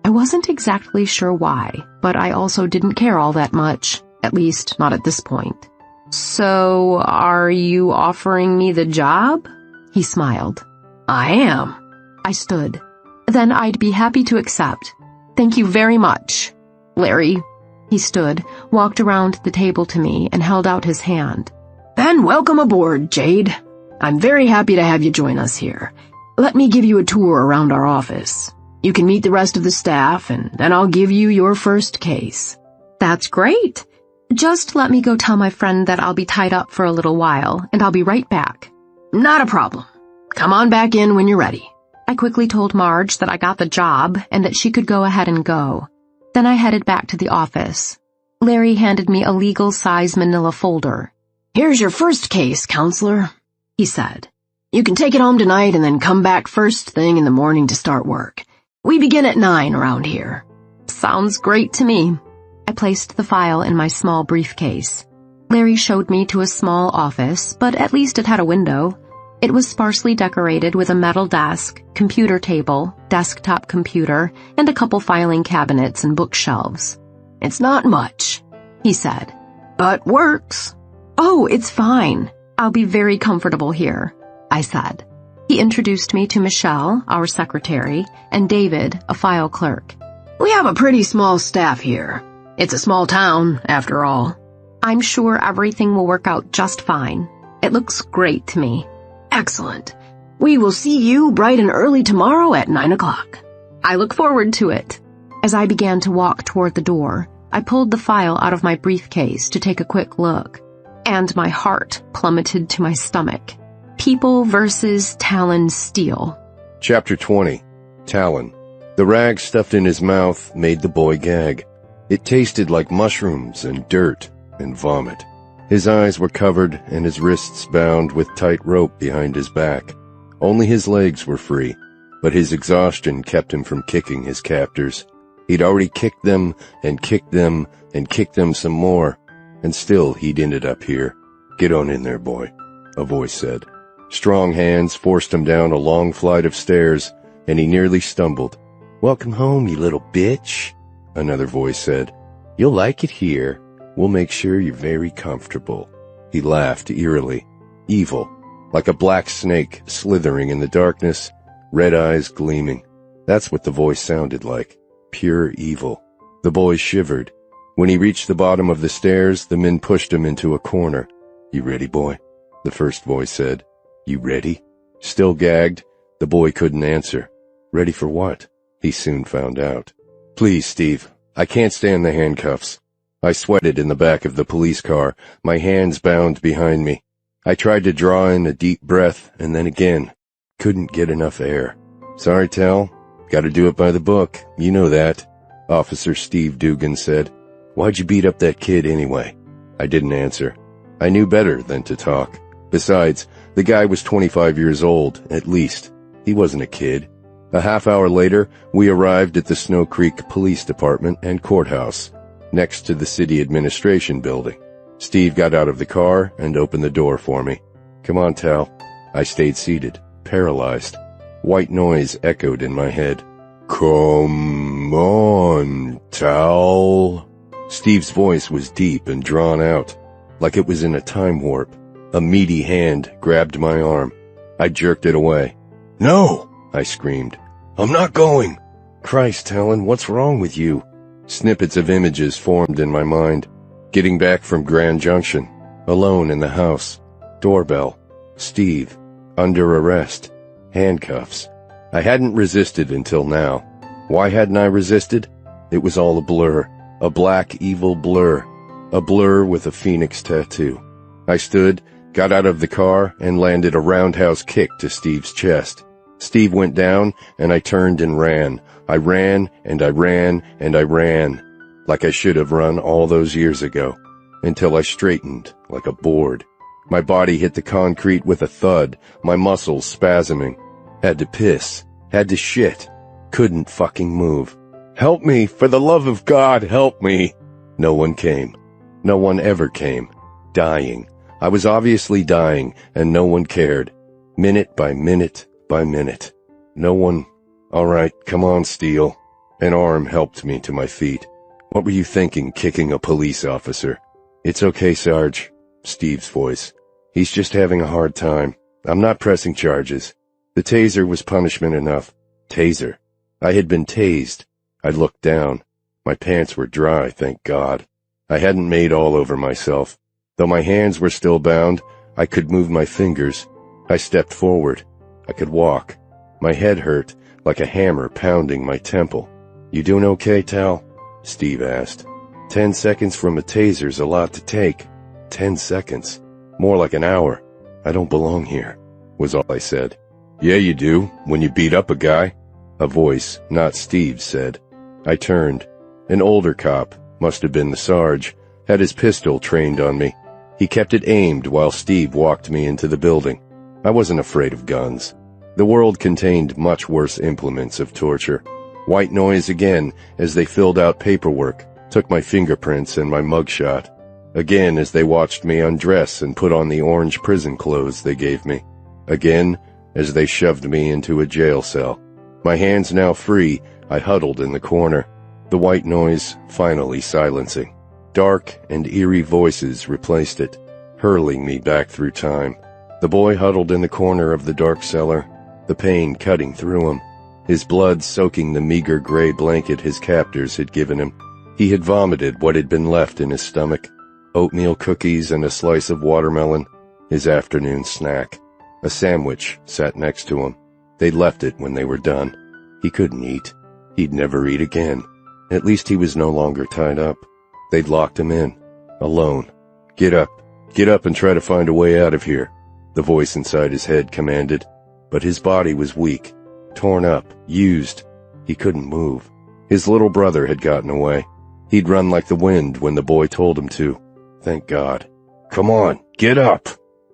I wasn't exactly sure why, but I also didn't care all that much, at least not at this point. So, are you offering me the job? He smiled. I am. I stood. Then I'd be happy to accept. Thank you very much. Larry. He stood, walked around the table to me, and held out his hand. Then welcome aboard, Jade. I'm very happy to have you join us here. Let me give you a tour around our office. You can meet the rest of the staff, and then I'll give you your first case. That's great. Just let me go tell my friend that I'll be tied up for a little while, and I'll be right back. Not a problem. Come on back in when you're ready. I quickly told Marge that I got the job and that she could go ahead and go. Then I headed back to the office. Larry handed me a legal-size manila folder. Here's your first case, counselor, he said. You can take it home tonight and then come back first thing in the morning to start work. We begin at 9 around here. Sounds great to me. I placed the file in my small briefcase. Larry showed me to a small office, but at least it had a window. It was sparsely decorated with a metal desk, computer table, desktop computer, and a couple filing cabinets and bookshelves. It's not much, he said, but works. Oh, it's fine. I'll be very comfortable here, I said. He introduced me to Michelle, our secretary, and David, a file clerk. We have a pretty small staff here. It's a small town, after all. I'm sure everything will work out just fine. It looks great to me. Excellent. We will see you bright and early tomorrow at 9 o'clock. I look forward to it. As I began to walk toward the door, I pulled the file out of my briefcase to take a quick look, and my heart plummeted to my stomach. People versus Talon Steele. Chapter 20. Talon. The rag stuffed in his mouth made the boy gag. It tasted like mushrooms and dirt and vomit. His eyes were covered and his wrists bound with tight rope behind his back. Only his legs were free, but his exhaustion kept him from kicking his captors. He'd already kicked them and kicked them and kicked them some more, and still he'd ended up here. "Get on in there, boy," a voice said. Strong hands forced him down a long flight of stairs, and he nearly stumbled. "Welcome home, you little bitch," another voice said. "You'll like it here. We'll make sure you're very comfortable." He laughed eerily, evil, like a black snake slithering in the darkness, red eyes gleaming. That's what the voice sounded like, pure evil. The boy shivered. When he reached the bottom of the stairs, the men pushed him into a corner. "You ready, boy?" the first voice said. "You ready?" Still gagged, the boy couldn't answer. Ready for what? He soon found out. "Please, Steve, I can't stand the handcuffs." I sweated in the back of the police car, my hands bound behind me. I tried to draw in a deep breath, and then again. Couldn't get enough air. "Sorry, Tal. Gotta do it by the book. You know that," Officer Steve Dugan said. "Why'd you beat up that kid anyway?" I didn't answer. I knew better than to talk. Besides, the guy was 25 years old, at least. He wasn't a kid. A half hour later, we arrived at the Snow Creek Police Department and Courthouse, next to the city administration building. Steve got out of the car and opened the door for me. "Come on, Tal." I stayed seated, paralyzed. White noise echoed in my head. "Come on, Tal." Steve's voice was deep and drawn out, like it was in a time warp. A meaty hand grabbed my arm. I jerked it away. "No!" I screamed. "I'm not going." "Christ, Helen, what's wrong with you?" Snippets of images formed in my mind. Getting back from Grand Junction, alone in the house, doorbell, Steve, under arrest, handcuffs. I hadn't resisted until now. Why hadn't I resisted? It was all a blur, a black, evil blur, a blur with a phoenix tattoo. I stood, got out of the car, and landed a roundhouse kick to Steve's chest. Steve went down, and I turned and ran. I ran, and I ran, and I ran, like I should have run all those years ago, until I straightened like a board. My body hit the concrete with a thud, my muscles spasming. Had to piss, had to shit, couldn't fucking move. "Help me, for the love of God, help me!" No one came. No one ever came. Dying. I was obviously dying, and no one cared. Minute by minute by minute. No one. "All right, come on, Steele." An arm helped me to my feet. "What were you thinking, kicking a police officer?" "It's okay, Sarge," Steve's voice. "He's just having a hard time. I'm not pressing charges. The taser was punishment enough." Taser. I had been tased. I looked down. My pants were dry, thank God. I hadn't made all over myself. Though my hands were still bound, I could move my fingers. I stepped forward. I could walk. My head hurt, like a hammer pounding my temple. "You doing okay, Tal?" Steve asked. 10 seconds from a taser's a lot to take. 10 seconds. More like an hour. "I don't belong here," was all I said. "Yeah, you do, when you beat up a guy," a voice, not Steve's, said. I turned. An older cop, must have been the Sarge, had his pistol trained on me. He kept it aimed while Steve walked me into the building. I wasn't afraid of guns. The world contained much worse implements of torture. White noise again as they filled out paperwork, took my fingerprints and my mugshot. Again as they watched me undress and put on the orange prison clothes they gave me. Again as they shoved me into a jail cell. My hands now free, I huddled in the corner, the white noise finally silencing. Dark and eerie voices replaced it, hurling me back through time. The boy huddled in the corner of the dark cellar, the pain cutting through him, his blood soaking the meager gray blanket his captors had given him. He had vomited what had been left in his stomach, oatmeal cookies and a slice of watermelon, his afternoon snack. A sandwich sat next to him. They'd left it when they were done. He couldn't eat. He'd never eat again. At least he was no longer tied up. They'd locked him in, alone. Get up and try to find a way out of here," the voice inside his head commanded. But his body was weak, torn up, used. He couldn't move. His little brother had gotten away. He'd run like the wind when the boy told him to. Thank God. "Come on, get up,"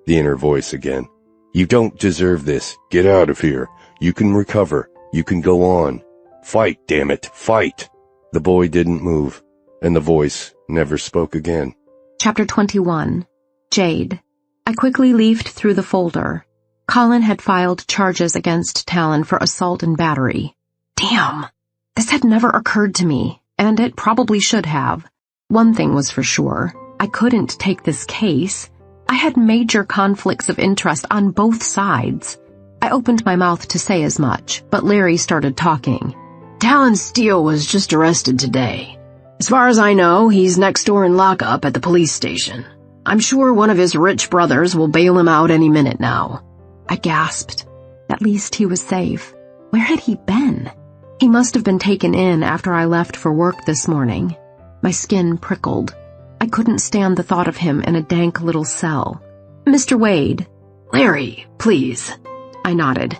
the inner voice again. "You don't deserve this. Get out of here. You can recover. You can go on. Fight, damn it, fight." The boy didn't move, and the voice never spoke again. Chapter 21. Jade. I quickly leafed through the folder. Colin had filed charges against Talon for assault and battery. Damn! This had never occurred to me, and it probably should have. One thing was for sure. I couldn't take this case. I had major conflicts of interest on both sides. I opened my mouth to say as much, but Larry started talking. Talon Steele was just arrested today. As far as I know, he's next door in lockup at the police station. I'm sure one of his rich brothers will bail him out any minute now. I gasped. At least he was safe. Where had he been? He must have been taken in after I left for work this morning. My skin prickled. I couldn't stand the thought of him in a dank little cell. Mr. Wade. Larry, please. I nodded.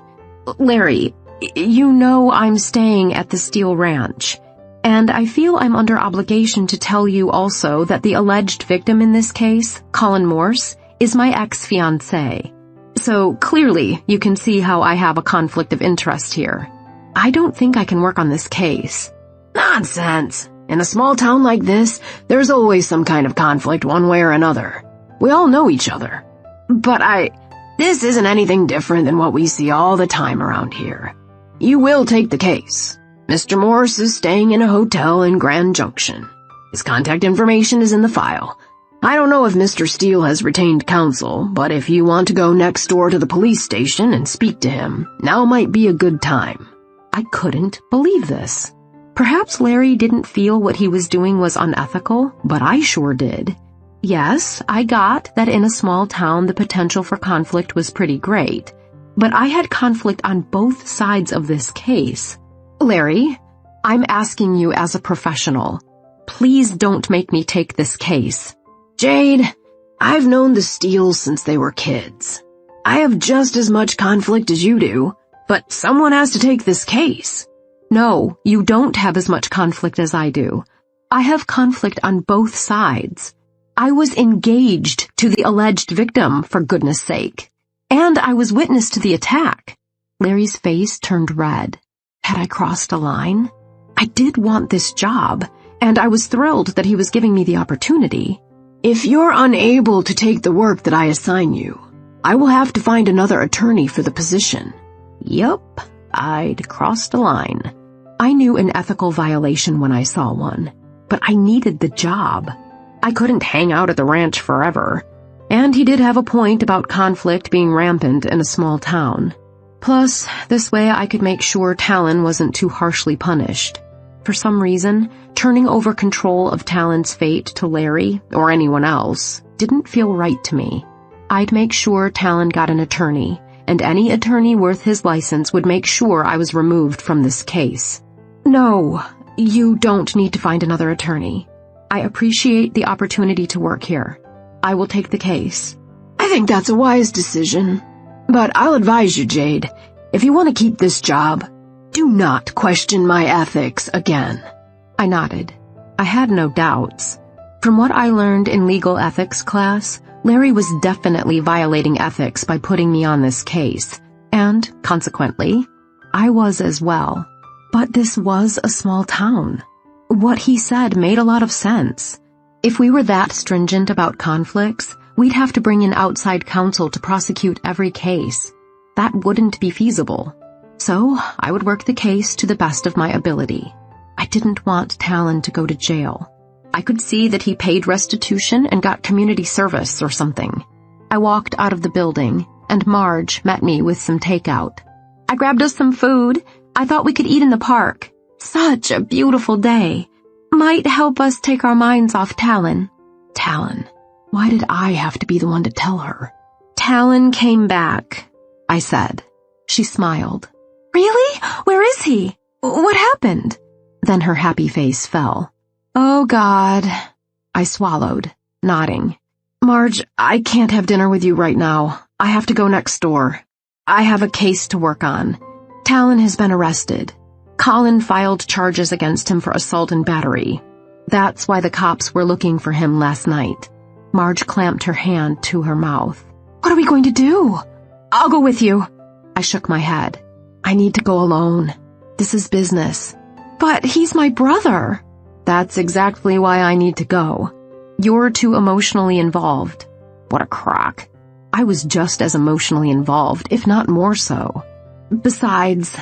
Larry, you know I'm staying at the Steele Ranch, and I feel I'm under obligation to tell you also that the alleged victim in this case, Colin Morse, is my ex-fiancé. So clearly you can see how I have a conflict of interest here. I don't think I can work on this case. Nonsense. In a small town like this, there's always some kind of conflict one way or another. We all know each other. But this isn't anything different than what we see all the time around here. You will take the case. Mr. Morse is staying in a hotel in Grand Junction. His contact information is in the file. I don't know if Mr. Steele has retained counsel, but if you want to go next door to the police station and speak to him, now might be a good time. I couldn't believe this. Perhaps Larry didn't feel what he was doing was unethical, but I sure did. Yes, I got that in a small town the potential for conflict was pretty great, but I had conflict on both sides of this case. Larry, I'm asking you as a professional. Please don't make me take this case. Jade, I've known the Steeles since they were kids. I have just as much conflict as you do, but someone has to take this case. No, you don't have as much conflict as I do. I have conflict on both sides. I was engaged to the alleged victim, for goodness sake. And I was witness to the attack. Larry's face turned red. Had I crossed a line? I did want this job, and I was thrilled that he was giving me the opportunity. If you're unable to take the work that I assign you, I will have to find another attorney for the position. Yup, I'd crossed a line. I knew an ethical violation when I saw one, but I needed the job. I couldn't hang out at the ranch forever, and he did have a point about conflict being rampant in a small town. Plus, this way I could make sure Talon wasn't too harshly punished. For some reason, turning over control of Talon's fate to Larry, or anyone else, didn't feel right to me. I'd make sure Talon got an attorney, and any attorney worth his license would make sure I was removed from this case. No, you don't need to find another attorney. I appreciate the opportunity to work here. I will take the case. I think that's a wise decision. But I'll advise you, Jade, if you want to keep this job, do not question my ethics again. I nodded. I had no doubts. From what I learned in legal ethics class, Larry was definitely violating ethics by putting me on this case, and, consequently, I was as well. But this was a small town. What he said made a lot of sense. If we were that stringent about conflicts, we'd have to bring in outside counsel to prosecute every case. That wouldn't be feasible. So I would work the case to the best of my ability. I didn't want Talon to go to jail. I could see that he paid restitution and got community service or something. I walked out of the building, and Marge met me with some takeout. I grabbed us some food. I thought we could eat in the park. Such a beautiful day. Might help us take our minds off Talon. Talon. Why did I have to be the one to tell her? Talon came back, I said. She smiled. Really? Where is he? What happened? Then her happy face fell. Oh, God. I swallowed, nodding. Marge, I can't have dinner with you right now. I have to go next door. I have a case to work on. Talon has been arrested. Colin filed charges against him for assault and battery. That's why the cops were looking for him last night. Marge clamped her hand to her mouth. What are we going to do? I'll go with you. I shook my head. I need to go alone. This is business. But he's my brother. That's exactly why I need to go. You're too emotionally involved. What a crock. I was just as emotionally involved, if not more so. Besides,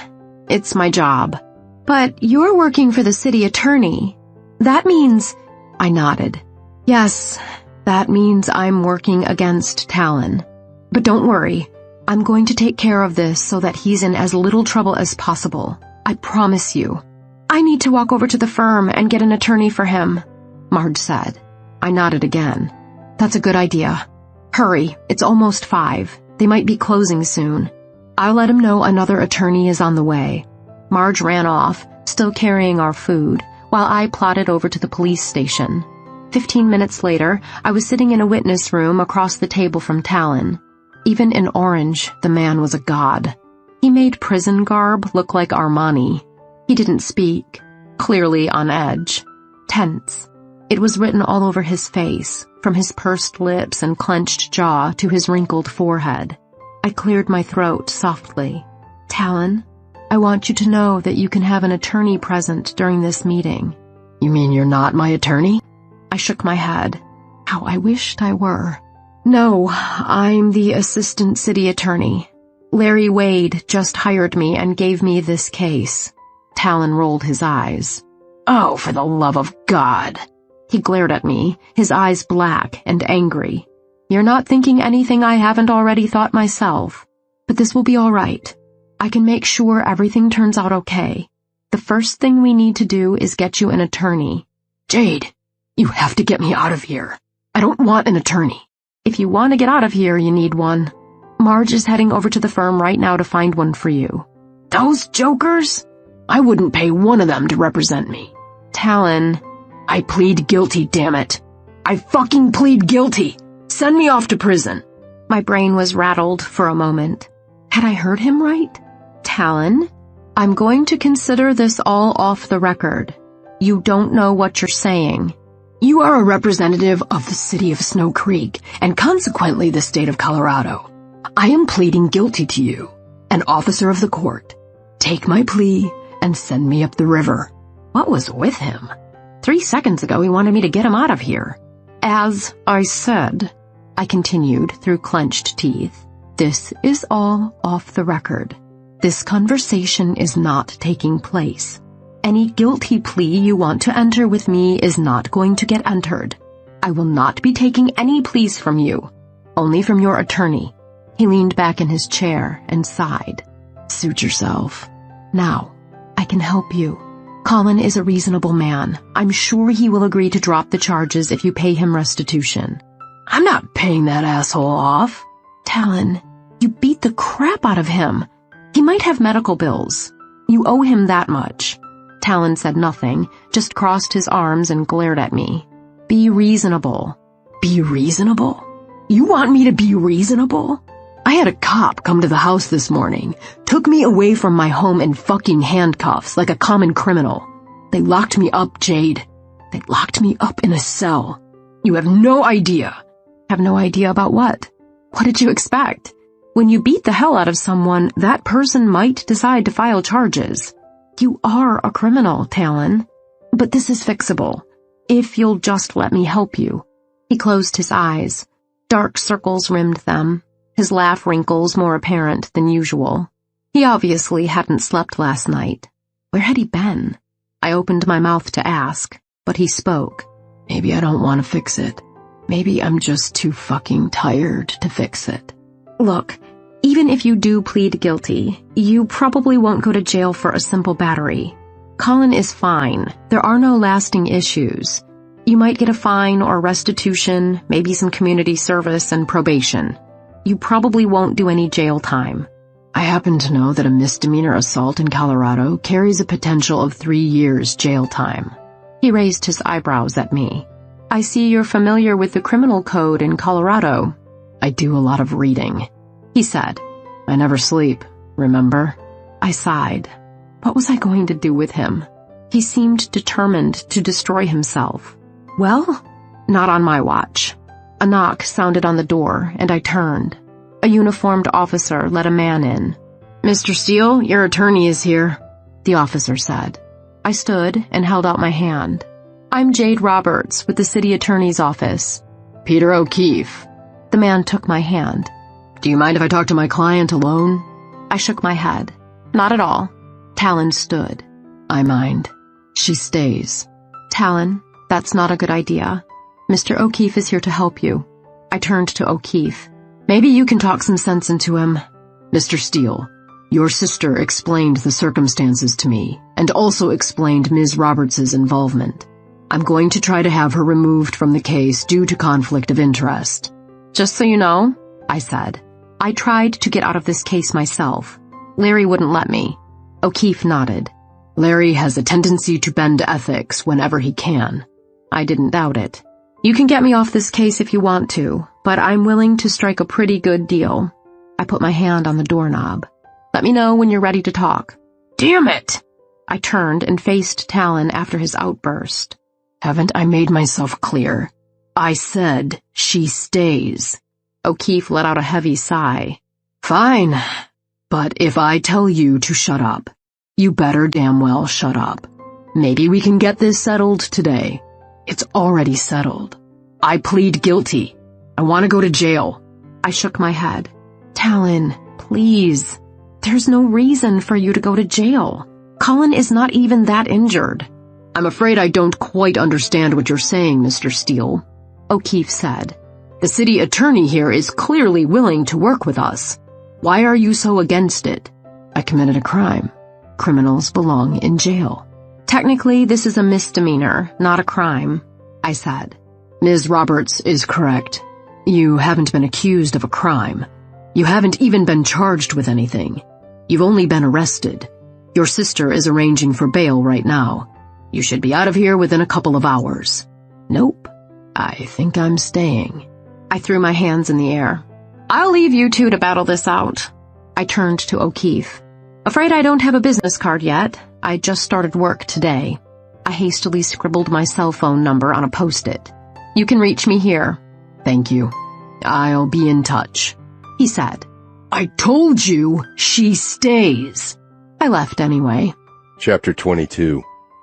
it's my job. But you're working for the city attorney. That means... I nodded. Yes, that means I'm working against Talon. But don't worry, I'm going to take care of this so that he's in as little trouble as possible. I promise you. I need to walk over to the firm and get an attorney for him, Marge said. I nodded again. That's a good idea. Hurry, it's almost 5. They might be closing soon. I'll let him know another attorney is on the way. Marge ran off, still carrying our food, while I plodded over to the police station. 15 minutes later, I was sitting in a witness room across the table from Talon. Even in orange, the man was a god. He made prison garb look like Armani. He didn't speak, clearly on edge, tense. It was written all over his face, from his pursed lips and clenched jaw to his wrinkled forehead. I cleared my throat softly. Talon, I want you to know that you can have an attorney present during this meeting. You mean you're not my attorney? I shook my head. How I wished I were. No, I'm the assistant city attorney. Larry Wade just hired me and gave me this case. Talon rolled his eyes. Oh, for the love of God. He glared at me, his eyes black and angry. You're not thinking anything I haven't already thought myself. But this will be all right. I can make sure everything turns out okay. The first thing we need to do is get you an attorney. Jade, you have to get me out of here. I don't want an attorney. If you want to get out of here, you need one. Marge is heading over to the firm right now to find one for you. Those jokers? I wouldn't pay one of them to represent me. Talon, I plead guilty, damn it. I fucking plead guilty. Send me off to prison. My brain was rattled for a moment. Had I heard him right? Talon, I'm going to consider this all off the record. You don't know what you're saying. You are a representative of the city of Snow Creek, and consequently the state of Colorado. I am pleading guilty to you, an officer of the court. Take my plea and send me up the river. What was with him? 3 seconds ago he wanted me to get him out of here. As I said, I continued through clenched teeth, this is all off the record. This conversation is not taking place. Any guilty plea you want to enter with me is not going to get entered. I will not be taking any pleas from you, only from your attorney. He leaned back in his chair and sighed. Suit yourself. Now, I can help you. Colin is a reasonable man. I'm sure he will agree to drop the charges if you pay him restitution. I'm not paying that asshole off. Talon, you beat the crap out of him. He might have medical bills. You owe him that much. Talon said nothing, just crossed his arms and glared at me. Be reasonable. Be reasonable? You want me to be reasonable? I had a cop come to the house this morning, took me away from my home in fucking handcuffs like a common criminal. They locked me up, Jade. They locked me up in a cell. You have no idea. Have no idea about what? What did you expect? When you beat the hell out of someone, that person might decide to file charges. You are a criminal, Talon. But this is fixable. If you'll just let me help you. He closed his eyes. Dark circles rimmed them, his laugh wrinkles more apparent than usual. He obviously hadn't slept last night. Where had he been? I opened my mouth to ask, but he spoke. Maybe I don't want to fix it. Maybe I'm just too fucking tired to fix it. Look, even if you do plead guilty, you probably won't go to jail for a simple battery. Colin is fine. There are no lasting issues. You might get a fine or restitution, maybe some community service and probation. You probably won't do any jail time. I happen to know that a misdemeanor assault in Colorado carries a potential of 3 years jail time. He raised his eyebrows at me. I see you're familiar with the criminal code in Colorado. I do a lot of reading, he said. I never sleep, remember? I sighed. What was I going to do with him? He seemed determined to destroy himself. Well, not on my watch. A knock sounded on the door, and I turned. A uniformed officer let a man in. Mr. Steele, your attorney is here, the officer said. I stood and held out my hand. I'm Jade Roberts with the city attorney's office. Peter O'Keefe. The man took my hand. Do you mind if I talk to my client alone? I shook my head. Not at all. Talon stood. I mind. She stays. Talon, that's not a good idea. Mr. O'Keefe is here to help you. I turned to O'Keefe. Maybe you can talk some sense into him. Mr. Steele, your sister explained the circumstances to me, and also explained Ms. Roberts's involvement. I'm going to try to have her removed from the case due to conflict of interest. Just so you know, I said, I tried to get out of this case myself. Larry wouldn't let me. O'Keefe nodded. Larry has a tendency to bend ethics whenever he can. I didn't doubt it. You can get me off this case if you want to, but I'm willing to strike a pretty good deal. I put my hand on the doorknob. Let me know when you're ready to talk. Damn it! I turned and faced Talon after his outburst. Haven't I made myself clear? I said she stays. O'Keefe let out a heavy sigh. Fine, but if I tell you to shut up, you better damn well shut up. Maybe we can get this settled today. It's already settled. I plead guilty. I want to go to jail. I shook my head. Talon, please. There's no reason for you to go to jail. Colin is not even that injured. I'm afraid I don't quite understand what you're saying, Mr. Steele, O'Keefe said. The city attorney here is clearly willing to work with us. Why are you so against it? I committed a crime. Criminals belong in jail. Technically, this is a misdemeanor, not a crime, I said. Ms. Roberts is correct. You haven't been accused of a crime. You haven't even been charged with anything. You've only been arrested. Your sister is arranging for bail right now. You should be out of here within a couple of hours. Nope. I think I'm staying. I threw my hands in the air. I'll leave you two to battle this out. I turned to O'Keefe. Afraid I don't have a business card yet. I just started work today. I hastily scribbled my cell phone number on a post-it. You can reach me here. Thank you. I'll be in touch, he said. I told you she stays. I left anyway. Chapter 22.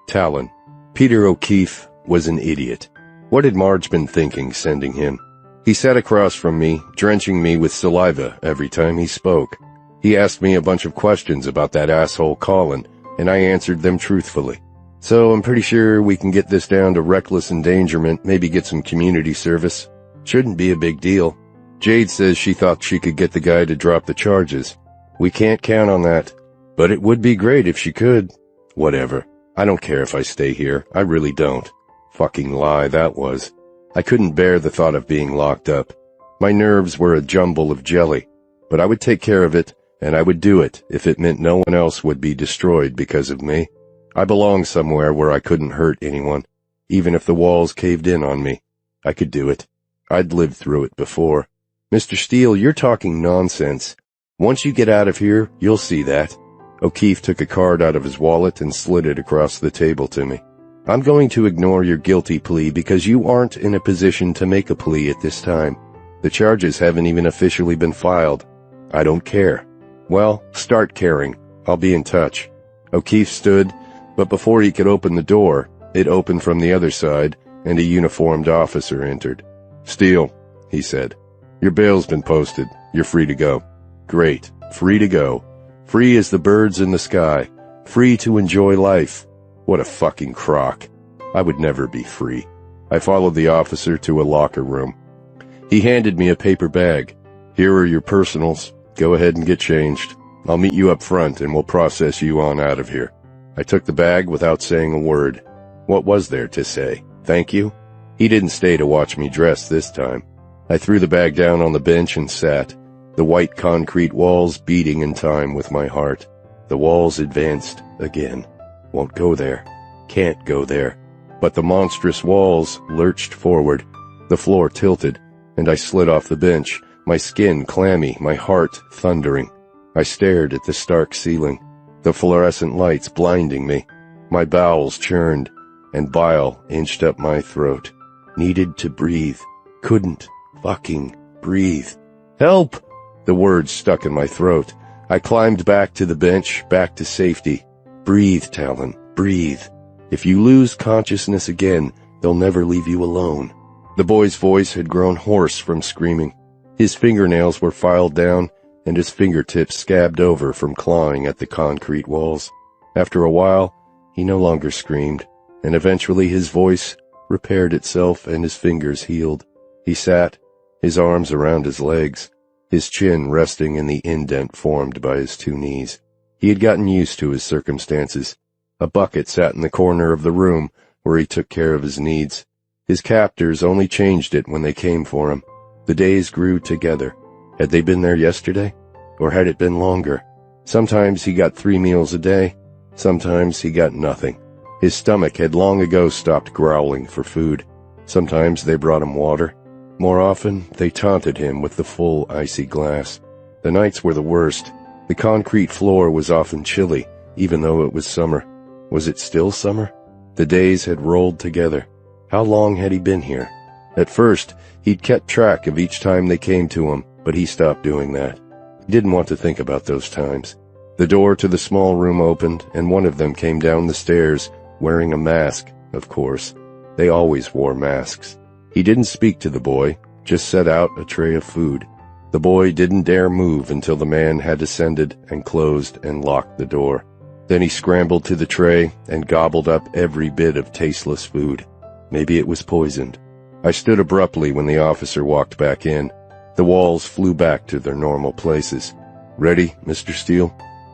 Talon. Peter O'Keefe was an idiot. What had Marge been thinking sending him? He sat across from me, drenching me with saliva every time he spoke. He asked me a bunch of questions about that asshole Colin, and I answered them truthfully. So I'm pretty sure we can get this down to reckless endangerment, maybe get some community service. Shouldn't be a big deal. Jade says she thought she could get the guy to drop the charges. We can't count on that. But it would be great if she could. Whatever. I don't care if I stay here. I really don't. Fucking lie, that was. I couldn't bear the thought of being locked up. My nerves were a jumble of jelly. But I would take care of it, and I would do it if it meant no one else would be destroyed because of me. I belonged somewhere where I couldn't hurt anyone. Even if the walls caved in on me, I could do it. I'd lived through it before. Mr. Steele, you're talking nonsense. Once you get out of here, you'll see that. O'Keefe took a card out of his wallet and slid it across the table to me. I'm going to ignore your guilty plea because you aren't in a position to make a plea at this time. The charges haven't even officially been filed. I don't care. Well, start caring. I'll be in touch. O'Keefe stood, but before he could open the door, it opened from the other side, and a uniformed officer entered. Steele, he said. Your bail's been posted. You're free to go. Great. Free to go. Free as the birds in the sky. Free to enjoy life. What a fucking crock. I would never be free. I followed the officer to a locker room. He handed me a paper bag. Here are your personals. Go ahead and get changed. I'll meet you up front and we'll process you on out of here. I took the bag without saying a word. What was there to say? Thank you? He didn't stay to watch me dress this time. I threw the bag down on the bench and sat, the white concrete walls beating in time with my heart. The walls advanced again. Won't go there. Can't go there. But the monstrous walls lurched forward. The floor tilted, and I slid off the bench, my skin clammy, my heart thundering. I stared at the stark ceiling, the fluorescent lights blinding me. My bowels churned, and bile inched up my throat. Needed to breathe. Couldn't fucking breathe. Help! The words stuck in my throat. I climbed back to the bench, back to safety. Breathe, Talon. Breathe. If you lose consciousness again, they'll never leave you alone." The boy's voice had grown hoarse from screaming. His fingernails were filed down, and his fingertips scabbed over from clawing at the concrete walls. After a while, he no longer screamed, and eventually his voice repaired itself and his fingers healed. He sat, his arms around his legs, his chin resting in the indent formed by his two knees. He had gotten used to his circumstances. A bucket sat in the corner of the room where he took care of his needs. His captors only changed it when they came for him. The days grew together. Had they been there yesterday? Or had it been longer? Sometimes he got 3 meals a day. Sometimes he got nothing. His stomach had long ago stopped growling for food. Sometimes they brought him water. More often, they taunted him with the full icy glass. The nights were the worst. The concrete floor was often chilly, even though it was summer. Was it still summer? The days had rolled together. How long had he been here? At first, he'd kept track of each time they came to him, but he stopped doing that. He didn't want to think about those times. The door to the small room opened, and one of them came down the stairs, wearing a mask, of course. They always wore masks. He didn't speak to the boy, just set out a tray of food. The boy didn't dare move until the man had descended and closed and locked the door. Then he scrambled to the tray and gobbled up every bit of tasteless food. Maybe it was poisoned. I stood abruptly when the officer walked back in. The walls flew back to their normal places. "Ready, Mr. Steele?"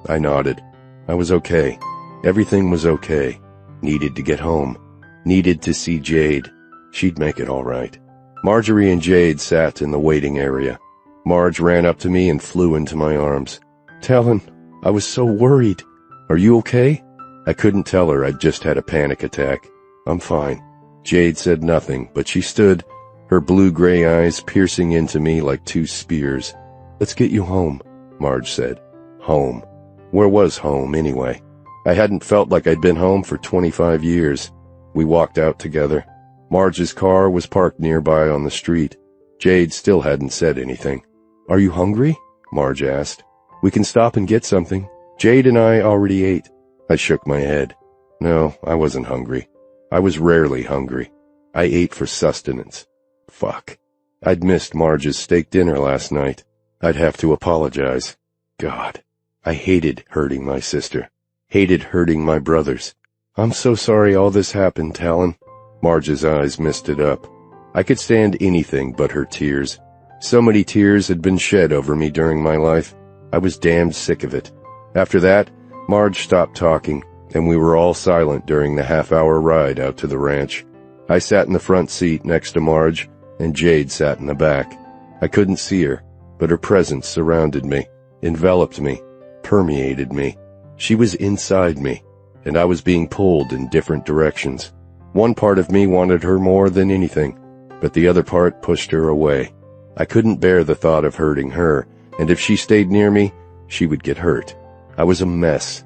I nodded. I was okay. Everything was okay. Needed to get home. Needed to see Jade. She'd make it all right. Marjorie and Jade sat in the waiting area. Marge ran up to me and flew into my arms. "Talon, I was so worried. Are you okay?" I couldn't tell her I'd just had a panic attack. "I'm fine." Jade said nothing, but she stood, her blue-gray eyes piercing into me like 2 spears. "Let's get you home," Marge said. Home. Where was home, anyway? I hadn't felt like I'd been home for 25 years. We walked out together. Marge's car was parked nearby on the street. Jade still hadn't said anything. "Are you hungry?" Marge asked. "We can stop and get something. Jade and I already ate." I shook my head. No, I wasn't hungry. I was rarely hungry. I ate for sustenance. Fuck. I'd missed Marge's steak dinner last night. I'd have to apologize. God. I hated hurting my sister. Hated hurting my brothers. "I'm so sorry all this happened, Talon." Marge's eyes misted up. I could stand anything but her tears. So many tears had been shed over me during my life. I was damned sick of it. After that, Marge stopped talking, and we were all silent during the half-hour ride out to the ranch. I sat in the front seat next to Marge, and Jade sat in the back. I couldn't see her, but her presence surrounded me, enveloped me, permeated me. She was inside me, and I was being pulled in different directions. One part of me wanted her more than anything, but the other part pushed her away. I couldn't bear the thought of hurting her, and if she stayed near me, she would get hurt. I was a mess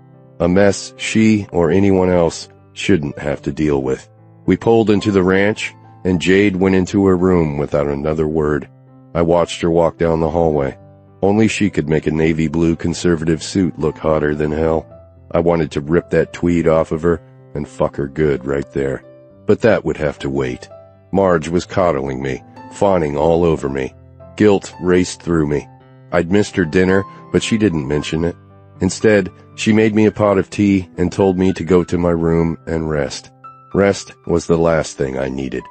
she or anyone else shouldn't have to deal with. We pulled into the ranch, and Jade went into her room without another word. I watched her walk down the hallway. Only she could make a navy blue conservative suit look hotter than hell. I wanted to rip that tweed off of her and fuck her good right there. But that would have to wait. Marge was coddling me, fawning all over me. Guilt raced through me. I'd missed her dinner, but she didn't mention it. Instead, she made me a pot of tea and told me to go to my room and rest. Rest was the last thing I needed.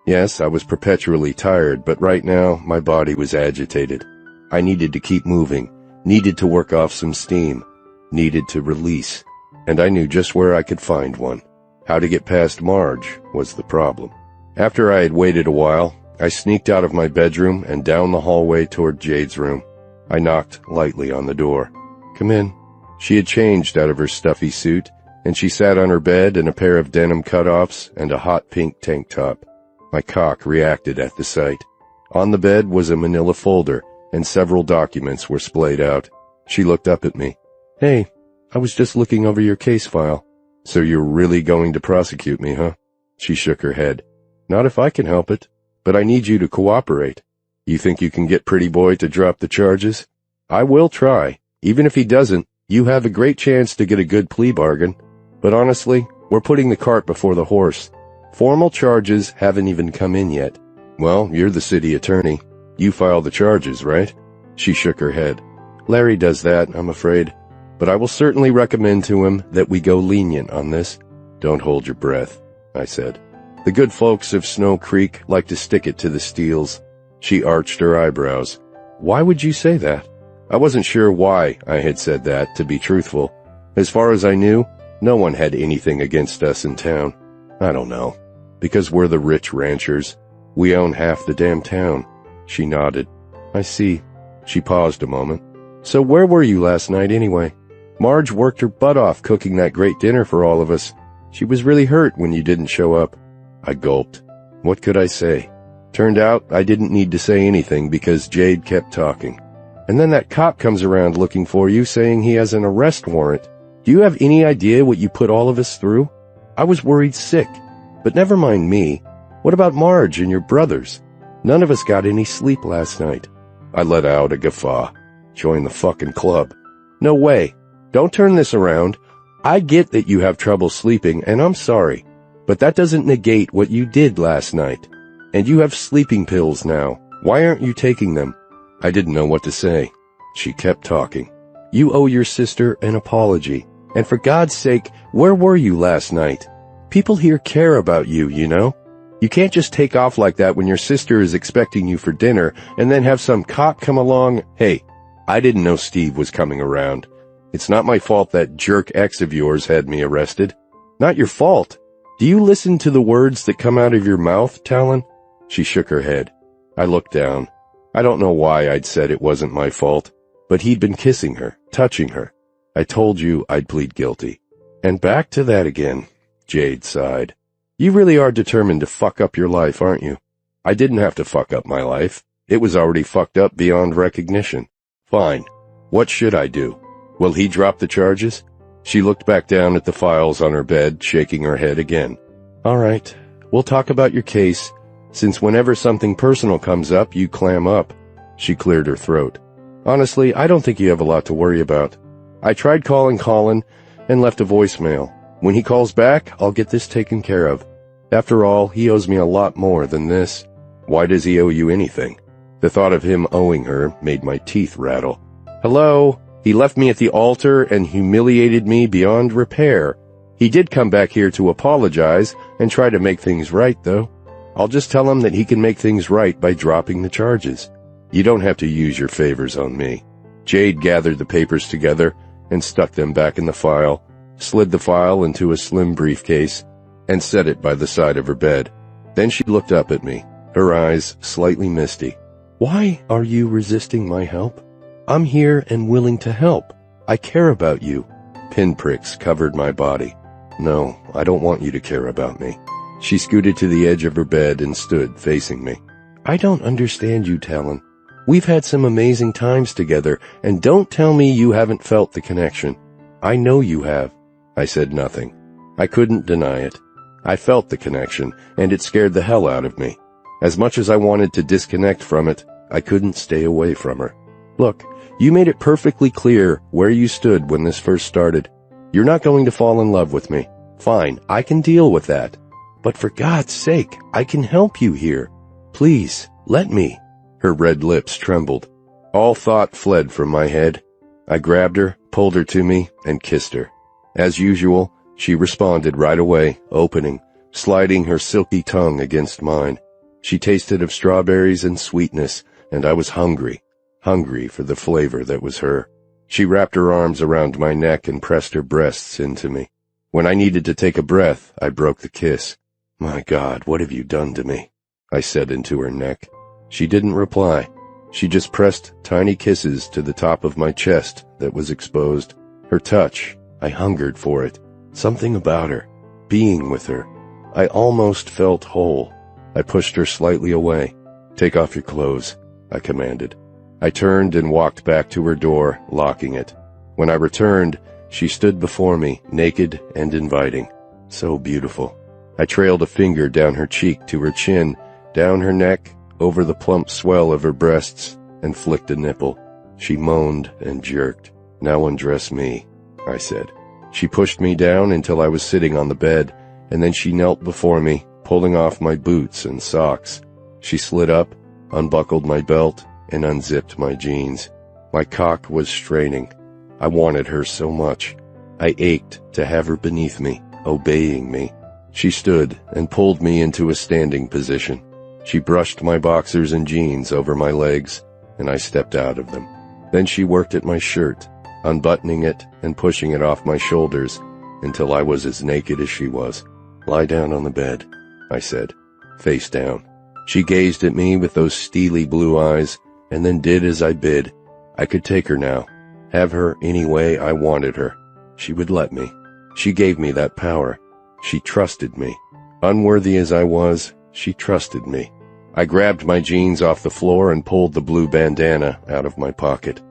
Yes, I was perpetually tired, but right now my body was agitated. I needed to keep moving, needed to work off some steam, needed to release, and I knew just where I could find one. How to get past Marge was the problem. After I had waited a while, I sneaked out of my bedroom and down the hallway toward Jade's room. I knocked lightly on the door. "Come in." She had changed out of her stuffy suit, and she sat on her bed in a pair of denim cutoffs and a hot pink tank top. My cock reacted at the sight. On the bed was a manila folder, and several documents were splayed out. She looked up at me. "Hey, I was just looking over your case file." "So you're really going to prosecute me, huh?" She shook her head. "Not if I can help it, but I need you to cooperate." "You think you can get Pretty Boy to drop the charges?" "I will try. Even if he doesn't, you have a great chance to get a good plea bargain. But honestly, We're putting the cart before the horse. Formal charges haven't even come in yet. Well, you're the city attorney. You file the charges, right? She shook her head. Larry does that, I'm afraid. But I will certainly recommend to him that we go lenient on this. Don't hold your breath, I said. The good folks of Snow Creek like to stick it to the Steeles. She arched her eyebrows. Why would you say that? I wasn't sure why I had said that, to be truthful. As far as I knew, no one had anything against us in town. I don't know. Because we're the rich ranchers. We own half the damn town. She nodded. I see. She paused a moment. So where were you last night anyway? Marge worked her butt off cooking that great dinner for all of us. She was really hurt when you didn't show up. I gulped. What could I say? Turned out I didn't need to say anything because Jade kept talking. And then that cop comes around looking for you, saying he has an arrest warrant. Do you have any idea what you put all of us through? I was worried sick. But never mind me. What about Marge and your brothers? None of us got any sleep last night. I let out a guffaw. Join the fucking club. No way. Don't turn this around. I get that you have trouble sleeping, and I'm sorry. But that doesn't negate what you did last night. And you have sleeping pills now. Why aren't you taking them? I didn't know what to say. She kept talking. You owe your sister an apology. And for God's sake, where were you last night? People here care about you, you know? You can't just take off like that when your sister is expecting you for dinner and then have some cop come along. Hey, I didn't know Steve was coming around. It's not my fault that jerk ex of yours had me arrested. Not your fault. Do you listen to the words that come out of your mouth, Talon? She shook her head. I looked down. I don't know why I'd said it wasn't my fault, but he'd been kissing her, touching her. I told you I'd plead guilty. And back to that again, Jade sighed. You really are determined to fuck up your life, aren't you? I didn't have to fuck up my life. It was already fucked up beyond recognition. Fine. What should I do? Will he drop the charges? She looked back down at the files on her bed, shaking her head again. All right. We'll talk about your case, since whenever something personal comes up, you clam up. She cleared her throat. Honestly, I don't think you have a lot to worry about. I tried calling Colin and left a voicemail. When he calls back, I'll get this taken care of. After all, he owes me a lot more than this. Why does he owe you anything? The thought of him owing her made my teeth rattle. Hello? He left me at the altar and humiliated me beyond repair. He did come back here to apologize and try to make things right, though. I'll just tell him that he can make things right by dropping the charges. You don't have to use your favors on me. Jade gathered the papers together and stuck them back in the file, slid the file into a slim briefcase, and set it by the side of her bed. Then she looked up at me, her eyes slightly misty. Why are you resisting my help? I'm here and willing to help. I care about you. Pinpricks covered my body. No, I don't want you to care about me. She scooted to the edge of her bed and stood facing me. I don't understand you, Talon. We've had some amazing times together, and don't tell me you haven't felt the connection. I know you have. I said nothing. I couldn't deny it. I felt the connection, and it scared the hell out of me. As much as I wanted to disconnect from it, I couldn't stay away from her. Look, you made it perfectly clear where you stood when this first started. You're not going to fall in love with me. Fine, I can deal with that. But for God's sake, I can help you here. Please, let me. Her red lips trembled. All thought fled from my head. I grabbed her, pulled her to me, and kissed her. As usual, she responded right away, opening, sliding her silky tongue against mine. She tasted of strawberries and sweetness, and I was hungry for the flavor that was her. She wrapped her arms around my neck and pressed her breasts into me. When I needed to take a breath, I broke the kiss. My God, what have you done to me? I said into her neck. She didn't reply. She just pressed tiny kisses to the top of my chest that was exposed. Her touch, I hungered for it. Something about her. Being with her. I almost felt whole. I pushed her slightly away. Take off your clothes, I commanded. I turned and walked back to her door, locking it. When I returned, she stood before me, naked and inviting. So beautiful. I trailed a finger down her cheek to her chin, down her neck, over the plump swell of her breasts, and flicked a nipple. She moaned and jerked. Now undress me, I said. She pushed me down until I was sitting on the bed, and then she knelt before me, pulling off my boots and socks. She slid up, unbuckled my belt, and unzipped my jeans. My cock was straining. I wanted her so much. I ached to have her beneath me, obeying me. She stood and pulled me into a standing position. She brushed my boxers and jeans over my legs, and I stepped out of them. Then she worked at my shirt, unbuttoning it and pushing it off my shoulders until I was as naked as she was. "Lie down on the bed," I said, face down. She gazed at me with those steely blue eyes and then did as I bid. I could take her now, have her any way I wanted her. She would let me. She gave me that power. She trusted me. Unworthy as I was, she trusted me. I grabbed my jeans off the floor and pulled the blue bandana out of my pocket.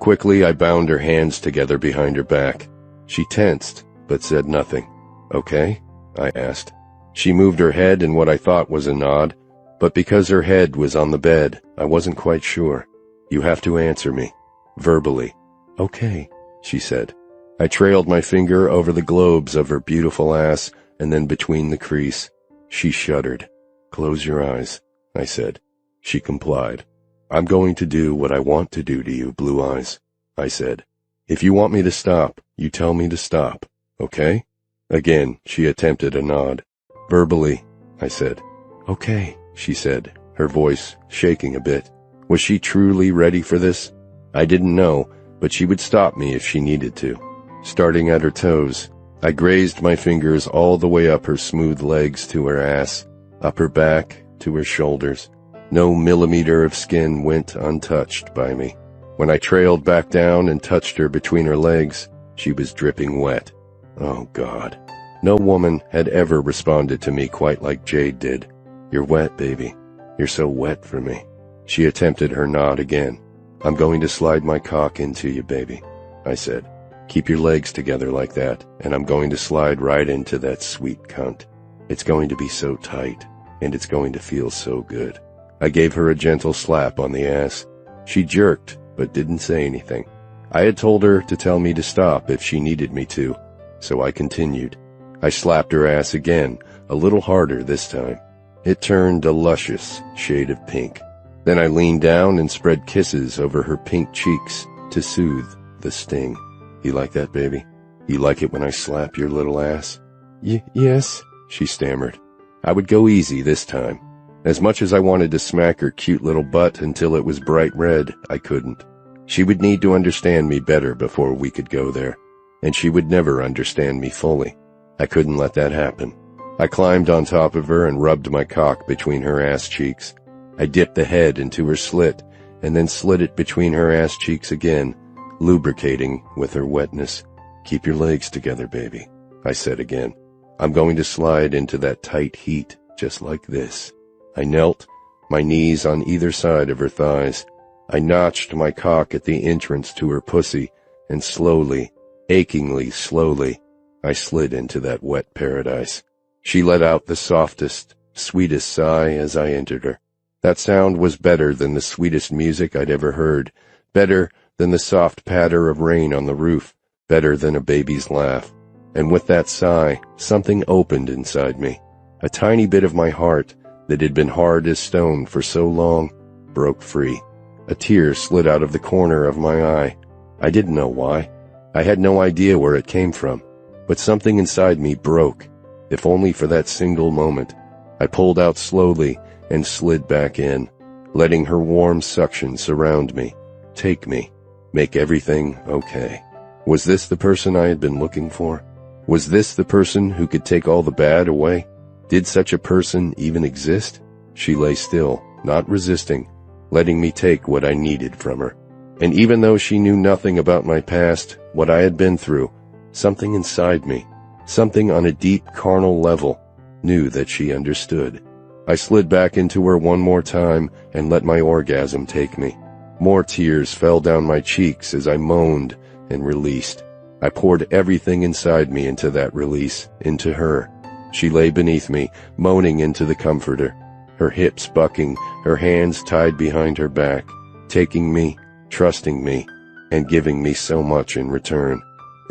Quickly, I bound her hands together behind her back. She tensed, but said nothing. "Okay?" I asked. She moved her head in what I thought was a nod, but because her head was on the bed, I wasn't quite sure. "You have to answer me, verbally." "Okay," she said. I trailed my finger over the globes of her beautiful ass and then between the crease. She shuddered. "Close your eyes," I said. She complied. "I'm going to do what I want to do to you, Blue Eyes," I said. "If you want me to stop, you tell me to stop, okay?" Again, she attempted a nod. "Verbally," I said. "Okay," she said, her voice shaking a bit. Was she truly ready for this? I didn't know, but she would stop me if she needed to. Starting at her toes, I grazed my fingers all the way up her smooth legs to her ass, up her back to her shoulders. No millimeter of skin went untouched by me. When I trailed back down and touched her between her legs, she was dripping wet. Oh, God. No woman had ever responded to me quite like Jade did. "You're wet, baby. You're so wet for me." She attempted her nod again. "I'm going to slide my cock into you, baby," I said. "Keep your legs together like that, and I'm going to slide right into that sweet cunt. It's going to be so tight, and it's going to feel so good." I gave her a gentle slap on the ass. She jerked, but didn't say anything. I had told her to tell me to stop if she needed me to, so I continued. I slapped her ass again, a little harder this time. It turned a luscious shade of pink. Then I leaned down and spread kisses over her pink cheeks to soothe the sting. "You like that, baby? You like it when I slap your little ass?" Yes, she stammered. I would go easy this time. As much as I wanted to smack her cute little butt until it was bright red, I couldn't. She would need to understand me better before we could go there, and she would never understand me fully. I couldn't let that happen. I climbed on top of her and rubbed my cock between her ass cheeks. I dipped the head into her slit and then slid it between her ass cheeks again, lubricating with her wetness. "Keep your legs together, baby," I said again. "I'm going to slide into that tight heat just like this." I knelt, my knees on either side of her thighs. I notched my cock at the entrance to her pussy, and slowly, achingly slowly, I slid into that wet paradise. She let out the softest, sweetest sigh as I entered her. That sound was better than the sweetest music I'd ever heard, better than the soft patter of rain on the roof, better than a baby's laugh. And with that sigh, something opened inside me. A tiny bit of my heart, that had been hard as stone for so long, broke free. A tear slid out of the corner of my eye. I didn't know why. I had no idea where it came from. But something inside me broke, if only for that single moment. I pulled out slowly and slid back in, letting her warm suction surround me, take me, make everything okay. Was this the person I had been looking for? Was this the person who could take all the bad away? Did such a person even exist? She lay still, not resisting, letting me take what I needed from her. And even though she knew nothing about my past, what I had been through, something inside me, something on a deep carnal level, knew that she understood. I slid back into her one more time and let my orgasm take me. More tears fell down my cheeks as I moaned and released. I poured everything inside me into that release, into her. She lay beneath me, moaning into the comforter, her hips bucking, her hands tied behind her back, taking me, trusting me, and giving me so much in return.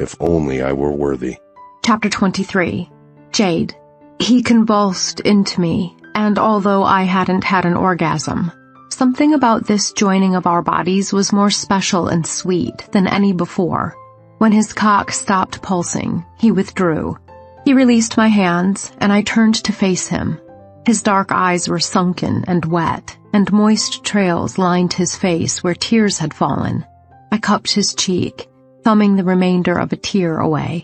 If only I were worthy. Chapter 23. Jade. He convulsed into me, and although I hadn't had an orgasm, something about this joining of our bodies was more special and sweet than any before. When his cock stopped pulsing, he withdrew. He released my hands, and I turned to face him. His dark eyes were sunken and wet, and moist trails lined his face where tears had fallen. I cupped his cheek, thumbing the remainder of a tear away.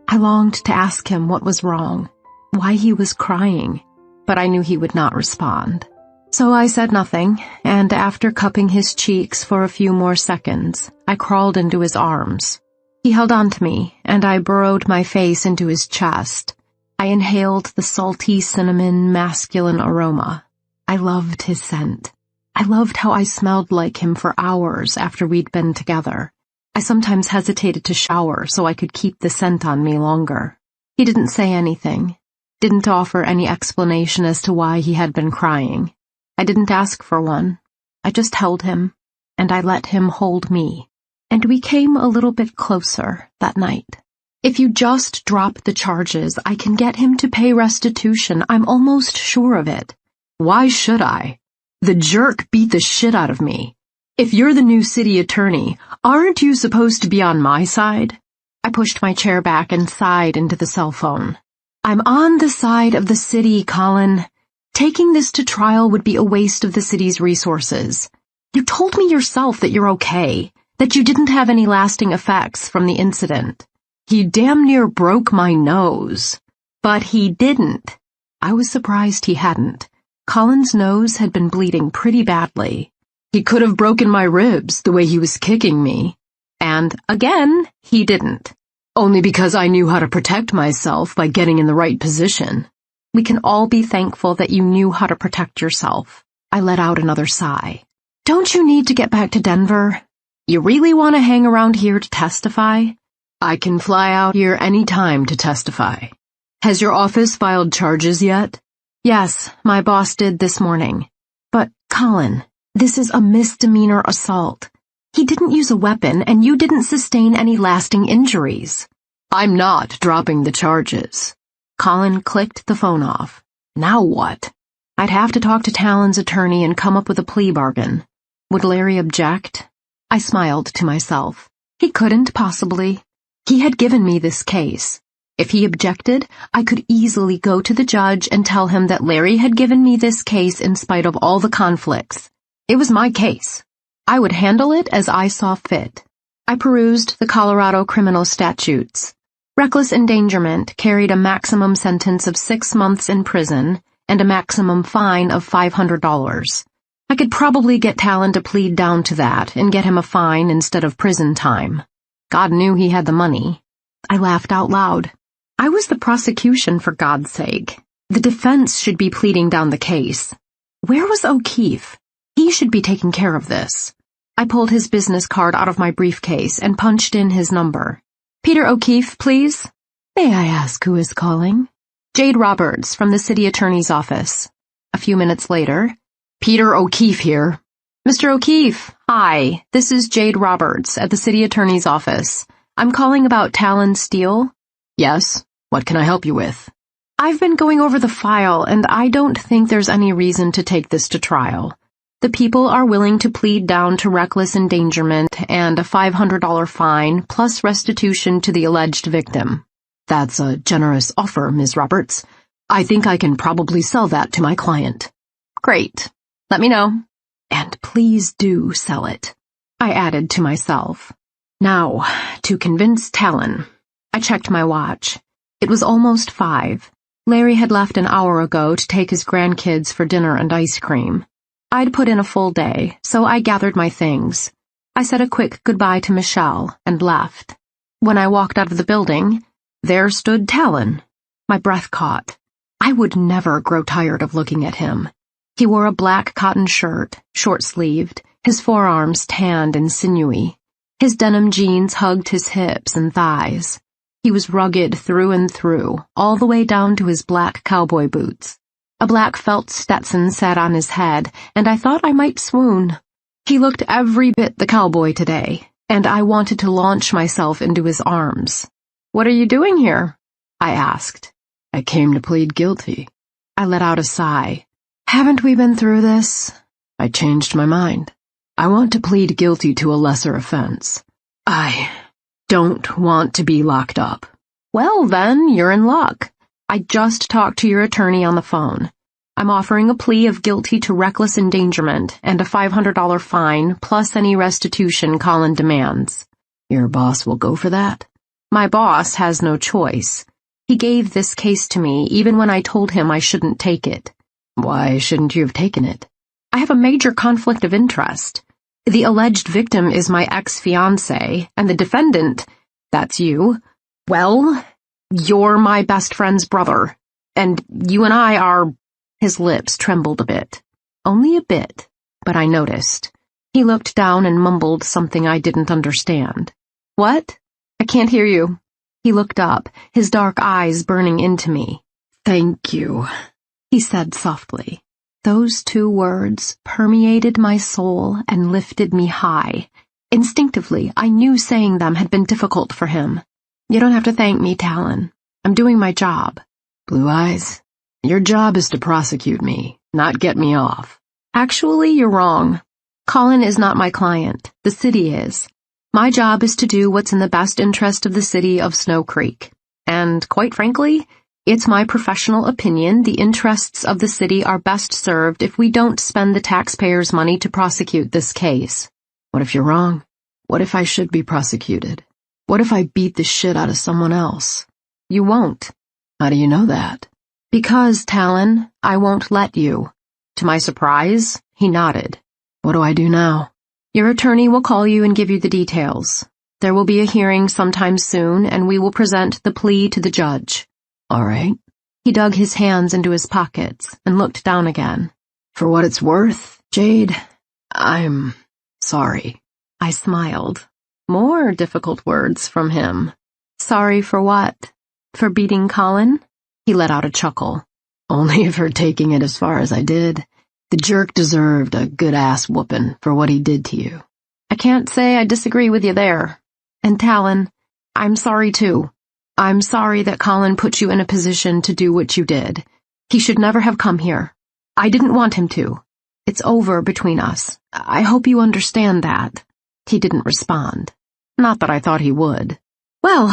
I longed to ask him what was wrong, why he was crying, but I knew he would not respond. So I said nothing, and after cupping his cheeks for a few more seconds, I crawled into his arms. He held on to me, and I burrowed my face into his chest. I inhaled the salty cinnamon masculine aroma. I loved his scent. I loved how I smelled like him for hours after we'd been together. I sometimes hesitated to shower so I could keep the scent on me longer. He didn't say anything, didn't offer any explanation as to why he had been crying. I didn't ask for one. I just held him, and I let him hold me. And we came a little bit closer that night. If you just drop the charges, I can get him to pay restitution. I'm almost sure of it. Why should I? The jerk beat the shit out of me. If you're the new city attorney, aren't you supposed to be on my side? I pushed my chair back and sighed into the cell phone. I'm on the side of the city, Colin. Taking this to trial would be a waste of the city's resources. You told me yourself that you're okay, that you didn't have any lasting effects from the incident. He damn near broke my nose. But he didn't. I was surprised he hadn't. Colin's nose had been bleeding pretty badly. He could have broken my ribs the way he was kicking me. And, again, he didn't. Only because I knew how to protect myself by getting in the right position. We can all be thankful that you knew how to protect yourself. I let out another sigh. Don't you need to get back to Denver? You really want to hang around here to testify? I can fly out here any time to testify. Has your office filed charges yet? Yes, my boss did this morning. But, Colin, this is a misdemeanor assault. He didn't use a weapon, and you didn't sustain any lasting injuries. I'm not dropping the charges. Colin clicked the phone off. Now what? I'd have to talk to Talon's attorney and come up with a plea bargain. Would Larry object? I smiled to myself. He couldn't possibly. He had given me this case. If he objected, I could easily go to the judge and tell him that Larry had given me this case in spite of all the conflicts. It was my case. I would handle it as I saw fit. I perused the Colorado criminal statutes. Reckless endangerment carried a maximum sentence of 6 months in prison and a maximum fine of $500. I could probably get Talon to plead down to that and get him a fine instead of prison time. God knew he had the money. I laughed out loud. I was the prosecution, for God's sake. The defense should be pleading down the case. Where was O'Keefe? He should be taking care of this. I pulled his business card out of my briefcase and punched in his number. Peter O'Keefe, please. May I ask who is calling? Jade Roberts from the city attorney's office. A few minutes later, Peter O'Keefe here. Mr. O'Keefe, hi. This is Jade Roberts at the city attorney's office. I'm calling about Talon Steele. Yes, what can I help you with? I've been going over the file, and I don't think there's any reason to take this to trial. The people are willing to plead down to reckless endangerment and a $500 fine plus restitution to the alleged victim. That's a generous offer, Ms. Roberts. I think I can probably sell that to my client. Great. Let me know. And please do sell it. I added to myself. Now, to convince Talon. I checked my watch. It was almost 5. Larry had left an hour ago to take his grandkids for dinner and ice cream. I'd put in a full day, so I gathered my things. I said a quick goodbye to Michelle and left. When I walked out of the building, there stood Talon. My breath caught. I would never grow tired of looking at him. He wore a black cotton shirt, short-sleeved, his forearms tanned and sinewy. His denim jeans hugged his hips and thighs. He was rugged through and through, all the way down to his black cowboy boots. A black felt Stetson sat on his head, and I thought I might swoon. He looked every bit the cowboy today, and I wanted to launch myself into his arms. "What are you doing here?" I asked. "I came to plead guilty." I let out a sigh. "Haven't we been through this?" "I changed my mind. I want to plead guilty to a lesser offense. I don't want to be locked up." "Well then, you're in luck. I just talked to your attorney on the phone. I'm offering a plea of guilty to reckless endangerment and a $500 fine plus any restitution Colin demands." "Your boss will go for that?" "My boss has no choice. He gave this case to me even when I told him I shouldn't take it." "Why shouldn't you have taken it?" "I have a major conflict of interest. The alleged victim is my ex-fiancé, and the defendant, that's you, well, you're my best friend's brother, and you and I are—" His lips trembled a bit. Only a bit, but I noticed. He looked down and mumbled something I didn't understand. "What? I can't hear you." He looked up, his dark eyes burning into me. "Thank you," he said softly. Those 2 words permeated my soul and lifted me high. Instinctively, I knew saying them had been difficult for him. "You don't have to thank me, Talon. I'm doing my job." "Blue eyes, your job is to prosecute me, not get me off." "Actually, you're wrong. Colin is not my client. The city is. My job is to do what's in the best interest of the city of Snow Creek. And, quite frankly, it's my professional opinion the interests of the city are best served if we don't spend the taxpayers' money to prosecute this case." "What if you're wrong? What if I should be prosecuted? What if I beat the shit out of someone else?" "You won't." "How do you know that?" "Because, Talon, I won't let you." To my surprise, he nodded. "What do I do now?" "Your attorney will call you and give you the details. There will be a hearing sometime soon, and we will present the plea to the judge." "All right." He dug his hands into his pockets and looked down again. "For what it's worth, Jade, I'm sorry." I smiled. More difficult words from him. "Sorry for what? For beating Colin?" He let out a chuckle. "Only for taking it as far as I did. The jerk deserved a good-ass whooping for what he did to you." "I can't say I disagree with you there. And Talon, I'm sorry too. I'm sorry that Colin put you in a position to do what you did. He should never have come here. I didn't want him to. It's over between us. I hope you understand that." He didn't respond. Not that I thought he would. "Well,"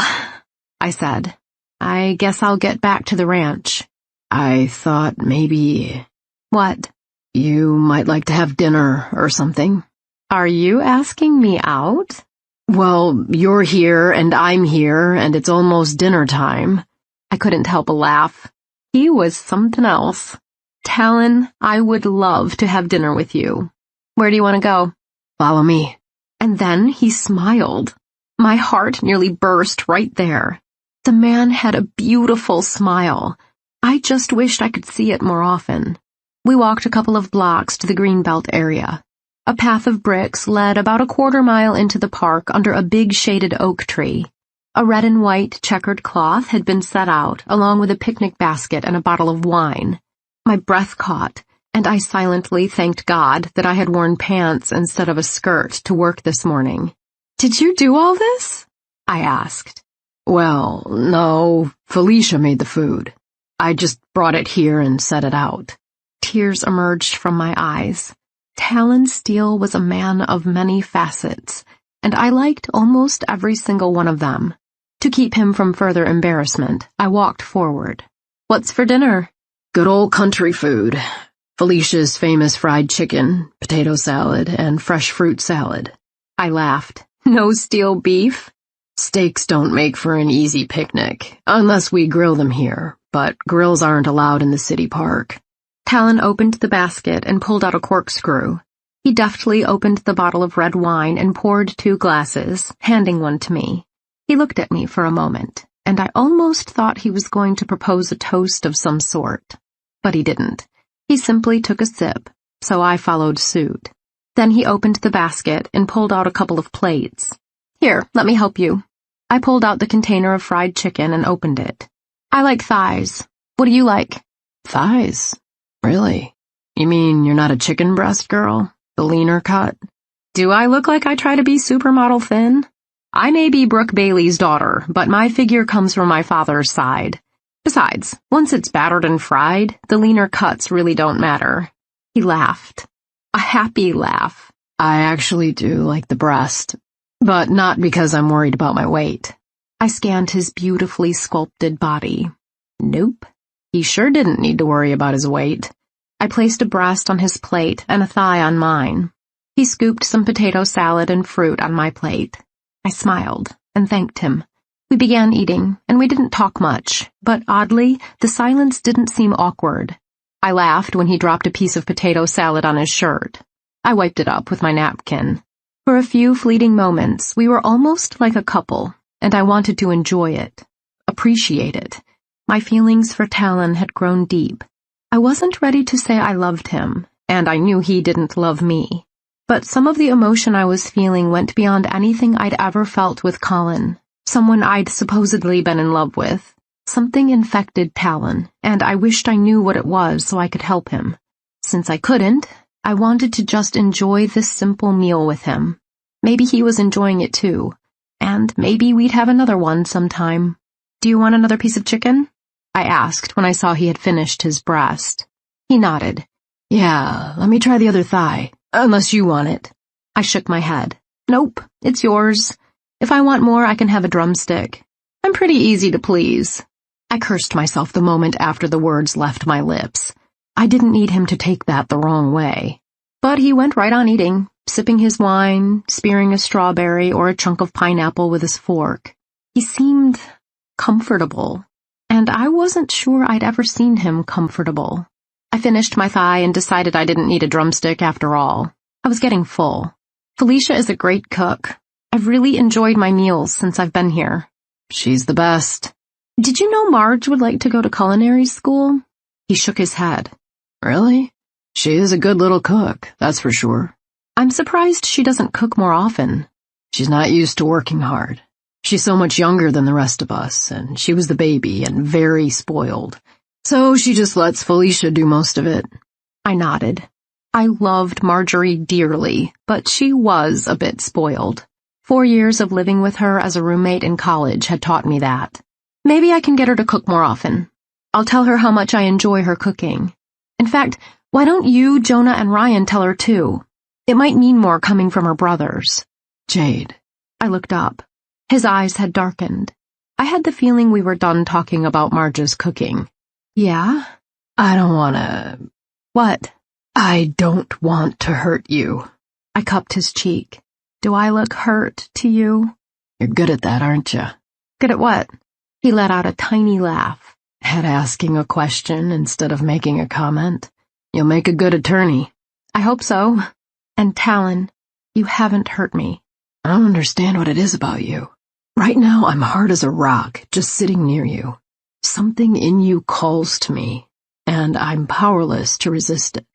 I said, "I guess I'll get back to the ranch." "I thought maybe—" "What?" "You might like to have dinner or something." "Are you asking me out?" "Well, you're here and I'm here and it's almost dinner time." I couldn't help a laugh. He was something else. "Talon, I would love to have dinner with you. Where do you want to go?" "Follow me." And then he smiled. My heart nearly burst right there. The man had a beautiful smile. I just wished I could see it more often. We walked a couple of blocks to the Greenbelt area. A path of bricks led about a quarter-mile into the park under a big shaded oak tree. A red and white checkered cloth had been set out, along with a picnic basket and a bottle of wine. My breath caught, and I silently thanked God that I had worn pants instead of a skirt to work this morning. "Did you do all this?" I asked. "Well, no, Felicia made the food. I just brought it here and set it out." Tears emerged from my eyes. Talon Steele was a man of many facets, and I liked almost every single one of them. To keep him from further embarrassment, I walked forward. "What's for dinner?" "Good old country food. Felicia's famous fried chicken, potato salad, and fresh fruit salad." I laughed. "No steel beef?" "Steaks don't make for an easy picnic, unless we grill them here, but grills aren't allowed in the city park." Talon opened the basket and pulled out a corkscrew. He deftly opened the bottle of red wine and poured 2 glasses, handing one to me. He looked at me for a moment, and I almost thought he was going to propose a toast of some sort. But he didn't. He simply took a sip, so I followed suit. Then he opened the basket and pulled out a couple of plates. "Here, let me help you." I pulled out the container of fried chicken and opened it. "I like thighs. What do you like?" "Thighs? Really? You mean you're not a chicken breast girl? The leaner cut?" Do I look like I try to be supermodel thin? I may be Brooke Bailey's daughter, but my figure comes from my father's side. Besides, once it's battered and fried, the leaner cuts really don't matter. He laughed. A happy laugh. I actually do like the breast, but not because I'm worried about my weight. I scanned his beautifully sculpted body. Nope. He sure didn't need to worry about his weight. I placed a breast on his plate and a thigh on mine. He scooped some potato salad and fruit on my plate. I smiled and thanked him. We began eating, and we didn't talk much, but oddly, the silence didn't seem awkward. I laughed when he dropped a piece of potato salad on his shirt. I wiped it up with my napkin. For a few fleeting moments, we were almost like a couple, and I wanted to enjoy it, appreciate it. My feelings for Talon had grown deep. I wasn't ready to say I loved him, and I knew he didn't love me. But some of the emotion I was feeling went beyond anything I'd ever felt with Colin, someone I'd supposedly been in love with. Something infected Talon, and I wished I knew what it was so I could help him. Since I couldn't, I wanted to just enjoy this simple meal with him. Maybe he was enjoying it too, and maybe we'd have another one sometime. Do you want another piece of chicken? I asked when I saw he had finished his breast. He nodded. Yeah, let me try the other thigh, unless you want it. I shook my head. Nope, it's yours. If I want more, I can have a drumstick. I'm pretty easy to please. I cursed myself the moment after the words left my lips. I didn't need him to take that the wrong way. But he went right on eating, sipping his wine, spearing a strawberry or a chunk of pineapple with his fork. He seemed comfortable, and I wasn't sure I'd ever seen him comfortable. I finished my thigh and decided I didn't need a drumstick after all. I was getting full. Felicia is a great cook. I've really enjoyed my meals since I've been here. She's the best. Did you know Marge would like to go to culinary school? He shook his head. Really? She is a good little cook, that's for sure. I'm surprised she doesn't cook more often. She's not used to working hard. She's so much younger than the rest of us, and she was the baby and very spoiled. So she just lets Felicia do most of it. I nodded. I loved Marjorie dearly, but she was a bit spoiled. 4 years of living with her as a roommate in college had taught me that. Maybe I can get her to cook more often. I'll tell her how much I enjoy her cooking. In fact, why don't you, Jonah, and Ryan tell her too? It might mean more coming from her brothers. Jade. I looked up. His eyes had darkened. I had the feeling we were done talking about Marge's cooking. Yeah? I don't wanna... What? I don't want to hurt you. I cupped his cheek. Do I look hurt to you? You're good at that, aren't you? Good at what? He let out a tiny laugh. At asking a question instead of making a comment. You'll make a good attorney. I hope so. And Talon, you haven't hurt me. I don't understand what it is about you. Right now I'm hard as a rock, just sitting near you. Something in you calls to me, and I'm powerless to resist it.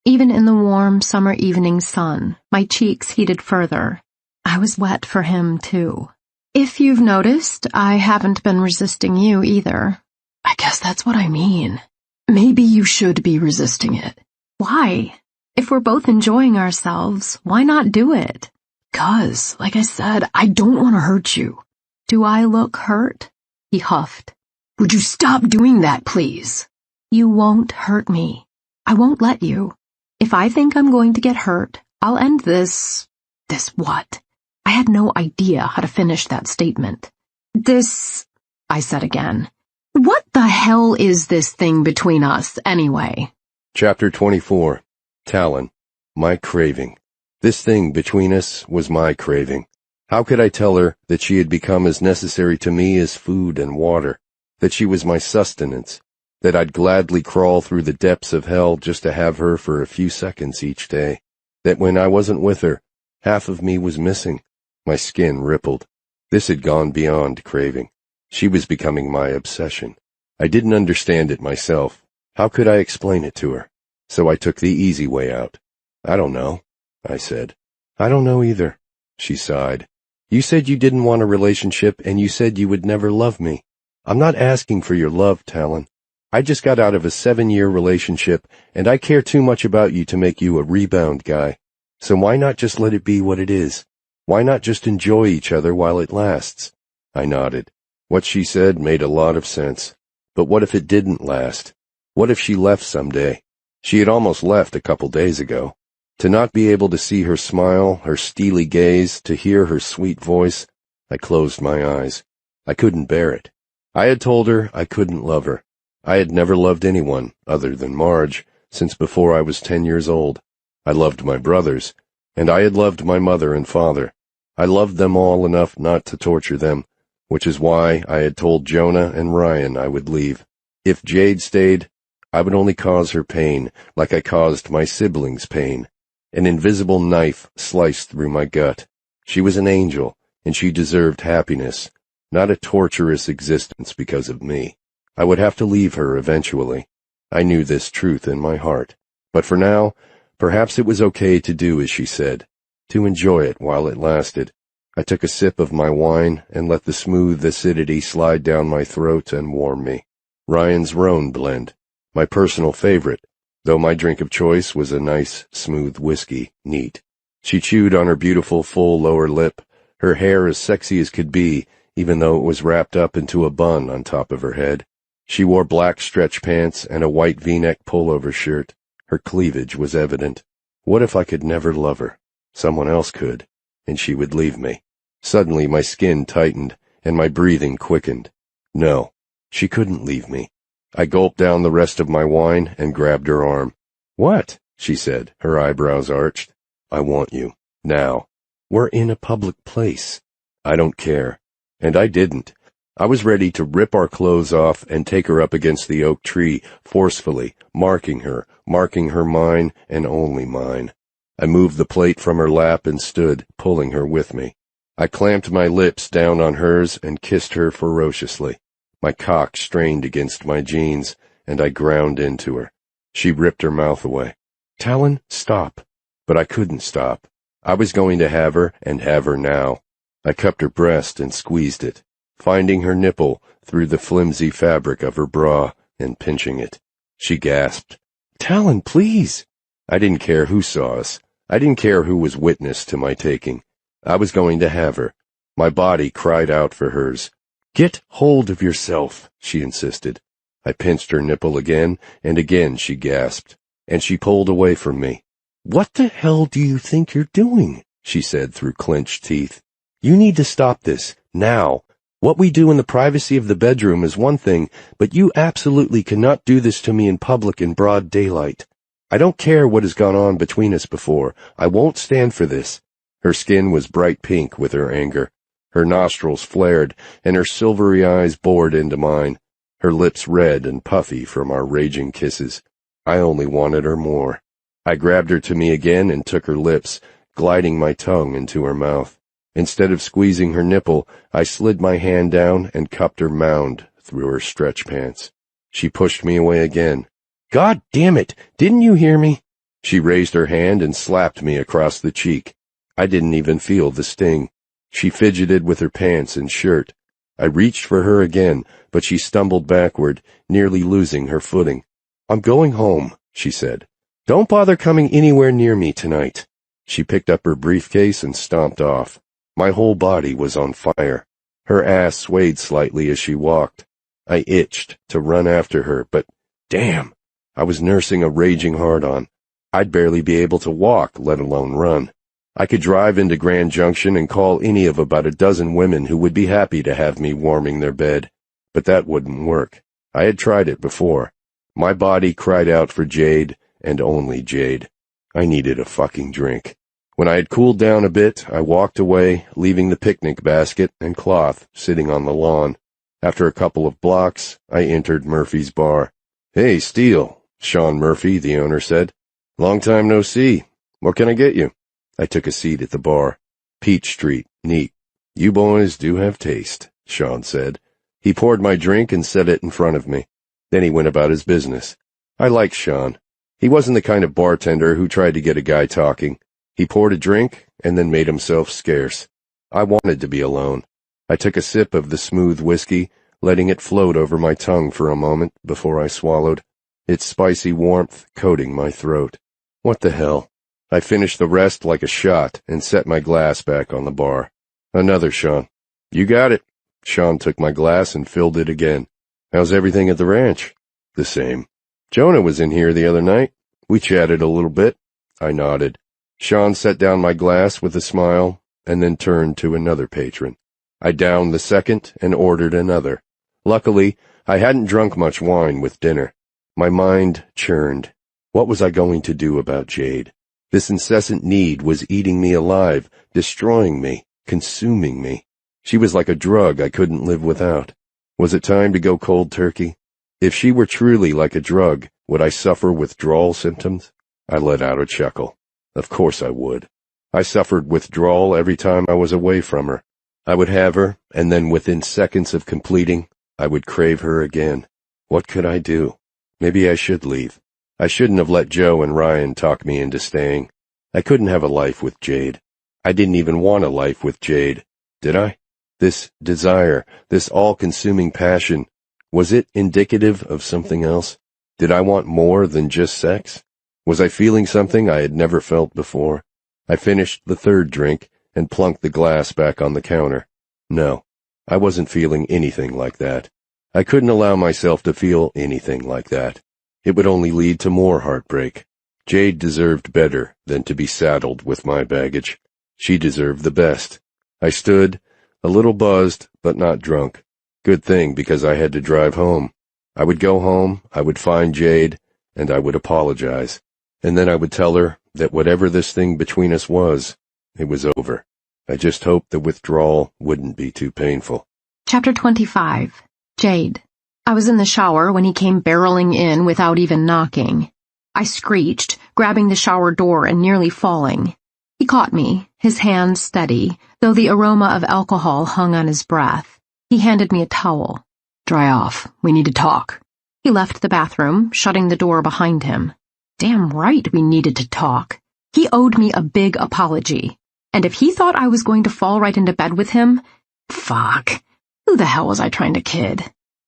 Even in the warm summer evening sun, my cheeks heated further. I was wet for him, too. If you've noticed, I haven't been resisting you either. I guess that's what I mean. Maybe you should be resisting it. Why? If we're both enjoying ourselves, why not do it? 'Cause, like I said, I don't want to hurt you. Do I look hurt? He huffed. Would you stop doing that, please? You won't hurt me. I won't let you. If I think I'm going to get hurt, I'll end this... This what? I had no idea how to finish that statement. This... I said again. What the hell is this thing between us, anyway? Chapter 24. Talon. My craving. This thing between us was my craving. How could I tell her that she had become as necessary to me as food and water, that she was my sustenance, that I'd gladly crawl through the depths of hell just to have her for a few seconds each day, that when I wasn't with her, half of me was missing. My skin rippled. This had gone beyond craving. She was becoming my obsession. I didn't understand it myself. How could I explain it to her? So I took the easy way out. I don't know, I said. I don't know either, she sighed. You said you didn't want a relationship, and you said you would never love me. I'm not asking for your love, Talon. I just got out of a 7-year relationship, and I care too much about you to make you a rebound guy. So why not just let it be what it is? Why not just enjoy each other while it lasts? I nodded. What she said made a lot of sense. But what if it didn't last? What if she left someday? She had almost left a couple days ago. To not be able to see her smile, her steely gaze, to hear her sweet voice, I closed my eyes. I couldn't bear it. I had told her I couldn't love her. I had never loved anyone, other than Marge, since before I was 10 years old. I loved my brothers, and I had loved my mother and father. I loved them all enough not to torture them, which is why I had told Jonah and Ryan I would leave. If Jade stayed, I would only cause her pain, like I caused my siblings pain. An invisible knife sliced through my gut. She was an angel, and she deserved happiness, not a torturous existence because of me. I would have to leave her eventually. I knew this truth in my heart. But for now, perhaps it was okay to do as she said, to enjoy it while it lasted. I took a sip of my wine and let the smooth acidity slide down my throat and warm me. Ryan's Rhone blend, my personal favorite, though my drink of choice was a nice, smooth whiskey, neat. She chewed on her beautiful, full lower lip, her hair as sexy as could be, even though it was wrapped up into a bun on top of her head. She wore black stretch pants and a white V-neck pullover shirt. Her cleavage was evident. What if I could never love her? Someone else could, and she would leave me. Suddenly my skin tightened, and my breathing quickened. No, she couldn't leave me. I gulped down the rest of my wine and grabbed her arm. What? She said, her eyebrows arched. I want you. Now. We're in a public place. I don't care. And I didn't. I was ready to rip our clothes off and take her up against the oak tree, forcefully, marking her mine and only mine. I moved the plate from her lap and stood, pulling her with me. I clamped my lips down on hers and kissed her ferociously. My cock strained against my jeans, and I ground into her. She ripped her mouth away. Talon, stop. But I couldn't stop. I was going to have her, and have her now. I cupped her breast and squeezed it, finding her nipple through the flimsy fabric of her bra and pinching it. She gasped, Talon, please. I didn't care who saw us. I didn't care who was witness to my taking. I was going to have her. My body cried out for hers. Get hold of yourself, she insisted. I pinched her nipple again, and again she gasped, and she pulled away from me. What the hell do you think you're doing? She said through clenched teeth. You need to stop this, now. What we do in the privacy of the bedroom is one thing, but you absolutely cannot do this to me in public in broad daylight. I don't care what has gone on between us before. I won't stand for this. Her skin was bright pink with her anger. Her nostrils flared, and her silvery eyes bored into mine. Her lips red and puffy from our raging kisses. I only wanted her more. I grabbed her to me again and took her lips, gliding my tongue into her mouth. Instead of squeezing her nipple, I slid my hand down and cupped her mound through her stretch pants. She pushed me away again. God damn it! Didn't you hear me? She raised her hand and slapped me across the cheek. I didn't even feel the sting. She fidgeted with her pants and shirt. I reached for her again, but she stumbled backward, nearly losing her footing. I'm going home, she said. Don't bother coming anywhere near me tonight. She picked up her briefcase and stomped off. My whole body was on fire. Her ass swayed slightly as she walked. I itched to run after her, but damn, I was nursing a raging hard-on. I'd barely be able to walk, let alone run. I could drive into Grand Junction and call any of about a dozen women who would be happy to have me warming their bed. But that wouldn't work. I had tried it before. My body cried out for Jade, and only Jade. I needed a fucking drink. When I had cooled down a bit, I walked away, leaving the picnic basket and cloth sitting on the lawn. After a couple of blocks, I entered Murphy's bar. Hey, Steele, Sean Murphy, the owner said. Long time no see. What can I get you? I took a seat at the bar. Peach Street, neat. You boys do have taste, Sean said. He poured my drink and set it in front of me. Then he went about his business. I liked Sean. He wasn't the kind of bartender who tried to get a guy talking. He poured a drink and then made himself scarce. I wanted to be alone. I took a sip of the smooth whiskey, letting it float over my tongue for a moment before I swallowed, its spicy warmth coating my throat. What the hell? I finished the rest like a shot and set my glass back on the bar. Another, Sean. You got it. Sean took my glass and filled it again. How's everything at the ranch? The same. Jonah was in here the other night. We chatted a little bit. I nodded. Sean set down my glass with a smile and then turned to another patron. I downed the second and ordered another. Luckily, I hadn't drunk much wine with dinner. My mind churned. What was I going to do about Jade? This incessant need was eating me alive, destroying me, consuming me. She was like a drug I couldn't live without. Was it time to go cold turkey? If she were truly like a drug, would I suffer withdrawal symptoms? I let out a chuckle. Of course I would. I suffered withdrawal every time I was away from her. I would have her, and then within seconds of completing, I would crave her again. What could I do? Maybe I should leave. I shouldn't have let Joe and Ryan talk me into staying. I couldn't have a life with Jade. I didn't even want a life with Jade, did I? This desire, this all-consuming passion, was it indicative of something else? Did I want more than just sex? Was I feeling something I had never felt before? I finished the third drink and plunked the glass back on the counter. No, I wasn't feeling anything like that. I couldn't allow myself to feel anything like that. It would only lead to more heartbreak. Jade deserved better than to be saddled with my baggage. She deserved the best. I stood, a little buzzed, but not drunk. Good thing, because I had to drive home. I would go home, I would find Jade, and I would apologize. And then I would tell her that whatever this thing between us was, it was over. I just hoped the withdrawal wouldn't be too painful. Chapter 25. Jade. I was in the shower when he came barreling in without even knocking. I screeched, grabbing the shower door and nearly falling. He caught me, his hands steady, though the aroma of alcohol hung on his breath. He handed me a towel. Dry off. We need to talk. He left the bathroom, shutting the door behind him. Damn right we needed to talk. He owed me a big apology. And if he thought I was going to fall right into bed with him, fuck. Who the hell was I trying to kid?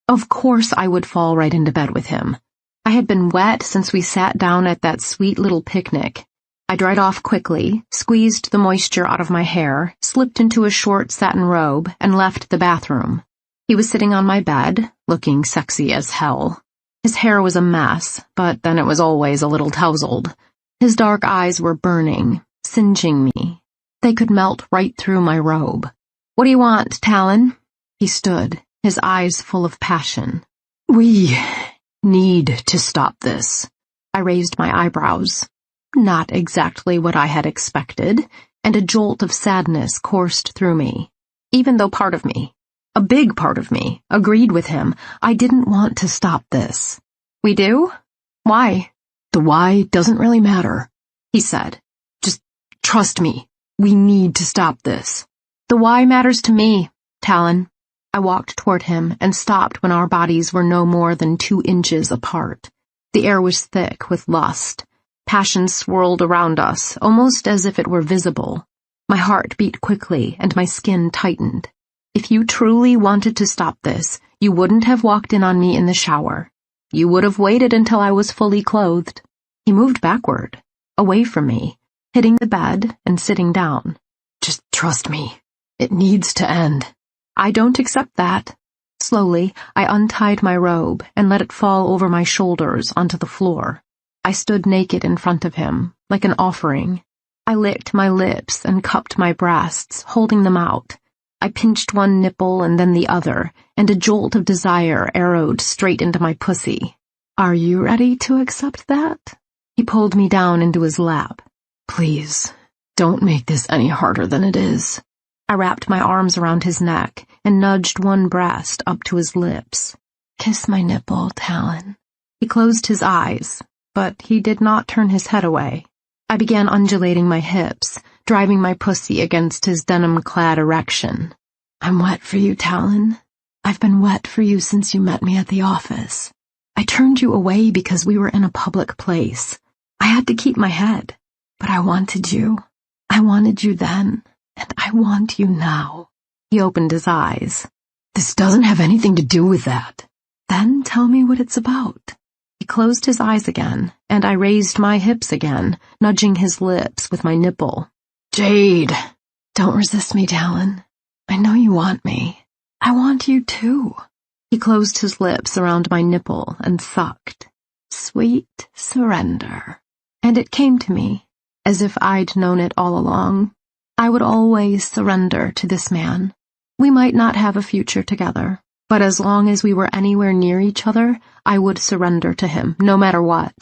Of course I would fall right into bed with him. I had been wet since we sat down at that sweet little picnic. I dried off quickly, squeezed the moisture out of my hair, slipped into a short satin robe, and left the bathroom. He was sitting on my bed, looking sexy as hell. His hair was a mess, but then it was always a little tousled. His dark eyes were burning, singeing me. They could melt right through my robe. What do you want, Talon? He stood, his eyes full of passion. We need to stop this. I raised my eyebrows. Not exactly what I had expected, and a jolt of sadness coursed through me. Even though part of me, a big part of me, agreed with him, I didn't want to stop this. We do? Why? The why doesn't really matter, he said. Just trust me. We need to stop this. The why matters to me, Talon. I walked toward him and stopped when our bodies were no more than 2 inches apart. The air was thick with lust. Passion swirled around us, almost as if it were visible. My heart beat quickly and my skin tightened. If you truly wanted to stop this, you wouldn't have walked in on me in the shower. You would have waited until I was fully clothed. He moved backward, away from me, hitting the bed and sitting down. Just trust me. It needs to end. I don't accept that. Slowly, I untied my robe and let it fall over my shoulders onto the floor. I stood naked in front of him, like an offering. I licked my lips and cupped my breasts, holding them out. I pinched one nipple and then the other, and a jolt of desire arrowed straight into my pussy. Are you ready to accept that? He pulled me down into his lap. Please, don't make this any harder than it is. I wrapped my arms around his neck and nudged one breast up to his lips. Kiss my nipple, Talon. He closed his eyes, but he did not turn his head away. I began undulating my hips, driving my pussy against his denim-clad erection. I'm wet for you, Talon. I've been wet for you since you met me at the office. I turned you away because we were in a public place. I had to keep my head, but I wanted you. I wanted you then, and I want you now. He opened his eyes. This doesn't have anything to do with that. Then tell me what it's about. He closed his eyes again, and I raised my hips again, nudging his lips with my nipple. Jade! Don't resist me, Talon. I know you want me. I want you too. He closed his lips around my nipple and sucked. Sweet surrender. And it came to me, as if I'd known it all along. I would always surrender to this man. We might not have a future together, but as long as we were anywhere near each other, I would surrender to him, no matter what.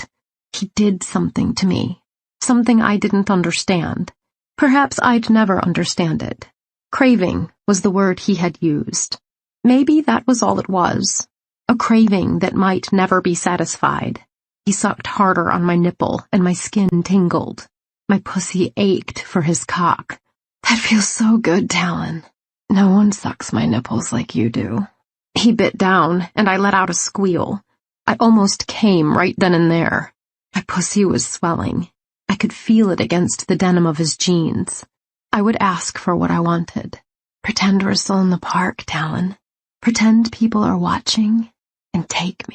He did something to me, something I didn't understand. Perhaps I'd never understand it. Craving was the word he had used. Maybe that was all it was. A craving that might never be satisfied. He sucked harder on my nipple, and my skin tingled. My pussy ached for his cock. That feels so good, Talon. No one sucks my nipples like you do. He bit down, and I let out a squeal. I almost came right then and there. My pussy was swelling. I could feel it against the denim of his jeans. I would ask for what I wanted. Pretend we're still in the park, Talon. Pretend people are watching, and take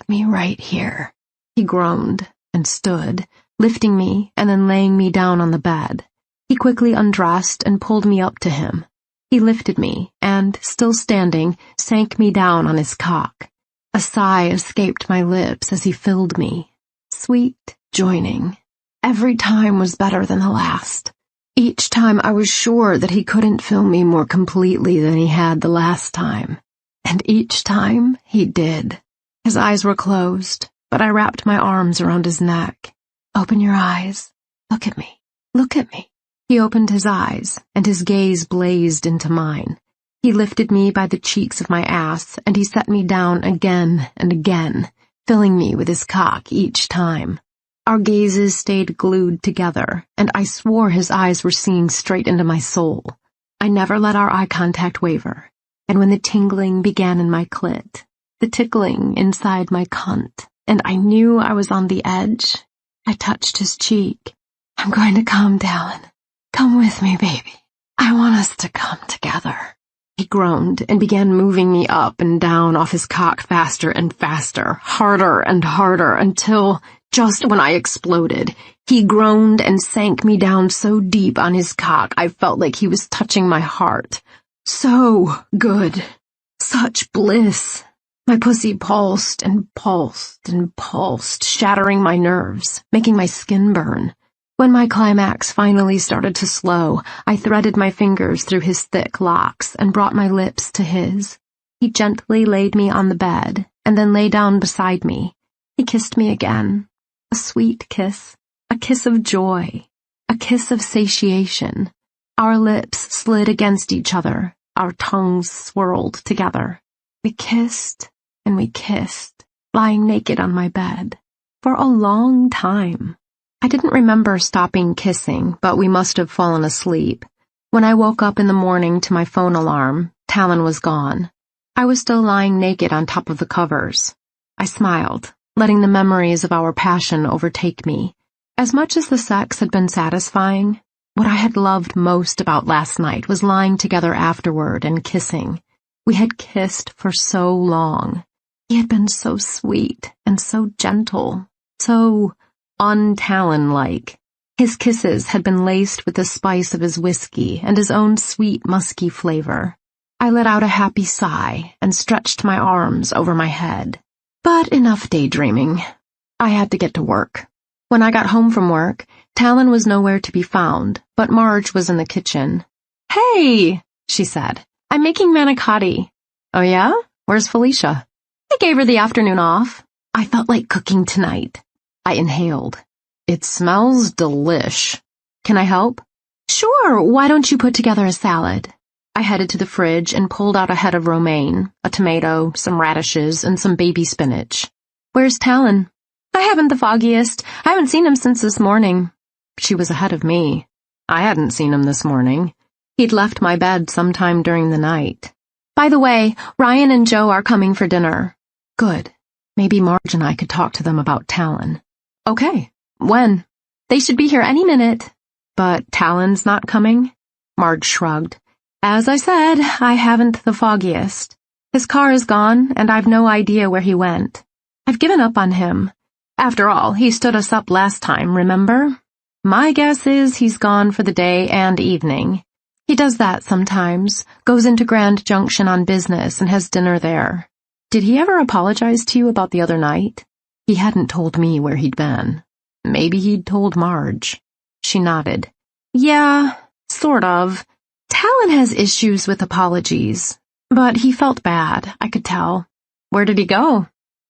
me right here. He groaned and stood, lifting me and then laying me down on the bed. He quickly undressed and pulled me up to him. He lifted me and, still standing, sank me down on his cock. A sigh escaped my lips as he filled me. Sweet joining. Every time was better than the last. Each time I was sure that he couldn't fill me more completely than he had the last time. And each time he did. His eyes were closed, but I wrapped my arms around his neck. Open your eyes. Look at me. Look at me. He opened his eyes, and his gaze blazed into mine. He lifted me by the cheeks of my ass, and he set me down again and again, filling me with his cock each time. Our gazes stayed glued together, and I swore his eyes were seeing straight into my soul. I never let our eye contact waver, and when the tingling began in my clit, the tickling inside my cunt, and I knew I was on the edge, I touched his cheek. I'm going to come, Talon. Come with me, baby. I want us to come together. He groaned and began moving me up and down off his cock faster and faster, harder and harder, until, just when I exploded, he groaned and sank me down so deep on his cock I felt like he was touching my heart. So good. Such bliss. My pussy pulsed and pulsed and pulsed, shattering my nerves, making my skin burn. When my climax finally started to slow, I threaded my fingers through his thick locks and brought my lips to his. He gently laid me on the bed and then lay down beside me. He kissed me again. A sweet kiss. A kiss of joy. A kiss of satiation. Our lips slid against each other. Our tongues swirled together. We kissed and we kissed, lying naked on my bed, for a long time. I didn't remember stopping kissing, but we must have fallen asleep. When I woke up in the morning to my phone alarm, Talon was gone. I was still lying naked on top of the covers. I smiled, letting the memories of our passion overtake me. As much as the sex had been satisfying, what I had loved most about last night was lying together afterward and kissing. We had kissed for so long. He had been so sweet and so gentle, so un-Talon-like. His kisses had been laced with the spice of his whiskey and his own sweet, musky flavor. I let out a happy sigh and stretched my arms over my head. But enough daydreaming. I had to get to work. When I got home from work, Talon was nowhere to be found, but Marge was in the kitchen. "Hey," she said, "I'm making manicotti." "Oh yeah? Where's Felicia?" "I gave her the afternoon off. I felt like cooking tonight." I inhaled. "It smells delish. Can I help?" "Sure, why don't you put together a salad?" I headed to the fridge and pulled out a head of romaine, a tomato, some radishes, and some baby spinach. "Where's Talon?" "I haven't the foggiest. I haven't seen him since this morning." She was ahead of me. I hadn't seen him this morning. He'd left my bed sometime during the night. "By the way, Ryan and Joe are coming for dinner." "Good. Maybe Marge and I could talk to them about Talon." "Okay. When?" "They should be here any minute." "But Talon's not coming?" Marge shrugged. "As I said, I haven't the foggiest. His car is gone, and I've no idea where he went." I've given up on him. After all, he stood us up last time, remember? My guess is he's gone for the day and evening. He does that sometimes, goes into Grand Junction on business and has dinner there. Did he ever apologize to you about the other night? He hadn't told me where he'd been. Maybe he'd told Marge. She nodded. Yeah, sort of. Talon has issues with apologies, but he felt bad, I could tell. Where did he go?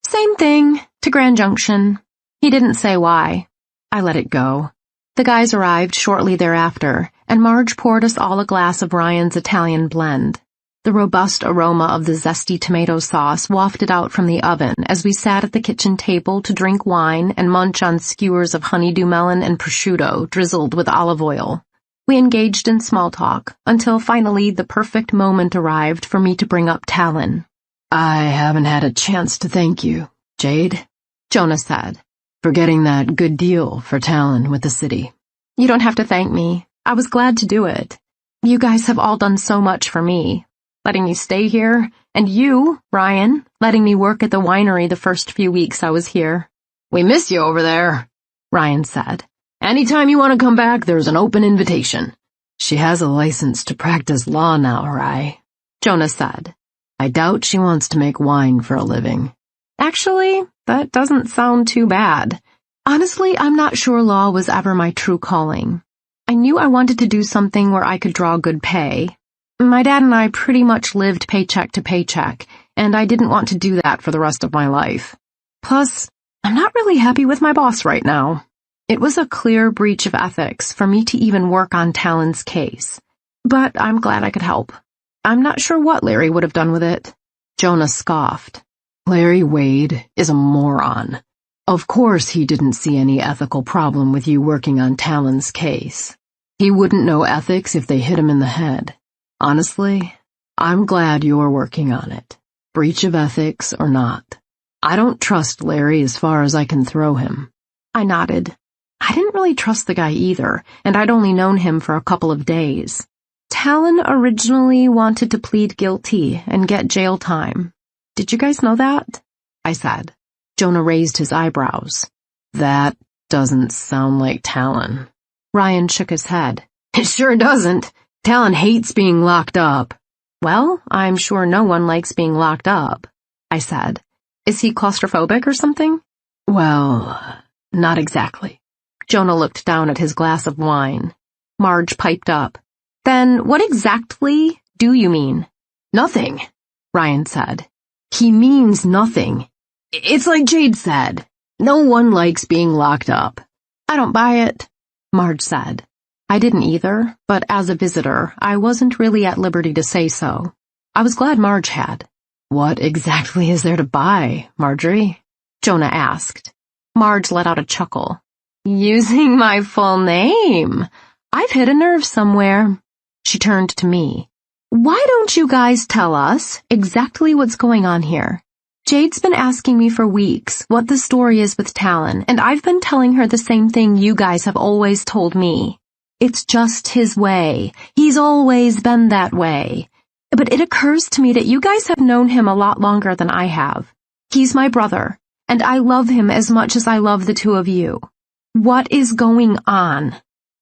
Same thing, to Grand Junction. He didn't say why. I let it go. The guys arrived shortly thereafter, and Marge poured us all a glass of Ryan's Italian blend. The robust aroma of the zesty tomato sauce wafted out from the oven as we sat at the kitchen table to drink wine and munch on skewers of honeydew melon and prosciutto drizzled with olive oil. We engaged in small talk until finally the perfect moment arrived for me to bring up Talon. I haven't had a chance to thank you, Jade, Jonah said, for getting that good deal for Talon with the city. You don't have to thank me. I was glad to do it. You guys have all done so much for me. Letting me stay here, and you, Ryan, letting me work at the winery the first few weeks I was here. We miss you over there, Ryan said. Anytime you want to come back, there's an open invitation. She has a license to practice law now, Rye, Jonah said. I doubt she wants to make wine for a living. Actually, that doesn't sound too bad. Honestly, I'm not sure law was ever my true calling. I knew I wanted to do something where I could draw good pay. My dad and I pretty much lived paycheck to paycheck, and I didn't want to do that for the rest of my life. Plus, I'm not really happy with my boss right now. It was a clear breach of ethics for me to even work on Talon's case. But I'm glad I could help. I'm not sure what Larry would have done with it. Jonah scoffed. Larry Wade is a moron. Of course he didn't see any ethical problem with you working on Talon's case. He wouldn't know ethics if they hit him in the head. Honestly, I'm glad you're working on it, breach of ethics or not. I don't trust Larry as far as I can throw him. I nodded. I didn't really trust the guy either, and I'd only known him for a couple of days. Talon originally wanted to plead guilty and get jail time. Did you guys know that? I said. Jonah raised his eyebrows. That doesn't sound like Talon. Ryan shook his head. It sure doesn't. Talon hates being locked up. Well, I'm sure no one likes being locked up, I said. Is he claustrophobic or something? Well, not exactly. Jonah looked down at his glass of wine. Marge piped up. Then what exactly do you mean? Nothing, Ryan said. He means nothing. It's like Jade said. No one likes being locked up. I don't buy it, Marge said. I didn't either, but as a visitor, I wasn't really at liberty to say so. I was glad Marge had. What exactly is there to buy, Marjorie? Jonah asked. Marge let out a chuckle. Using my full name. I've hit a nerve somewhere. She turned to me. Why don't you guys tell us exactly what's going on here? Jade's been asking me for weeks what the story is with Talon, and I've been telling her the same thing you guys have always told me. It's just his way. He's always been that way. But it occurs to me that you guys have known him a lot longer than I have. He's my brother, and I love him as much as I love the two of you. What is going on?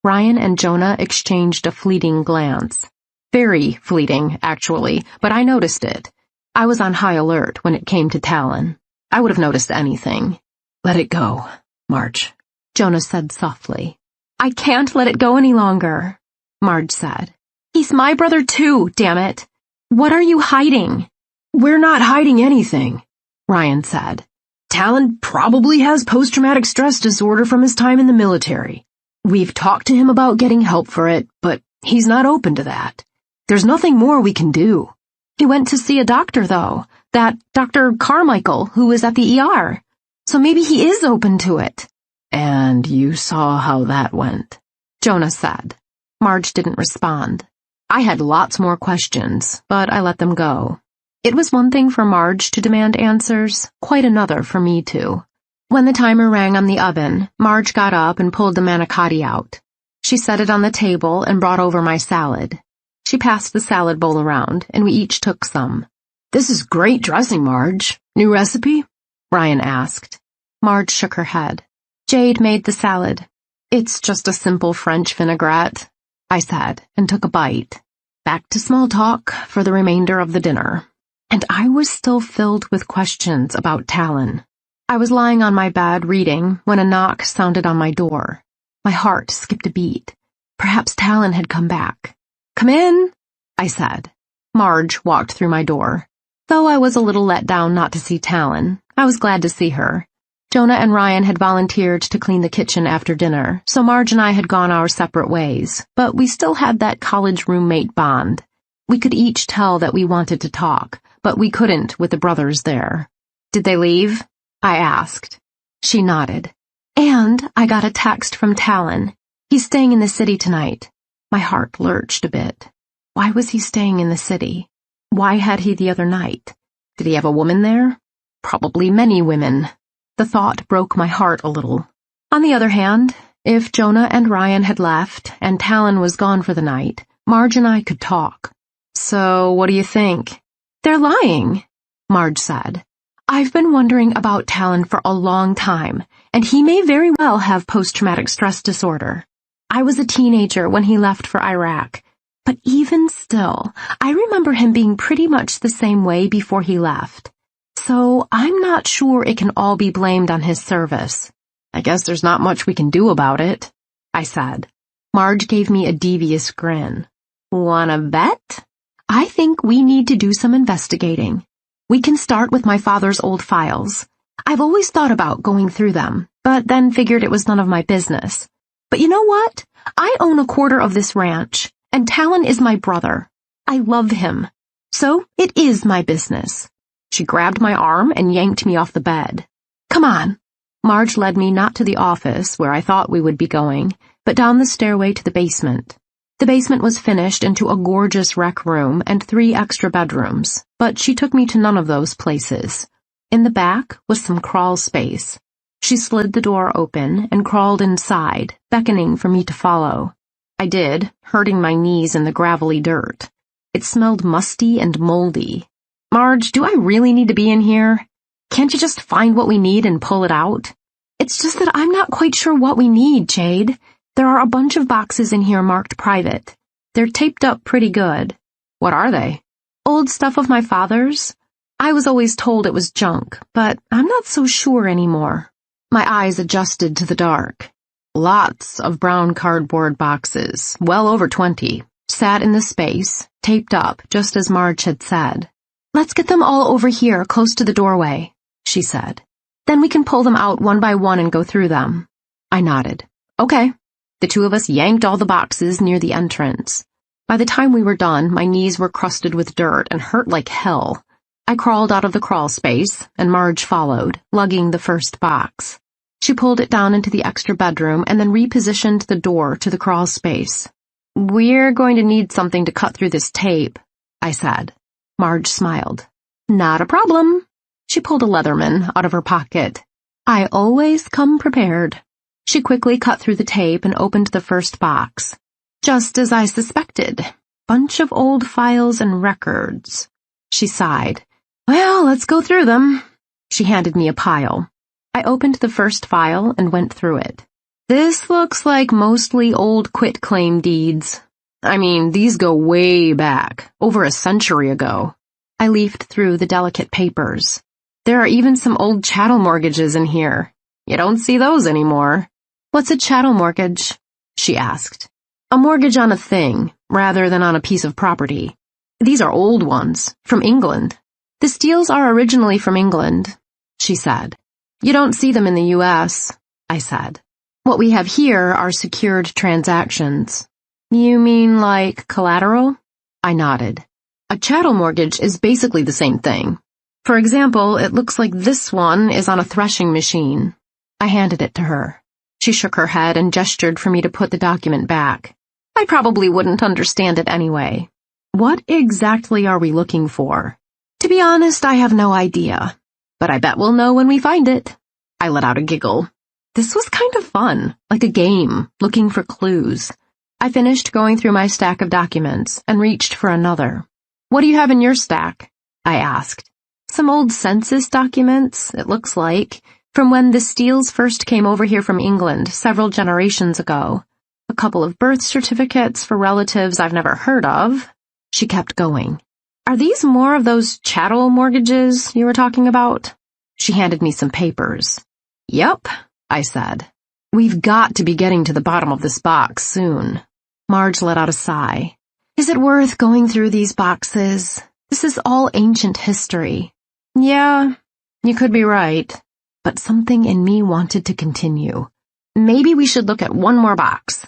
Ryan and Jonah exchanged a fleeting glance. Very fleeting, actually, but I noticed it. I was on high alert when it came to Talon. I would have noticed anything. Let it go, Marge, Jonah said softly. I can't let it go any longer, Marge said. He's my brother too, damn it. What are you hiding? We're not hiding anything, Ryan said. Talon probably has post-traumatic stress disorder from his time in the military. We've talked to him about getting help for it, but he's not open to that. There's nothing more we can do. He went to see a doctor, though. That Dr. Carmichael, who was at the ER. So maybe he is open to it. And you saw how that went, Jonah said. Marge didn't respond. I had lots more questions, but I let them go. It was one thing for Marge to demand answers, quite another for me to. When the timer rang on the oven, Marge got up and pulled the manicotti out. She set it on the table and brought over my salad. She passed the salad bowl around, and we each took some. This is great dressing, Marge. New recipe? Ryan asked. Marge shook her head. Jade made the salad. It's just a simple French vinaigrette, I said, and took a bite. Back to small talk for the remainder of the dinner. And I was still filled with questions about Talon. I was lying on my bed reading when a knock sounded on my door. My heart skipped a beat. Perhaps Talon had come back. "Come in," I said. Marge walked through my door. Though I was a little let down not to see Talon, I was glad to see her. Jonah and Ryan had volunteered to clean the kitchen after dinner, so Marge and I had gone our separate ways, but we still had that college roommate bond. We could each tell that we wanted to talk, but we couldn't with the brothers there. "Did they leave?" I asked. She nodded. "And I got a text from Talon. He's staying in the city tonight." My heart lurched a bit. Why was he staying in the city? Why had he the other night? Did he have a woman there? Probably many women. The thought broke my heart a little. On the other hand, if Jonah and Ryan had left and Talon was gone for the night, Marge and I could talk. "So, what do you think?" "They're lying," Marge said. "I've been wondering about Talon for a long time, and he may very well have post-traumatic stress disorder. I was a teenager when he left for Iraq, but even still, I remember him being pretty much the same way before he left. So I'm not sure it can all be blamed on his service." "I guess there's not much we can do about it," I said. Marge gave me a devious grin. "Wanna bet?" "I think we need to do some investigating. We can start with my father's old files. I've always thought about going through them, but then figured it was none of my business. But you know what? I own a quarter of this ranch, and Talon is my brother. I love him. So it is my business." She grabbed my arm and yanked me off the bed. "Come on." Marge led me not to the office, where I thought we would be going, but down the stairway to the basement. The basement was finished into a gorgeous rec room and 3 extra bedrooms, but she took me to none of those places. In the back was some crawl space. She slid the door open and crawled inside, beckoning for me to follow. I did, hurting my knees in the gravelly dirt. It smelled musty and moldy. "Marge, do I really need to be in here? Can't you just find what we need and pull it out?" "It's just that I'm not quite sure what we need, Jade. There are a bunch of boxes in here marked private. They're taped up pretty good." "What are they?" "Old stuff of my father's. I was always told it was junk, but I'm not so sure anymore." My eyes adjusted to the dark. Lots of brown cardboard boxes, well over 20, sat in the space, taped up just as Marge had said. "Let's get them all over here, close to the doorway," she said. "Then we can pull them out one by one and go through them." I nodded. "Okay." The 2 of us yanked all the boxes near the entrance. By the time we were done, my knees were crusted with dirt and hurt like hell. I crawled out of the crawl space, and Marge followed, lugging the first box. She pulled it down into the extra bedroom and then repositioned the door to the crawl space. "We're going to need something to cut through this tape," I said. Marge smiled. "Not a problem." She pulled a Leatherman out of her pocket. "I always come prepared." She quickly cut through the tape and opened the first box. "Just as I suspected. Bunch of old files and records." She sighed. "Well, let's go through them." She handed me a pile. I opened the first file and went through it. "This looks like mostly old quitclaim deeds. I mean, these go way back, over a century ago." I leafed through the delicate papers. "There are even some old chattel mortgages in here. You don't see those anymore." "What's a chattel mortgage?" she asked. "A mortgage on a thing, rather than on a piece of property. These are old ones, from England. The Steeles are originally from England," she said. "You don't see them in the U.S., I said. "What we have here are secured transactions." "You mean like collateral?" I nodded. "A chattel mortgage is basically the same thing. For example, it looks like this one is on a threshing machine." I handed it to her. She shook her head and gestured for me to put the document back. "I probably wouldn't understand it anyway." "What exactly are we looking for?" "To be honest, I have no idea. But I bet we'll know when we find it." I let out a giggle. This was kind of fun, like a game, looking for clues. I finished going through my stack of documents and reached for another. "What do you have in your stack?" I asked. Some old census documents, it looks like, from when the Steeles first came over here from England several generations ago. A couple of birth certificates for relatives I've never heard of. She kept going. Are these more of those chattel mortgages you were talking about? She handed me some papers. Yep, I said. We've got to be getting to the bottom of this box soon. Marge let out a sigh. Is it worth going through these boxes? This is all ancient history. Yeah, you could be right. But something in me wanted to continue. Maybe we should look at one more box.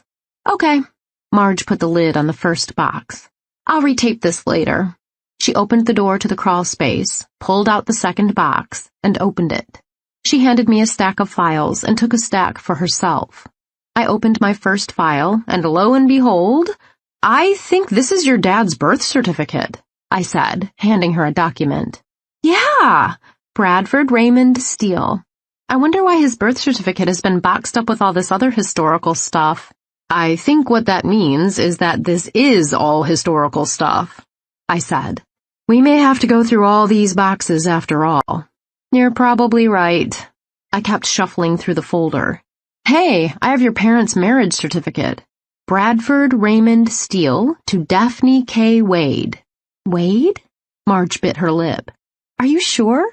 Okay. Marge put the lid on the first box. I'll retape this later. She opened the door to the crawl space, pulled out the second box, and opened it. She handed me a stack of files and took a stack for herself. I opened my first file, and lo and behold, I think this is your dad's birth certificate, I said, handing her a document. Yeah, Bradford Raymond Steele. I wonder why his birth certificate has been boxed up with all this other historical stuff. I think what that means is that this is all historical stuff, I said. We may have to go through all these boxes after all. You're probably right. I kept shuffling through the folder. Hey, I have your parents' marriage certificate. Bradford Raymond Steele to Devney K. Wade. Wade? Marge bit her lip. Are you sure?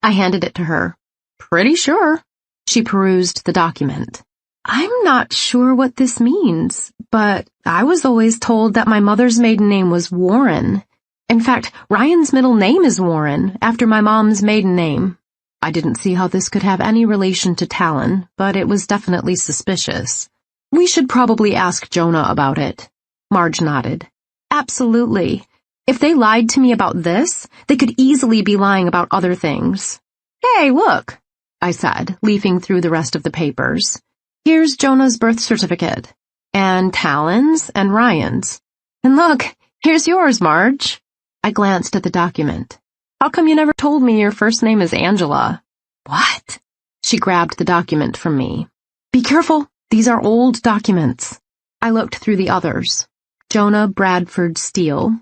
I handed it to her. Pretty sure. She perused the document. I'm not sure what this means, but I was always told that my mother's maiden name was Warren. In fact, Ryan's middle name is Warren, after my mom's maiden name. I didn't see how this could have any relation to Talon, but it was definitely suspicious. We should probably ask Jonah about it. Marge nodded. Absolutely. If they lied to me about this, they could easily be lying about other things. Hey, look, I said, leafing through the rest of the papers. Here's Jonah's birth certificate, and Talon's and Ryan's. And look, here's yours, Marge. I glanced at the document. How come you never told me your first name is Angela? What? She grabbed the document from me. Be careful, these are old documents. I looked through the others. Jonah Bradford Steele,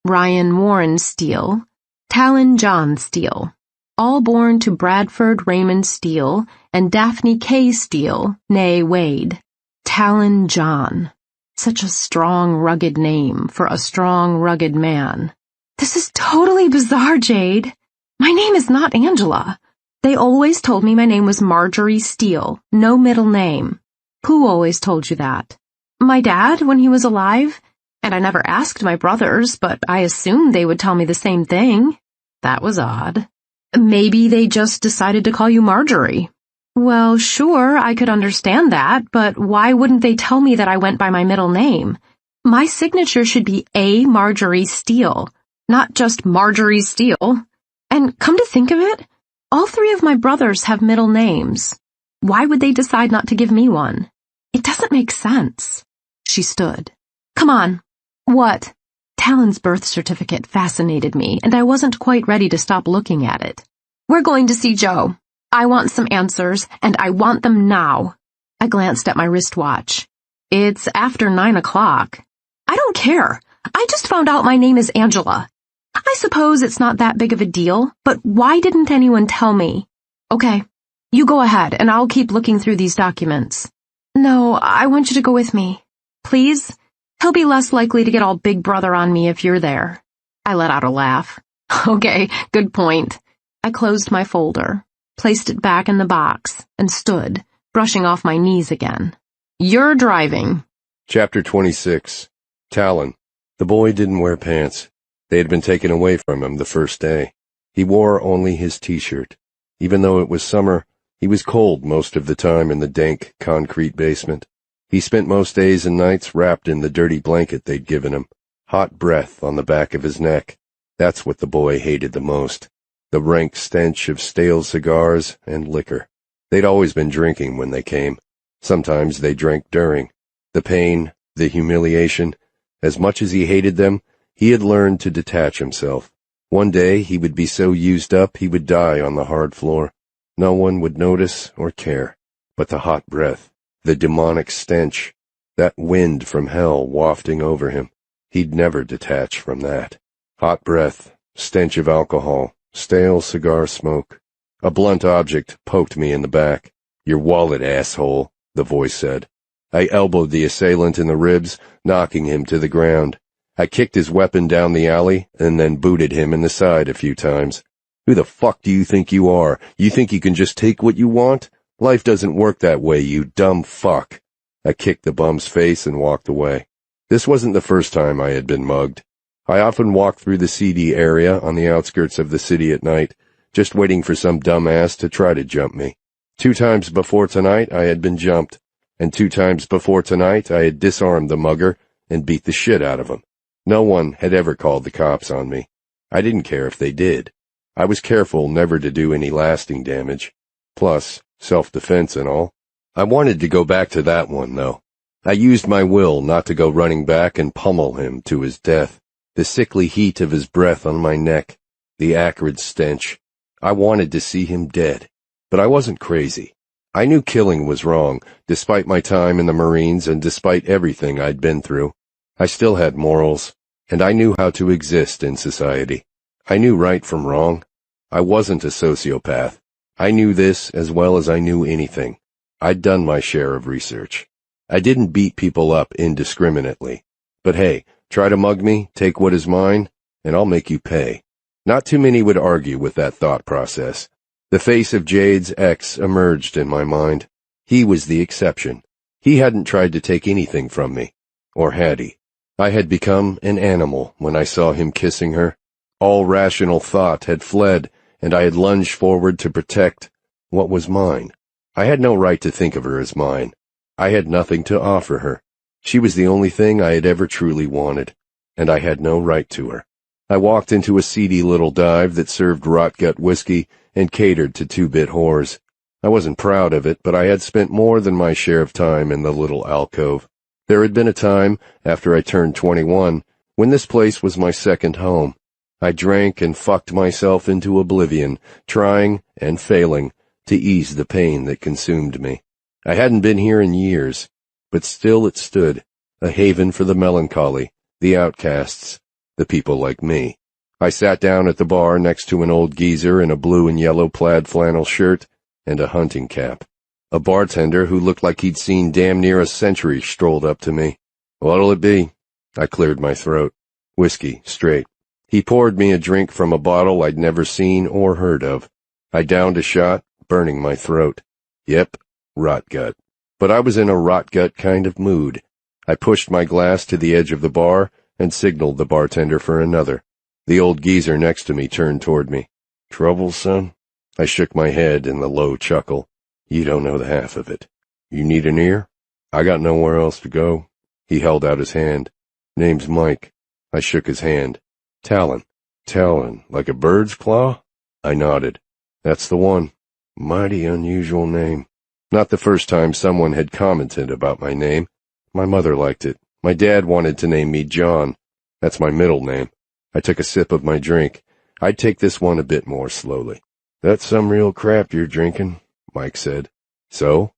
Ryan Warren Steele, Talon John Steele. All born to Bradford Raymond Steele and Devney K. Steele, née Wade. Talon John. Such a strong, rugged name for a strong, rugged man. This is totally bizarre, Jade. My name is not Angela. They always told me my name was Marjorie Steele, no middle name. Who always told you that? My dad, when he was alive? And I never asked my brothers, but I assumed they would tell me the same thing. That was odd. Maybe they just decided to call you Marjorie. Well, sure, I could understand that, but why wouldn't they tell me that I went by my middle name? My signature should be A. Marjorie Steele, not just Marjorie Steele. And come to think of it, all three of my brothers have middle names. Why would they decide not to give me one? It doesn't make sense. She stood. Come on. What? Talon's birth certificate fascinated me, and I wasn't quite ready to stop looking at it. We're going to see Joe. I want some answers, and I want them now. I glanced at my wristwatch. It's after 9 o'clock. I don't care. I just found out my name is Angela. I suppose it's not that big of a deal, but why didn't anyone tell me? Okay, you go ahead, and I'll keep looking through these documents. No, I want you to go with me. Please? He'll be less likely to get all big brother on me if you're there. I let out a laugh. Okay, good point. I closed my folder, placed it back in the box, and stood, brushing off my knees again. You're driving. Chapter 26. Talon. The boy didn't wear pants. They had been taken away from him the first day. He wore only his t-shirt. Even though it was summer, he was cold most of the time in the dank concrete basement. He spent most days and nights wrapped in the dirty blanket they'd given him. Hot breath on the back of his neck. That's what the boy hated the most. The rank stench of stale cigars and liquor. They'd always been drinking when they came. Sometimes they drank during. The pain, the humiliation. As much as he hated them, he had learned to detach himself. One day he would be so used up he would die on the hard floor. No one would notice or care. But the hot breath, the demonic stench, that wind from hell wafting over him, he'd never detach from that. Hot breath, stench of alcohol, Stale cigar smoke. A blunt object poked me in the back. "Your wallet, asshole," the voice said. I elbowed the assailant in the ribs, knocking him to the ground. I kicked his weapon down the alley and then booted him in the side a few times. "Who the fuck do you think you are? You think you can just take what you want? Life doesn't work that way, you dumb fuck." I kicked the bum's face and walked away. This wasn't the first time I had been mugged. I often walked through the seedy area on the outskirts of the city at night, just waiting for some dumbass to try to jump me. 2 times before tonight I had been jumped, and 2 times before tonight I had disarmed the mugger and beat the shit out of him. No one had ever called the cops on me. I didn't care if they did. I was careful never to do any lasting damage. Plus, self-defense and all. I wanted to go back to that one, though. I used my will not to go running back and pummel him to his death. The sickly heat of his breath on my neck, the acrid stench. I wanted to see him dead. But I wasn't crazy. I knew killing was wrong, despite my time in the Marines and despite everything I'd been through. I still had morals, and I knew how to exist in society. I knew right from wrong. I wasn't a sociopath. I knew this as well as I knew anything. I'd done my share of research. I didn't beat people up indiscriminately. But hey, try to mug me, take what is mine, and I'll make you pay. Not too many would argue with that thought process. The face of Jade's ex emerged in my mind. He was the exception. He hadn't tried to take anything from me. Or had he? I had become an animal when I saw him kissing her. All rational thought had fled, and I had lunged forward to protect what was mine. I had no right to think of her as mine. I had nothing to offer her. She was the only thing I had ever truly wanted, and I had no right to her. I walked into a seedy little dive that served rot-gut whiskey and catered to 2-bit whores. I wasn't proud of it, but I had spent more than my share of time in the little alcove. There had been a time, after I turned 21, when this place was my second home. I drank and fucked myself into oblivion, trying and failing to ease the pain that consumed me. I hadn't been here in years, but still it stood, a haven for the melancholy, the outcasts, the people like me. I sat down at the bar next to an old geezer in a blue and yellow plaid flannel shirt and a hunting cap. A bartender who looked like he'd seen damn near a century strolled up to me. "What'll it be?" I cleared my throat. "Whiskey, straight." He poured me a drink from a bottle I'd never seen or heard of. I downed a shot, burning my throat. Yep, rot gut. But I was in a rot gut kind of mood. I pushed my glass to the edge of the bar and signaled the bartender for another. The old geezer next to me turned toward me. "Trouble, son?" I shook my head in the low chuckle. "You don't know the half of it. You need an ear? I got nowhere else to go." He held out his hand. "Name's Mike." I shook his hand. "Talon." "Talon, like a bird's claw?" I nodded. "That's the one." Mighty unusual name. Not the first time someone had commented about my name. My mother liked it. My dad wanted to name me John. That's my middle name. I took a sip of my drink. I'd take this one a bit more slowly. "That's some real crap you're drinking," Mike said. So,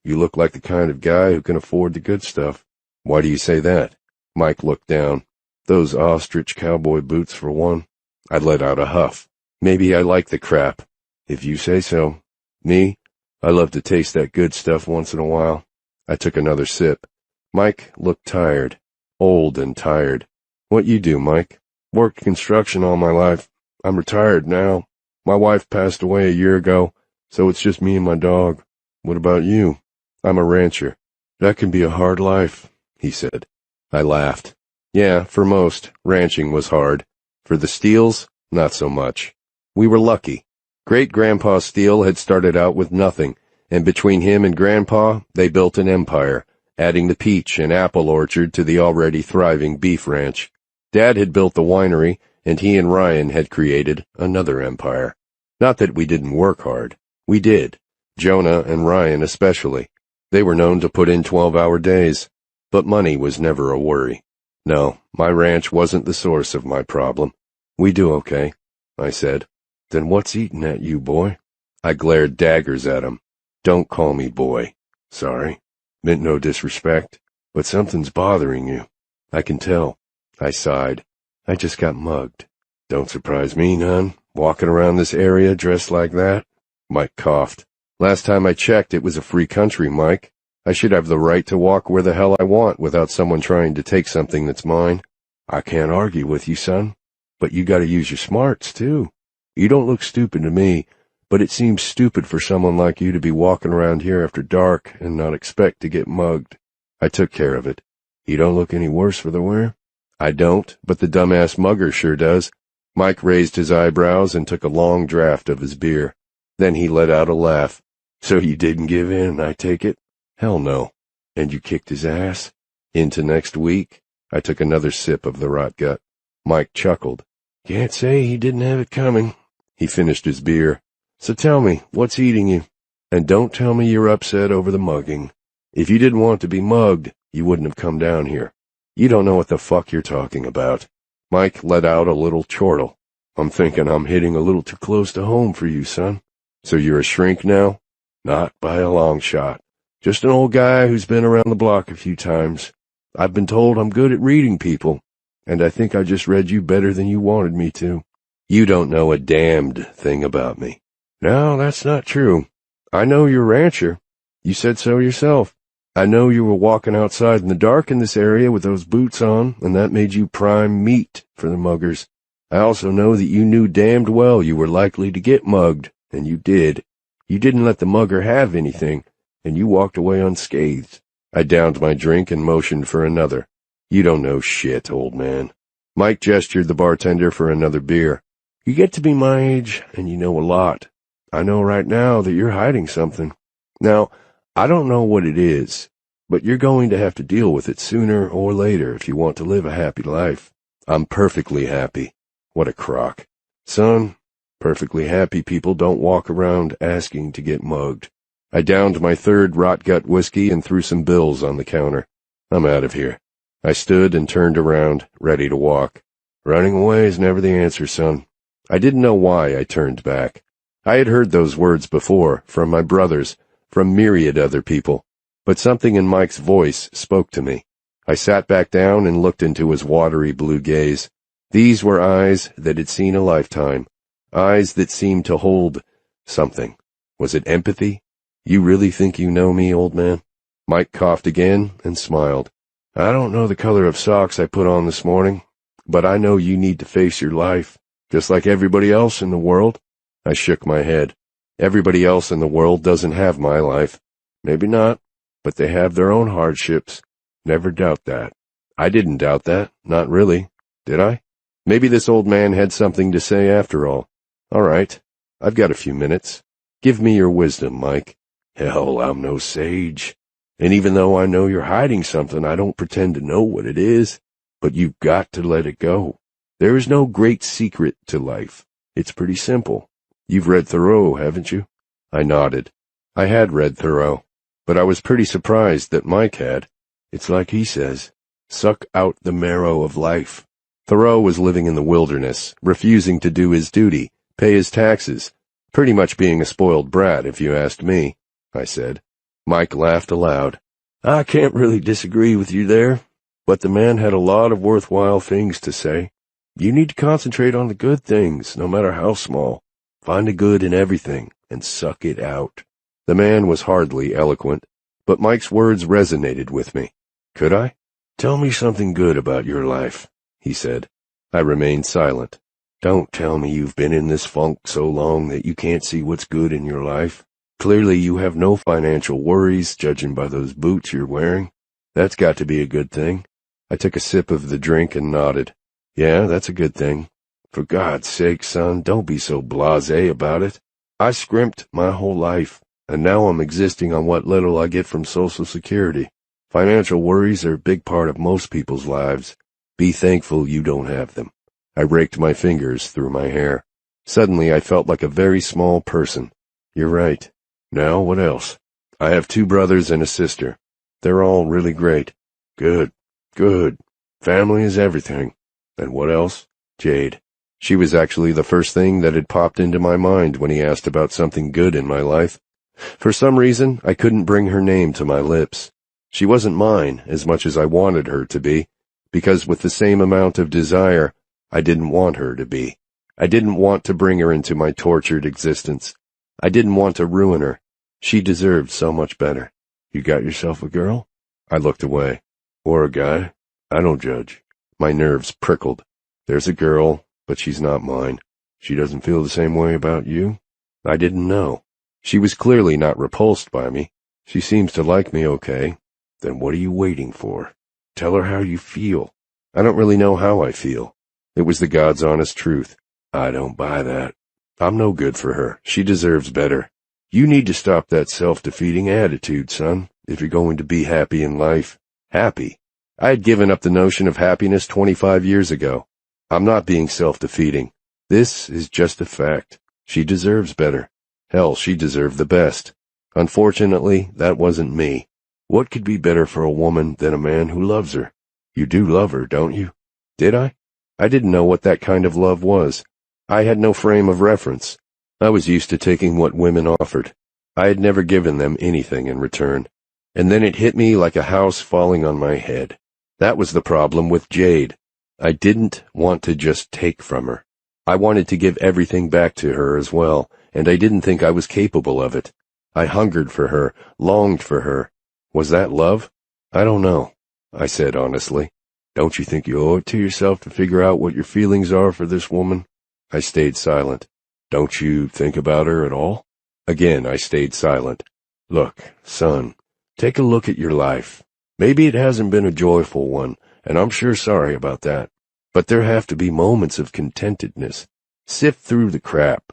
you look like the kind of guy who can afford the good stuff." "Why do you say that?" Mike looked down. "Those ostrich cowboy boots for one." I let out a huff. "Maybe I like the crap, if you say so. Me, I love to taste that good stuff once in a while." I took another sip. Mike looked tired. Old and tired. "What you do, Mike?" "Worked construction all my life. I'm retired now. My wife passed away a year ago, so it's just me and my dog." "What about you?" "I'm a rancher." "That can be a hard life," he said. I laughed. Yeah, for most, ranching was hard. For the Steeles, not so much. We were lucky. Great-Grandpa Steele had started out with nothing, and between him and Grandpa, they built an empire, adding the peach and apple orchard to the already thriving beef ranch. Dad had built the winery, and he and Ryan had created another empire. Not that we didn't work hard. We did. Jonah and Ryan especially. They were known to put in 12-hour days. But money was never a worry. No, my ranch wasn't the source of my problem. "We do okay," I said. "Then what's eating at you, boy?" I glared daggers at him. "Don't call me boy." "Sorry. Meant no disrespect. But something's bothering you. I can tell." I sighed. "I just got mugged." "Don't surprise me none. Walking around this area dressed like that? Mike coughed. Last time I checked, it was a free country, Mike. I should have the right to walk where the hell I want without someone trying to take something that's mine. I can't argue with you, son. But you gotta use your smarts, too. You don't look stupid to me, but it seems stupid for someone like you to be walking around here after dark and not expect to get mugged. I took care of it. You don't look any worse for the wear? I don't, but the dumbass mugger sure does. Mike raised his eyebrows and took a long draught of his beer. Then he let out a laugh. So you didn't give in, I take it? Hell no. And you kicked his ass? Into next week? I took another sip of the rot gut. Mike chuckled. Can't say he didn't have it coming. He finished his beer. So tell me, what's eating you? And don't tell me you're upset over the mugging. If you didn't want to be mugged, you wouldn't have come down here. You don't know what the fuck you're talking about. Mike let out a little chortle. I'm thinking I'm hitting a little too close to home for you, son. So you're a shrink now? Not by a long shot. Just an old guy who's been around the block a few times. I've been told I'm good at reading people, and I think I just read you better than you wanted me to. You don't know a damned thing about me. No, that's not true. I know you're a rancher. You said so yourself. I know you were walking outside in the dark in this area with those boots on, and that made you prime meat for the muggers. I also know that you knew damned well you were likely to get mugged, and you did. You didn't let the mugger have anything, and you walked away unscathed. I downed my drink and motioned for another. You don't know shit, old man. Mike gestured the bartender for another beer. You get to be my age, and you know a lot. I know right now that you're hiding something. Now, I don't know what it is, but you're going to have to deal with it sooner or later if you want to live a happy life. I'm perfectly happy. What a crock. Son, perfectly happy people don't walk around asking to get mugged. I downed my third rot-gut whiskey and threw some bills on the counter. I'm out of here. I stood and turned around, ready to walk. Running away is never the answer, son. I didn't know why I turned back. I had heard those words before, from my brothers, from myriad other people, but something in Mike's voice spoke to me. I sat back down and looked into his watery blue gaze. These were eyes that had seen a lifetime, eyes that seemed to hold something. Was it empathy? You really think you know me, old man? Mike coughed again and smiled. I don't know the color of socks I put on this morning, but I know you need to face your life, just like everybody else in the world. I shook my head. Everybody else in the world doesn't have my life. Maybe not, but they have their own hardships. Never doubt that. I didn't doubt that, not really, did I? Maybe this old man had something to say after all. All right, I've got a few minutes. Give me your wisdom, Mike. Hell, I'm no sage. And even though I know you're hiding something, I don't pretend to know what it is. But you've got to let it go. There is no great secret to life. It's pretty simple. You've read Thoreau, haven't you? I nodded. I had read Thoreau, but I was pretty surprised that Mike had. It's like he says, suck out the marrow of life. Thoreau was living in the wilderness, refusing to do his duty, pay his taxes, pretty much being a spoiled brat, if you asked me, I said. Mike laughed aloud. I can't really disagree with you there, but the man had a lot of worthwhile things to say. You need to concentrate on the good things, no matter how small. Find the good in everything and suck it out. The man was hardly eloquent, but Mike's words resonated with me. Could I? Tell me something good about your life, he said. I remained silent. Don't tell me you've been in this funk so long that you can't see what's good in your life. Clearly you have no financial worries, judging by those boots you're wearing. That's got to be a good thing. I took a sip of the drink and nodded. Yeah, that's a good thing. For God's sake, son, don't be so blasé about it. I scrimped my whole life, and now I'm existing on what little I get from Social Security. Financial worries are a big part of most people's lives. Be thankful you don't have them. I raked my fingers through my hair. Suddenly I felt like a very small person. You're right. Now, what else? I have 2 brothers and a sister. They're all really great. Good. Good. Family is everything. And what else? Jade. She was actually the first thing that had popped into my mind when he asked about something good in my life. For some reason, I couldn't bring her name to my lips. She wasn't mine as much as I wanted her to be, because with the same amount of desire, I didn't want her to be. I didn't want to bring her into my tortured existence. I didn't want to ruin her. She deserved so much better. You got yourself a girl? I looked away. Or a guy? I don't judge. My nerves prickled. There's a girl, but she's not mine. She doesn't feel the same way about you? I didn't know. She was clearly not repulsed by me. She seems to like me okay. Then what are you waiting for? Tell her how you feel. I don't really know how I feel. It was the God's honest truth. I don't buy that. I'm no good for her. She deserves better. You need to stop that self-defeating attitude, son, if you're going to be happy in life. Happy? I had given up the notion of happiness 25 years ago. I'm not being self-defeating. This is just a fact. She deserves better. Hell, she deserved the best. Unfortunately, that wasn't me. What could be better for a woman than a man who loves her? You do love her, don't you? Did I? I didn't know what that kind of love was. I had no frame of reference. I was used to taking what women offered. I had never given them anything in return. And then it hit me like a house falling on my head. That was the problem with Jade. I didn't want to just take from her. I wanted to give everything back to her as well, and I didn't think I was capable of it. I hungered for her, longed for her. Was that love? I don't know, I said honestly. Don't you think you owe it to yourself to figure out what your feelings are for this woman? I stayed silent. Don't you think about her at all? Again, I stayed silent. Look, son, take a look at your life. Maybe it hasn't been a joyful one, and I'm sure sorry about that. But there have to be moments of contentedness. Sift through the crap.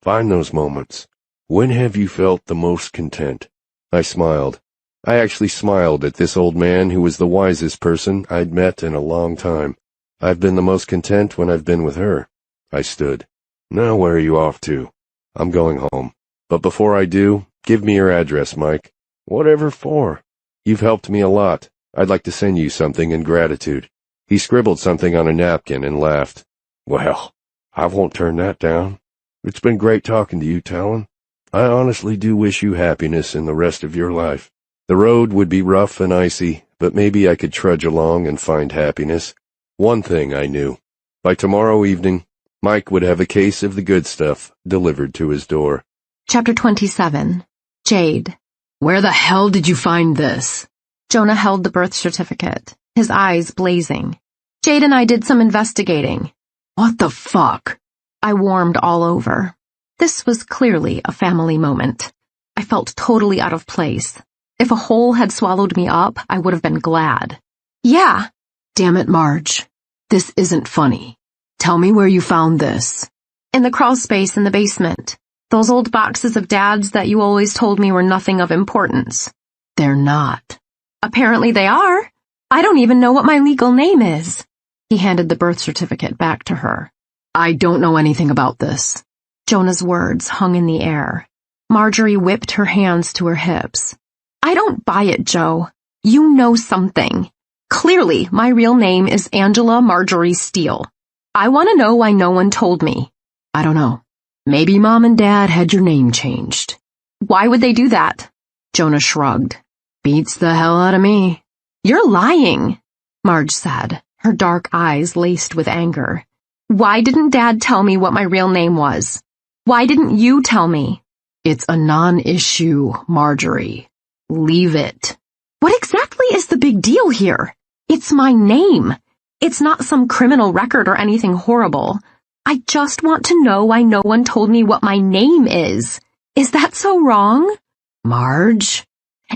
Find those moments. When have you felt the most content? I smiled. I actually smiled at this old man who was the wisest person I'd met in a long time. I've been the most content when I've been with her. I stood. Now where are you off to? I'm going home. But before I do, give me your address, Mike. Whatever for? You've helped me a lot. I'd like to send you something in gratitude. He scribbled something on a napkin and laughed. Well, I won't turn that down. It's been great talking to you, Talon. I honestly do wish you happiness in the rest of your life. The road would be rough and icy, but maybe I could trudge along and find happiness. One thing I knew. By tomorrow evening, Mike would have a case of the good stuff delivered to his door. Chapter 27. Jade. Where the hell did you find this? Jonah held the birth certificate, his eyes blazing. Jade and I did some investigating. What the fuck? I warmed all over. This was clearly a family moment. I felt totally out of place. If a hole had swallowed me up, I would have been glad. Yeah. Damn it, Marge. This isn't funny. Tell me where you found this. In the crawl space in the basement. Those old boxes of Dad's that you always told me were nothing of importance. They're not. Apparently they are. I don't even know what my legal name is. He handed the birth certificate back to her. I don't know anything about this. Jonah's words hung in the air. Marjorie whipped her hands to her hips. I don't buy it, Joe. You know something. Clearly, my real name is Angela Marjorie Steele. I want to know why no one told me. I don't know. Maybe Mom and Dad had your name changed. Why would they do that? Jonah shrugged. Beats the hell out of me. You're lying, Marge said, her dark eyes laced with anger. Why didn't Dad tell me what my real name was? Why didn't you tell me? It's a non-issue, Marjorie. Leave it. What exactly is the big deal here? It's my name. It's not some criminal record or anything horrible. I just want to know why no one told me what my name is. Is that so wrong? Marge?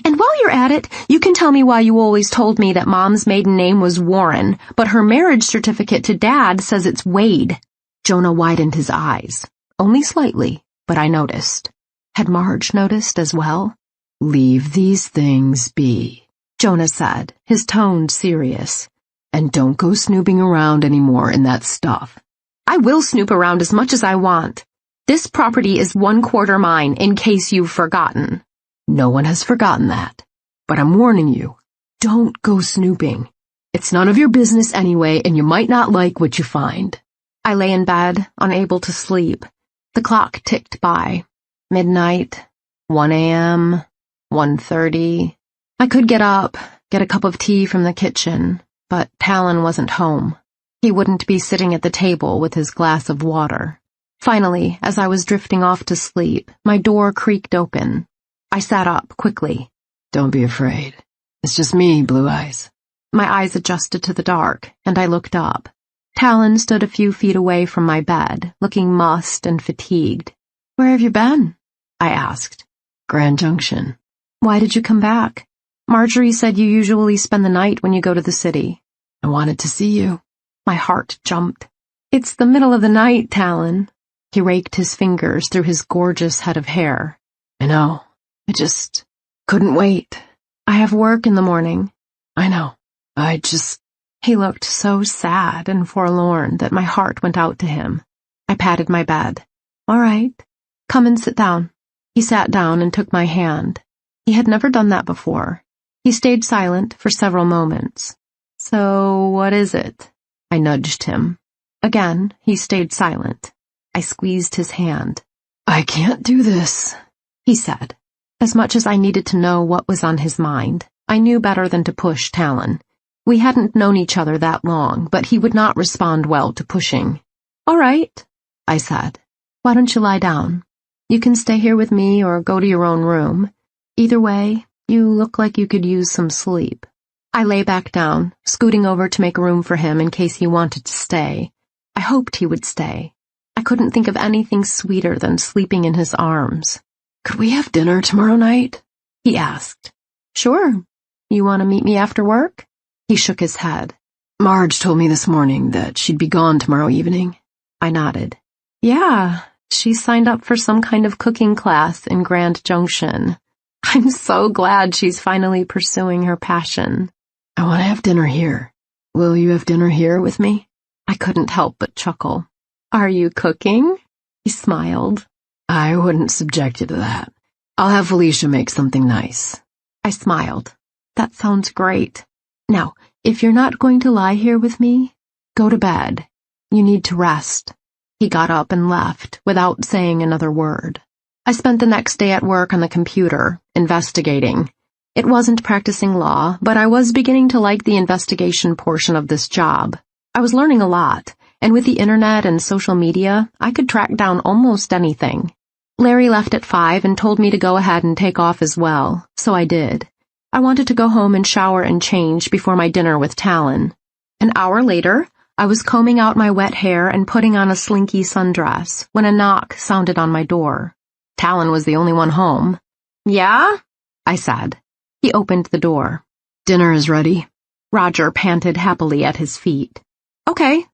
And while you're at it, you can tell me why you always told me that Mom's maiden name was Warren, but her marriage certificate to Dad says it's Wade. Jonah widened his eyes. Only slightly, but I noticed. Had Marge noticed as well? Leave these things be, Jonah said, his tone serious. And don't go snooping around anymore in that stuff. I will snoop around as much as I want. This property is 1/4 mine, in case you've forgotten. No one has forgotten that. But I'm warning you, don't go snooping. It's none of your business anyway, and you might not like what you find. I lay in bed, unable to sleep. The clock ticked by. Midnight, 1 a.m., 1:30. I could get up, get a cup of tea from the kitchen, but Talon wasn't home. He wouldn't be sitting at the table with his glass of water. Finally, as I was drifting off to sleep, my door creaked open. I sat up quickly. Don't be afraid. It's just me, Blue Eyes. My eyes adjusted to the dark, and I looked up. Talon stood a few feet away from my bed, looking mussed and fatigued. "Where have you been?" I asked. Grand Junction. "Why did you come back? Marjorie said you usually spend the night when you go to the city." I wanted to see you. My heart jumped. "It's the middle of the night, Talon." He raked his fingers through his gorgeous head of hair. I know. I just couldn't wait. "I have work in the morning." I know. He looked so sad and forlorn that my heart went out to him. I patted my bed. "All right. Come and sit down." He sat down and took my hand. He had never done that before. He stayed silent for several moments. "So, what is it?" I nudged him. Again, he stayed silent. I squeezed his hand. "I can't do this," he said. As much as I needed to know what was on his mind, I knew better than to push Talon. We hadn't known each other that long, but he would not respond well to pushing. "All right," I said. "Why don't you lie down? You can stay here with me or go to your own room. Either way, you look like you could use some sleep." I lay back down, scooting over to make room for him in case he wanted to stay. I hoped he would stay. I couldn't think of anything sweeter than sleeping in his arms. "Could we have dinner tomorrow night?" he asked. "Sure. You want to meet me after work?" He shook his head. "Marge told me this morning that she'd be gone tomorrow evening." I nodded. "Yeah, she signed up for some kind of cooking class in Grand Junction. I'm so glad she's finally pursuing her passion." "I want to have dinner here. Will you have dinner here with me?" I couldn't help but chuckle. "Are you cooking?" He smiled. "I wouldn't subject you to that. I'll have Felicia make something nice." I smiled. "That sounds great. Now, if you're not going to lie here with me, go to bed. You need to rest." He got up and left without saying another word. I spent the next day at work on the computer, investigating. It wasn't practicing law, but I was beginning to like the investigation portion of this job. I was learning a lot, and with the internet and social media, I could track down almost anything. Larry left at 5 and told me to go ahead and take off as well, so I did. I wanted to go home and shower and change before my dinner with Talon. An hour later, I was combing out my wet hair and putting on a slinky sundress when a knock sounded on my door. Talon was the only one home. "Yeah?" I said. He opened the door. "Dinner is ready." Roger panted happily at his feet. "Okay,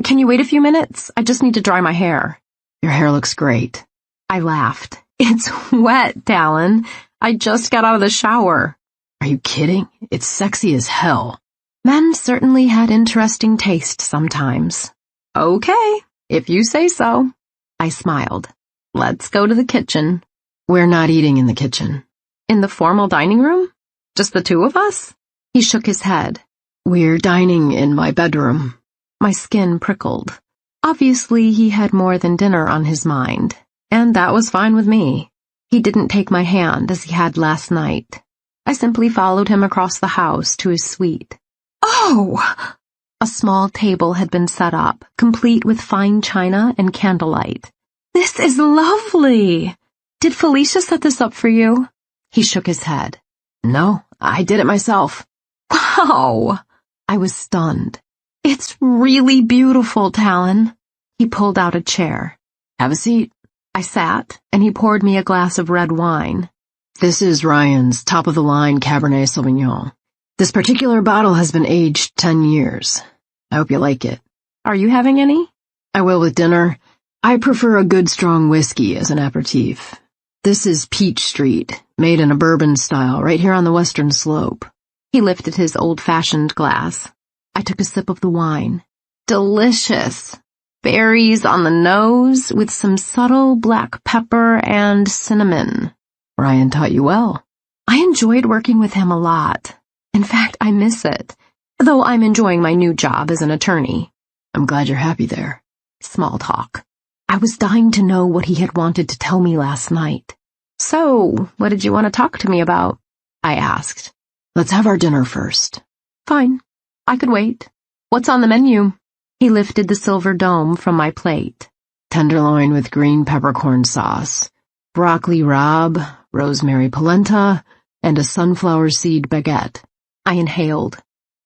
can you wait a few minutes? I just need to dry my hair." "Your hair looks great." I laughed. "It's wet, Talon. I just got out of the shower." "Are you kidding? It's sexy as hell." Men certainly had interesting taste sometimes. "Okay, if you say so." I smiled. "Let's go to the kitchen." "We're not eating in the kitchen." "In the formal dining room? Just the two of us?" He shook his head. "We're dining in my bedroom." My skin prickled. Obviously, he had more than dinner on his mind, and that was fine with me. He didn't take my hand as he had last night. I simply followed him across the house to his suite. Oh! A small table had been set up, complete with fine china and candlelight. "This is lovely! Did Felicia set this up for you?" He shook his head. "No, I did it myself." "Wow!" I was stunned. "It's really beautiful, Talon." He pulled out a chair. "Have a seat." I sat, and he poured me a glass of red wine. "This is Ryan's top-of-the-line Cabernet Sauvignon. This particular bottle has been aged 10 years. I hope you like it." "Are you having any?" "I will with dinner. I prefer a good strong whiskey as an aperitif. This is Peach Street, made in a bourbon style, right here on the western slope." He lifted his old-fashioned glass. I took a sip of the wine. Delicious. Berries on the nose with some subtle black pepper and cinnamon. Ryan taught you well. I enjoyed working with him a lot. In fact, I miss it, though I'm enjoying my new job as an attorney. I'm glad you're happy there. Small talk. I was dying to know what he had wanted to tell me last night. "So, what did you want to talk to me about?" I asked. "Let's have our dinner first." "Fine. I could wait. What's on the menu?" He lifted the silver dome from my plate. Tenderloin with green peppercorn sauce, broccoli rabe, rosemary polenta, and a sunflower seed baguette. I inhaled.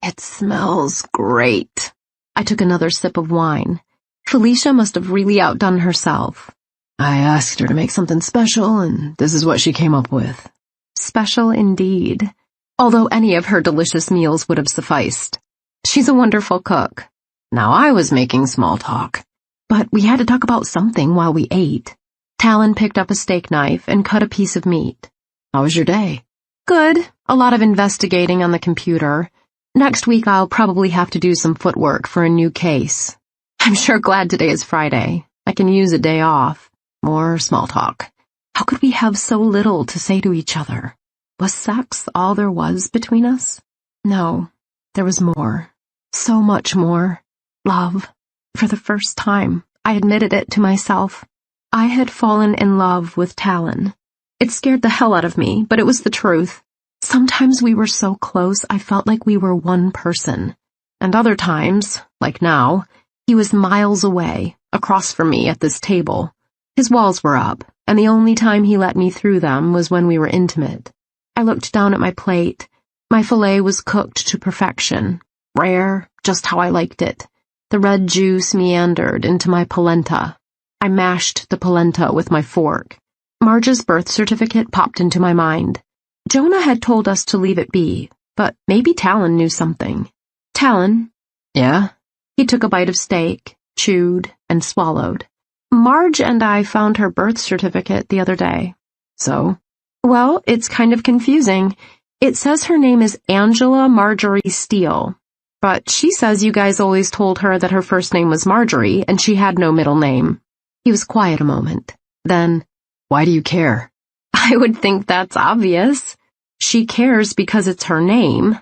It smells great. I took another sip of wine. Felicia must have really outdone herself. I asked her to make something special, and this is what she came up with. Special indeed. Although any of her delicious meals would have sufficed. She's a wonderful cook. Now I was making small talk. But we had to talk about something while we ate. Talon picked up a steak knife and cut a piece of meat. How was your day? Good. A lot of investigating on the computer. Next week I'll probably have to do some footwork for a new case. I'm sure glad today is Friday. I can use a day off. More small talk. How could we have so little to say to each other? Was sex all there was between us? No, there was more. So much more. Love. For the first time, I admitted it to myself. I had fallen in love with Talon. It scared the hell out of me, but it was the truth. Sometimes we were so close I felt like we were one person. And other times, like now, he was miles away, across from me at this table. His walls were up, and the only time he let me through them was when we were intimate. I looked down at my plate. My filet was cooked to perfection. Rare, just how I liked it. The red juice meandered into my polenta. I mashed the polenta with my fork. Marge's birth certificate popped into my mind. Jonah had told us to leave it be, but maybe Talon knew something. Talon? Yeah? He took a bite of steak, chewed, and swallowed. Marge and I found her birth certificate the other day. So? Well, it's kind of confusing. It says her name is Angela Marjorie Steele. But she says you guys always told her that her first name was Marjorie and she had no middle name. He was quiet a moment. Then, why do you care? I would think that's obvious. She cares because it's her name.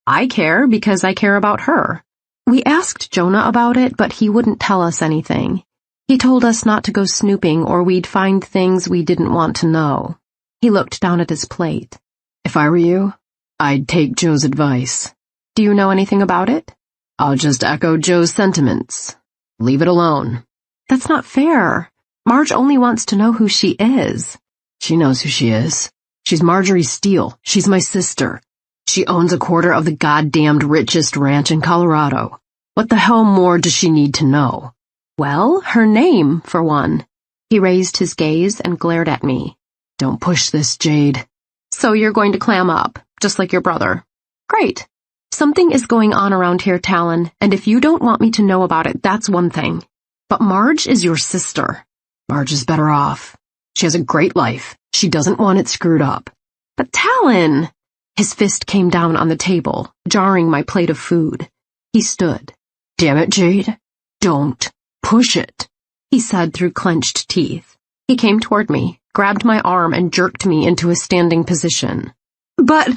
I care because I care about her. We asked Jonah about it, but he wouldn't tell us anything. He told us not to go snooping or we'd find things we didn't want to know. He looked down at his plate. If I were you, I'd take Joe's advice. Do you know anything about it? I'll just echo Joe's sentiments. Leave it alone. That's not fair. Marge only wants to know who she is. She knows who she is. She's Marjorie Steele. She's my sister. She owns a quarter of the goddamned richest ranch in Colorado. What the hell more does she need to know? Well, her name, for one. He raised his gaze and glared at me. Don't push this, Jade. So you're going to clam up, just like your brother. Great. Something is going on around here, Talon, and if you don't want me to know about it, that's one thing. But Marge is your sister. Marge is better off. She has a great life. She doesn't want it screwed up. But Talon! His fist came down on the table, jarring my plate of food. He stood. Damn it, Jade. Don't push it, he said through clenched teeth. He came toward me, grabbed my arm, and jerked me into a standing position. But...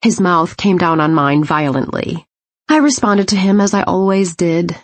His mouth came down on mine violently. I responded to him as I always did.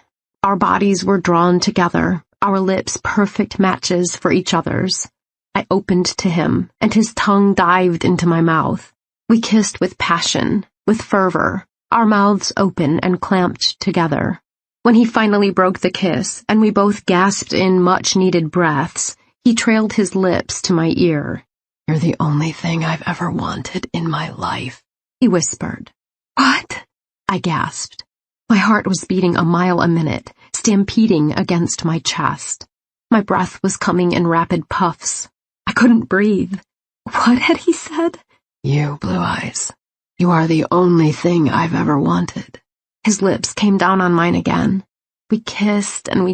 Our bodies were drawn together, our lips perfect matches for each other's. I opened to him, and his tongue dived into my mouth. We kissed with passion, with fervor, our mouths open and clamped together. When he finally broke the kiss, and we both gasped in much-needed breaths, he trailed his lips to my ear. You're the only thing I've ever wanted in my life, he whispered. What? I gasped. My heart was beating a mile a minute, stampeding against my chest. My breath was coming in rapid puffs. I couldn't breathe. What had he said? You, Blue Eyes. You are the only thing I've ever wanted. His lips came down on mine again. We kissed, and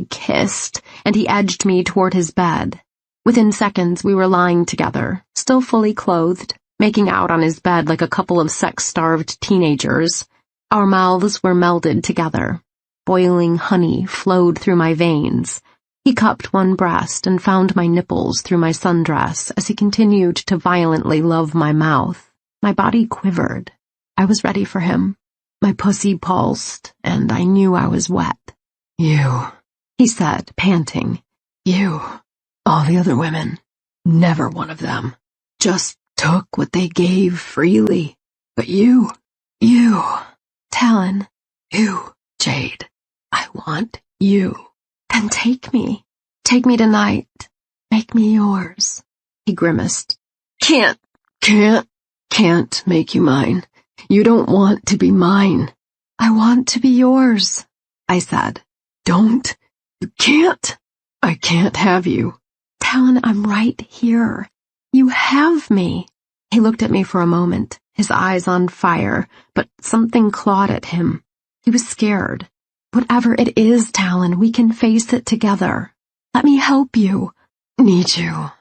he edged me toward his bed. Within seconds, we were lying together, still fully clothed, making out on his bed like a couple of sex-starved teenagers. Our mouths were melded together. Boiling honey flowed through my veins. He cupped one breast and found my nipples through my sundress as he continued to violently love my mouth. My body quivered. I was ready for him. My pussy pulsed, and I knew I was wet. You, he said, panting. You. All the other women. Never one of them. Just took what they gave freely. But you. Talon. You, Jade. I want You. Then take me. Take me tonight. Make me yours. He grimaced. Can't make you mine. You don't want to be mine. I want to be yours, I said. Don't. You can't. I can't have you. Talon, I'm right here. You have me. He looked at me for a moment, his eyes on fire, but something clawed at him. He was scared. Whatever it is, Talon, we can face it together. Let me help you. Need you.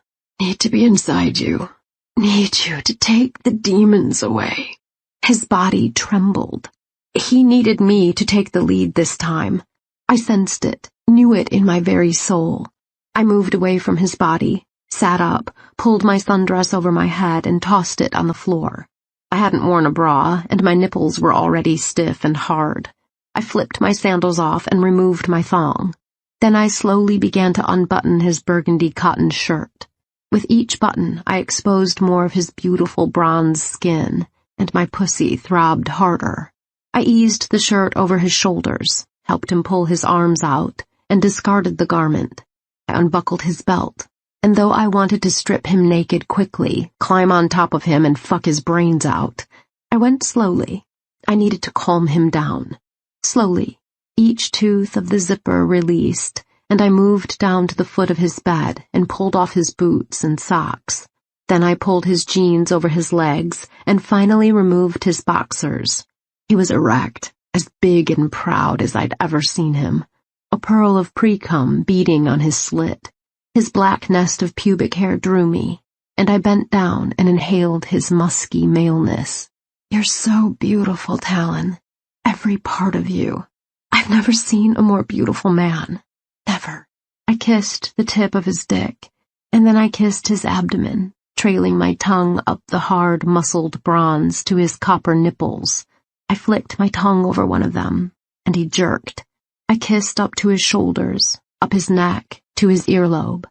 Need to be inside you. Need you to take the demons away. His body trembled. He needed me to take the lead this time. I sensed it, knew it in my very soul. I moved away from his body, sat up, pulled my sundress over my head, and tossed it on the floor. I hadn't worn a bra, and my nipples were already stiff and hard. I flipped my sandals off and removed my thong. Then I slowly began to unbutton his burgundy cotton shirt. With each button, I exposed more of his beautiful bronze skin, and my pussy throbbed harder. I eased the shirt over his shoulders, helped him pull his arms out, and discarded the garment. I unbuckled his belt, and though I wanted to strip him naked quickly, climb on top of him and fuck his brains out, I went slowly. I needed to calm him down. Slowly, each tooth of the zipper released, and I moved down to the foot of his bed and pulled off his boots and socks. Then I pulled his jeans over his legs and finally removed his boxers. He was erect, as big and proud as I'd ever seen him, a pearl of pre-cum beating on his slit. His black nest of pubic hair drew me, and I bent down and inhaled his musky maleness. You're so beautiful, Talon. Every part of you. I've never seen a more beautiful man. Never. I kissed the tip of his dick, and then I kissed his abdomen, trailing my tongue up the hard, muscled bronze to his copper nipples. I flicked my tongue over one of them, and he jerked. I kissed up to his shoulders, up his neck, to his earlobe.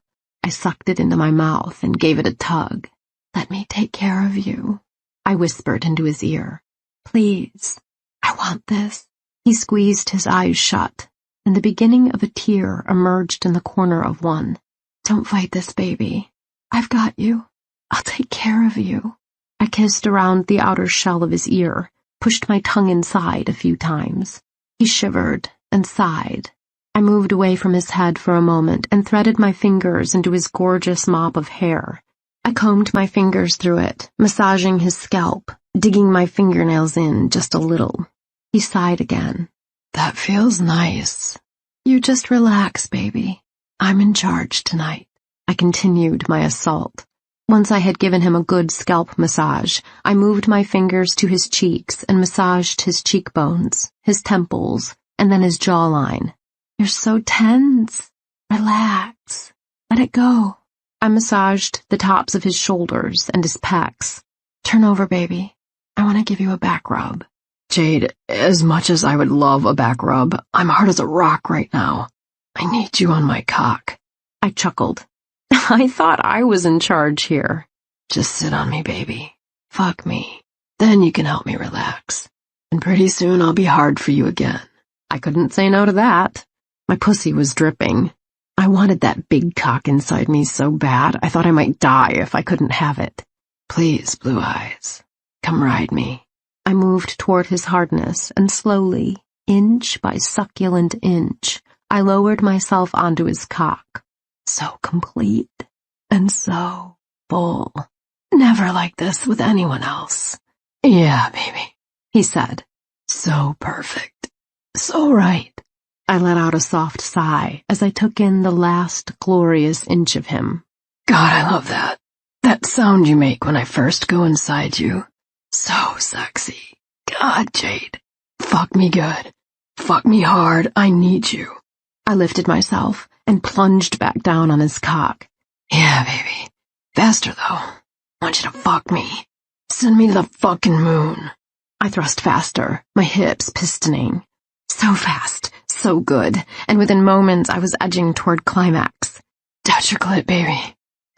I sucked it into my mouth and gave it a tug. Let me take care of you, I whispered into his ear. Please, I want this. He squeezed his eyes shut, and the beginning of a tear emerged in the corner of one. Don't fight this, baby. I've got you. I'll take care of you. I kissed around the outer shell of his ear, pushed my tongue inside a few times. He shivered and sighed. I moved away from his head for a moment and threaded my fingers into his gorgeous mop of hair. I combed my fingers through it, massaging his scalp, digging my fingernails in just a little. He sighed again. That feels nice. You just relax, baby. I'm in charge tonight. I continued my assault. Once I had given him a good scalp massage, I moved my fingers to his cheeks and massaged his cheekbones, his temples, and then his jawline. You're so tense. Relax. Let it go. I massaged the tops of his shoulders and his pecs. Turn over, baby. I want to give you a back rub. Jade, as much as I would love a back rub, I'm hard as a rock right now. I need you on my cock. I chuckled. I thought I was in charge here. Just sit on me, baby. Fuck me. Then you can help me relax. And pretty soon I'll be hard for you again. I couldn't say no to that. My pussy was dripping. I wanted that big cock inside me so bad I thought I might die if I couldn't have it. Please, Blue Eyes, come ride me. I moved toward his hardness, and slowly, inch by succulent inch, I lowered myself onto his cock. So complete and so full. Never like this with anyone else. Yeah, baby, he said. So perfect. So right. I let out a soft sigh as I took in the last glorious inch of him. God, I love that. That sound you make when I first go inside you. So sexy. God, Jade. Fuck me good. Fuck me hard. I need you. I lifted myself and plunged back down on his cock. Yeah, baby. Faster, though. I want you to fuck me. Send me to the fucking moon. I thrust faster, my hips pistoning. So fast, so good, and within moments I was edging toward climax. Touch your clit, baby.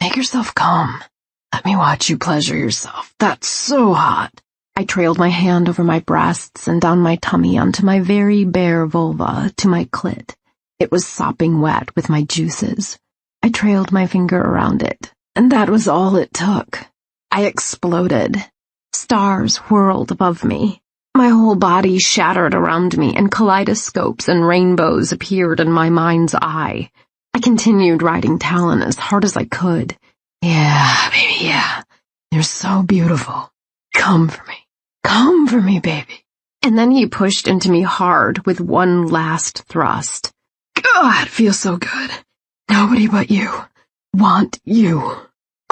Make yourself come. Let me watch you pleasure yourself. That's so hot. I trailed my hand over my breasts and down my tummy onto my very bare vulva to my clit. It was sopping wet with my juices. I trailed my finger around it, and that was all it took. I exploded. Stars whirled above me. My whole body shattered around me, and kaleidoscopes and rainbows appeared in my mind's eye. I continued riding Talon as hard as I could. Yeah, baby, yeah. You're so beautiful. Come for me. Come for me, baby. And then he pushed into me hard with one last thrust. God, it feels so good. Nobody but you. Want you.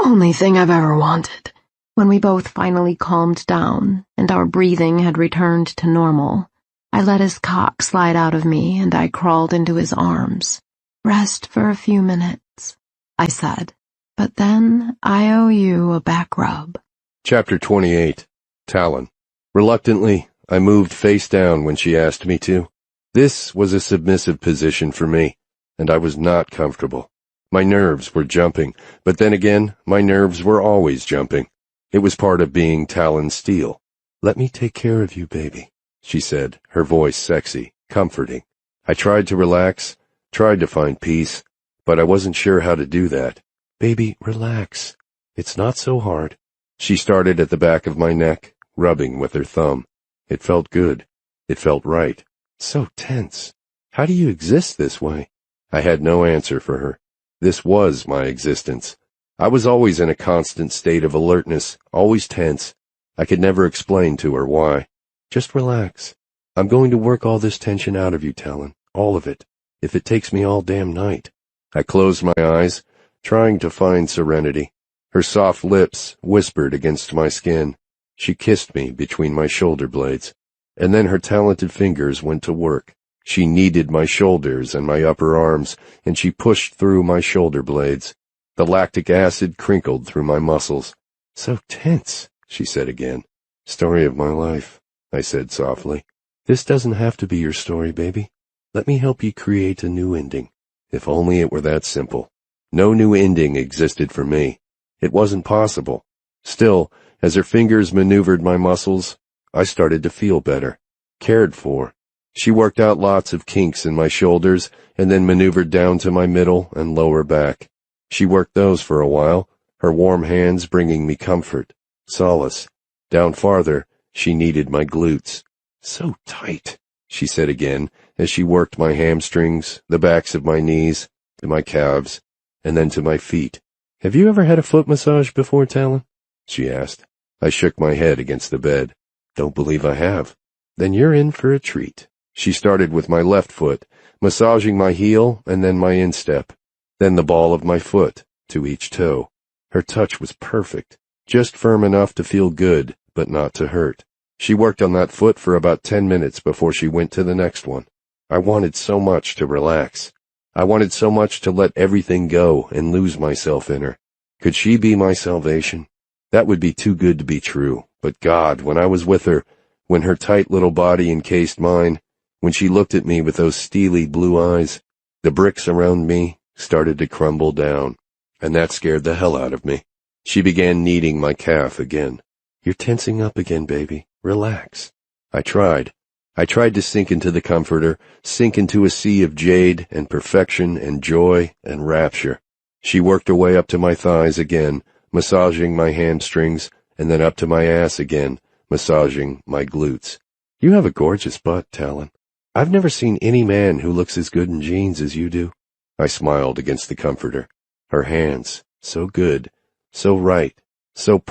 Only thing I've ever wanted. When we both finally calmed down and our breathing had returned to normal, I let his cock slide out of me and I crawled into his arms. Rest for a few minutes, I said, but then I owe you a back rub. Chapter 28. Talon. Reluctantly, I moved face down when she asked me to. This was a submissive position for me, and I was not comfortable. My nerves were jumping, but then again, my nerves were always jumping. It was part of being Talon Steele. Let me take care of you, baby, she said, her voice sexy, comforting. I tried to relax, tried to find peace, but I wasn't sure how to do that. Baby, relax. It's not so hard. She started at the back of my neck, rubbing with her thumb. It felt good. It felt right. So tense. How do you exist this way? I had no answer for her. This was my existence. I was always in a constant state of alertness, always tense. I could never explain to her why. Just relax. I'm going to work all this tension out of you, Talon. All of it. If it takes me all damn night. I closed my eyes, trying to find serenity. Her soft lips whispered against my skin. She kissed me between my shoulder blades. And then her talented fingers went to work. She kneaded my shoulders and my upper arms, and she pushed through my shoulder blades. The lactic acid crinkled through my muscles. So tense, she said again. Story of my life, I said softly. This doesn't have to be your story, baby. Let me help you create a new ending. If only it were that simple. No new ending existed for me. It wasn't possible. Still, as her fingers maneuvered my muscles, I started to feel better, cared for. She worked out lots of kinks in my shoulders and then maneuvered down to my middle and lower back. She worked those for a while, her warm hands bringing me comfort, solace. Down farther, she kneaded my glutes. So tight, she said again, as she worked my hamstrings, the backs of my knees, to my calves, and then to my feet. Have you ever had a foot massage before, Talon? She asked. I shook my head against the bed. Don't believe I have. Then you're in for a treat. She started with my left foot, massaging my heel and then my instep. Then the ball of my foot, to each toe. Her touch was perfect, just firm enough to feel good, but not to hurt. She worked on that foot for about 10 minutes before she went to the next one. I wanted so much to relax. I wanted so much to let everything go and lose myself in her. Could she be my salvation? That would be too good to be true. But God, when I was with her, when her tight little body encased mine, when she looked at me with those steely blue eyes, the bricks around me started to crumble down, and that scared the hell out of me. She began kneading my calf again. You're tensing up again, baby. Relax. I tried to sink into the comforter, sink into a sea of jade and perfection and joy and rapture. She worked her way up to my thighs again, massaging my hamstrings, and then up to my ass again, massaging my glutes. You have a gorgeous butt, Talon. I've never seen any man who looks as good in jeans as you do. I smiled against the comforter. Her hands, so good, so right, so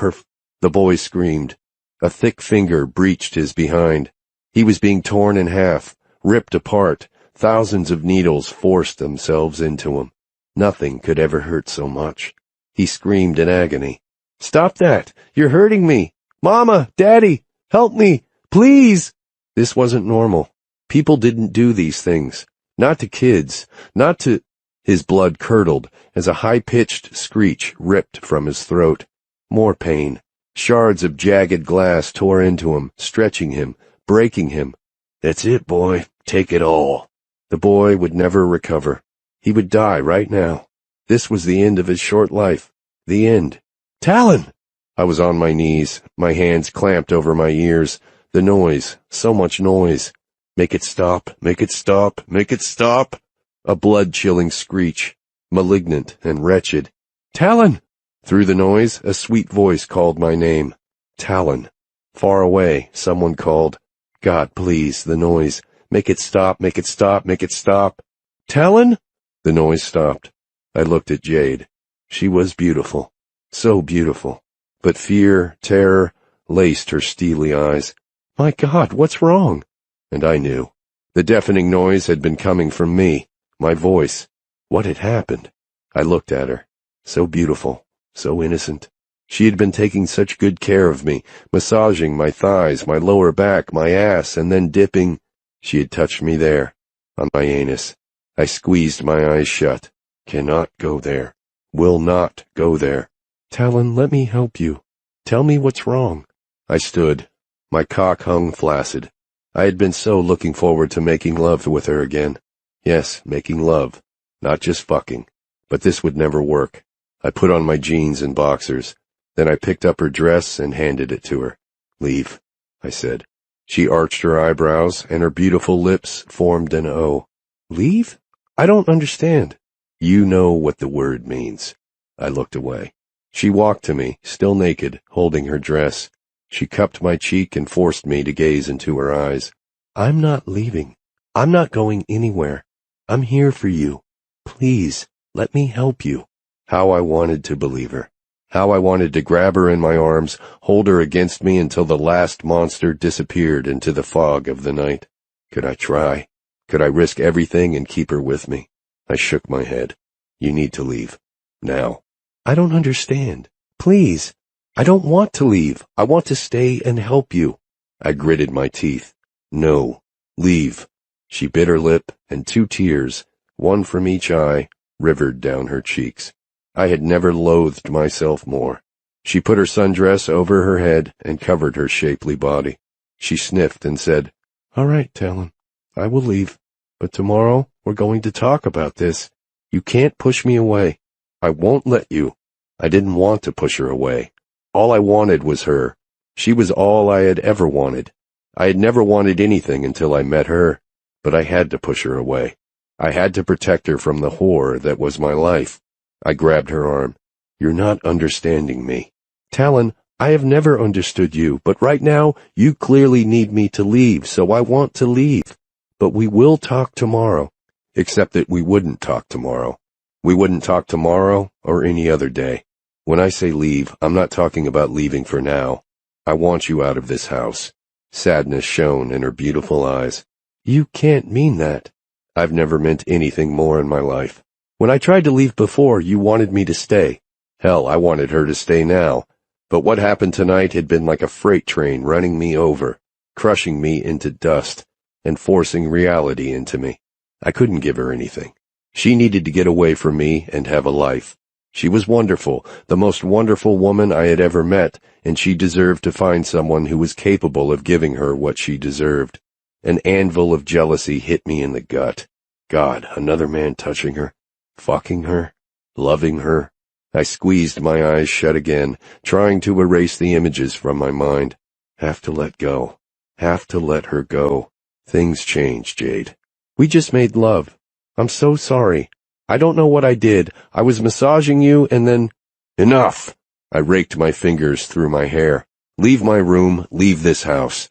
The boy screamed. A thick finger breached his behind. He was being torn in half, ripped apart. Thousands of needles forced themselves into him. Nothing could ever hurt so much. He screamed in agony. Stop that! You're hurting me! Mama! Daddy! Help me! Please! This wasn't normal. People didn't do these things. Not to kids. Not to... His blood curdled as a high-pitched screech ripped from his throat. More pain. Shards of jagged glass tore into him, stretching him, breaking him. That's it, boy. Take it all. The boy would never recover. He would die right now. This was the end of his short life. The end. Talon! I was on my knees, my hands clamped over my ears. The noise, so much noise. Make it stop, make it stop, make it stop. A blood-chilling screech, malignant and wretched. "Talon!" Through the noise, a sweet voice called my name. Talon. Far away, someone called. "God, please, the noise. Make it stop, make it stop, make it stop." "Talon?" The noise stopped. I looked at Jade. She was beautiful. So beautiful. But fear, terror, laced her steely eyes. My God, what's wrong? And I knew. The deafening noise had been coming from me. My voice. What had happened? I looked at her. So beautiful. So innocent. She had been taking such good care of me, massaging my thighs, my lower back, my ass, and then dipping. She had touched me there, on my anus. I squeezed my eyes shut. Cannot go there. Will not go there. "Talon, let me help you. Tell me what's wrong." I stood. My cock hung flaccid. I had been so looking forward to making love with her again. Yes, making love. Not just fucking. But this would never work. I put on my jeans and boxers. Then I picked up her dress and handed it to her. "Leave," I said. She arched her eyebrows, and her beautiful lips formed an O. "Leave? I don't understand." "You know what the word means." I looked away. She walked to me, still naked, holding her dress. She cupped my cheek and forced me to gaze into her eyes. "I'm not leaving. I'm not going anywhere. I'm here for you. Please, let me help you." How I wanted to believe her. How I wanted to grab her in my arms, hold her against me until the last monster disappeared into the fog of the night. Could I try? Could I risk everything and keep her with me? I shook my head. "You need to leave. Now." "I don't understand. Please. I don't want to leave. I want to stay and help you." I gritted my teeth. "No. Leave." She bit her lip, and 2 tears, one from each eye, rivered down her cheeks. I had never loathed myself more. She put her sundress over her head and covered her shapely body. She sniffed and said, "All right, Talon, I will leave. But tomorrow we're going to talk about this. You can't push me away. I won't let you." I didn't want to push her away. All I wanted was her. She was all I had ever wanted. I had never wanted anything until I met her, but I had to push her away. I had to protect her from the horror that was my life. I grabbed her arm. "You're not understanding me." "Talon, I have never understood you, but right now you clearly need me to leave, so I want to leave. But we will talk tomorrow." Except that we wouldn't talk tomorrow. We wouldn't talk tomorrow or any other day. When I say leave, I'm not talking about leaving for now. I want you out of this house. Sadness shone in her beautiful eyes. "You can't mean that." "I've never meant anything more in my life. When I tried to leave before, you wanted me to stay. Hell, I wanted her to stay now. But what happened tonight had been like a freight train running me over, crushing me into dust, and forcing reality into me. I couldn't give her anything. She needed to get away from me and have a life. She was wonderful, the most wonderful woman I had ever met, and she deserved to find someone who was capable of giving her what she deserved. An anvil of jealousy hit me in the gut. God, another man touching her, fucking her, loving her. I squeezed my eyes shut again, trying to erase the images from my mind. Have to let go. Have to let her go. Things change, Jade. We just made love. I'm so sorry. I don't know what I did. I was massaging you and then— Enough! I raked my fingers through my hair. Leave my room, leave this house.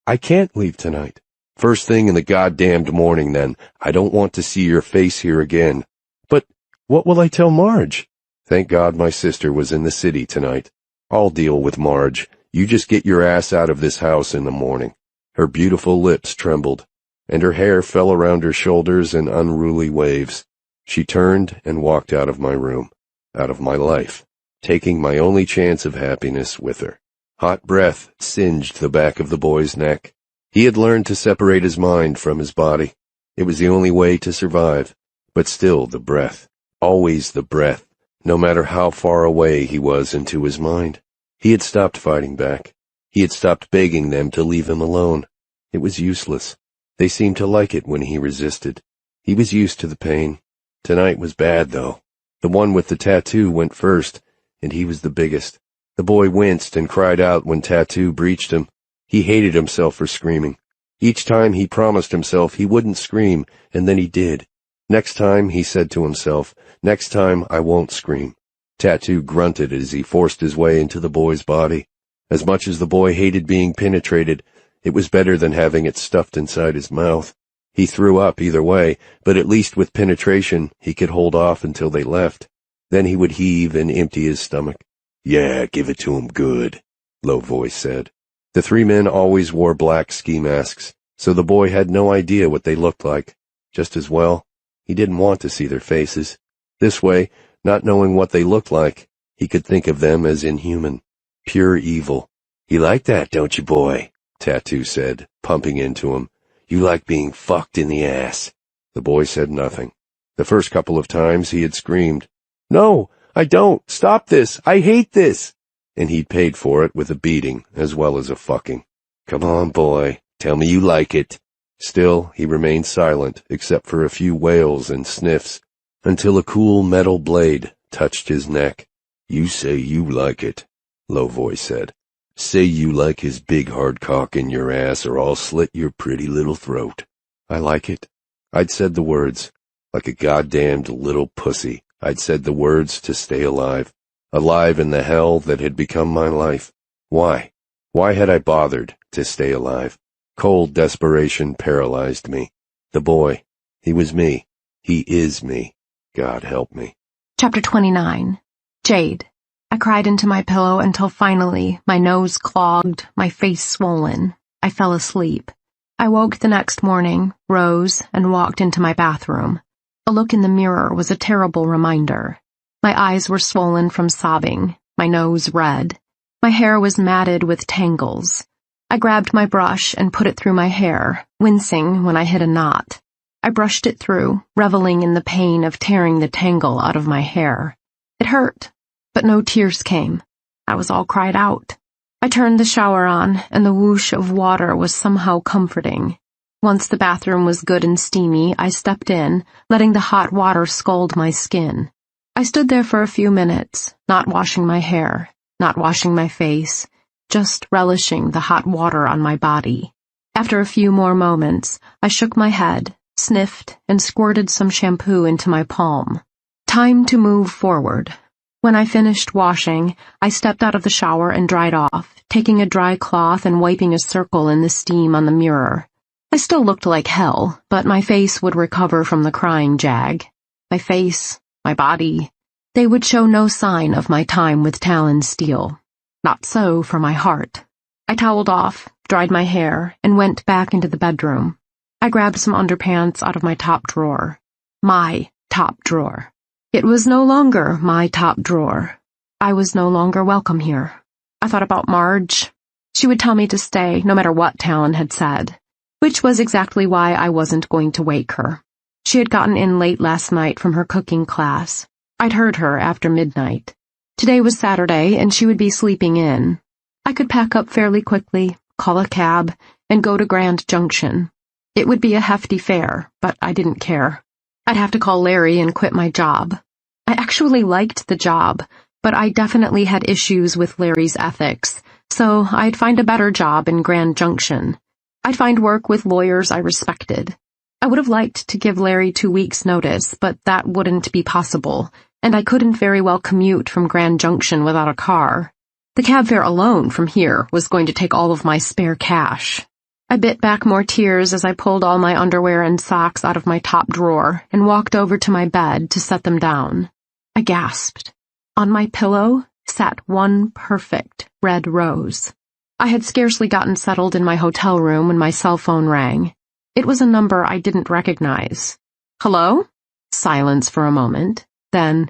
I can't leave tonight. First thing in the goddamned morning, then. I don't want to see your face here again. But what will I tell Marge? Thank God my sister was in the city tonight. I'll deal with Marge. You just get your ass out of this house in the morning. Her beautiful lips trembled, and her hair fell around her shoulders in unruly waves. She turned and walked out of my room, out of my life, taking my only chance of happiness with her. Hot breath singed the back of the boy's neck. He had learned to separate his mind from his body. It was the only way to survive. But still the breath, always the breath, no matter how far away he was into his mind. He had stopped fighting back. He had stopped begging them to leave him alone. It was useless. They seemed to like it when he resisted. He was used to the pain. Tonight was bad, though. The one with the tattoo went first, and he was the biggest. The boy winced and cried out when Tattoo breached him. He hated himself for screaming. Each time he promised himself he wouldn't scream, and then he did. Next time, he said to himself, next time I won't scream. Tattoo grunted as he forced his way into the boy's body. As much as the boy hated being penetrated, it was better than having it stuffed inside his mouth. He threw up either way, but at least with penetration, he could hold off until they left. Then he would heave and empty his stomach. Yeah, give it to him good, low voice said. The three men always wore black ski masks, so the boy had no idea what they looked like. Just as well, he didn't want to see their faces. This way, not knowing what they looked like, he could think of them as inhuman, pure evil. You like that, don't you, boy? Tattoo said, pumping into him. You like being fucked in the ass. The boy said nothing. The first couple of times he had screamed, No, I don't. Stop this. I hate this. And he'd paid for it with a beating as well as a fucking. Come on, boy. Tell me you like it. Still, he remained silent except for a few wails and sniffs until a cool metal blade touched his neck. You say you like it, low voice said. Say you like his big hard cock in your ass or I'll slit your pretty little throat. I like it. I'd said the words. Like a goddamned little pussy, I'd said the words to stay alive. Alive in the hell that had become my life. Why? Why had I bothered to stay alive? Cold desperation paralyzed me. The boy, he was me. He is me. God help me. Chapter 29. Jade. I cried into my pillow until finally, my nose clogged, my face swollen. I fell asleep. I woke the next morning, rose, and walked into my bathroom. A look in the mirror was a terrible reminder. My eyes were swollen from sobbing, my nose red. My hair was matted with tangles. I grabbed my brush and put it through my hair, wincing when I hit a knot. I brushed it through, reveling in the pain of tearing the tangle out of my hair. It hurt, but no tears came. I was all cried out. I turned the shower on, and the whoosh of water was somehow comforting. Once the bathroom was good and steamy, I stepped in, letting the hot water scald my skin. I stood there for a few minutes, not washing my hair, not washing my face, just relishing the hot water on my body. After a few more moments, I shook my head, sniffed, and squirted some shampoo into my palm. Time to move forward. When I finished washing, I stepped out of the shower and dried off, taking a dry cloth and wiping a circle in the steam on the mirror. I still looked like hell, but my face would recover from the crying jag. My face, my body, they would show no sign of my time with Talon Steele. Not so for my heart. I toweled off, dried my hair, and went back into the bedroom. I grabbed some underpants out of my top drawer. My top drawer. It was no longer my top drawer. I was no longer welcome here. I thought about Marge. She would tell me to stay, no matter what Talon had said, which was exactly why I wasn't going to wake her. She had gotten in late last night from her cooking class. I'd heard her after midnight. Today was Saturday, and she would be sleeping in. I could pack up fairly quickly, call a cab, and go to Grand Junction. It would be a hefty fare, but I didn't care. I'd have to call Larry and quit my job. I actually liked the job, but I definitely had issues with Larry's ethics, so I'd find a better job in Grand Junction. I'd find work with lawyers I respected. I would have liked to give Larry 2 weeks' notice, but that wouldn't be possible, and I couldn't very well commute from Grand Junction without a car. The cab fare alone from here was going to take all of my spare cash. I bit back more tears as I pulled all my underwear and socks out of my top drawer and walked over to my bed to set them down. I gasped. On my pillow sat one perfect red rose. I had scarcely gotten settled in my hotel room when my cell phone rang. It was a number I didn't recognize. Hello? Silence for a moment. Then,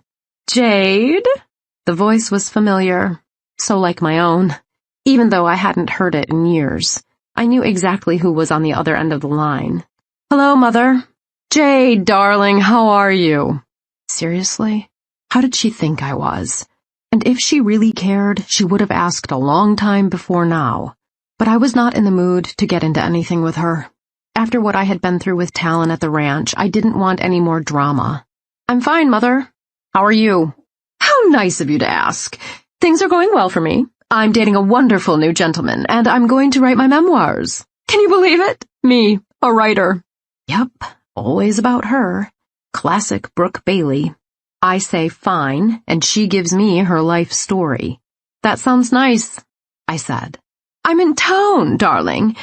Jade? The voice was familiar, so like my own. Even though I hadn't heard it in years, I knew exactly who was on the other end of the line. Hello, Mother. Jade, darling, how are you? Seriously? How did she think I was? And if she really cared, she would have asked a long time before now. But I was not in the mood to get into anything with her. After what I had been through with Talon at the ranch, I didn't want any more drama. I'm fine, Mother. How are you? How nice of you to ask. Things are going well for me. I'm dating a wonderful new gentleman, and I'm going to write my memoirs. Can you believe it? Me, a writer. Yep, always about her. Classic Brooke Bailey. I say fine, and she gives me her life story. That sounds nice, I said. I'm in town, darling.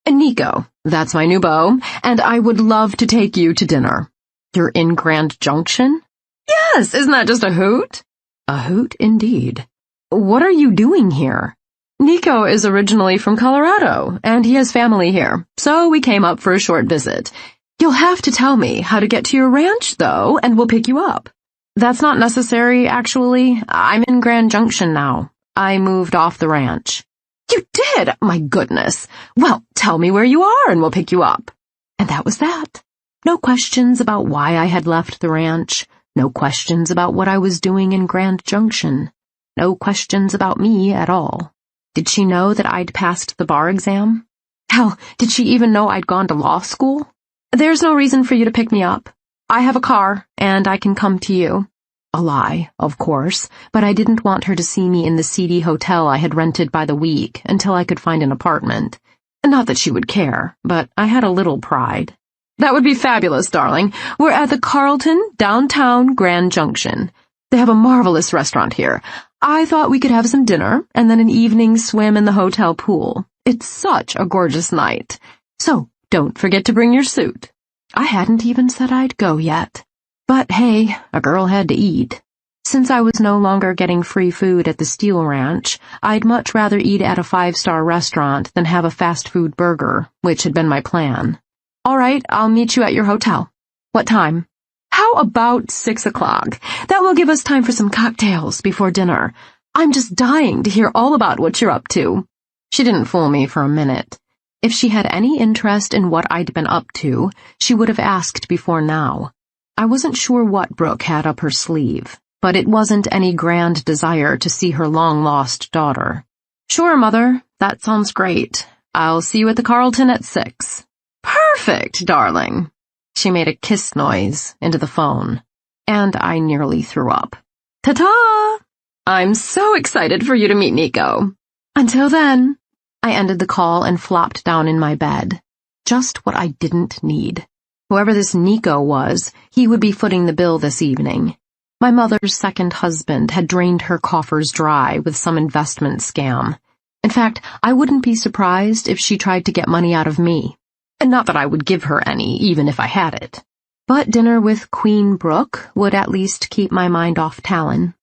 Nico, that's my new beau, and I would love to take you to dinner. You're in Grand Junction? Yes, isn't that just a hoot? A hoot indeed. What are you doing here? Nico is originally from Colorado, and he has family here, so we came up for a short visit. You'll have to tell me how to get to your ranch, though, and we'll pick you up. That's not necessary, actually. I'm in Grand Junction now. I moved off the ranch. You did? My goodness. Well, tell me where you are and we'll pick you up. And that was that. No questions about why I had left the ranch. No questions about what I was doing in Grand Junction. No questions about me at all. Did she know that I'd passed the bar exam? Hell, did she even know I'd gone to law school? There's no reason for you to pick me up. I have a car, and I can come to you. A lie, of course, but I didn't want her to see me in the seedy hotel I had rented by the week until I could find an apartment. Not that she would care, but I had a little pride. That would be fabulous, darling. We're at the Carlton, downtown Grand Junction. They have a marvelous restaurant here. I thought we could have some dinner and then an evening swim in the hotel pool. It's such a gorgeous night. So, don't forget to bring your suit. I hadn't even said I'd go yet. But hey, a girl had to eat. Since I was no longer getting free food at the Steel Ranch, I'd much rather eat at a 5-star restaurant than have a fast food burger, which had been my plan. All right, I'll meet you at your hotel. What time? How about 6 o'clock? That will give us time for some cocktails before dinner. I'm just dying to hear all about what you're up to. She didn't fool me for a minute. If she had any interest in what I'd been up to, she would have asked before now. I wasn't sure what Brooke had up her sleeve, but it wasn't any grand desire to see her long-lost daughter. Sure, Mother, that sounds great. I'll see you at the Carlton at 6. Perfect, darling. She made a kiss noise into the phone, and I nearly threw up. Ta-ta! I'm so excited for you to meet Nico. Until then, I ended the call and flopped down in my bed. Just what I didn't need. Whoever this Nico was, he would be footing the bill this evening. My mother's second husband had drained her coffers dry with some investment scam. In fact, I wouldn't be surprised if she tried to get money out of me. And not that I would give her any, even if I had it. But dinner with Queen Brooke would at least keep my mind off Talon.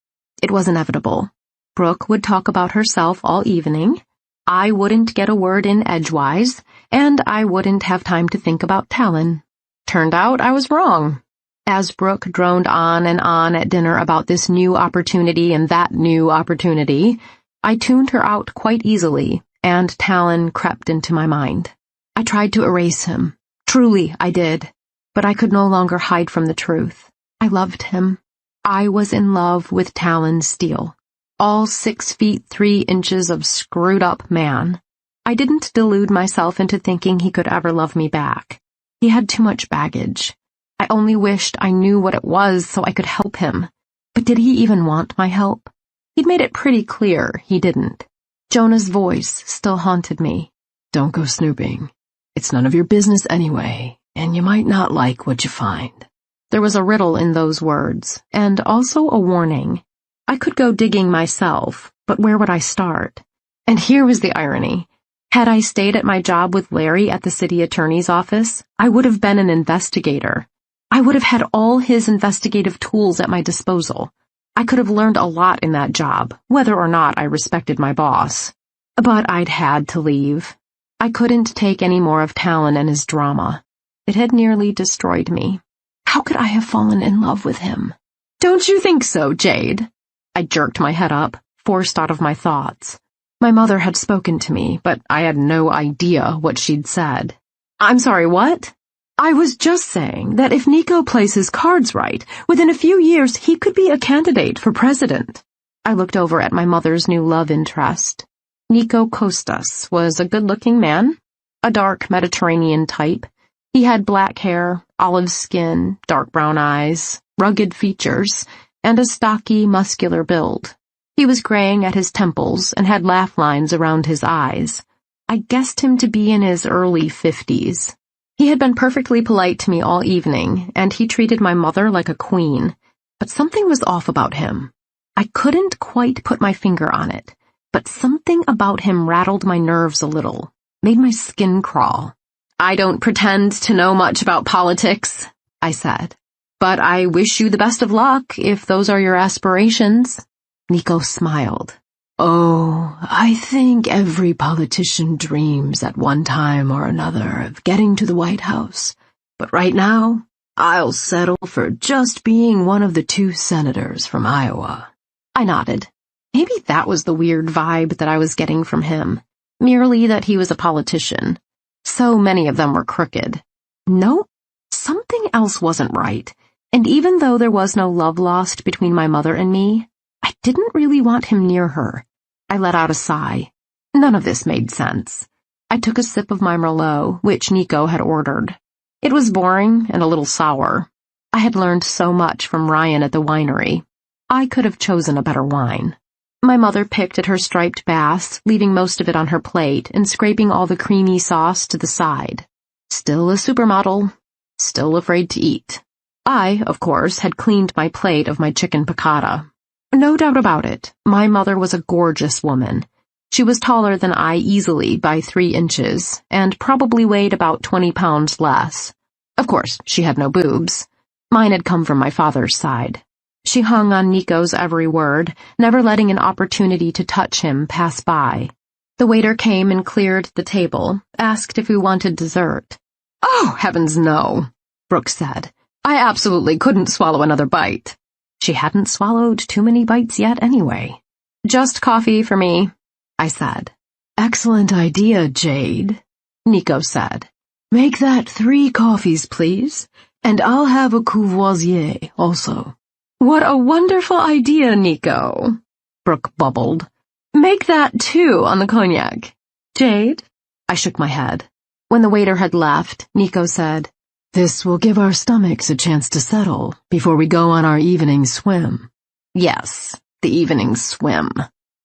It was inevitable. Brooke would talk about herself all evening. I wouldn't get a word in edgewise, and I wouldn't have time to think about Talon. Turned out I was wrong. As Brooke droned on and on at dinner about this new opportunity and that new opportunity, I tuned her out quite easily, and Talon crept into my mind. I tried to erase him. Truly, I did. But I could no longer hide from the truth. I loved him. I was in love with Talon Steele. All 6 feet 3 inches of screwed-up man. I didn't delude myself into thinking he could ever love me back. He had too much baggage. I only wished I knew what it was so I could help him. But did he even want my help? He'd made it pretty clear he didn't. Jonah's voice still haunted me. Don't go snooping. It's none of your business anyway, and you might not like what you find. There was a riddle in those words, and also a warning. I could go digging myself, but where would I start? And here was the irony. Had I stayed at my job with Larry at the city attorney's office, I would have been an investigator. I would have had all his investigative tools at my disposal. I could have learned a lot in that job, whether or not I respected my boss. But I'd had to leave. I couldn't take any more of Talon and his drama. It had nearly destroyed me. How could I have fallen in love with him? Don't you think so, Jade? I jerked my head up, forced out of my thoughts. My mother had spoken to me, but I had no idea what she'd said. I'm sorry, what? I was just saying that if Nico plays his cards right, within a few years he could be a candidate for president. I looked over at my mother's new love interest. Nico Costas was a good-looking man, a dark Mediterranean type. He had black hair, olive skin, dark brown eyes, rugged features, and a stocky, muscular build. He was graying at his temples and had laugh lines around his eyes. I guessed him to be in his early 50s. He had been perfectly polite to me all evening, and he treated my mother like a queen, but something was off about him. I couldn't quite put my finger on it, but something about him rattled my nerves a little, made my skin crawl. "I don't pretend to know much about politics," I said, "but I wish you the best of luck if those are your aspirations." Nico smiled. "Oh, I think every politician dreams at one time or another of getting to the White House, but right now, I'll settle for just being one of the 2 senators from Iowa." I nodded. Maybe that was the weird vibe that I was getting from him, merely that he was a politician. So many of them were crooked. No, something else wasn't right, and even though there was no love lost between my mother and me, I didn't really want him near her. I let out a sigh. None of this made sense. I took a sip of my Merlot, which Nico had ordered. It was boring and a little sour. I had learned so much from Ryan at the winery. I could have chosen a better wine. My mother picked at her striped bass, leaving most of it on her plate and scraping all the creamy sauce to the side. Still a supermodel, still afraid to eat. I, of course, had cleaned my plate of my chicken piccata. No doubt about it, my mother was a gorgeous woman. She was taller than I easily by 3 inches, and probably weighed about 20 pounds less. Of course, she had no boobs. Mine had come from my father's side. She hung on Nico's every word, never letting an opportunity to touch him pass by. The waiter came and cleared the table, asked if we wanted dessert. "Oh, heavens no," Brooke said. "I absolutely couldn't swallow another bite." She hadn't swallowed too many bites yet anyway. "Just coffee for me," I said. "Excellent idea, Jade," Nico said. "Make that 3 coffees, please, and I'll have a Courvoisier also." "What a wonderful idea, Nico," Brooke bubbled. "Make that 2 on the cognac. Jade?" I shook my head. When the waiter had left, Nico said, "This will give our stomachs a chance to settle before we go on our evening swim." Yes, the evening swim.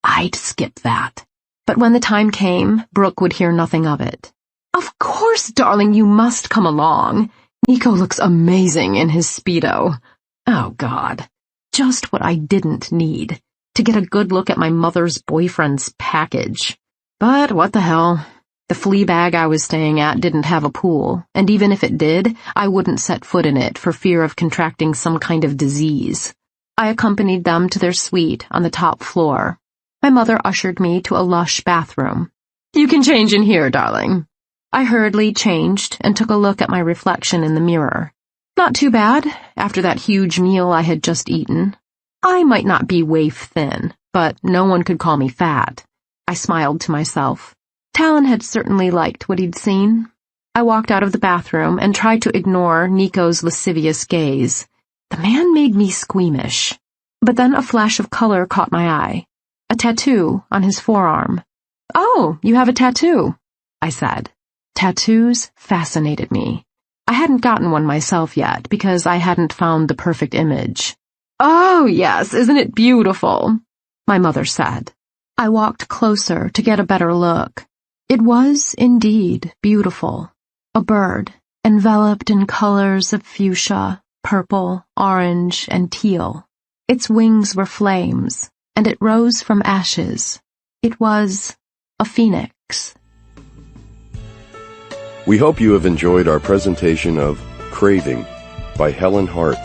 I'd skip that. But when the time came, Brooke would hear nothing of it. "Of course, darling, you must come along. Nico looks amazing in his Speedo." Oh, God. Just what I didn't need, to get a good look at my mother's boyfriend's package. But what the hell? The flea bag I was staying at didn't have a pool, and even if it did, I wouldn't set foot in it for fear of contracting some kind of disease. I accompanied them to their suite on the top floor. My mother ushered me to a lush bathroom. "You can change in here, darling." I hurriedly changed and took a look at my reflection in the mirror. Not too bad, after that huge meal I had just eaten. I might not be waif thin, but no one could call me fat. I smiled to myself. Talon had certainly liked what he'd seen. I walked out of the bathroom and tried to ignore Nico's lascivious gaze. The man made me squeamish. But then a flash of color caught my eye. A tattoo on his forearm. "Oh, you have a tattoo," I said. Tattoos fascinated me. I hadn't gotten one myself yet because I hadn't found the perfect image. "Oh, yes, isn't it beautiful?" my mother said. I walked closer to get a better look. It was indeed beautiful. A bird, enveloped in colors of fuchsia, purple, orange, and teal. Its wings were flames, and it rose from ashes. It was a phoenix. We hope you have enjoyed our presentation of Craving by Helen Hart,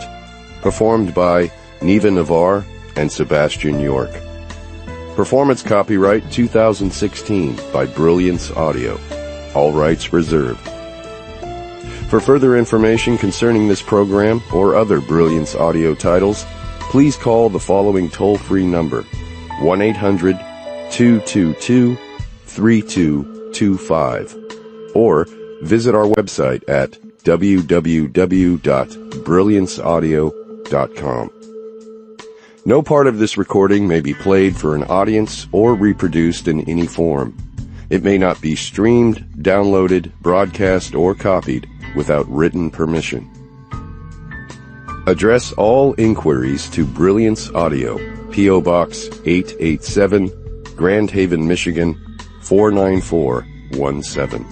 performed by Neva Navarre and Sebastian York. Performance copyright 2016 by Brilliance Audio. All rights reserved. For further information concerning this program or other Brilliance Audio titles, please call the following toll-free number, 1-800-222-3225, or visit our website at www.brillianceaudio.com. No part of this recording may be played for an audience or reproduced in any form. It may not be streamed, downloaded, broadcast, or copied without written permission. Address all inquiries to Brilliance Audio, P.O. Box 887, Grand Haven, Michigan 49417.